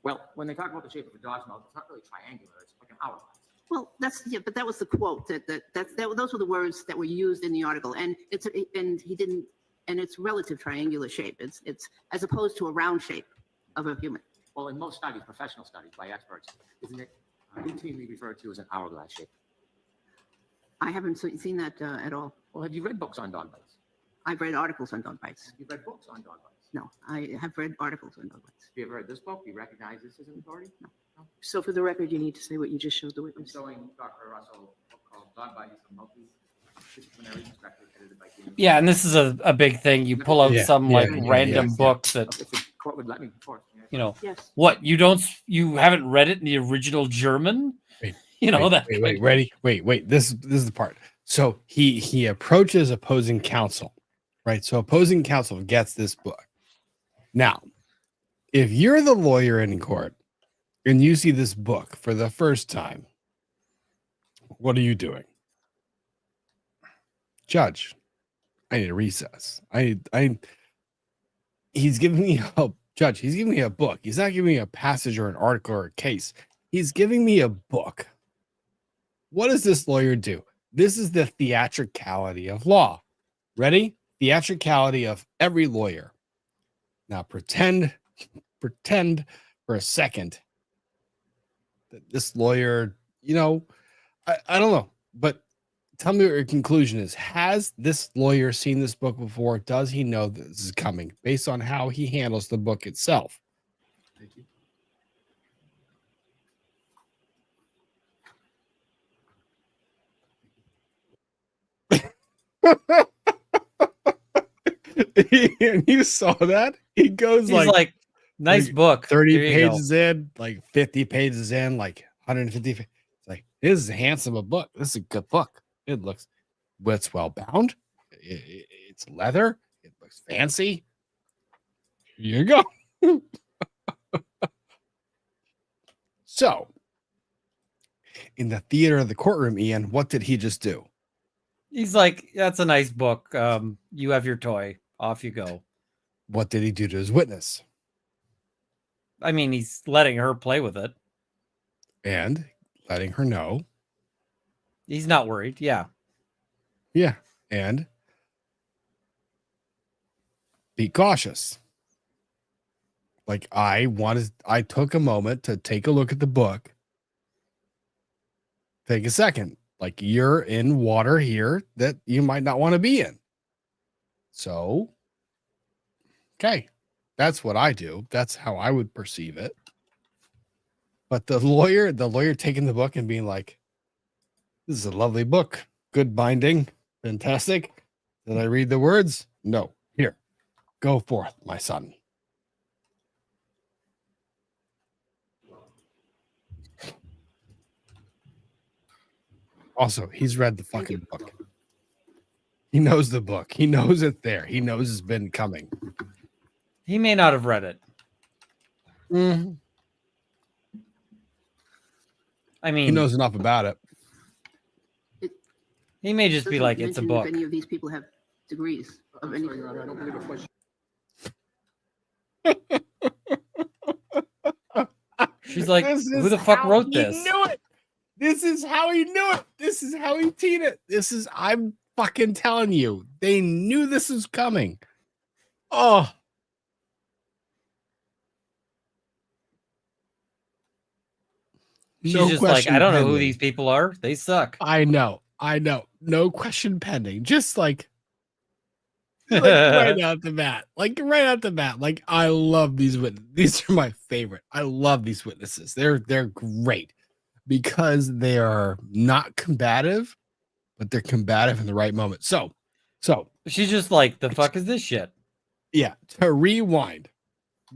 Well, when they talk about the shape of a dog's mouth, it's not really triangular. It's like an hourglass. Well, but that was the quote those were the words that were used in the article, and it's relative triangular shape. It's as opposed to a round shape of a human. Well, in most studies, professional studies by experts, isn't it routinely referred to as an hourglass shape? I haven't seen that at all. Well, have you read books on dog bites? I've read articles on dog bites. Have you read books on dog bites? No, I have read articles on dog bites. Have you ever read this book? Do you recognize this as an authority? No. So for the record, you need to say what you just showed the I'm witness. showing Dr. Russell a book called Dog Bites, a multidisciplinary perspective edited by James. Yeah, and this is a big thing. You pull out some random yeah. books that, If the court would let me, of course. you know, Yes. what you haven't read it in the original German? Wait, You know that. Wait. This is the part. So he approaches opposing counsel, right? So opposing counsel gets this book. Now, if you're the lawyer in court and you see this book for the first time, what are you doing? Judge, I need a recess. He's giving me a judge. He's giving me a book. He's not giving me a passage or an article or a case. He's giving me a book. What does this lawyer do? This is the theatricality of law. Ready? Theatricality of every lawyer. Now pretend for a second that this lawyer, I don't know, but tell me what your conclusion is. Has this lawyer seen this book before? Does he know that this is coming based on how he handles the book itself? Thank you. And you saw that? He goes He's like nice book. 30 There you go. pages in, like 50 pages in, like 150. It's like, this is a handsome a book. This is a good book. It looks, it's well bound. It's leather. It looks fancy. Here you go. So, in the theater of the courtroom, Ian, what did he just do? He's like, that's a nice book. You have your toy. Off you go. What did he do to his witness? I mean, he's letting her play with it. And letting her know. He's not worried. Yeah. Yeah. And be cautious. Like I took a moment to take a look at the book. Take a second. Like you're in water here that you might not want to be in. So, okay. That's what I do. That's how I would perceive it. But the lawyer taking the book and being like, this is a lovely book. Good binding. Fantastic. Did I read the words? No. Here. Go forth, my son. Also, he's read the fucking book. He knows the book. He knows it there. He knows it's been coming. He may not have read it. Mm-hmm. I mean, He knows enough about it. he may just be Doesn't like, it's a mention book. If any of these people have degrees of any. Sorry, Your Honor, I don't believe it was. She's like, This who is the fuck how wrote he this? knew it. This is how he knew it. This is how he teed it. I'm fucking telling you. They knew this was coming. Oh. She's No just like, question I don't know who pending. these people are. They suck. I know. I know. No question pending. Just like right out the bat. Like right out the bat. Like I love these witnesses. These are my favorite. I love these witnesses. They're great because they are not combative, but they're combative in the right moment. So She's just like, the fuck is this shit? yeah, to rewind.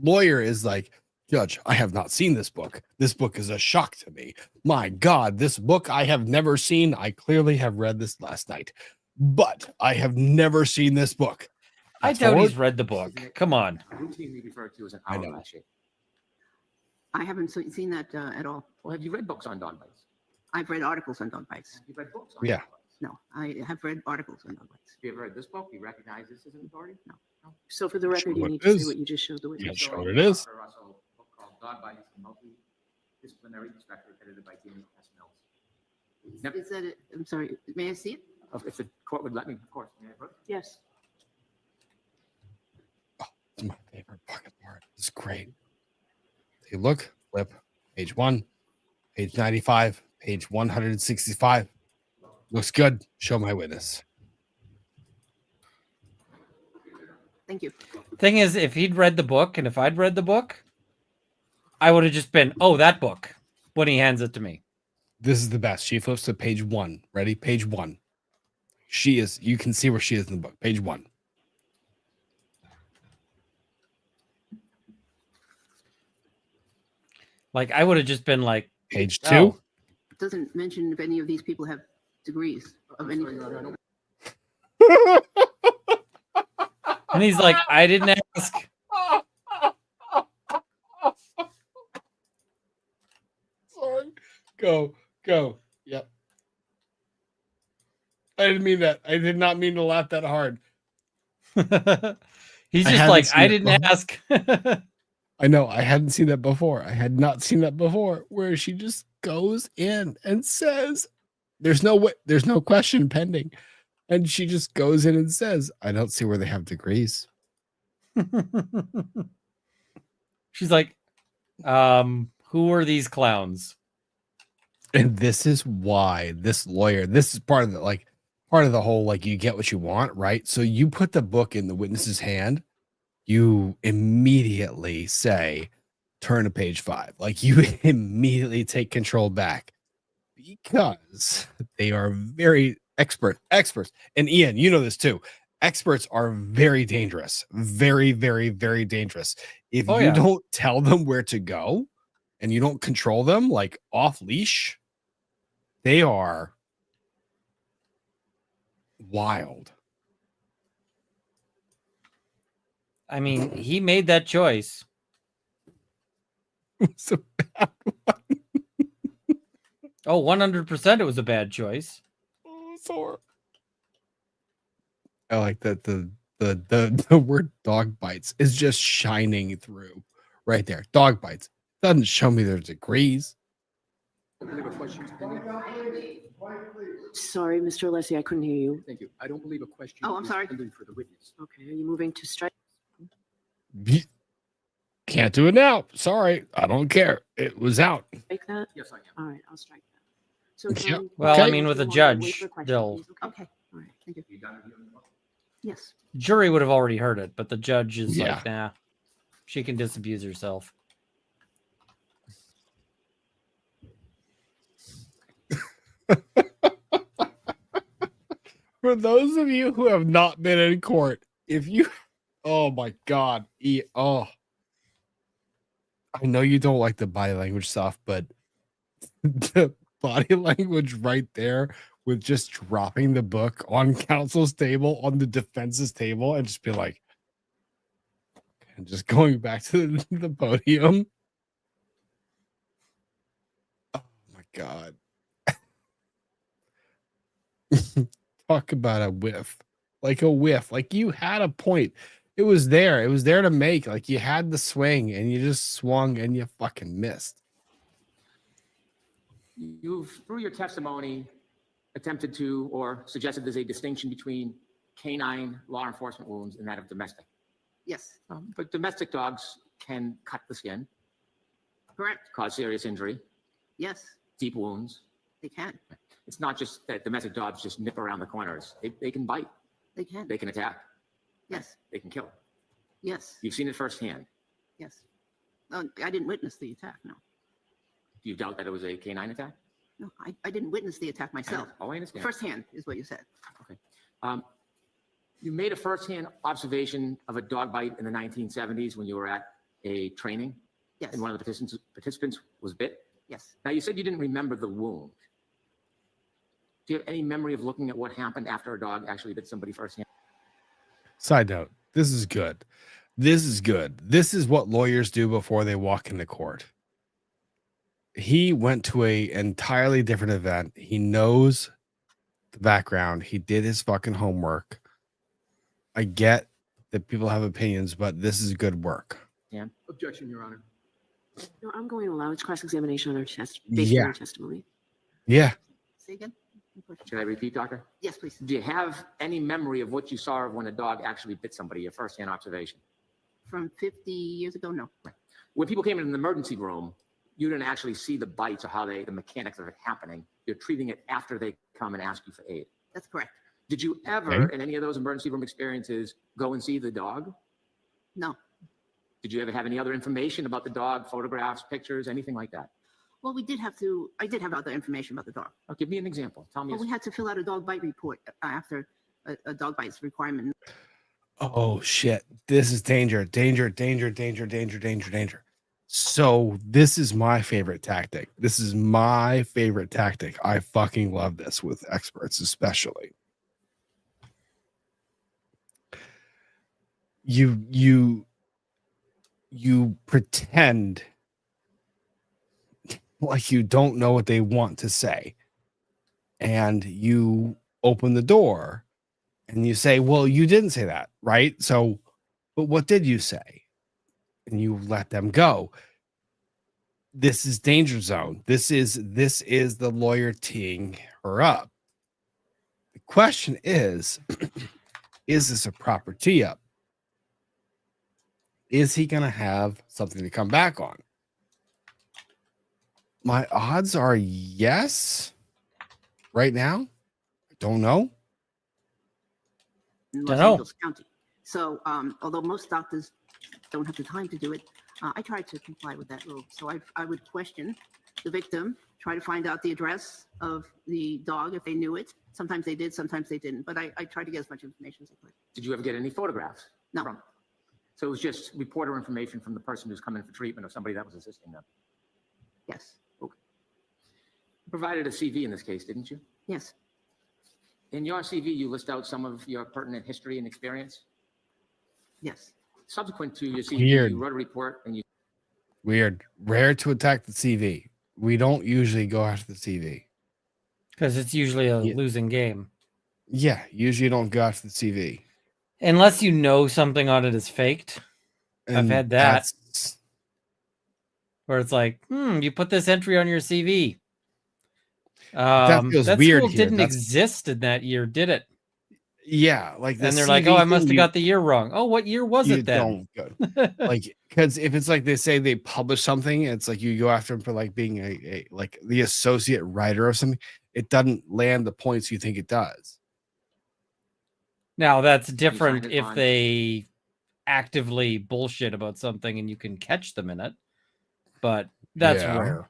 Lawyer is like, Judge, I have not seen this book. This book is a shock to me. My God, this book I have never seen. I clearly have read this last night, but I have never seen this book. I Fast doubt forward. he's read the book. Come on. Routinely referred to as an I know. hourglass shape. I haven't seen that at all. Well, have you read books on dog bites? I've read articles on dog bites. Have you read books on Yeah. dog bites? No, I have read articles on dog bites. Have you ever read this book? Do you recognize this as an authority? No. So for the record, Sure you what need it to say is. what you just showed the witness. Yeah, sure what it is. Dr. Russell, a book called Dog Bites, the Multidisciplinary Perspective, edited by James S. Mills. Never, Is that it? I'm sorry. May I see it? if the court would let me, of course. May I approach? Yes. It's my favorite fucking part. It's great. Take a look, flip, page 1, page 95, page 165. Looks good. Show my witness. Thank you. Thing is, if he'd read the book and if I'd read the book, I would have just been, oh, that book, when he hands it to me. This is the best. She flips to page 1. Ready? Page 1. She is, you can see where she is in the book. Page 1. Like, I would have just been like, Page 2. Oh. It doesn't mention if any of these people have degrees of any. and he's like, I didn't ask. Sorry. Go. Yep. I didn't mean that. I did not mean to laugh that hard. He's I just haven't like, seen I it didn't before. ask. I know. I hadn't seen that before. I had not seen that before where she just goes in and says, there's no question pending. And she just goes in and says, I don't see where they have degrees. She's like, who are these clowns? And this is why this lawyer, this is part of the whole, like, you get what you want, right? So you put the book in the witness's hand, you immediately say, turn to page 5. Like, you immediately take control back because they are very experts. And Ian, you know this too. Experts are very dangerous. Very, very, very dangerous. If you don't tell them where to go and you don't control them, like off leash, they are wild. I mean, he made that choice. It's a bad one. Oh, 100% it was a bad choice. Oh, sorry. I like that the word dog bites is just shining through right there. Dog bites. Doesn't show me their degrees. Sorry, Mr. Alessi, I couldn't hear you. Thank you. I don't believe a question. Oh, I'm is sorry. pending for the witness. Okay, are you moving to strike? Can't do it now. Sorry. I don't care. It was out. Strike that? Yes, I am. All right, I'll strike that. So, Yep. John, Well, Okay. I mean, with a wait judge, for questions, they'll please, okay? Okay. All right. Thank you. You done reviewing the book? Yes. jury would have already heard it, but the judge is Yeah. like, nah, she can disabuse herself. For those of you who have not been in court, if you, oh my God, I know you don't like the body language stuff, but the body language right there with just dropping the book on counsel's table, on the defense's table, and just be like, and just going back to the podium. Oh my God. Talk about a whiff. Like a whiff. Like you had a point. It was there. It was there to make. Like you had the swing and you just swung and you fucking missed. You've, through your testimony, attempted to or suggested there's a distinction between canine law enforcement wounds and that of domestic. Yes. But domestic dogs can cut the skin, Correct. cause serious injury, Yes. deep wounds. They can. It's not just that domestic dogs just nip around the corners. They can bite. They can. They can attack. Yes. They can kill. Yes. You've seen it firsthand. Yes. No, I didn't witness the attack. No. Do you doubt that it was a canine attack? No, I didn't witness the attack myself. Oh, I understand. Firsthand is what you said. You made a firsthand observation of a dog bite in the 1970s when you were at a training, Yes. and one of the participants was bit. Yes. Now, you said you didn't remember the wound. Do you have any memory of looking at what happened after a dog actually bit somebody firsthand? Side note, this is good. This is good. This is what lawyers do before they walk into court. He went to a entirely different event. He knows the background. He did his fucking homework. I get that people have opinions, but this is good work. Yeah. Objection, Your Honor. No, I'm going to allow it's cross-examination on our test, based on Yeah. our testimony. Yeah. Say again? Should I repeat, Doctor? Yes, please. Do you have any memory of what you saw of when a dog actually bit somebody, your firsthand observation? From 50 years ago? No. When people came in the emergency room, you didn't actually see the bites or how the mechanics of it happening. You're treating it after they come and ask you for aid. That's correct. Did you ever, Okay. in any of those emergency room experiences, go and see the dog? No. Did you ever have any other information about the dog, photographs, pictures, anything like that? Well, I did have other information about the dog. Oh, give me an example. Tell me. Well, we had to fill out a dog bite report after a dog bite's requirement. Oh shit. This is danger. Danger, danger, danger, danger, danger, danger. So this is my favorite tactic. This is my favorite tactic. I fucking love this with experts, especially. You pretend like you don't know what they want to say, and you open the door and you say, well, you didn't say that, right? So, but what did you say? And you let them go. This is danger zone. This is the lawyer teeing her up. The question is this a proper tee up? Is he going to have something to come back on? My odds are yes. Right now, I don't know. In Dunno. Los Angeles County. So, although most doctors don't have the time to do it, I try to comply with that rule. So I would question the victim, try to find out the address of the dog if they knew it. Sometimes they did, sometimes they didn't. But I tried to get as much information as I could. Did you ever get any photographs? No. From? So it was just reporter information from the person who's coming for treatment or somebody that was assisting them. Yes. You provided a CV in this case, didn't you? Yes. In your CV, you list out some of your pertinent history and experience. Yes. Subsequent to your CV, Weird. you wrote a report and you Weird. Rare to attack the CV. We don't usually go after the CV. Because it's usually a Yeah. losing game. Yeah, usually you don't go after the CV. Unless you know something on it is faked. I've had that. that's- Where it's like, you put this entry on your CV. feels that weird school here. didn't That's- exist in that year, did it? Yeah, like the And they're like, CV oh, I thing, must have you- got the year wrong. Oh, what year was you it then? don't go. Like, because if it's like they say they publish something, it's like you go after them for like being a like the associate writer of something. It doesn't land the points you think it does. Now that's signed different it if on- they actively bullshit about something and you can catch them in it. But that's Yeah. rare.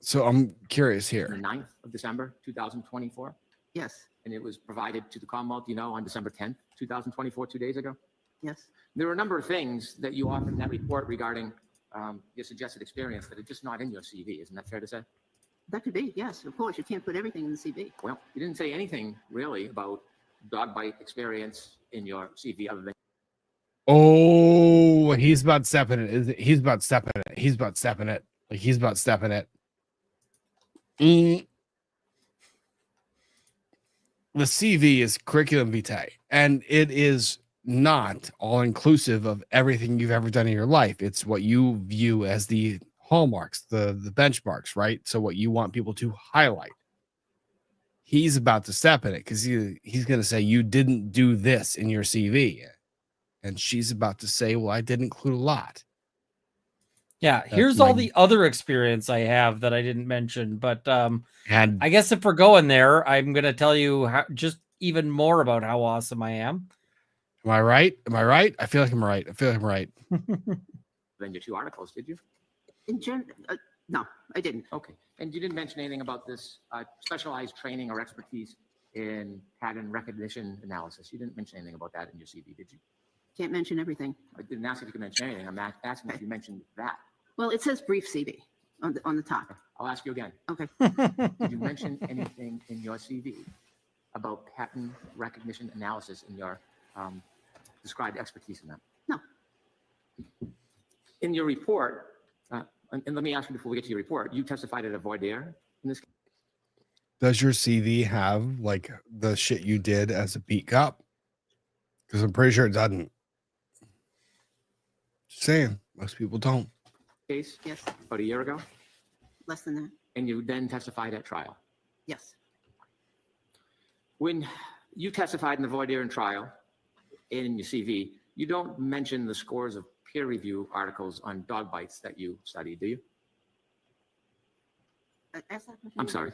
So I'm curious on the here. 9th of December, 2024, Yes. and it was provided to the Commonwealth, on December 10th, 2024, 2 days ago. Yes. There were a number of things that you offered in that report regarding your suggested experience that are just not in your CV. Isn't that fair to say? That could be. Yes. Of course. You can't put everything in the CV. Well, you didn't say anything really about dog bite experience in your CV other than Oh, he's about stepping it. He's about stepping it. He's about stepping it. Like he's about stepping it. The CV is curriculum vitae, and it is not all inclusive of everything you've ever done in your life. It's what you view as the hallmarks, the benchmarks, right? So what you want people to highlight. He's about to step in it because he's going to say you didn't do this in your CV, and she's about to say, well, I did include a lot. Yeah, here's all the other experience I have that I didn't mention, but And I guess if we're going there, I'm going to tell you just even more about how awesome I am. am I right? Am I right? I feel like I'm right. I feel like I'm right. Then your 2 articles, did you? No, I didn't. Okay. And you didn't mention anything about this specialized training or expertise in pattern recognition analysis. You didn't mention anything about that in your CV, did you? Can't mention everything. I didn't ask if you could mention anything. I'm asking if you mentioned that. Well, it says brief CV on the top. I'll ask you again. Okay. Did you mention anything in your CV about pattern recognition analysis in your described expertise in that? No. In your report, and let me ask you before we get to your report, you testified at a voir dire in this case? Does your CV have like the shit you did as a beat cop? Because I'm pretty sure it doesn't. Just saying, most people don't. Case? Yes. About a year ago? Less than that. And you then testified at trial? Yes. When you testified in the voir dire and trial, in your CV, you don't mention the scores of peer review articles on dog bites that you studied, do you? Ask that question I'm again. sorry.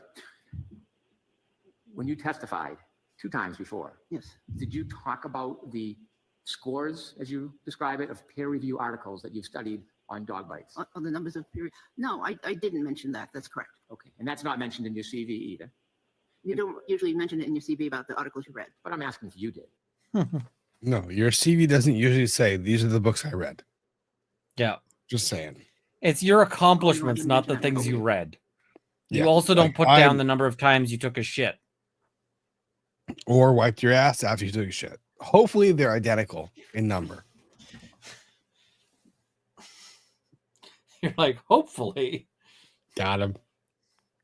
When you testified 2 times before, Yes. did you talk about the scores, as you describe it, of peer review articles that you've studied on dog bites? On the numbers of period. No, I didn't mention that. That's correct. Okay, and that's not mentioned in your CV either, You don't usually mention it in your CV about the articles you read. but I'm asking if you did. No, your CV doesn't usually say these are the books I read. Yeah. Just saying. It's your accomplishments, didn't not the mention that. things you Okay. read. Yeah, You also don't like, put down the number of times you took a shit. Or wiped your ass after you took a shit. Hopefully they're identical in number. You're like, hopefully. Got him.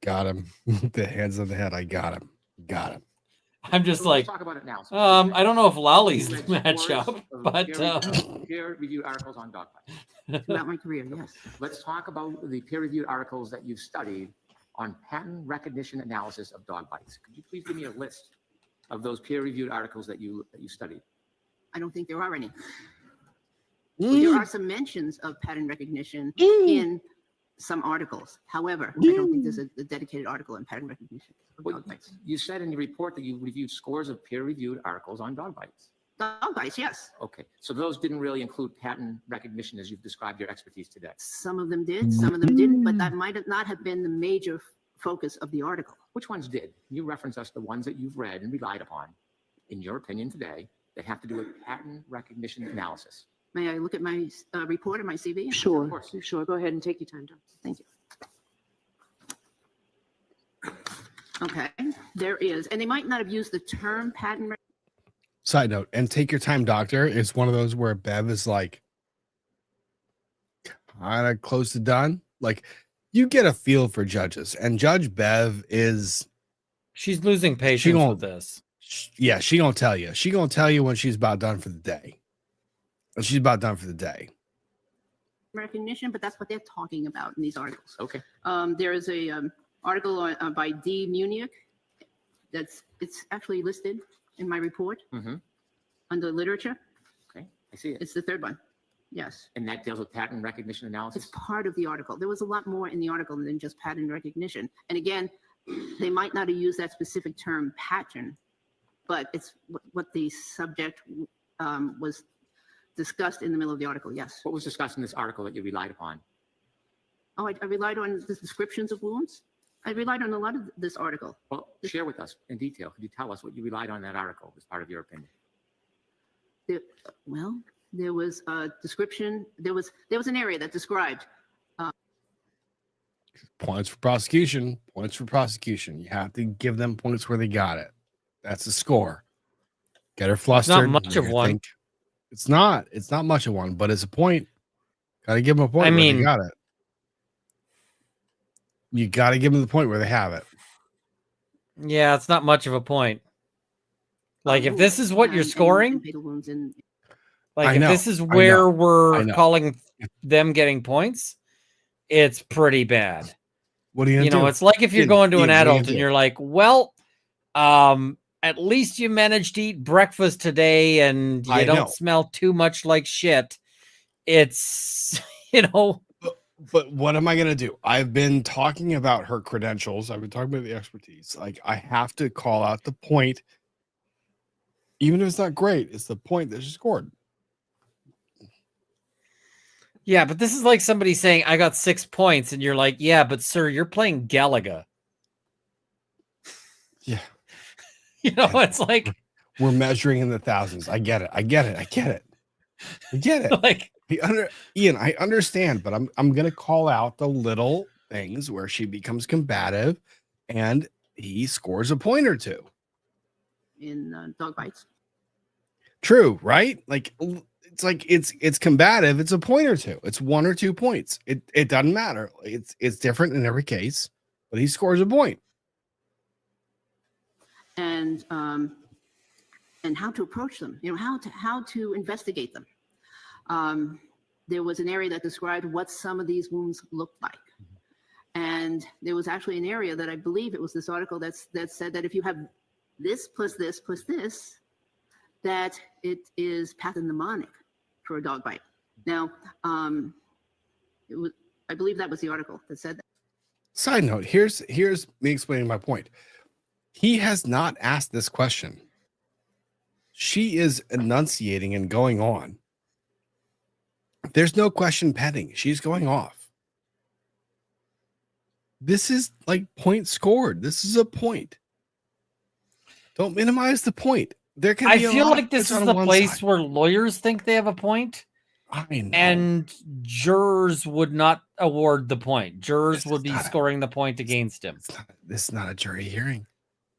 Got him. The hands on the head. I got him. Got him. I'm just So let's like, talk about it now. So I don't know if Lollies you read match scores up, of but peer-reviewed articles on dog bites. Throughout my career, yes. Let's talk about the peer-reviewed articles that you've studied on pattern recognition analysis of dog bites. Could you please give me a list of those peer-reviewed articles that you studied? I don't think there are any. Mm. There are some mentions of pattern recognition in some articles. However, I don't think there's a dedicated article on pattern recognition of Well, dog bites. you said in your report that you reviewed scores of peer-reviewed articles on dog bites. Dog bites, yes. Okay, so those didn't really include pattern recognition as you've described your expertise today. Some of them did, some of them didn't, but that might not have been the major focus of the article. Which ones did? You reference us the ones that you've read and relied upon, in your opinion today, that have to do with pattern recognition analysis. May I look at my report or my CV? Sure, Of course. sure. Go ahead and take your time, John. Thank you. Okay, there is, and they might not have used the term pattern. Side note, and take your time, doctor, is one of those where Bev is like kind of close to done. Like you get a feel for judges, and Judge Bev is she's losing patience won't- with this. yeah, she gonna tell you. She gonna tell you when she's about done for the day. When she's about done for the day. recognition, but that's what they're talking about in these articles. Okay. There is a article by D. Munich it's actually listed in my report Mhm. under literature. Okay, I see it. It's the third one. Yes, And that deals with pattern recognition it's analysis? part of the article. There was a lot more in the article than just pattern recognition. And again, they might not have used that specific term pattern, but it's what the subject was discussed in the middle of the article. Yes. What was discussed in this article that you relied upon? Oh, I relied on the descriptions of wounds. I relied on a lot of this article. Well, share with us in detail. Could you tell us what you relied on in that article as part of your opinion? Well, there was a description. There was an area that described. Points for prosecution. Points for prosecution. You have to give them points where they got it. That's the score. Get her flustered. much of make her one. think. It's not much of one, but it's a point. Gotta give them a point I where mean- they got it. You gotta give them the point where they have it. Yeah, it's not much of a point. Like if this is what you're and scoring, fatal wounds and like I if know, this is I where know, I we're know. calling them getting points, it's pretty bad. What are you You gonna know, do? it's like if you're Ian, going to Ian, an what do you adult and do? you're like, well, at least you managed to eat breakfast today and you I don't know. smell too much like shit. It's, you know, But what am I going to do? I've been talking about her credentials. I've been talking about the expertise. Like, I have to call out the point. Even if it's not great, it's the point that she scored. Yeah, but this is like somebody saying, I got 6 points. And you're like, yeah, but sir, you're playing Galaga. Yeah. You know, it's like, we're measuring in the thousands. I get it. like, Ian, I understand, but I'm gonna call out the little things where she becomes combative and he scores a point or two. In dog bites. True, right? Like it's combative, it's a point or two, it's 1 or 2 points. It doesn't matter. It's different in every case, but he scores a point. And how to approach them, you know, how to investigate them. There was an area that described what some of these wounds looked like. And there was actually an area that I believe it was this article that said that if you have this plus this plus this, that it is pathognomonic for a dog bite. Now, I believe that was the article that said that. Side note, here's me explaining my point. He has not asked this question. She is enunciating and going on. There's no question pending. She's going off. This is like point scored. This is a point. Don't minimize the point. There can be I feel like this is the place where lawyers think they have a point. I know. And jurors would not award the point. Jurors would be scoring the point against him. This is not a jury hearing.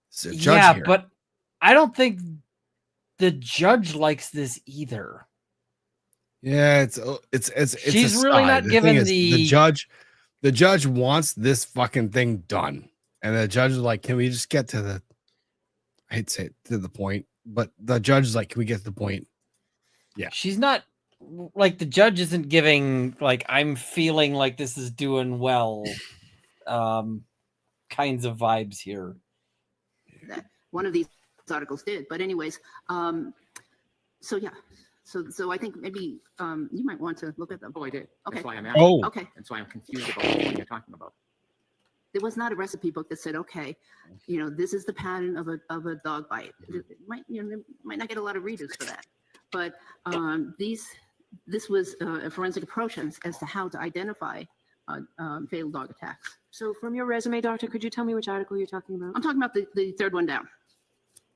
It's a judge hearing. But I don't think the judge likes this either. Yeah, it's she's really not given the judge wants this fucking thing done. And the judge is like, can we just get to the, I hate to say it, to the point, but the judge is like, can we get to the point? Yeah. She's not like, the judge isn't giving like, I'm feeling like this is doing well kinds of vibes here. That one of these articles did, but anyways, so yeah. So I think maybe you might want to look at them. Oh, I did. Okay. That's why I'm asking. Oh, Okay. That's why I'm confused about what you're talking about. There was not a recipe book that said, okay, you know, this is the pattern of a dog bite. It might, you know, might not get a lot of readers for that, but this was a forensic approach as to how to identify fatal dog attacks. So from your resume, doctor, could you tell me which article you're talking about? I'm talking about the third one down.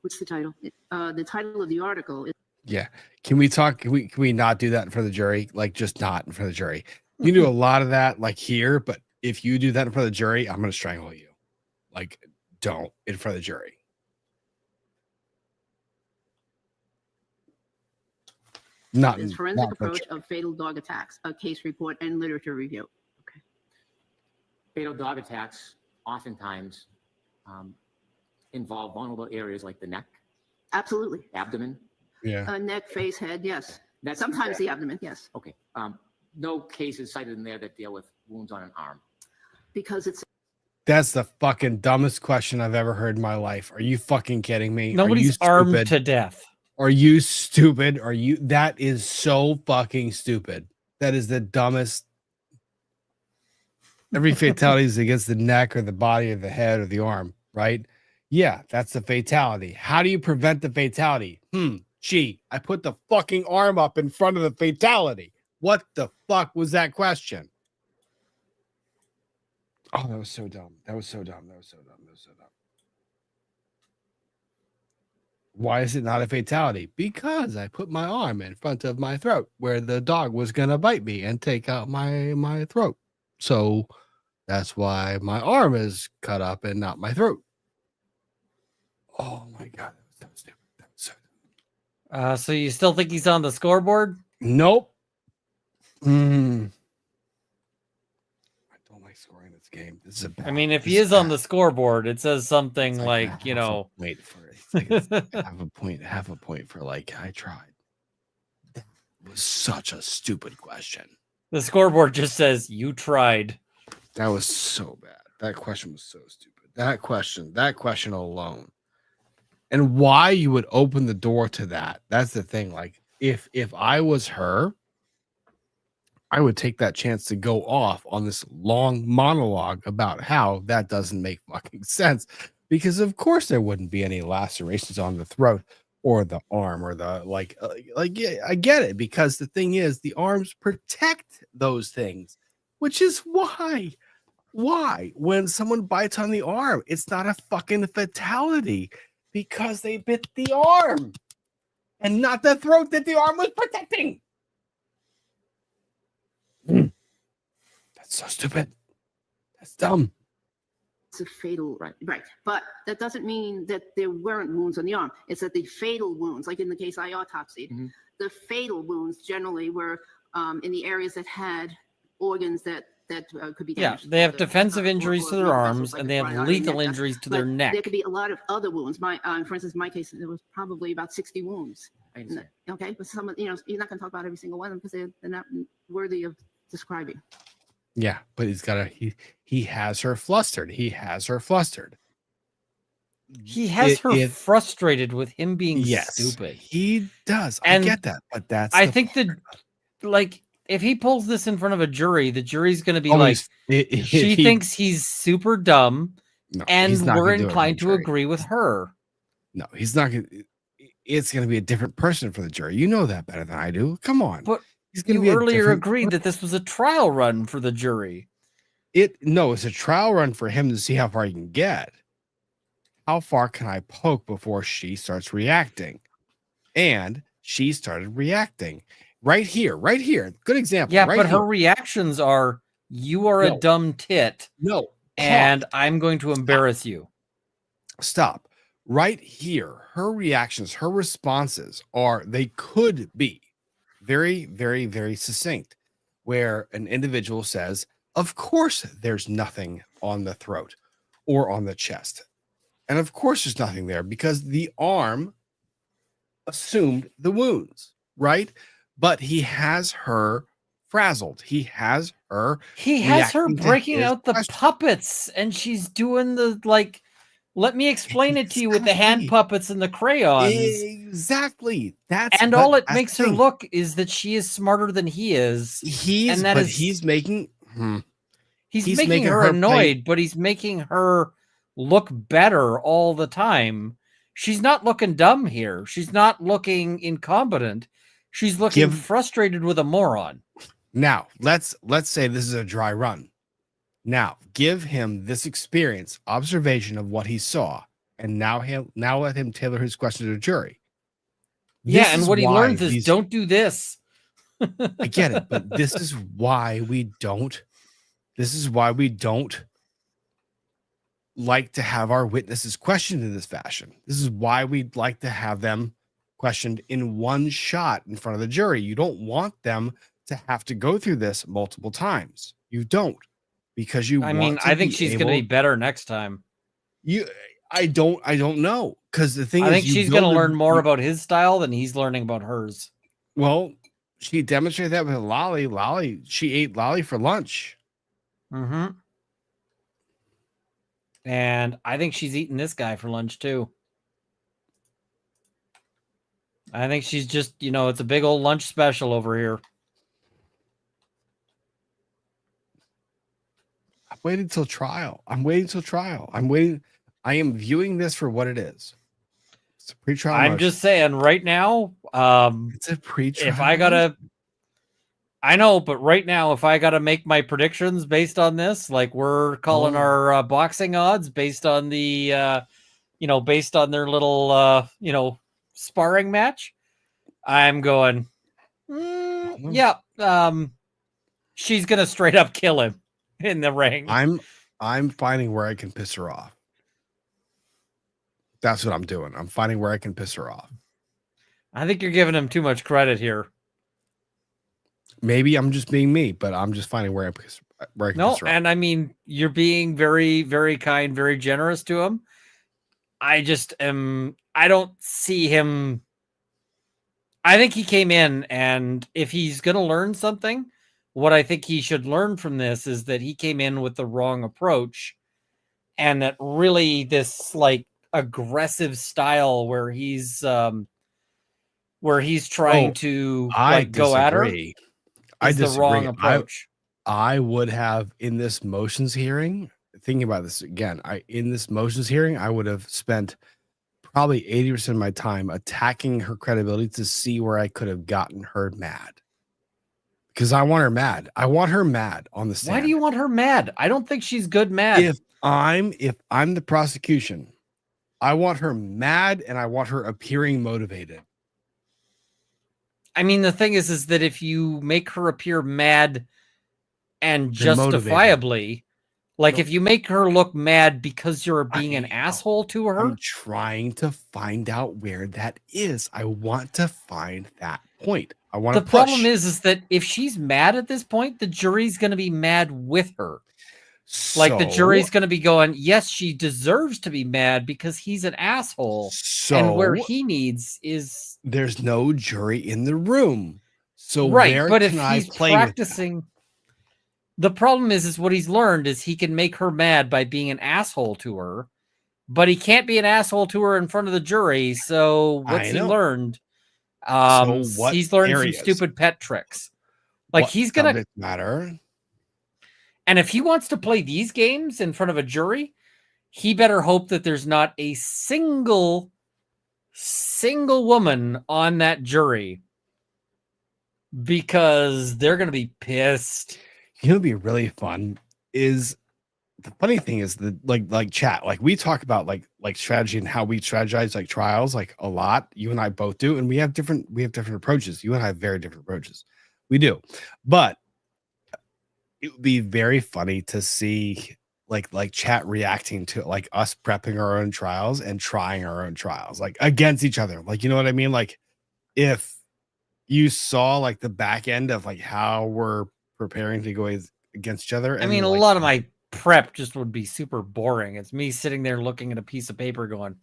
What's the title? The title of the article is. yeah. Can we talk? Can we not do that in front of the jury? Like, just not in front of the jury. You do a lot of that like here, but if you do that in front of the jury, I'm going to strangle you. Like, don't in front of the jury. Not Is forensic approach of fatal dog attacks, a case report and literature review. Okay. Fatal dog attacks oftentimes involve vulnerable areas like the neck, Absolutely. abdomen. Yeah. Neck, face, head, yes. That's Sometimes the abdomen, yes. Okay. No cases cited in there that deal with wounds on an arm. Because it's That's the fucking dumbest question I've ever heard in my life. Are you fucking kidding me? Nobody's armed to death. Are you stupid? That is so fucking stupid. That is the dumbest. Every fatality is against the neck or the body or the head or the arm, right? Yeah, that's the fatality. How do you prevent the fatality? Gee, I put the fucking arm up in front of the fatality. What the fuck was that question? Oh, that was so dumb. That was so dumb. Why is it not a fatality? Because I put my arm in front of my throat where the dog was going to bite me and take out my throat. So that's why my arm is cut up and not my throat. Oh my God. That was stupid. That was so dumb. So you still think he's on the scoreboard? Nope. I don't like scoring this game. This is a bad, I mean, if he is on the scoreboard, it says something like, you know, wait for it. It's like half a point for like, I tried. That was such a stupid question. the scoreboard just says you tried. That was so bad. That question was so stupid. That question alone. And why you would open the door to that. That's the thing. Like, if I was her, I would take that chance to go off on this long monologue about how that doesn't make fucking sense, because of course there wouldn't be any lacerations on the throat or the arm or the yeah, I get it, because the thing is the arms protect those things, which is why when someone bites on the arm, it's not a fucking fatality, because they bit the arm and not the throat that the arm was protecting. That's so stupid. That's dumb. It's a fatal, right. But that doesn't mean that there weren't wounds on the arm. It's that the fatal wounds, like in the case I autopsied, the fatal wounds generally were in the areas that had organs that could be damaged. Yeah, they have defensive injuries to their arms, and they have lethal injuries to their neck. There could be a lot of other wounds. For instance, in my case, there was probably about 60 wounds. Okay, but some, you're not going to talk about every single one of them because they're not worthy of describing. Yeah, but he has her flustered. He has her flustered. He has her frustrated with him being stupid. He does. And I get that, but I think that, like, if he pulls this in front of a jury, the jury's going to be she thinks he's super dumb, and we're inclined to agree with her. No, he's not going to. It's going to be a different person for the jury. You know that better than I do. Come on. But you earlier agreed that this was a trial run for the jury. It's a trial run for him to see how far he can get. How far can I poke before she starts reacting? And she started reacting right here. Good example. Yeah, right but here. her reactions are, you are a dumb tit. No. And I'm going to embarrass you. Stop. Right here, her reactions, her responses they could be very, very, very succinct, where an individual says, of course, there's nothing on the throat or on the chest. And of course, there's nothing there because the arm assumed the wounds, right? But he has her frazzled. He has her breaking out the puppets, and she's doing the, like, let me explain it to you with the hand puppets and the crayons. Exactly. All it makes her look is that she is smarter than he is. He's making her annoyed, but he's making her look better all the time. She's not looking dumb here. She's not looking incompetent. She's looking frustrated with a moron. Now, let's say this is a dry run. Now, give him this experience, observation of what he saw, and now let him tailor his question to the jury. And what he learns is don't do this. I get it, but this is why we don't like to have our witnesses questioned in this fashion. This is why we'd like to have them questioned in one shot in front of the jury. You don't want them to have to go through this multiple times. You don't. Because I think she's going to be better next time. I don't know. Because the thing I think she's going to learn more about his style than he's learning about hers. Well, she demonstrated that with Lolly. She ate Lolly for lunch. Mm-hmm. And I think she's eating this guy for lunch too. I think she's just, it's a big old lunch special over here. I'm waiting till trial. I am viewing this for what it is. It's a pre-trial. I'm just saying right now, it's a pre-trial. I know, but right now, if I got to make my predictions based on this, like we're calling our boxing odds based on the, based on their little, sparring match, I'm going, yeah, she's going to straight up kill him in the ring. I'm finding where I can piss her off. That's what I'm doing. I'm finding where I can piss her off. I think you're giving him too much credit here. Maybe I'm just being me, but I'm just finding where I can piss her off. And I mean, you're being very, very kind, very generous to him. I don't see him. I think he came in, and if he's going to learn something, what I think he should learn from this is that he came in with the wrong approach, and that really this like aggressive style where he's trying to go at her. is the wrong approach. I would have in this motions hearing, thinking about this again, in this motions hearing, I would have spent probably 80% of my time attacking her credibility to see where I could have gotten her mad. Because I want her mad. I want her mad on the stand. Why do you want her mad? I don't think she's good mad. If I'm the prosecution, I want her mad and I want her appearing motivated. I mean, the thing is that if you make her appear mad and They're justifiably, like No. if you make her look mad because you're being an I know. asshole to her, I'm trying to find out where that is. I want to find that point. I want the to push. problem is that if she's mad at this point, the jury's going to be mad with her. Like the jury's going to be going, yes, she deserves to be mad because he's an asshole. And where he needs is there's no jury in the room. So right. where But if can I he's play with that? practicing, the problem is what he's learned is he can make her mad by being an asshole to her, but he can't be an asshole to her in front of the jury. So what's he learned? He's learned some stupid pet tricks. Like he's gonna matter. And if he wants to play these games in front of a jury, he better hope that there's not a single woman on that jury, because they're going to be pissed. You know, what'd be really fun is the funny thing is that like chat, like we talk about like strategy and how we strategize like trials like a lot. You and I both do, and we have different approaches. You and I have very different approaches. We do, but it would be very funny to see like chat reacting to like us prepping our own trials and trying our own trials like against each other. Like, you know what I mean? Like if you saw like the back end of like how we're preparing to go against each other. I mean, a lot of my prep just would be super boring. It's me sitting there looking at a piece of paper going,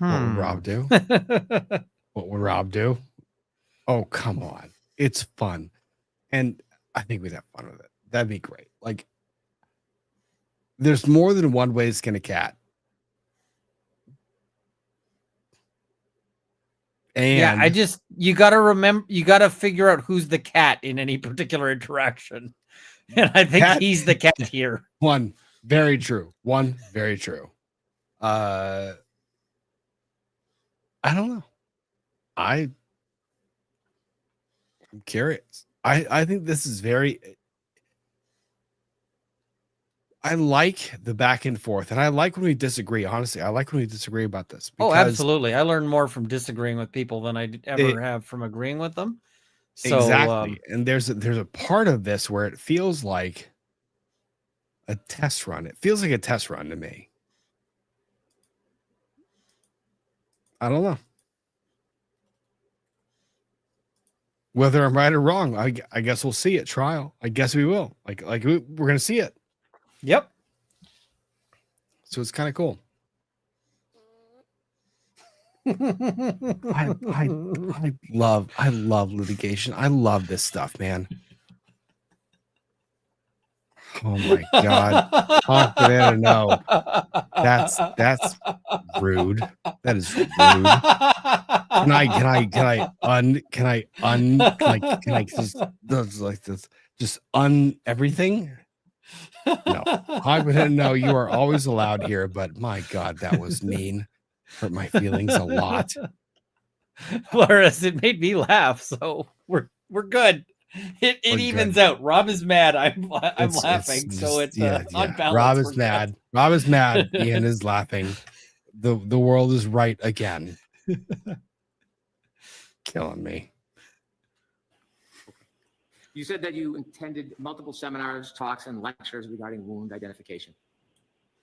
What would Rob do? What would Rob do? Oh, come on. It's fun. And I think we'd have fun with it. That'd be great. Like, there's more than one way to skin a cat. And yeah, you got to figure out who's the cat in any particular interaction. And I think he's the cat here. One, very true. I don't know. I'm curious. I think this is I like the back and forth, and I like when we disagree. Honestly, I like when we disagree about this. Oh, absolutely. I learn more from disagreeing with people than I ever have from agreeing with them. So, exactly. And there's a part of this where it feels like a test run. It feels like a test run to me. I don't know. Whether I'm right or wrong, I guess we'll see at trial. I guess we will. Like we're going to see it. Yep. So it's kind of cool. I love litigation. I love this stuff, man. Oh my God. Talk banana, no. That's rude. That is rude. Can I just everything? No. Hog banana, no, you are always allowed here, but my God, that was mean. Hurt my feelings a lot. Whereas it made me laugh, so we're good. It evens out. Rob is mad. I'm laughing. So it's on balance. Rob is mad. Rob is mad. Ian is laughing. The world is right again. Killing me. You said that you attended multiple seminars, talks, and lectures regarding wound identification.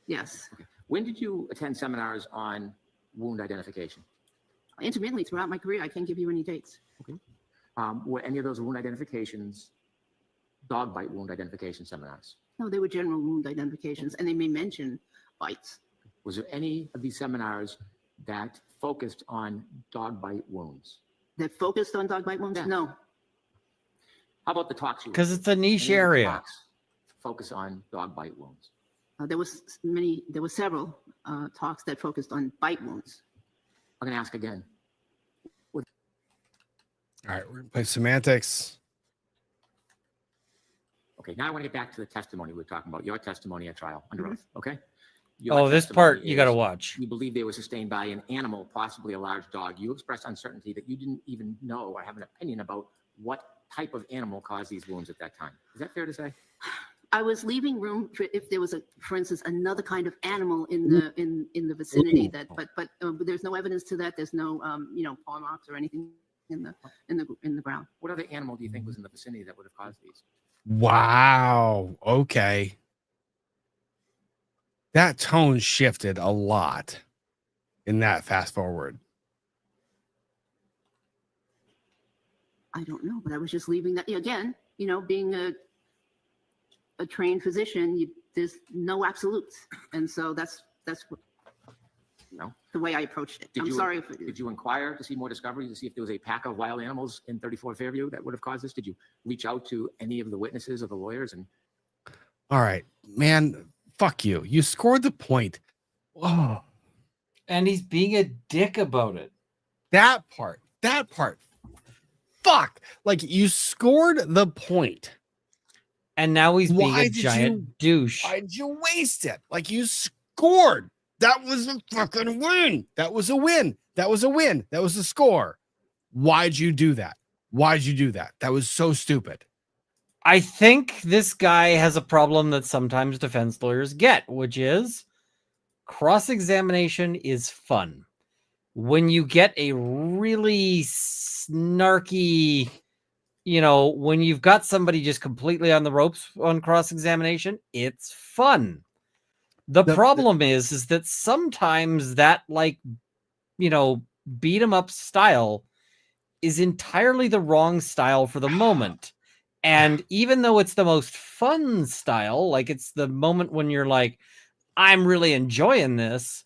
Yes. Okay. When did you attend seminars on wound identification? Intermittently throughout my career, I can't give you any dates. Okay. Were any of those wound identifications dog bite wound identification seminars? No, they were general wound identifications, and they may mention bites. Was there any of these seminars that focused on dog bite wounds? That focused on dog bite wounds? Yeah. No. How about the talks? Because it's a niche Any area. talks focus on dog bite wounds. There were several talks that focused on bite wounds. I'm going to ask again. All right, we're gonna play semantics. Okay, now I want to get back to the testimony we were talking about, your testimony at trial under oath, okay? Oh, this part you got to is watch. You believe they were sustained by an animal, possibly a large dog. You expressed uncertainty that you didn't even know or have an opinion about what type of animal caused these wounds at that time. Is that fair to say? I was leaving room for if there was for instance, another kind of animal in the vicinity but there's no evidence to that. There's no paw marks or anything in the ground. What other animal do you think was in the vicinity that would have caused these? Wow. Okay. That tone shifted a lot in that fast forward. I don't know, but I was just leaving that again. Being a trained physician, there's no absolutes, and so that's what, the way I approached it. I'm sorry. Did you inquire to see more discoveries to see if there was a pack of wild animals in 34 Fairview that would have caused this? Did you reach out to any of the witnesses or the lawyers? And all right, man, fuck you. You scored the point. Oh, And he's being a dick about it. that part. Fuck. Like, you scored the point. And now he's being Why a did giant douche. Why'd you waste it? Like, you scored. That was a fucking win. That was a win. That was a win. That was a score. Why'd you do that? Why'd you do that? That was so stupid. I think this guy has a problem that sometimes defense lawyers get, which is cross-examination is fun. When you get a really snarky, when you've got somebody just completely on the ropes on cross-examination, it's fun. The problem is that sometimes that beat 'em up style is entirely the wrong style for the moment. And even though it's the most fun style, like it's the moment when you're like, I'm really enjoying this,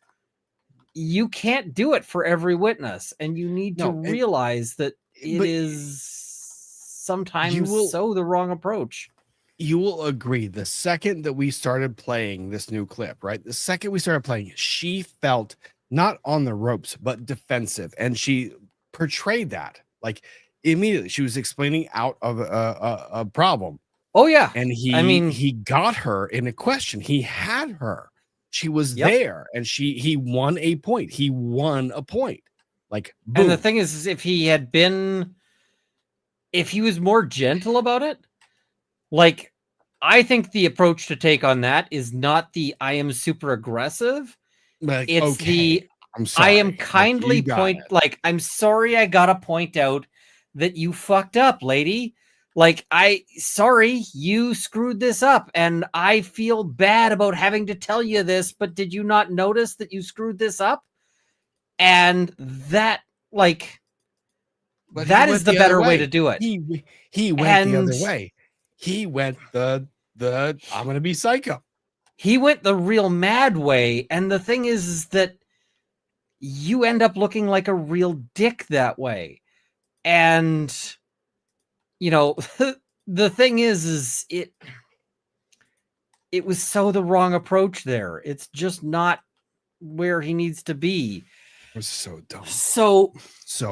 you can't do it for every witness. And you need to realize that it is sometimes the wrong approach. You will agree, the second that we started playing this new clip, right? The second we started playing, she felt not on the ropes, but defensive. And she portrayed that like immediately. She was explaining out of a problem. Oh, yeah. And he got her in a question. He had her. She was there, and he won a point. He won a point. Like, boom. And the thing is if he was more gentle about it, like, I think the approach to take on that is not the I am super aggressive. Like, it's okay, I'm sorry. I am kindly I'm sorry I gotta point out that you fucked up, lady. Like, sorry, you screwed this up, and I feel bad about having to tell you this, but did you not notice that you screwed this up? And that, that is the better way to do it. He went the other way. He went the I'm gonna be psycho. He went the real mad way, and the thing is that you end up looking like a real dick that way. And the thing is it was so the wrong approach there. It's just not where he needs to be. It was so dumb. So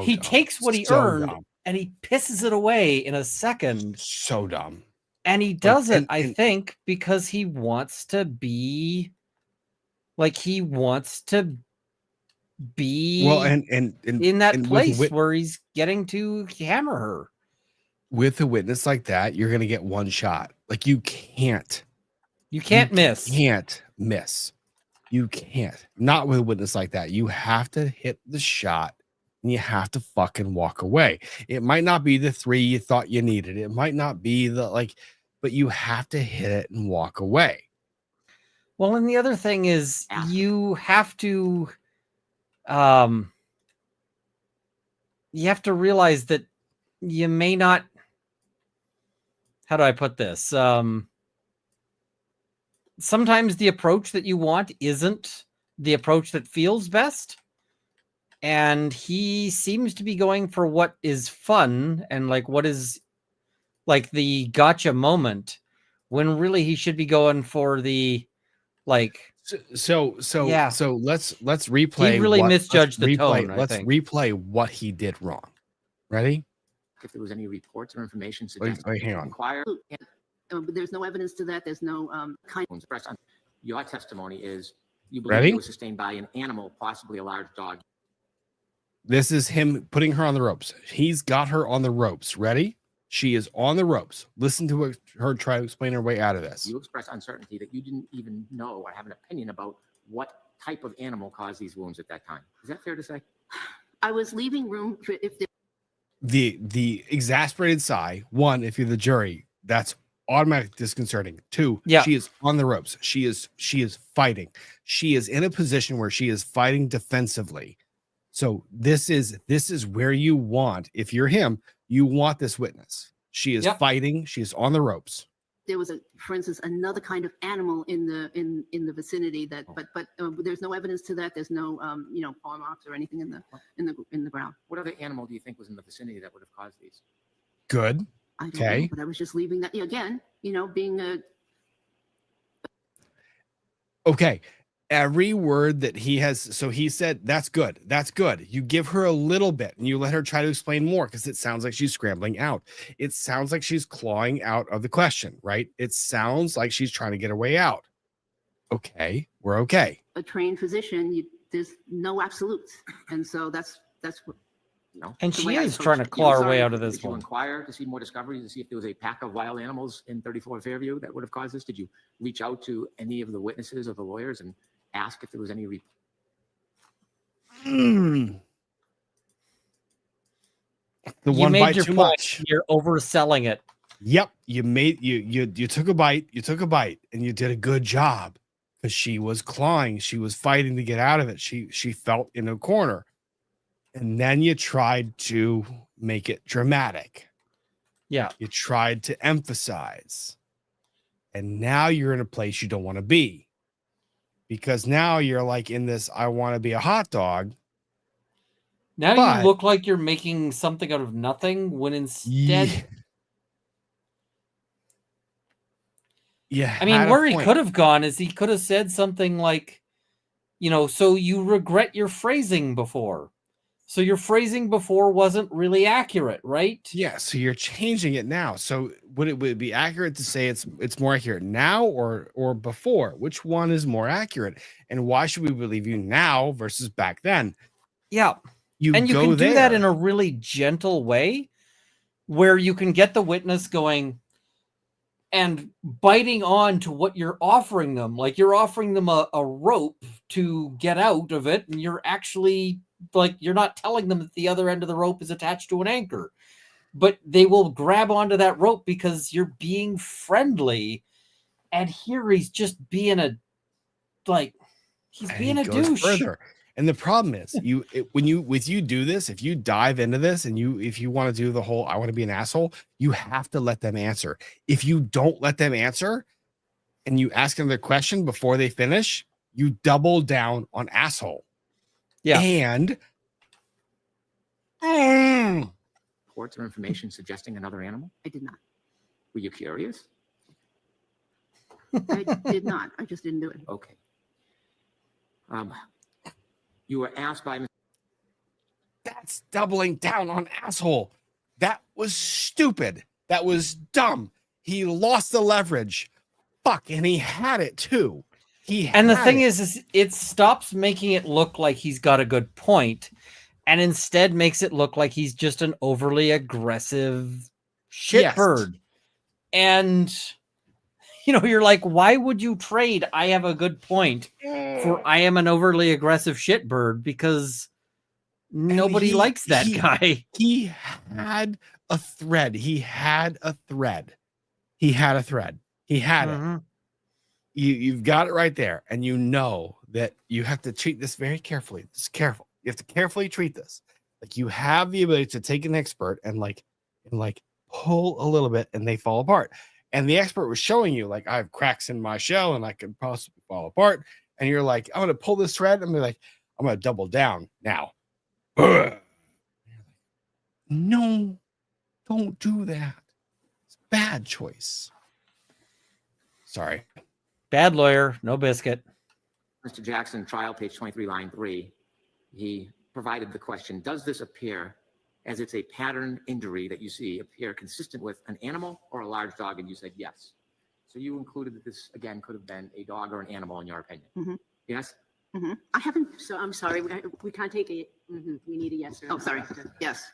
he dumb. takes what he earned and he pisses it away in a second. So dumb. And he does it, I think, because he wants to be well, and in that place where he's getting to hammer her. With a witness like that, you're gonna get one shot. Like, you can't miss. You can't. Not with a witness like that. You have to hit the shot and you have to fucking walk away. It might not be the 3 you thought you needed. It might not be but you have to hit it and walk away. Well, and the other thing is you have to realize that you may not, how do I put this? Sometimes the approach that you want isn't the approach that feels best. And he seems to be going for what is fun and what is the gotcha moment, when really he should be going for the So let's replay. He really misjudged the tone. Let's replay what he did wrong. Ready? If there was any reports or information Wait, hang on. inquire There's no evidence to that. There's no kind. Expressed on your testimony is you believe Ready? it was sustained by an animal, possibly a large dog. This is him putting her on the ropes. He's got her on the ropes. Ready? She is on the ropes. Listen to her try to explain her way out of this. You expressed uncertainty that you didn't even know or have an opinion about what type of animal caused these wounds at that time. Is that fair to say? I was leaving room for if there The exasperated sigh. One, if you're the jury, that's automatically disconcerting. Two, Yeah. she is on the ropes. She is fighting. She is in a position where she is fighting defensively. So this is where you want, if you're him, you want this witness. She is Yep. fighting. She is on the ropes. was for instance, another kind of animal in the vicinity that, but there's no evidence to that. There's no paw marks or anything in the ground. What other animal do you think was in the vicinity that would have caused these? Good. I don't Okay. know, but I was just leaving that again. Being a Okay. Every word that he has, so he said, that's good. That's good. You give her a little bit and you let her try to explain more because it sounds like she's scrambling out. It sounds like she's clawing out of the question, right? It sounds like she's trying to get her way out. Okay. We're okay. a trained physician, there's no absolutes, and so that's what. And the she way I is approach trying to it. claw her Sorry, way out of this Did you one. inquire to see more discoveries, to see if there was a pack of wild animals in 34 Fairview that would have caused this? Did you reach out to any of the witnesses or the lawyers and ask if there was any The You one made bite your too point. much. You're overselling it. Yep. You took a bite. You took a bite and you did a good job because she was clawing. She was fighting to get out of it. She felt in a corner. And then you tried to make it dramatic. Yeah. You tried to emphasize. And now you're in a place you don't want to be. Because now you're like in this, I want to be a hot dog. Now But- you look like you're making something out of nothing when instead, Yeah. I mean, where he could have gone is he could have said something like, so you regret your phrasing before. So your phrasing before wasn't really accurate, right? Yeah, so you're changing it now. So would it be accurate to say it's more accurate now or before? Which one is more accurate? And why should we believe you now versus back then? Yeah. You And you go can do that there. in a really gentle way where you can get the witness going and biting on to what you're offering them. Like you're offering them a rope to get out of it, and you're actually like you're not telling them that the other end of the rope is attached to an anchor, but they will grab onto that rope because you're being friendly. And here he's just being he's And being he a goes douche. further. And the problem is when you do this, if you dive into this and if you want to do the whole I want to be an asshole, you have to let them answer. If you don't let them answer and you ask them their question before they finish, you double down on asshole. Yeah. And reports or information suggesting another animal? I did not. Were you curious? I did not. I just didn't do it. Okay. You were asked by that's doubling down on asshole. That was stupid. That was dumb. He lost the leverage. Fuck, and he had it too. And the thing is it stops making it look like he's got a good point and instead makes it look like he's just an overly aggressive shitbird. Yes. And, you're like, why would you trade I have a good point for I am an overly aggressive shitbird? Because nobody likes that guy. He had a thread. He had a thread. It. You've got it right there. And you know that you have to treat this very carefully. Just careful. You have to carefully treat this. Like you have the ability to take an expert and pull a little bit and they fall apart. And the expert was showing you like I have cracks in my shell and I could possibly fall apart. And you're like, I'm going to pull this thread and be like, I'm going to double down now. No, don't do that. It's a bad choice. Sorry. Bad lawyer, no biscuit. Mr. Jackson, trial page 23, line 3, he provided the question, does this appear as it's a pattern injury that you see appear consistent with an animal or a large dog? And you said yes. So you included that this, again, could have been a dog or an animal in your opinion? Mhm. Yes? I haven't, So I'm sorry, we can't take a, we need a yes or no. oh, sorry. Yes.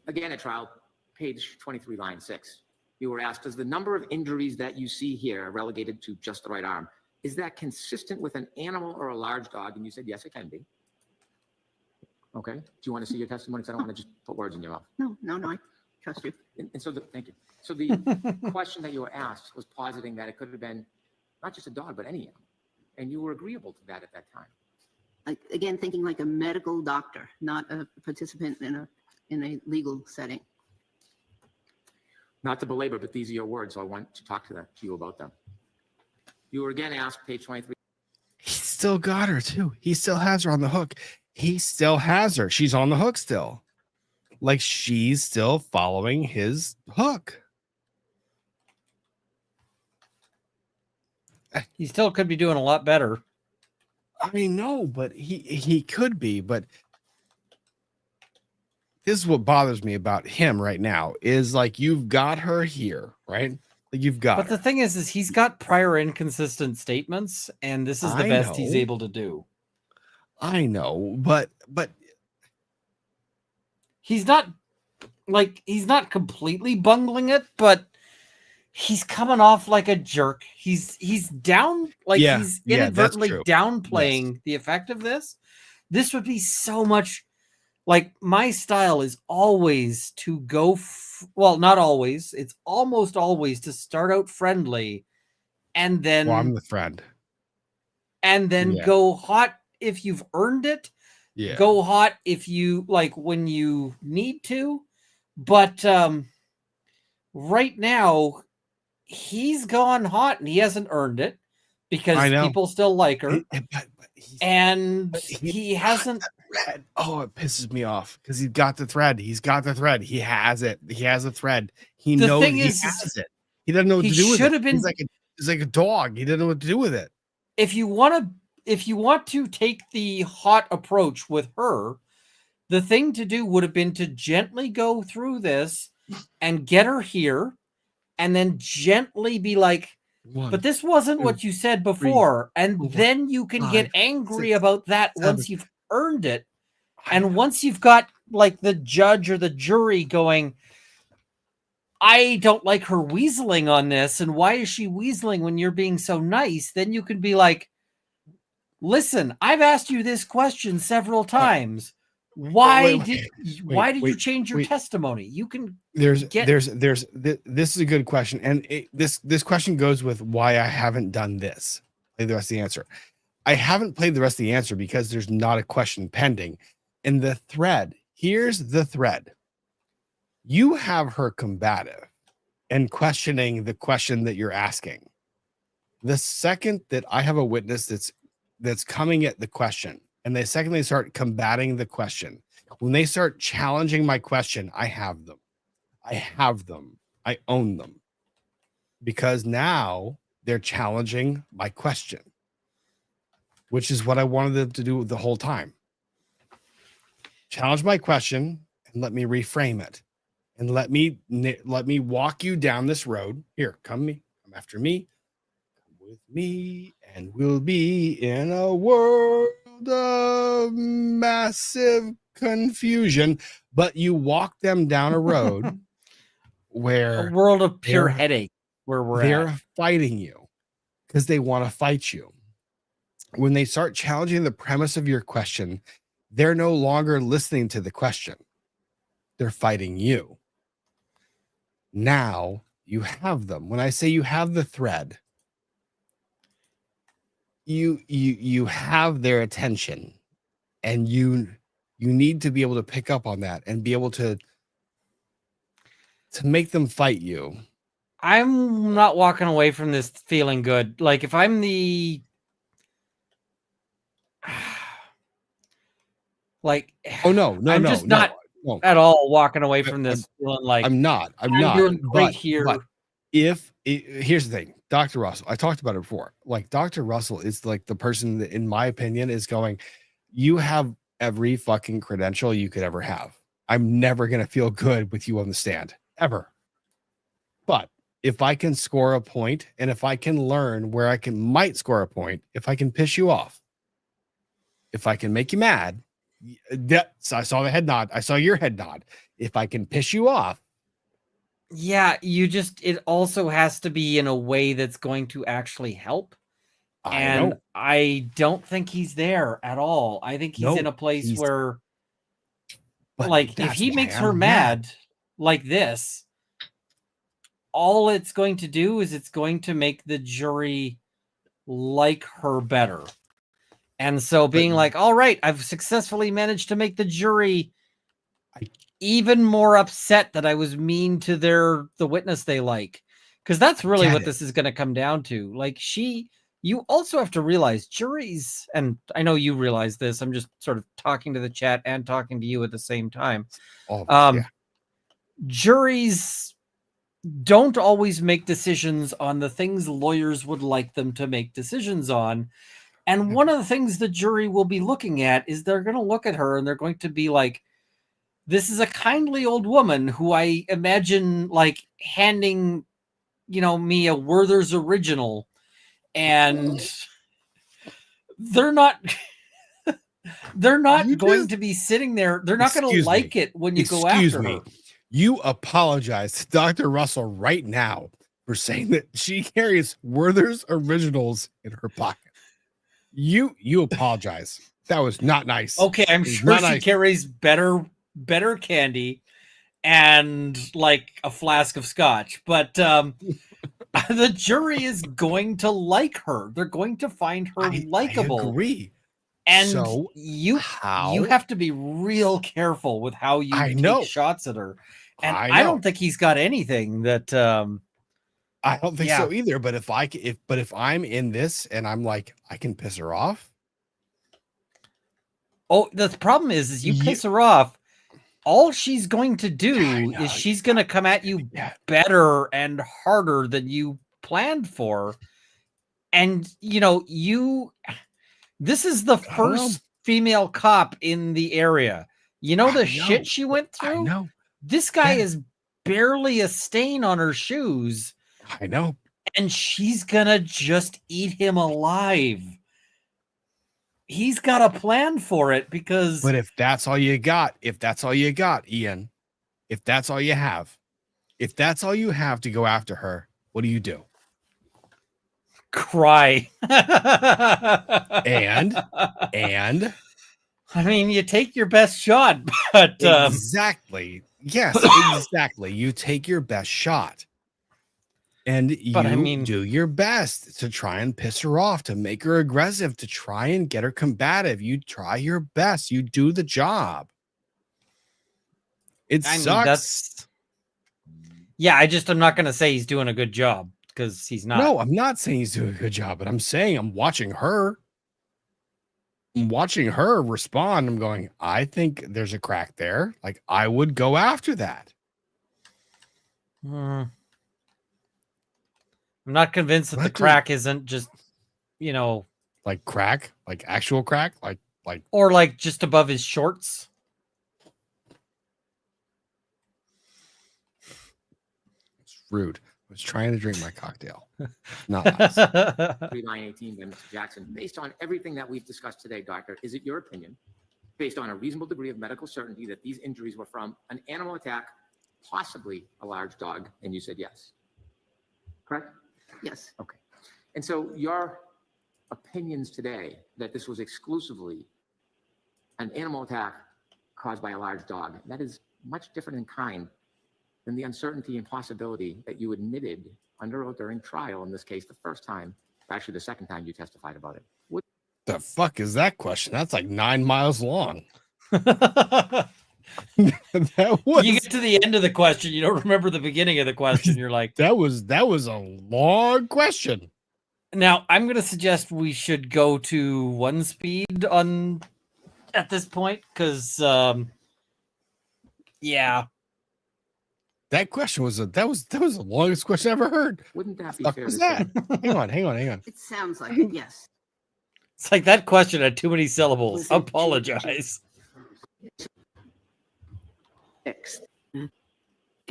Again, at trial, page 23, line 6, you were asked, does the number of injuries that you see here relegated to just the right arm, is that consistent with an animal or a large dog? And you said, yes, it can be. Okay. Do you want to see your testimony? Because I don't want to just put words in your mouth. No, I trust you. And so, thank you. So the question that you were asked was positing that it could have been not just a dog, but any animal. And you were agreeable to that at that time. Like, again, thinking like a medical doctor, not a participant in a legal setting. Not to belabor, but these are your words, so I want to talk to you about them. You were again asked, page 23. He still got her too. He still has her on the hook. He still has her. She's on the hook still. Like, she's still following his hook. He still could be doing a lot better. I know, but he could be, but this is what bothers me about him right now is like, you've got her here, right? Like, you've got But the thing is he's got prior inconsistent statements, and this is the best he's able to do. I know, but he's not completely bungling it, but he's coming off like a jerk. He's down, like he's inadvertently downplaying the effect of this. This would be so much like, my style is always to go, well, not always. It's almost always to start out friendly and then I'm the friend. And then go hot if you've earned it. Yeah. Go hot if you like when you need to. But right now, he's gone hot and he hasn't earned it because people still like her. He hasn't. Oh, it pisses me off because he's got the thread. He's got the thread. He has it. He has a thread. He knows he has it. He doesn't know what to do with it. Should have been. He's like a dog. He didn't know what to do with it. If you want to take the hot approach with her, the thing to do would have been to gently go through this and get her here, and then gently be like, but this wasn't what you said before. And then you can get angry about that once you've earned it. And once you've got like the judge or the jury going, I don't like her weaseling on this. And why is she weaseling when you're being so nice? Then you can be like, listen, I've asked you this question several times. Why did you change your testimony? You can this is a good question. And this question goes with why I haven't done this. Play the rest of the answer. I haven't played the rest of the answer because there's not a question pending. In the thread, here's the thread. You have her combative and questioning the question that you're asking. The second that I have a witness that's coming at the question, and the second they start combating the question, when they start challenging my question, I have them. I own them. Because now they're challenging my question, which is what I wanted them to do the whole time. Challenge my question and let me reframe it. And let me walk you down this road. Here, come after me. Come with me, and we'll be in a world of massive confusion. But you walk them down a road where a world of pure headache, where they're fighting you because they want to fight you. When they start challenging the premise of your question, they're no longer listening to the question. They're fighting you. Now you have them. When I say you have the thread, you have their attention, and you need to be able to pick up on that and be able to make them fight you. I'm not walking away from this feeling good. Like, if I'm the like, I'm just not at all walking away from this feeling like I'm not doing great here. But here's the thing, Dr. Russell, I talked about it before. Like, Dr. Russell is like the person that, in my opinion, is going, you have every fucking credential you could ever have. I'm never going to feel good with you on the stand, ever. But if I can score a point and if I can learn where I might score a point, if I can piss you off, if I can make you mad, so I saw the head nod. I saw your head nod. If I can piss you off. Yeah, it also has to be in a way that's going to actually help. I don't think he's there at all. I think he's in a place where, like, if he makes her mad like this, all it's going to do is it's going to make the jury like her better. And so being like, all right, I've successfully managed to make the jury even more upset that I was mean to the witness they like. Because that's really what this is going to come down to. Like, you also have to realize juries, and I know you realize this, I'm just sort of talking to the chat and talking to you at the same time. Juries don't always make decisions on the things lawyers would like them to make decisions on. And one of the things the jury will be looking at is they're going to look at her and they're going to be like, this is a kindly old woman who I imagine like handing, me a Werther's original, and they're not going to be sitting there. They're not going to like it when you go after her. You apologize to Dr. Russell right now for saying that she carries Werther's originals in her pocket. You apologize. That was not nice. Okay, I'm sure she carries better candy and like a flask of scotch, but the jury is going to like her. They're going to find her likable. I agree. And so you have to be real careful with how you take shots at her. And I don't think he's got anything that I don't think so either. But if I'm in this and I'm like, I can piss her off. Oh, the problem is you piss her off. All she's going to do is she's going to come at you better and harder than you planned for. And, this is the first female cop in the area. Shit she went through? I know. This guy is barely a stain on her shoes. I know. And she's going to just eat him alive. He's got a plan for it because... But if that's all you got, Ian, if that's all you have to go after her, what do you do? Cry. and I mean, you take your best shot, but exactly. Yes, exactly. You take your best shot. And you do your best to try and piss her off, to make her aggressive, to try and get her combative. You try your best. You do the job. It sucks. I'm not going to say he's doing a good job because he's not. No, I'm not saying he's doing a good job, but I'm saying I'm watching her respond. I'm going, I think there's a crack there. Like, I would go after that. I'm not convinced that the crack isn't just, like crack, like actual crack, like, or like just above his shorts. It's rude. I was trying to drink my cocktail. Not nice. Line 18 by Mr. Jackson. Based on everything that we've discussed today, doctor, is it your opinion, based on a reasonable degree of medical certainty, that these injuries were from an animal attack, possibly a large dog? And you said yes. Correct? Yes. Okay. And so your opinions today that this was exclusively an animal attack caused by a large dog, that is much different in kind than the uncertainty and possibility that you admitted under oath during trial, in this case, the first time, actually the second time you testified about it. What the fuck is that question? That's like 9 miles long. You get to the end of the question, you don't remember the beginning of the question. You're like, that was a long question. Now I'm going to suggest we should go to 1 speed at this point, because that question was the longest question I ever heard. Wouldn't that be Fuck fair was to that? say? Hang on. It sounds like it, yes. It's like that question had too many syllables. Apologize. Next.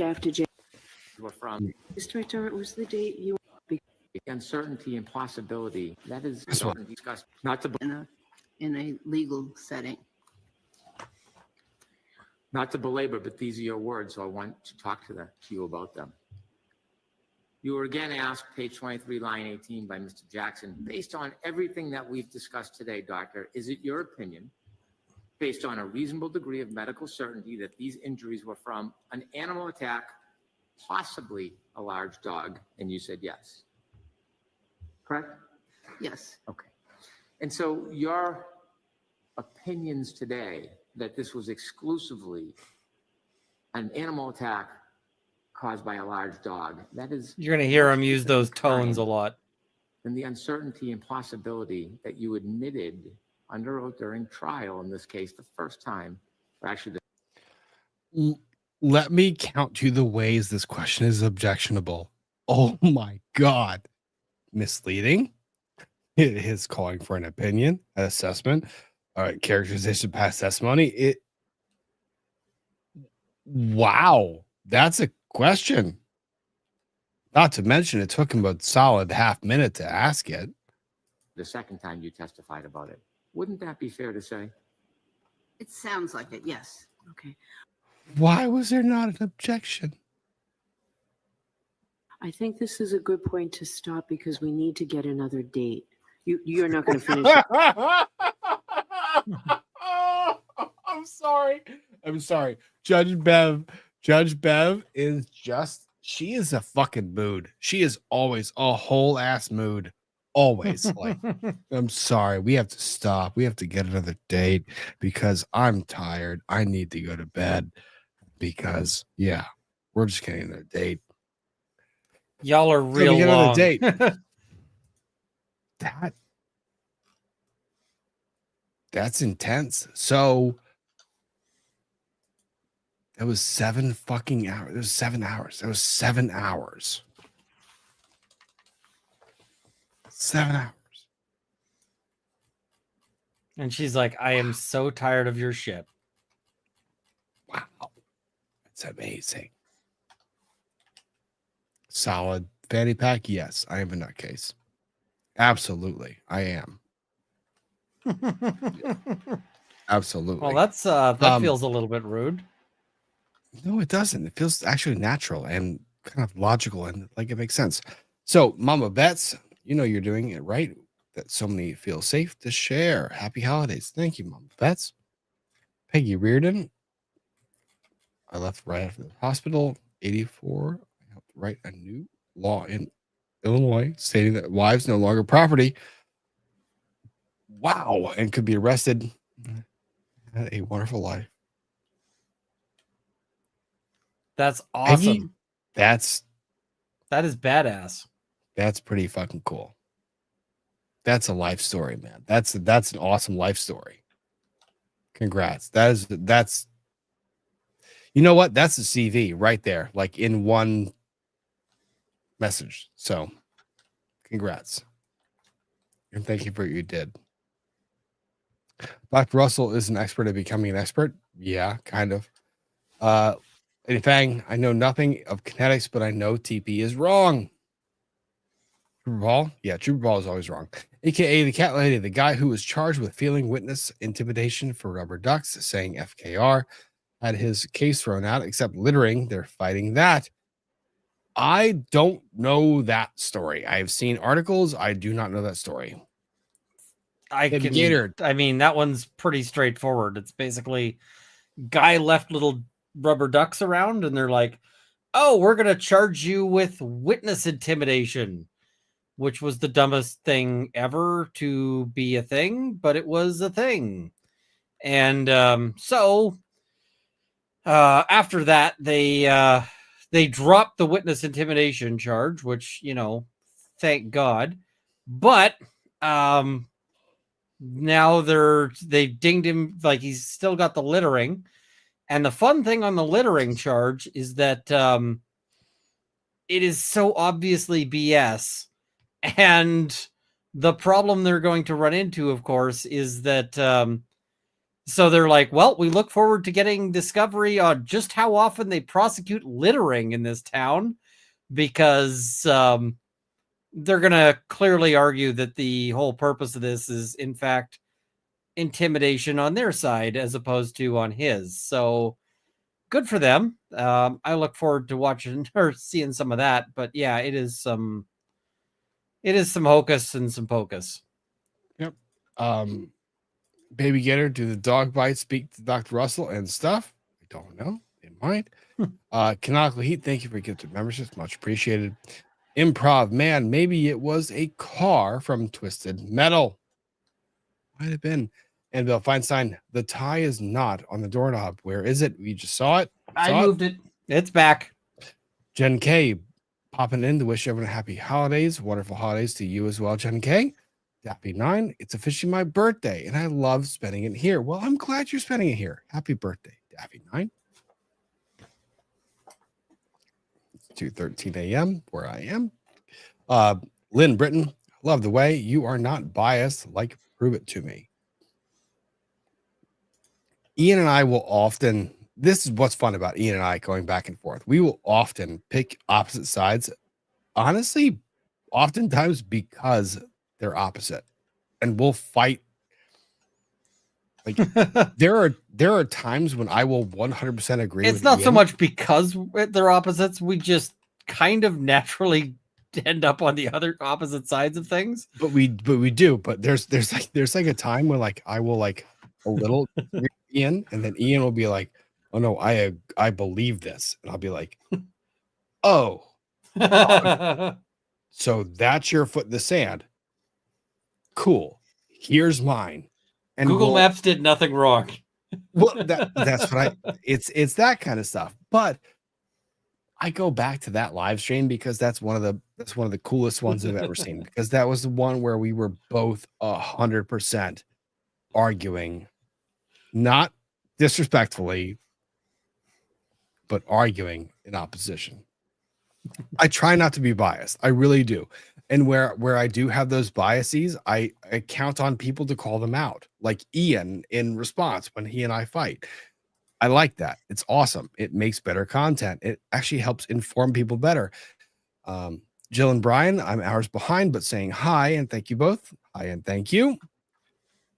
After J. were from. Mr. McDermott, was the date you? Uncertainty and possibility. That is This one. discussed. Not to in a legal setting. belabor, but these are your words, so I want to talk to you about them. You were again asked, page 23, line 18, by Mr. Jackson, based on everything that we've discussed today, doctor, is it your opinion, based on a reasonable degree of medical certainty, that these injuries were from an animal attack, possibly a large dog? And you said yes. Correct? Yes. Okay. And so your opinions today that this was exclusively an animal attack caused by a large dog, that is... You're going to hear him use those tones a lot. And the uncertainty and possibility that you admitted under oath during trial, in this case, the first time, or actually Let me count you the ways this question is objectionable. Oh my God. Misleading. It is calling for an opinion, an assessment, characterization, past testimony. Wow. That's a question. Not to mention, it took him a solid half minute to ask it. the second time you testified about it. Wouldn't that be fair to say? It sounds like it, yes. Okay. Why was there not an objection? I think this is a good point to stop because we need to get another date. You're not going to finish. I'm sorry. I'm sorry. Judge Bev is just, she is a fucking mood. She is always a whole ass mood. Always. Like, I'm sorry. We have to stop. We have to get another date because I'm tired. I need to go to bed because, yeah, we're just getting another date. Y'all are real get long. another date. That's intense. So that was 7 fucking hours. It was 7 hours. That was 7 hours. 7 hours. And she's like, I am so tired of your shit. Wow. That's amazing. Solid fanny pack. Yes, I am a nutcase. Absolutely. I am. Absolutely. Well, that's that feels a little bit rude. No, it doesn't. It feels actually natural and kind of logical and like it makes sense. So, Mama Betts, you know you're doing it right. That so many feel safe to share. Happy holidays. Thank you, Mama Betts. Peggy Reardon. I left right after the hospital. 84. I helped write a new law in Illinois stating that wives no longer property. Wow. And could be arrested. Had a wonderful life. That's awesome. Peggy, that is badass. That's pretty fucking cool. That's a life story, man. That's an awesome life story. Congrats. That's you know what? That's a CV right there, like in one message. So congrats. And thank you for what you did. Dr. Russell is an expert at becoming an expert. Yeah, kind of. Eddie Fang, I know nothing of kinetics, but I know TP is wrong. Trooper Ball? Yeah, Trooper Ball is always wrong. AKA the cat lady, the guy who was charged with feeling witness intimidation for rubber ducks, saying FKR had his case thrown out, except littering. They're fighting that. I don't know that story. I've seen articles. I do not know that story. I mean, that one's pretty straightforward. It's basically guy left little rubber ducks around and they're like, oh, we're going to charge you with witness intimidation, which was the dumbest thing ever to be a thing, but it was a thing. And so after that, they dropped the witness intimidation charge, which, you know, thank God. But now they dinged him, like he's still got the littering. And the fun thing on the littering charge is that it is so obviously BS. And the problem they're going to run into, of course, is that so they're like, well, we look forward to getting discovery on just how often they prosecute littering in this town. because they're going to clearly argue that the whole purpose of this is, in fact, intimidation on their side as opposed to on his. So good for them. I look forward to watching or seeing some of that. But yeah, it is some hocus and some pocus. Yep. Baby Getter, do the dog bite speak to Dr. Russell and stuff? I don't know. It might. Canonical Heat, thank you for gifted memberships. Much appreciated. Improv, man, maybe it was a car from Twisted Metal. Might have been. And Bill Feinstein, the tie is not on the doorknob. Where is it? We just saw it. I moved it. It's back. Jen K popping in to wish everyone happy holidays. Wonderful holidays to you as well, Jen K. Happy 9. It's officially my birthday, and I love spending it here. Well, I'm glad you're spending it here. Happy birthday, Daffy 9. It's 2:13 a.m. where I am. Lynn Britton, love the way you are not biased. Like, prove it to me. Ian and I will often, this is what's fun about Ian and I going back and forth. We will often pick opposite sides, honestly, oftentimes because they're opposite, and we'll fight. Like there are times when I will 100% agree. It's with not Ian. so much because they're opposites. We just kind of naturally end up on the other opposite sides of things. But we do. But there's like a time when like I will like a little Ian, and then Ian will be like, "Oh no, I believe this," and I'll be like, "Oh, so that's your foot in the sand. Cool. Here's mine." And Google Maps did nothing wrong. Well, that's what it's that kind of stuff. But I go back to that live stream because that's one of the coolest ones I've ever seen, because that was the one where we were both 100% arguing, not disrespectfully, but arguing in opposition. I try not to be biased. I really do. And where I do have those biases, I count on people to call them out, like Ian in response when he and I fight. I like that. It's awesome. It makes better content. It actually helps inform people better. Jill and Brian, I'm hours behind, but saying hi and thank you both. Hi and thank you.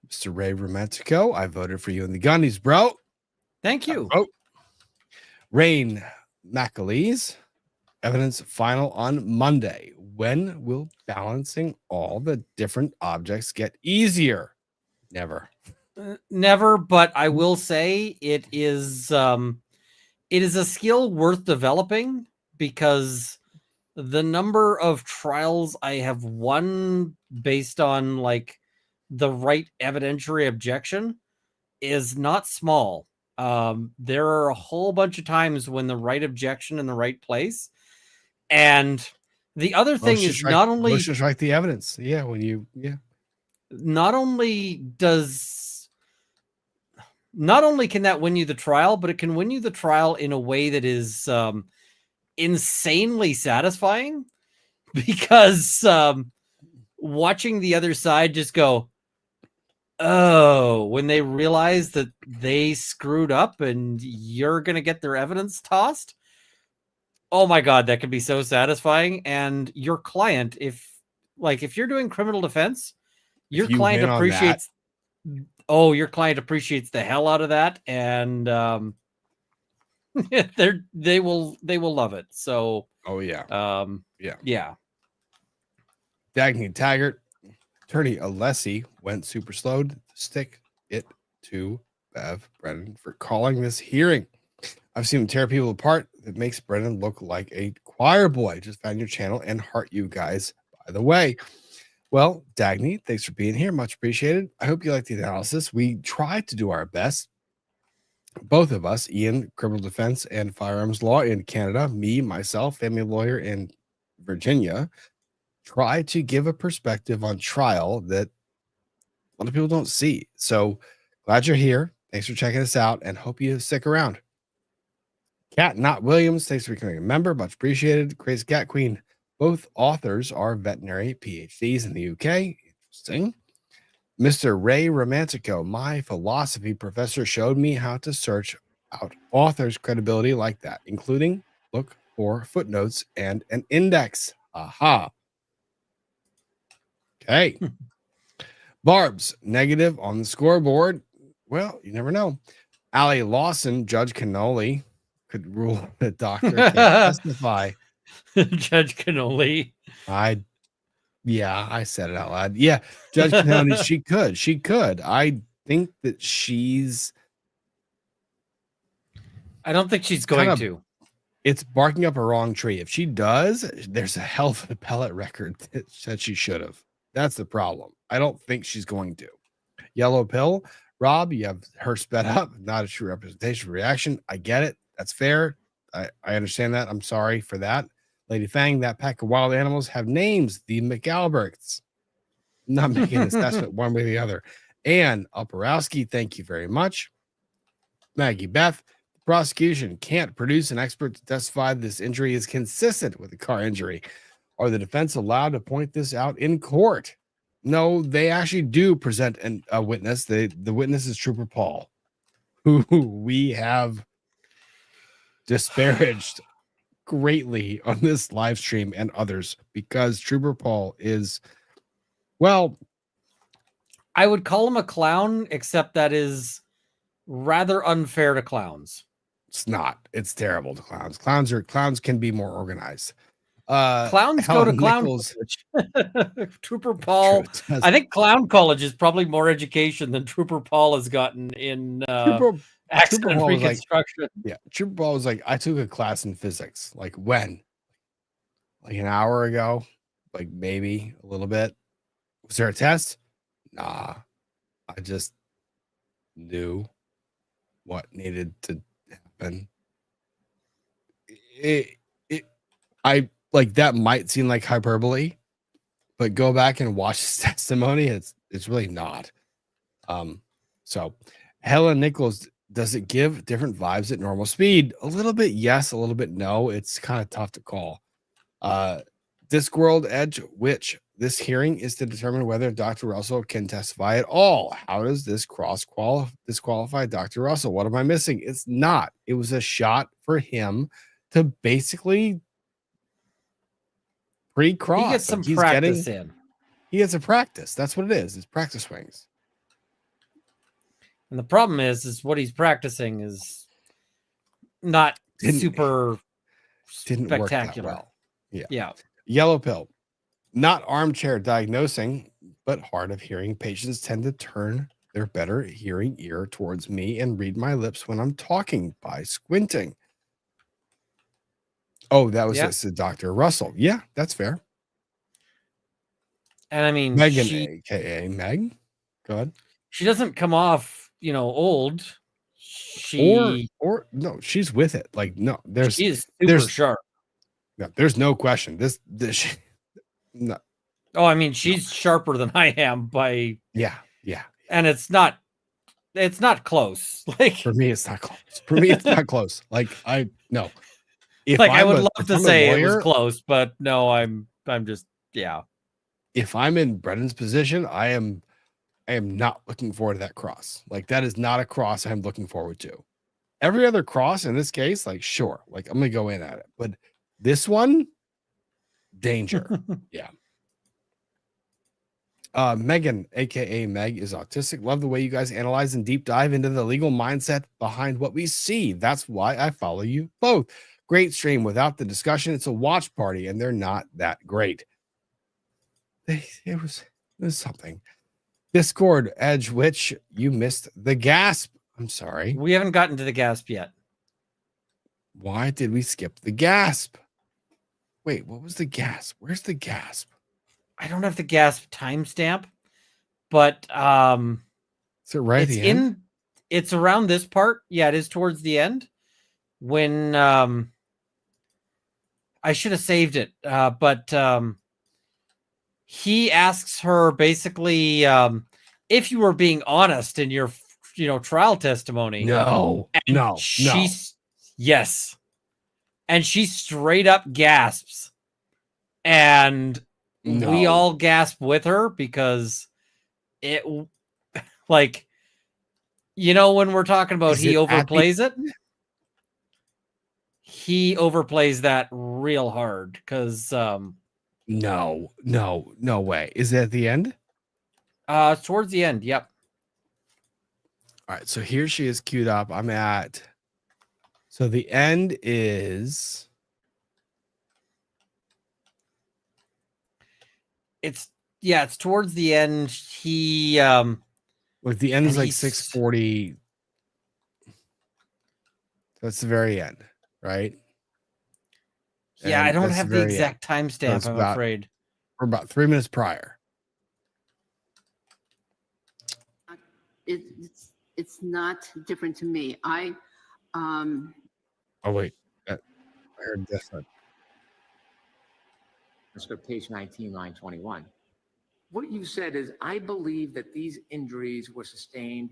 Mr. Ray Romantico, I voted for you in the Gundies, bro. Thank you. Rain McAleese, evidence final on Monday. When will balancing all the different objects get easier? Never. Never, but I will say it is a skill worth developing, because the number of trials I have won based on like the right evidentiary objection is not small. There are a whole bunch of times when the right objection in the right place. And the other thing is not only strike the evidence. Not only can that win you the trial, but it can win you the trial in a way that is insanely satisfying, because watching the other side just go, oh, when they realize that they screwed up and you're going to get their evidence tossed. Oh my God, that can be so satisfying. And your client, if you're doing criminal defense, your client appreciates the hell out of that, and they will love it. So yeah. Dagny Taggart, Attorney Alessi went super slowed to stick it to Bev Brennan for calling this hearing. I've seen him tear people apart. It makes Brennan look like a choir boy. Just found your channel and heart you guys, by the way. Well, Dagny, thanks for being here. Much appreciated. I hope you like the analysis. We tried to do our best. Both of us, Ian, criminal defense and firearms law in Canada, me, myself, family lawyer in Virginia, try to give a perspective on trial that a lot of people don't see. So glad you're here. Thanks for checking us out, and hope you stick around. Cat Not Williams, thanks for becoming a member. Much appreciated. Crazy Cat Queen. Both authors are veterinary PhDs in the UK. Interesting. Mr. Ray Romantico, my philosophy professor, showed me how to search out authors' credibility like that, including look for footnotes and an index. Aha. Okay. Barb's negative on the scoreboard. Well, you never know. Allie Lawson, Judge Cannoli, could rule the doctor can't testify. Judge Cannoli. I said it out loud. Yeah, Judge Cannoli, she could. I think that I don't think she's going kind of- to. it's barking up a wrong tree. If she does, there's a hell of an appellate record that said she should have. That's the problem. I don't think she's going to. Yellow pill, Rob, you have her sped up, not a true representation of reaction. I get it. That's fair. I understand that. I'm sorry for that. Lady Fang, that pack of wild animals have names, the McAlberts. Not making an assessment one way or the other. And Oporowski, thank you very much. Maggie Beth, the prosecution can't produce an expert to testify this injury is consistent with a car injury. Are the defense allowed to point this out in court? No, they actually do present a witness. The witness is Trooper Paul, who we have disparaged greatly on this live stream and others because Trooper Paul is, well, I would call him a clown, except that is rather unfair to clowns. it's not. It's terrible to clowns. Clowns can be more organized. Clowns Helen go to clown Nichols- college. Trooper Paul. I think clown college is probably more education than Trooper Paul has gotten in accident Paul was like- reconstruction. Yeah, Trooper Paul was like, I took a class in physics. Like when? Like an hour ago? Like maybe a little bit. Was there a test? Nah. I just knew what needed to happen. I like that might seem like hyperbole, but go back and watch his testimony. It's really not. So Helen Nichols, does it give different vibes at normal speed? A little bit yes, a little bit no. It's kind of tough to call. Discworld Edge, which this hearing is to determine whether Dr. Russell can testify at all. How does this disqualify Dr. Russell? What am I missing? It's not. It was a shot for him to basically pre-cross. He gets some Like, practice in. He gets a practice. That's what it is. It's practice swings. And the problem is what he's practicing is not super Didn't work that spectacular. well. Yeah. Yellow pill, not armchair diagnosing, but hard of hearing patients tend to turn their better hearing ear towards me and read my lips when I'm talking by squinting. Oh, that was this, Dr. Russell. Yeah, that's fair. And I mean, Megan, she, aka Meg. Go ahead. she doesn't come off, old. She Or no, she's with it. Like, no, she is super there's- sharp. no, there's no question. This no, Oh, I mean, she's sharper than I am by, yeah. and it's not close. Like, For me, it's not close. For me, it's not close. Like, no. If like I I'm would a- love if to I'm a say it lawyer, was close, but no, I'm just, yeah. if I'm in Brendan's position, I am not looking forward to that cross. Like, that is not a cross I'm looking forward to. Every other cross in this case, like, sure, like I'm gonna go in at it, but this one, danger. Yeah. Megan, aka Meg, is autistic. Love the way you guys analyze and deep dive into the legal mindset behind what we see. That's why I follow you both. Great stream. Without the discussion, it's a watch party, and they're not that great. It was something. Discord Edge, which you missed the gasp. I'm sorry. We haven't gotten to the gasp yet. Why did we skip the gasp? Wait, what was the gasp? Where's the gasp? I don't have the gasp timestamp, but Is it right at it's the end? it's around this part. Yeah, it is towards the end when I should have saved it, but he asks her basically if you were being honest in your trial testimony. No. Yes, and she straight up gasps, and we No. all gasp with her because it, like, when we're talking about Is he it at the- overplays it. he overplays that real hard because No way. Is it at the end? towards the end. Yep. All right, so here she is queued up. I'm at. So the end is. It's towards the end. He Like the end is and like he's- 6:40. That's the very end, right? yeah, I And don't that's have the the very exact it's timestamp, I'm about- afraid. We're about 3 minutes prior. It's not different to me. Oh wait, I heard different. Let's go to page 19, line 21. What you said is, I believe that these injuries were sustained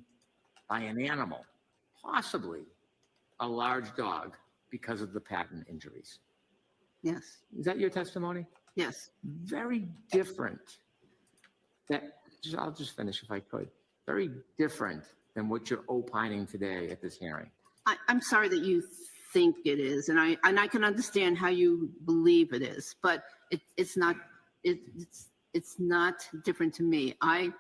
by an animal, possibly a large dog, because of the patent injuries. Yes, Is that your testimony? yes. Very different. I'll just finish if I could. Very different than what you're opining today at this hearing. I'm sorry that you think it is, and I can understand how you believe it is, but it's not different to me. I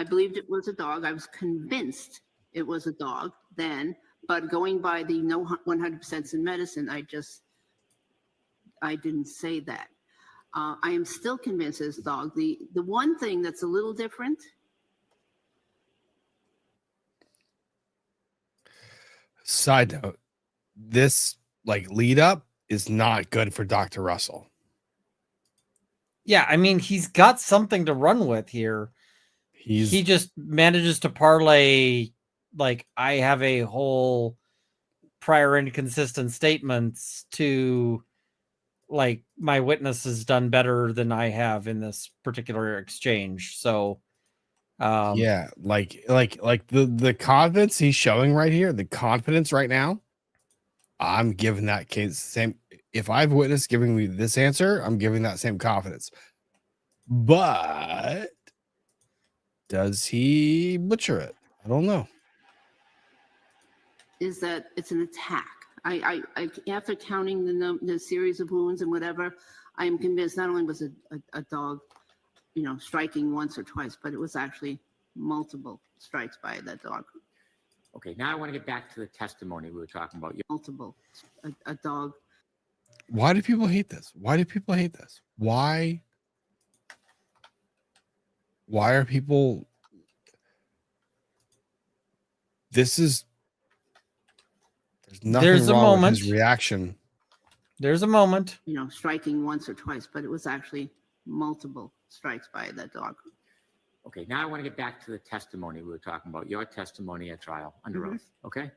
believed it was a dog. I was convinced it was a dog then, but going by the no 100% in medicine, I didn't say that. I am still convinced it's a dog. The one thing that's a little different. Side note: this like lead up is not good for Dr. Russell. Yeah, I mean, he's got something to run with here. He just manages to parlay, like, I have a whole prior inconsistent statements to, like, my witness has done better than I have in this particular exchange. So, yeah, like the confidence he's showing right here, the confidence right now. I'm giving that case same. If I've witnessed giving me this answer, I'm giving that same confidence. But does he butcher it? I don't know. Is that it's an attack. I after counting the series of wounds and whatever, I am convinced not only was it a dog, striking once or twice, but it was actually multiple strikes by that dog. Okay, now I want to get back to the testimony we were talking about. Multiple, a dog. Why do people hate this? Why do people hate this? Why are people? There's nothing There's a wrong moment. with his reaction. there's a moment. Striking once or twice, but it was actually multiple strikes by that dog. Okay, now I want to get back to the testimony we were talking about, your testimony at trial under oath, okay?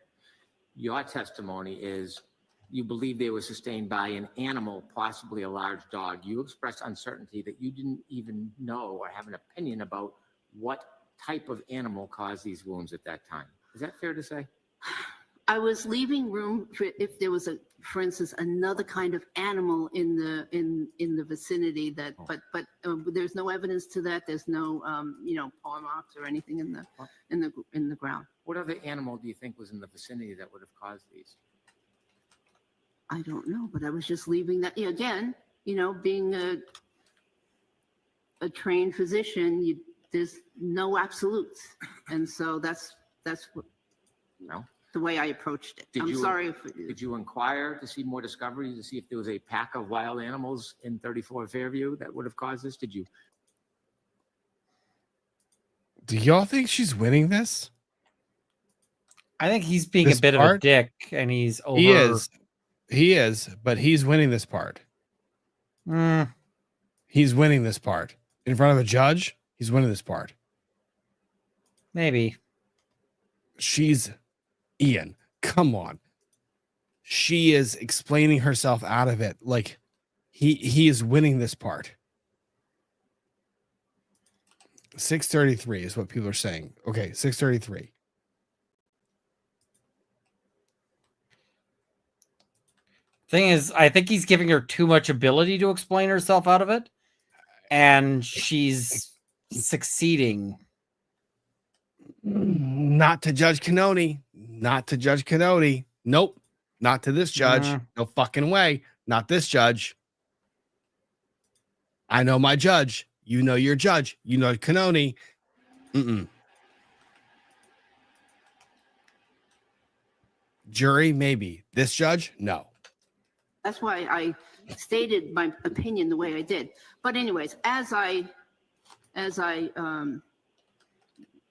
Your testimony is you believe they were sustained by an animal, possibly a large dog. You expressed uncertainty that you didn't even know or have an opinion about what type of animal caused these wounds at that time. Is that fair to say? I was leaving room for if there was for instance, another kind of animal in the vicinity that, but there's no evidence to that. There's no paw marks or anything in the ground. What other animal do you think was in the vicinity that would have caused these? I don't know, but I was just leaving that. Again, being a trained physician, there's no absolutes, and so that's what. No. The way I approached it. Did I'm you- sorry if Did you inquire to see more discoveries, to see if there was a pack of wild animals in 34 Fairview that would have caused this? Did you? Do y'all think she's winning this? I think he's being This a bit of a part? dick, and he's over. He is, but he's winning this part. Mm, He's winning this part in front of a judge. He's winning this part. maybe. She's Ian. Come on. She is explaining herself out of it. Like he is winning this part. 633 is what people are saying. Okay, 633. Thing is, I think he's giving her too much ability to explain herself out of it, and she's succeeding. Not to Judge Cannoni. Not to Judge Cannoni. Nope. Not to this judge. No fucking way. Not this judge. I know my judge. You know your judge. You know Canoni. Jury, maybe. This judge, no. That's why I stated my opinion the way I did. But anyways, as I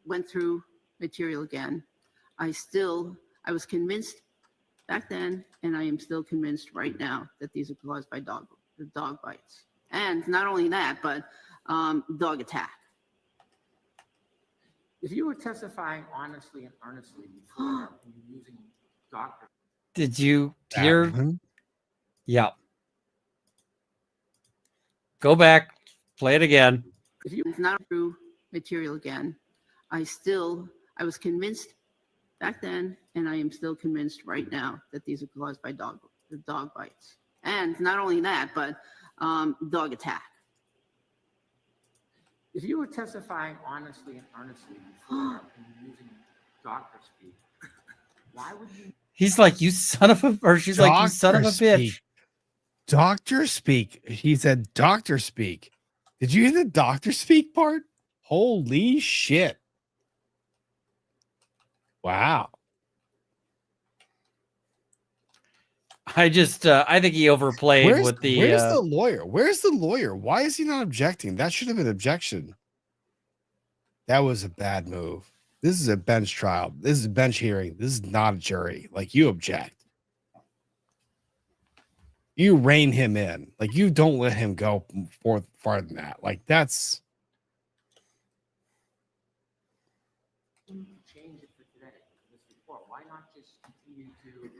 went through material again, I was convinced back then, and I am still convinced right now that these are caused by dog bites. And not only that, but dog attack. If you were testifying honestly and earnestly before using doctor. Did you hear? Yeah. Go back, play it again. If you not through material again, I was convinced back then, and I am still convinced right now that these are caused by dog bites. And not only that, but dog attack. If you were testifying honestly and earnestly before using doctor speak, why would you? He's like, you son of a, or she's like, you son of a bitch. Doctor speak. He said doctor speak. Did you hear the doctor speak part? Holy shit. Wow. I think he overplayed with the. Where's the lawyer? Where's the lawyer? Why is he not objecting? That should have been objection. That was a bad move. This is a bench trial. This is a bench hearing. This is not a jury. Like, you object. You rein him in. Like, you don't let him go farther than that. Like, that's. Change it for today, this report. Why not just continue to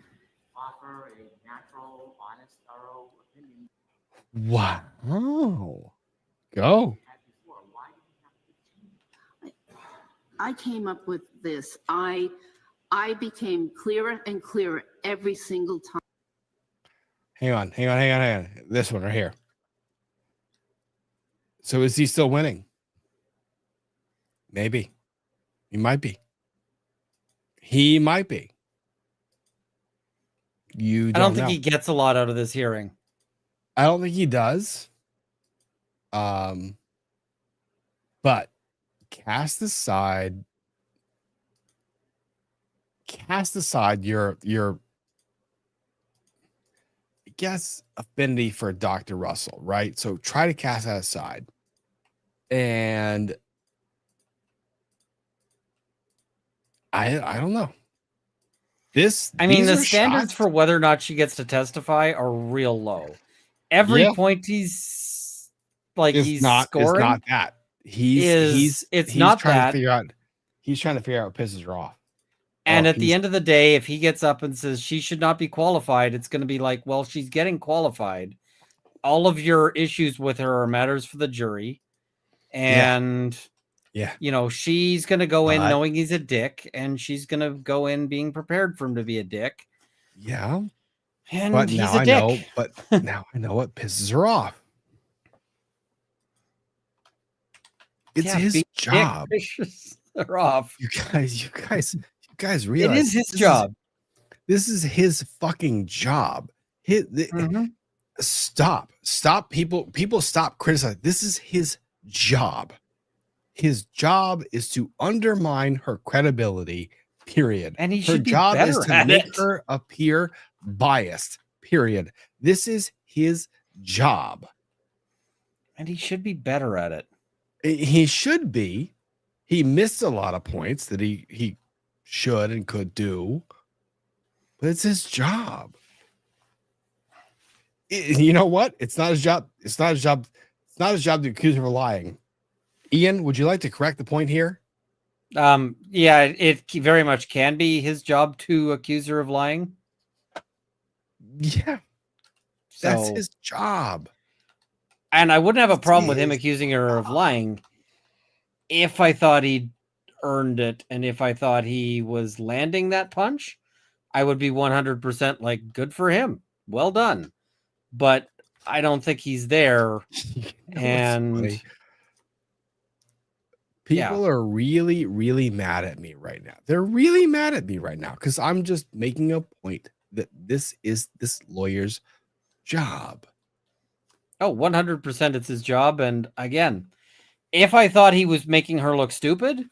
offer a natural, honest, thorough opinion? Wow. Oh. Go. I came up with this. I became clearer and clearer every single time. Hang on. This one right here. So is he still winning? Maybe. He might be. He might be. I don't think he gets a lot out of this hearing. I don't think he does. But cast aside your I guess affinity for Dr. Russell, right? So try to cast that aside. And I don't know. The standards for whether or not she gets to testify are real low. Every point he's like, he's scoring. It's not that. He's trying to figure out what pisses her off. And at the end of the day, if he gets up and says she should not be qualified, it's going to be like, well, she's getting qualified. All of your issues with her are matters for the jury. And, she's going to go in knowing he's a dick, and she's going to go in being prepared for him to be a dick. Yeah. And but he's now a dick. Now I know what pisses her off. It's his job. They're off. You guys realize it is his job. This is his fucking job. Stop. People stop criticizing. This is his job. His job is to undermine her credibility, period. And he her should be job better is to at make it. her appear biased, period. This is his job. And he should be better at it. He should be. He missed a lot of points that he should and could do, but it's his job. You know what? It's not his job. It's not his job to accuse her of lying. Ian, would you like to correct the point here? Yeah, it very much can be his job to accuse her of lying. Yeah, that's his job. And I wouldn't have a problem with him accusing her of lying if I thought he'd earned it, and if I thought he was landing that punch, I would be 100% like, good for him, well done. But I don't think he's there. And people are really, really mad at me right now. They're really mad at me right now because I'm just making a point. that this is this lawyer's job. Oh, 100% it's his job. And again, if I thought he was making her look stupid,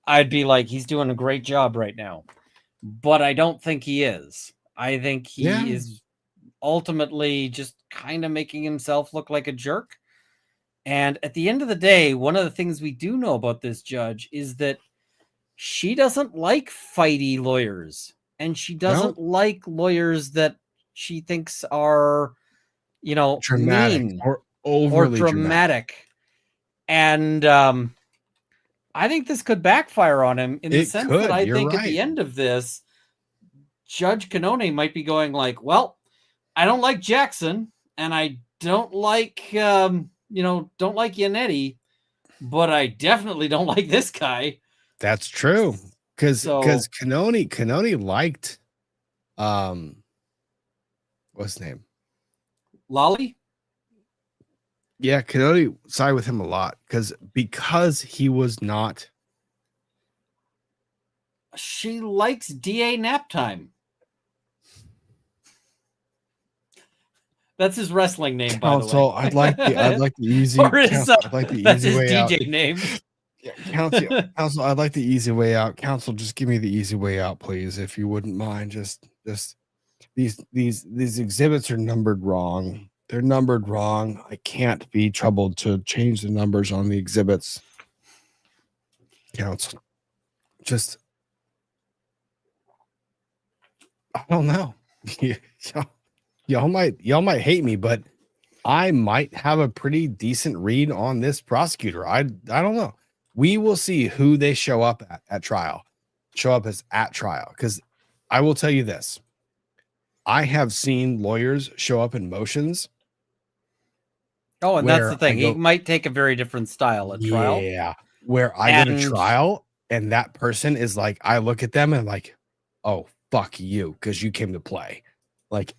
I'd be like, he's doing a great job right now. But I don't think he is. I think he is ultimately just kind of making himself look like a jerk. And at the end of the day, one of the things we do know about this judge is that she doesn't like fighty lawyers. And she doesn't like lawyers that she thinks are, Dramatic mean or overly dramatic. And I think this could backfire on him in the sense that I think at the end of this, Judge Cannone might be going like, well, I don't like Jackson and I don't like, don't like Yannetti, but I definitely don't like this guy. That's true. Because Cannone liked, what's his name? Lolly? Yeah, Cannone sided with him a lot because he was not. She likes DA nap time. That's his wrestling name, by the way. I'd like the easy. Or his, I'd like the that's easy his way out. DJ name. Yeah, counsel, I'd like the easy way out. Counsel, just give me the easy way out, please, if you wouldn't mind. Just these exhibits are numbered wrong. They're numbered wrong. I can't be troubled to change the numbers on the exhibits. Counsel, just I don't know. Y'all might hate me, but I might have a pretty decent read on this prosecutor. I don't know. We will see who they show up at trial. Show up as at trial, because I will tell you this. I have seen lawyers show up in motions. Oh, and that's the thing. He might take a very different style at trial. Yeah, where I go to trial and that person is like, I look at them and I'm like, oh, fuck you, because you came to play. Like,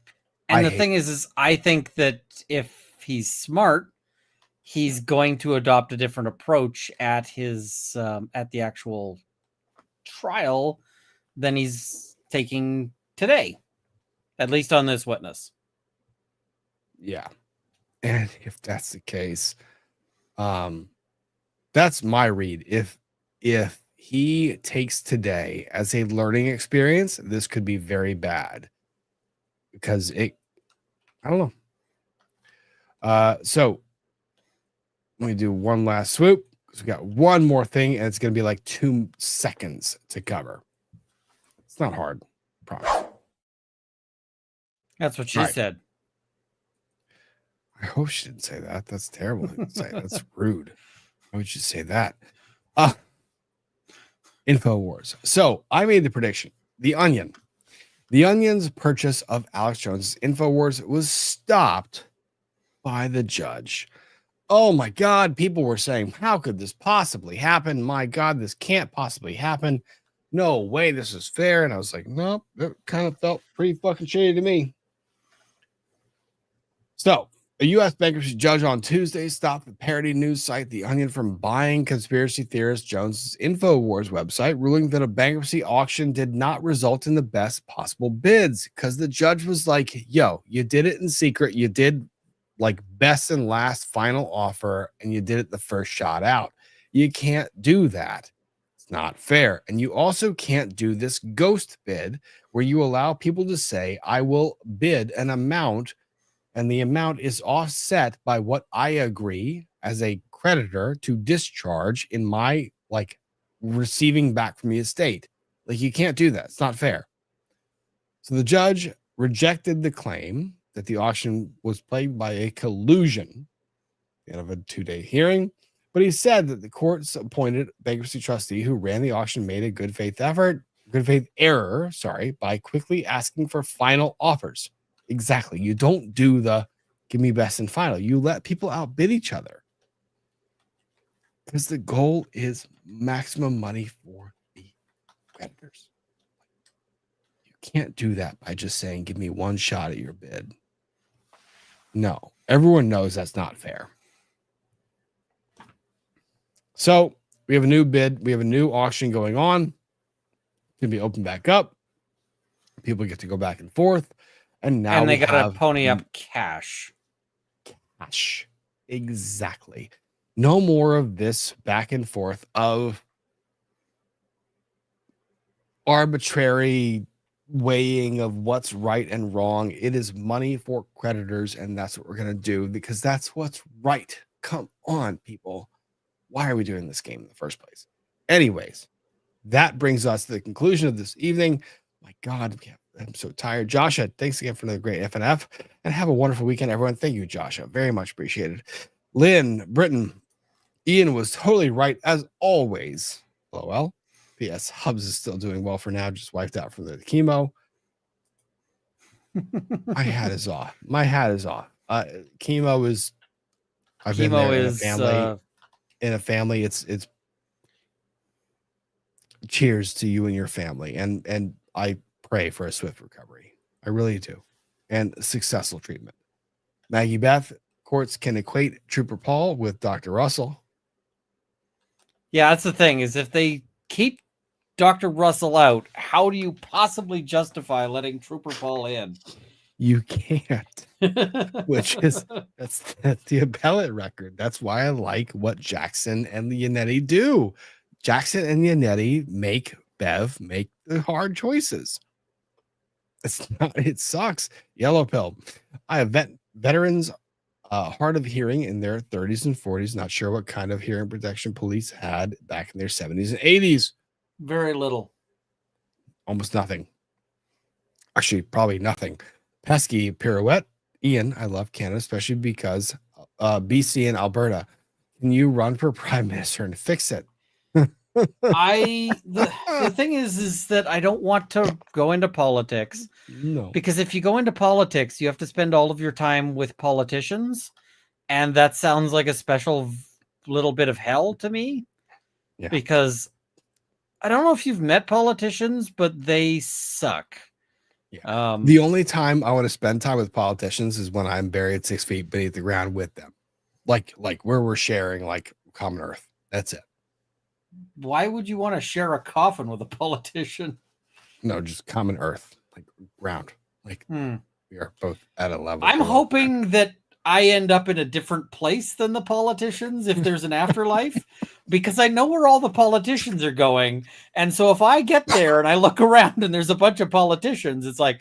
and the thing is I think that if he's smart, he's going to adopt a different approach at his at the actual trial than he's taking today, at least on this witness. Yeah. And if that's the case, that's my read. If he takes today as a learning experience, this could be very bad because I don't know. So let me do one last swoop because we got one more thing and it's going to be like 2 seconds to cover. It's not hard. I promise. That's what she said. I hope she didn't say that. That's terrible. That's rude. Why would you say that? Infowars. So I made the prediction. The Onion's purchase of Alex Jones' Infowars was stopped by the judge. Oh my God. People were saying, how could this possibly happen? My God, this can't possibly happen. No way this is fair. And I was like, nope, it kind of felt pretty fucking shady to me. So a U.S. bankruptcy judge on Tuesday stopped the parody news site The Onion from buying conspiracy theorist Jones' Infowars website, ruling that a bankruptcy auction did not result in the best possible bids because the judge was like, yo, you did it in secret. You did like best and last final offer, and you did it the first shot out. You can't do that. It's not fair. And you also can't do this ghost bid where you allow people to say, I will bid an amount and the amount is offset by what I agree as a creditor to discharge in my receiving back from the estate. Like, you can't do that. It's not fair. So the judge rejected the claim that the auction was plagued by a collusion at the end of a 2-day hearing, but he said that the court's appointed bankruptcy trustee who ran the auction made a good faith error, by quickly asking for final offers. Exactly. You don't do the give me best and final. You let people outbid each other because the goal is maximum money for the creditors. You can't do that by just saying, give me one shot at your bid. No, everyone knows that's not fair. So we have a new bid. We have a new auction going on. It's going to be opened back up. People get to go back and forth, and now And they we got to have pony up cash. cash. Exactly. No more of this back and forth of arbitrary weighing of what's right and wrong. It is money for creditors, and that's what we're going to do because that's what's right. Come on, people. Why are we doing this game in the first place? Anyways, that brings us to the conclusion of this evening. My God, I'm so tired. Joshua, thanks again for the great FNF, and have a wonderful weekend, everyone. Thank you, Joshua. Very much appreciated. Lynn, Britton, Ian was totally right as always. LOL. P.S. Hubs is still doing well for now, just wiped out from the chemo. My hat is off. My hat is off. Chemo is. I've been there in a family. In a family, it's cheers to you and your family, and I pray for a swift recovery. I really do, and successful treatment. Maggie Beth, courts can equate Trooper Paul with Dr. Russell. Yeah, that's the thing, is if they keep Dr. Russell out, how do you possibly justify letting Trooper Paul in? You can't, which is that's the appellate record. That's why I like what Jackson and Yannetti do. Jackson and Yannetti make Bev make the hard choices. It's not, it sucks. Yellow pill. I have veterans hard of hearing in their 30s and 40s. Not sure what kind of hearing protection police had back in their 70s and 80s. Very little. Almost nothing. Actually, probably nothing. Pesky pirouette. Ian, I love Canada, especially because BC and Alberta. Can you run for prime minister and fix it? The thing is that I don't want to go into politics. No. Because if you go into politics, you have to spend all of your time with politicians, and that sounds like a special little bit of hell to me. Yeah. Because I don't know if you've met politicians, but they suck. Yeah. The only time I want to spend time with politicians is when I'm buried 6 feet beneath the ground with them, like where we're sharing like common earth. That's it. Why would you want to share a coffin with a politician? No, just common earth, like ground. Like we are both at a level. I'm hoping that I end up in a different place than the politicians if there's an afterlife, because I know where all the politicians are going. And so if I get there and I look around and there's a bunch of politicians, it's like,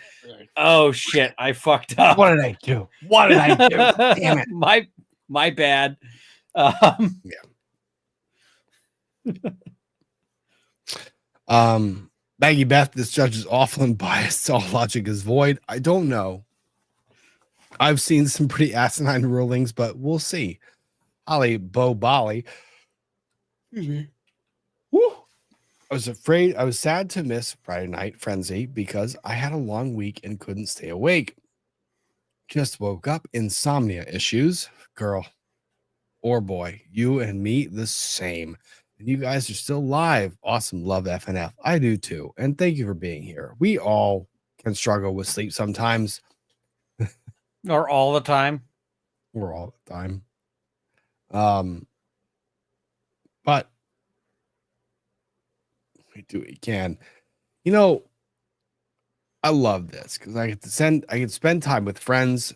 oh shit, I fucked up. What did I do? What did I do? Damn it. My bad. Maggie Beth, this judge is awful and biased. All logic is void. I don't know. I've seen some pretty asinine rulings, but we'll see. Holly Bo Bali. Excuse me. Woo. I was sad to miss Friday Night Frenzy because I had a long week and couldn't stay awake. Just woke up. Insomnia issues. Girl or boy, you and me the same. And you guys are still live. Awesome. Love FNF. I do too. And thank you for being here. We all can struggle with sleep sometimes. Or all the time. Or all the time. But we do what we can. You know, I love this because I can spend time with friends.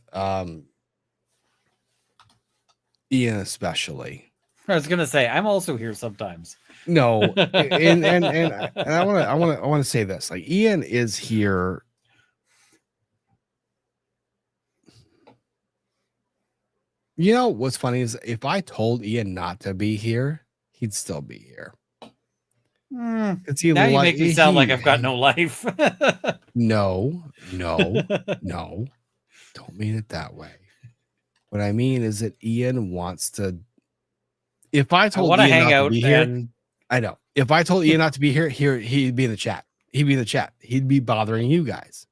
Ian especially. I was gonna say I'm also here sometimes. No, and I want to say this. Like Ian is here. You know what's funny is if I told Ian not to be here, he'd still be here. Now you make me sound like I've got no life. No. Don't mean it that way. What I mean is that Ian wants to. If I told Ian hang not out to be here, I know. If I told Ian not to be here, he'd be in the chat. He'd be in the chat. He'd be bothering you guys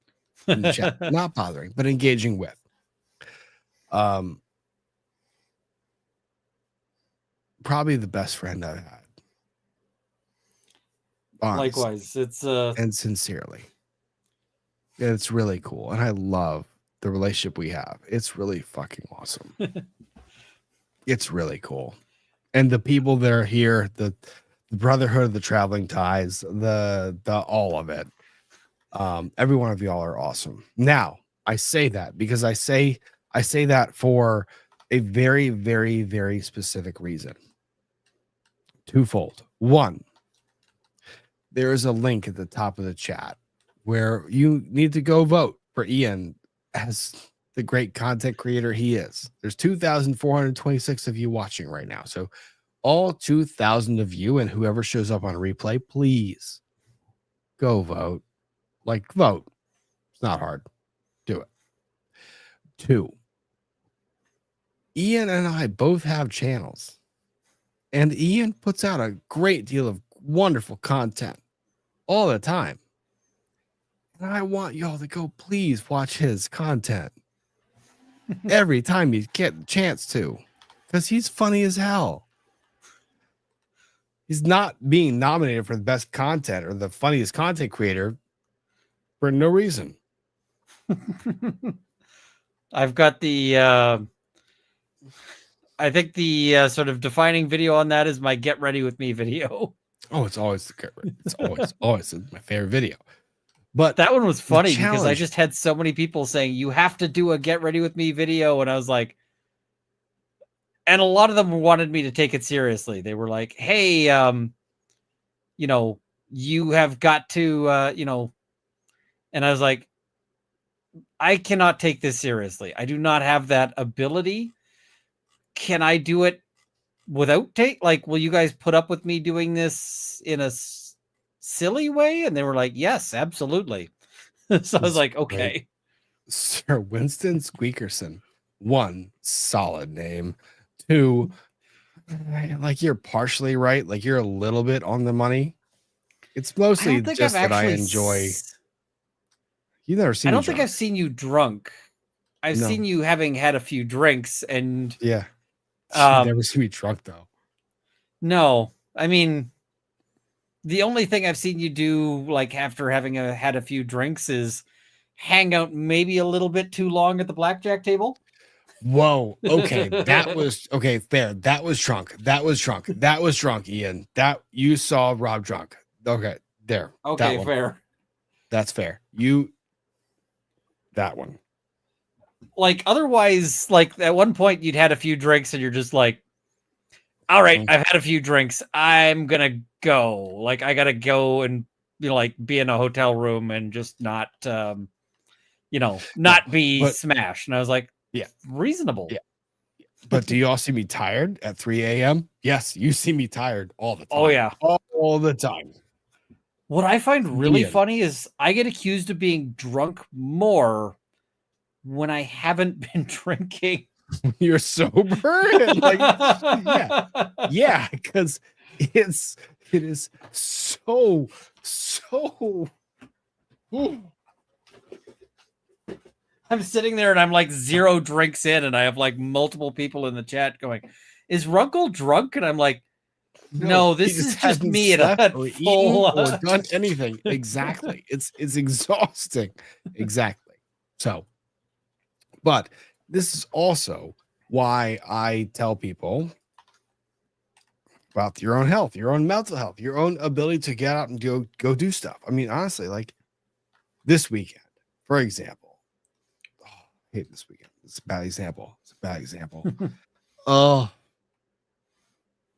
in the chat, not bothering, but engaging with. Probably the best friend I've had. Honestly. Likewise, it's and sincerely. It's really cool, and I love the relationship we have. It's really fucking awesome. It's really cool. And the people that are here, the brotherhood of the traveling ties, the all of it. Every one of y'all are awesome. Now, I say that because I say that for a very, very, very specific reason. Twofold. One, there is a link at the top of the chat where you need to go vote for Ian as the great content creator he is. There's 2,426 of you watching right now. So all 2,000 of you and whoever shows up on replay, please go vote. Like, vote. It's not hard. Do it. 2, Ian and I both have channels, and Ian puts out a great deal of wonderful content all the time. And I want y'all to go please watch his content every time you get the chance to, because he's funny as hell. He's not being nominated for the best content or the funniest content creator for no reason. I've got the I think the sort of defining video on that is my get ready with me video. Oh, it's always always my favorite video. But that one was funny because I challenge- just had so many people saying you have to do a get ready with me video, and I was like, and a lot of them wanted me to take it seriously. They were like, hey, you know, you have got to you know, and I was like, I cannot take this seriously. I do not have that ability. Can I do it without will you guys put up with me doing this in a silly way? And they were like, yes, absolutely. So I was like, okay. Sir Winston Squeakerson. 1, solid name. 2, like you're partially right. Like you're a little bit on the money. It's mostly just that I enjoy. You've never seen. I don't think I've seen you drunk. I've seen you having had a few drinks, and yeah. You've never seen me drunk though. No, I mean, the only thing I've seen you do, like after having had a few drinks, is hang out maybe a little bit too long at the blackjack table. Whoa. Okay. That was okay. Fair. That was drunk. That was drunk. That was drunk, Ian. That you saw Rob drunk. Okay. There. Okay. Fair. That's fair. That one. Like otherwise, like at one point you'd had a few drinks and you're just like, all right, I've had a few drinks. I'm going to go. Like I got to go and, you know, like be in a hotel room and just not, you know, not be smashed. And I was like, yeah, reasonable. Yeah. But do you all see me tired at 3 a.m.? Yes, you see me tired all the time. Oh, yeah. All the time. What I find really funny is I get accused of being drunk more when I haven't been drinking. You're sober? Like, yeah, because it is so I'm sitting there and I'm like 0 drinks in, and I have like multiple people in the chat going, is Runkle drunk? And I'm like, no, this is just me at a full or done anything. Exactly. It's exhausting. Exactly. So, but this is also why I tell people about your own health, your own mental health, your own ability to get out and go do stuff. I mean, honestly, like this weekend, for example. I hate this weekend. It's a bad example. Oh,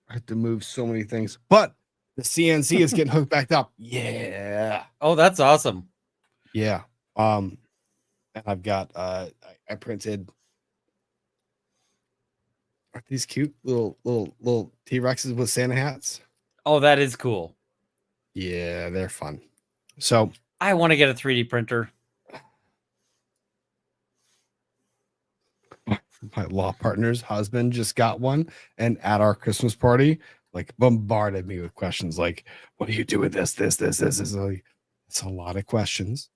I have to move so many things, but the CNC is getting hooked back up. Yeah. Oh, that's awesome. Yeah. And I've got I printed these cute little T-Rexes with Santa hats. Oh, that is cool. Yeah, they're fun. So I want to get a 3D printer. My law partner's husband just got one, and at our Christmas party, like bombarded me with questions like, what do you do with this? It's a lot of questions.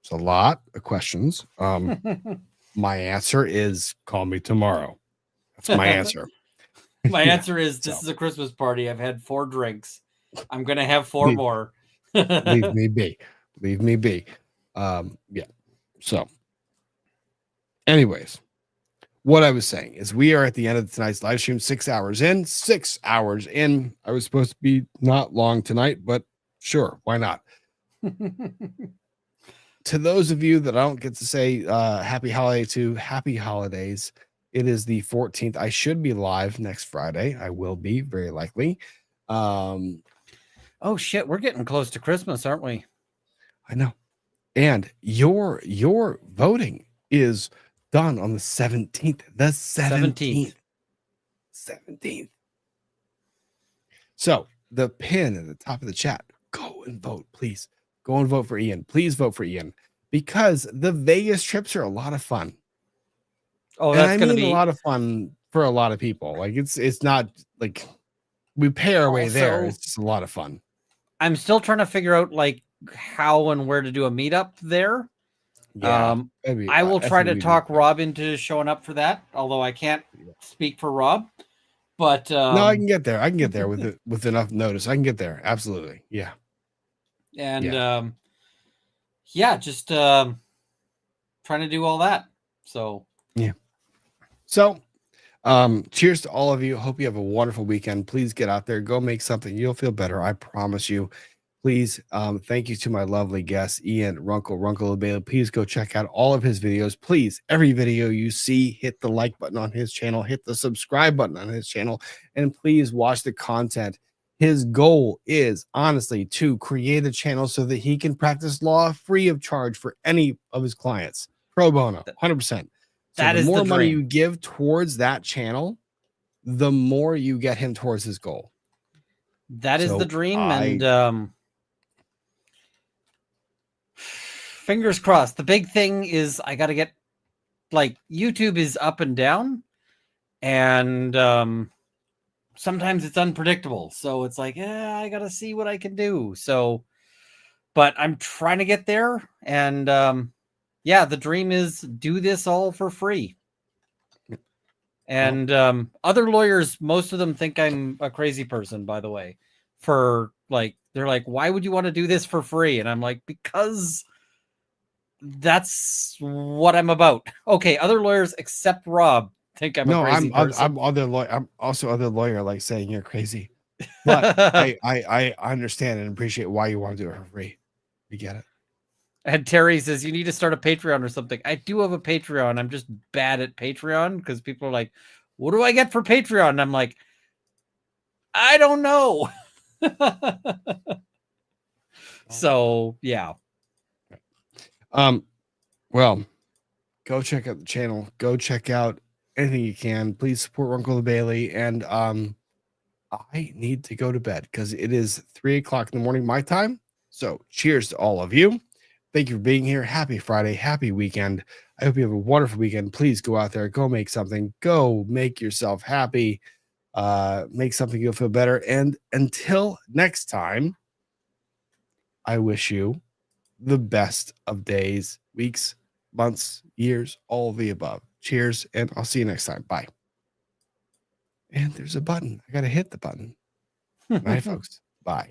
It's a lot of questions. My answer is call me tomorrow. That's my answer. My answer is this is a Christmas party. I've had 4 drinks. I'm going to have 4 more. Leave me be. Yeah. So anyways, what I was saying is we are at the end of tonight's live stream, 6 hours in. 6 hours in. I was supposed to be not long tonight, but sure, why not? To those of you that I don't get to say happy holiday to, happy holidays. It is the 14th. I should be live next Friday. I will be, very likely. Oh shit, we're getting close to Christmas, aren't we? I know. And your voting is done on the 17th. The 17th. 17th. So the pin at the top of the chat, go and vote, please. Go and vote for Ian. Please vote for Ian, because the Vegas trips are a lot of fun. Oh, And that's I going to mean be a lot of fun for a lot of people. Like it's not like we pay our way there. Also- It's just a lot of fun. I'm still trying to figure out like how and where to do a meetup there. Maybe, I will I try think to we talk do. Rob into showing up for that, although I can't speak for Rob. But No, I can get there. I can get there with enough notice. I can get there. Absolutely. Yeah. and just trying to do all that. So So, cheers to all of you. Hope you have a wonderful weekend. Please get out there, go make something. You'll feel better. I promise you. Please, thank you to my lovely guest, Ian Runkle Bailey. Please go check out all of his videos. Please, every video you see, hit the like button on his channel, hit the subscribe button on his channel, and please watch the content. His goal is honestly to create a channel so that he can practice law free of charge for any of his clients. Pro bono, 100%. So that the is more the money dream. you give towards that channel, the more you get him towards his goal. That is So the dream, I- and fingers crossed. The big thing is I got to get, like, YouTube is up and down, and sometimes it's unpredictable. So it's like, I got to see what I can do. So, but I'm trying to get there, and the dream is do this all for free. And other lawyers, most of them think I'm a crazy person, by the way, for like, they're like, why would you want to do this for free? And I'm like, because that's what I'm about. Okay. Other lawyers except Rob think I'm a crazy person. I'm also other lawyer, like saying you're crazy, but I understand and appreciate why you want to do it for free. We get it. And Terry says, you need to start a Patreon or something. I do have a Patreon. I'm just bad at Patreon because people are like, what do I get for Patreon? And I'm like, I don't know. So, yeah. Well, go check out the channel. Go check out anything you can. Please support Uncle Bailey. And I need to go to bed because it is 3:00 in the morning, my time. So cheers to all of you. Thank you for being here. Happy Friday. Happy weekend. I hope you have a wonderful weekend. Please go out there, go make something, go make yourself happy, make something you'll feel better. And until next time, I wish you the best of days, weeks, months, years, all of the above. Cheers, and I'll see you next time. Bye. And there's a button. I got to hit the button. Bye, folks. Bye.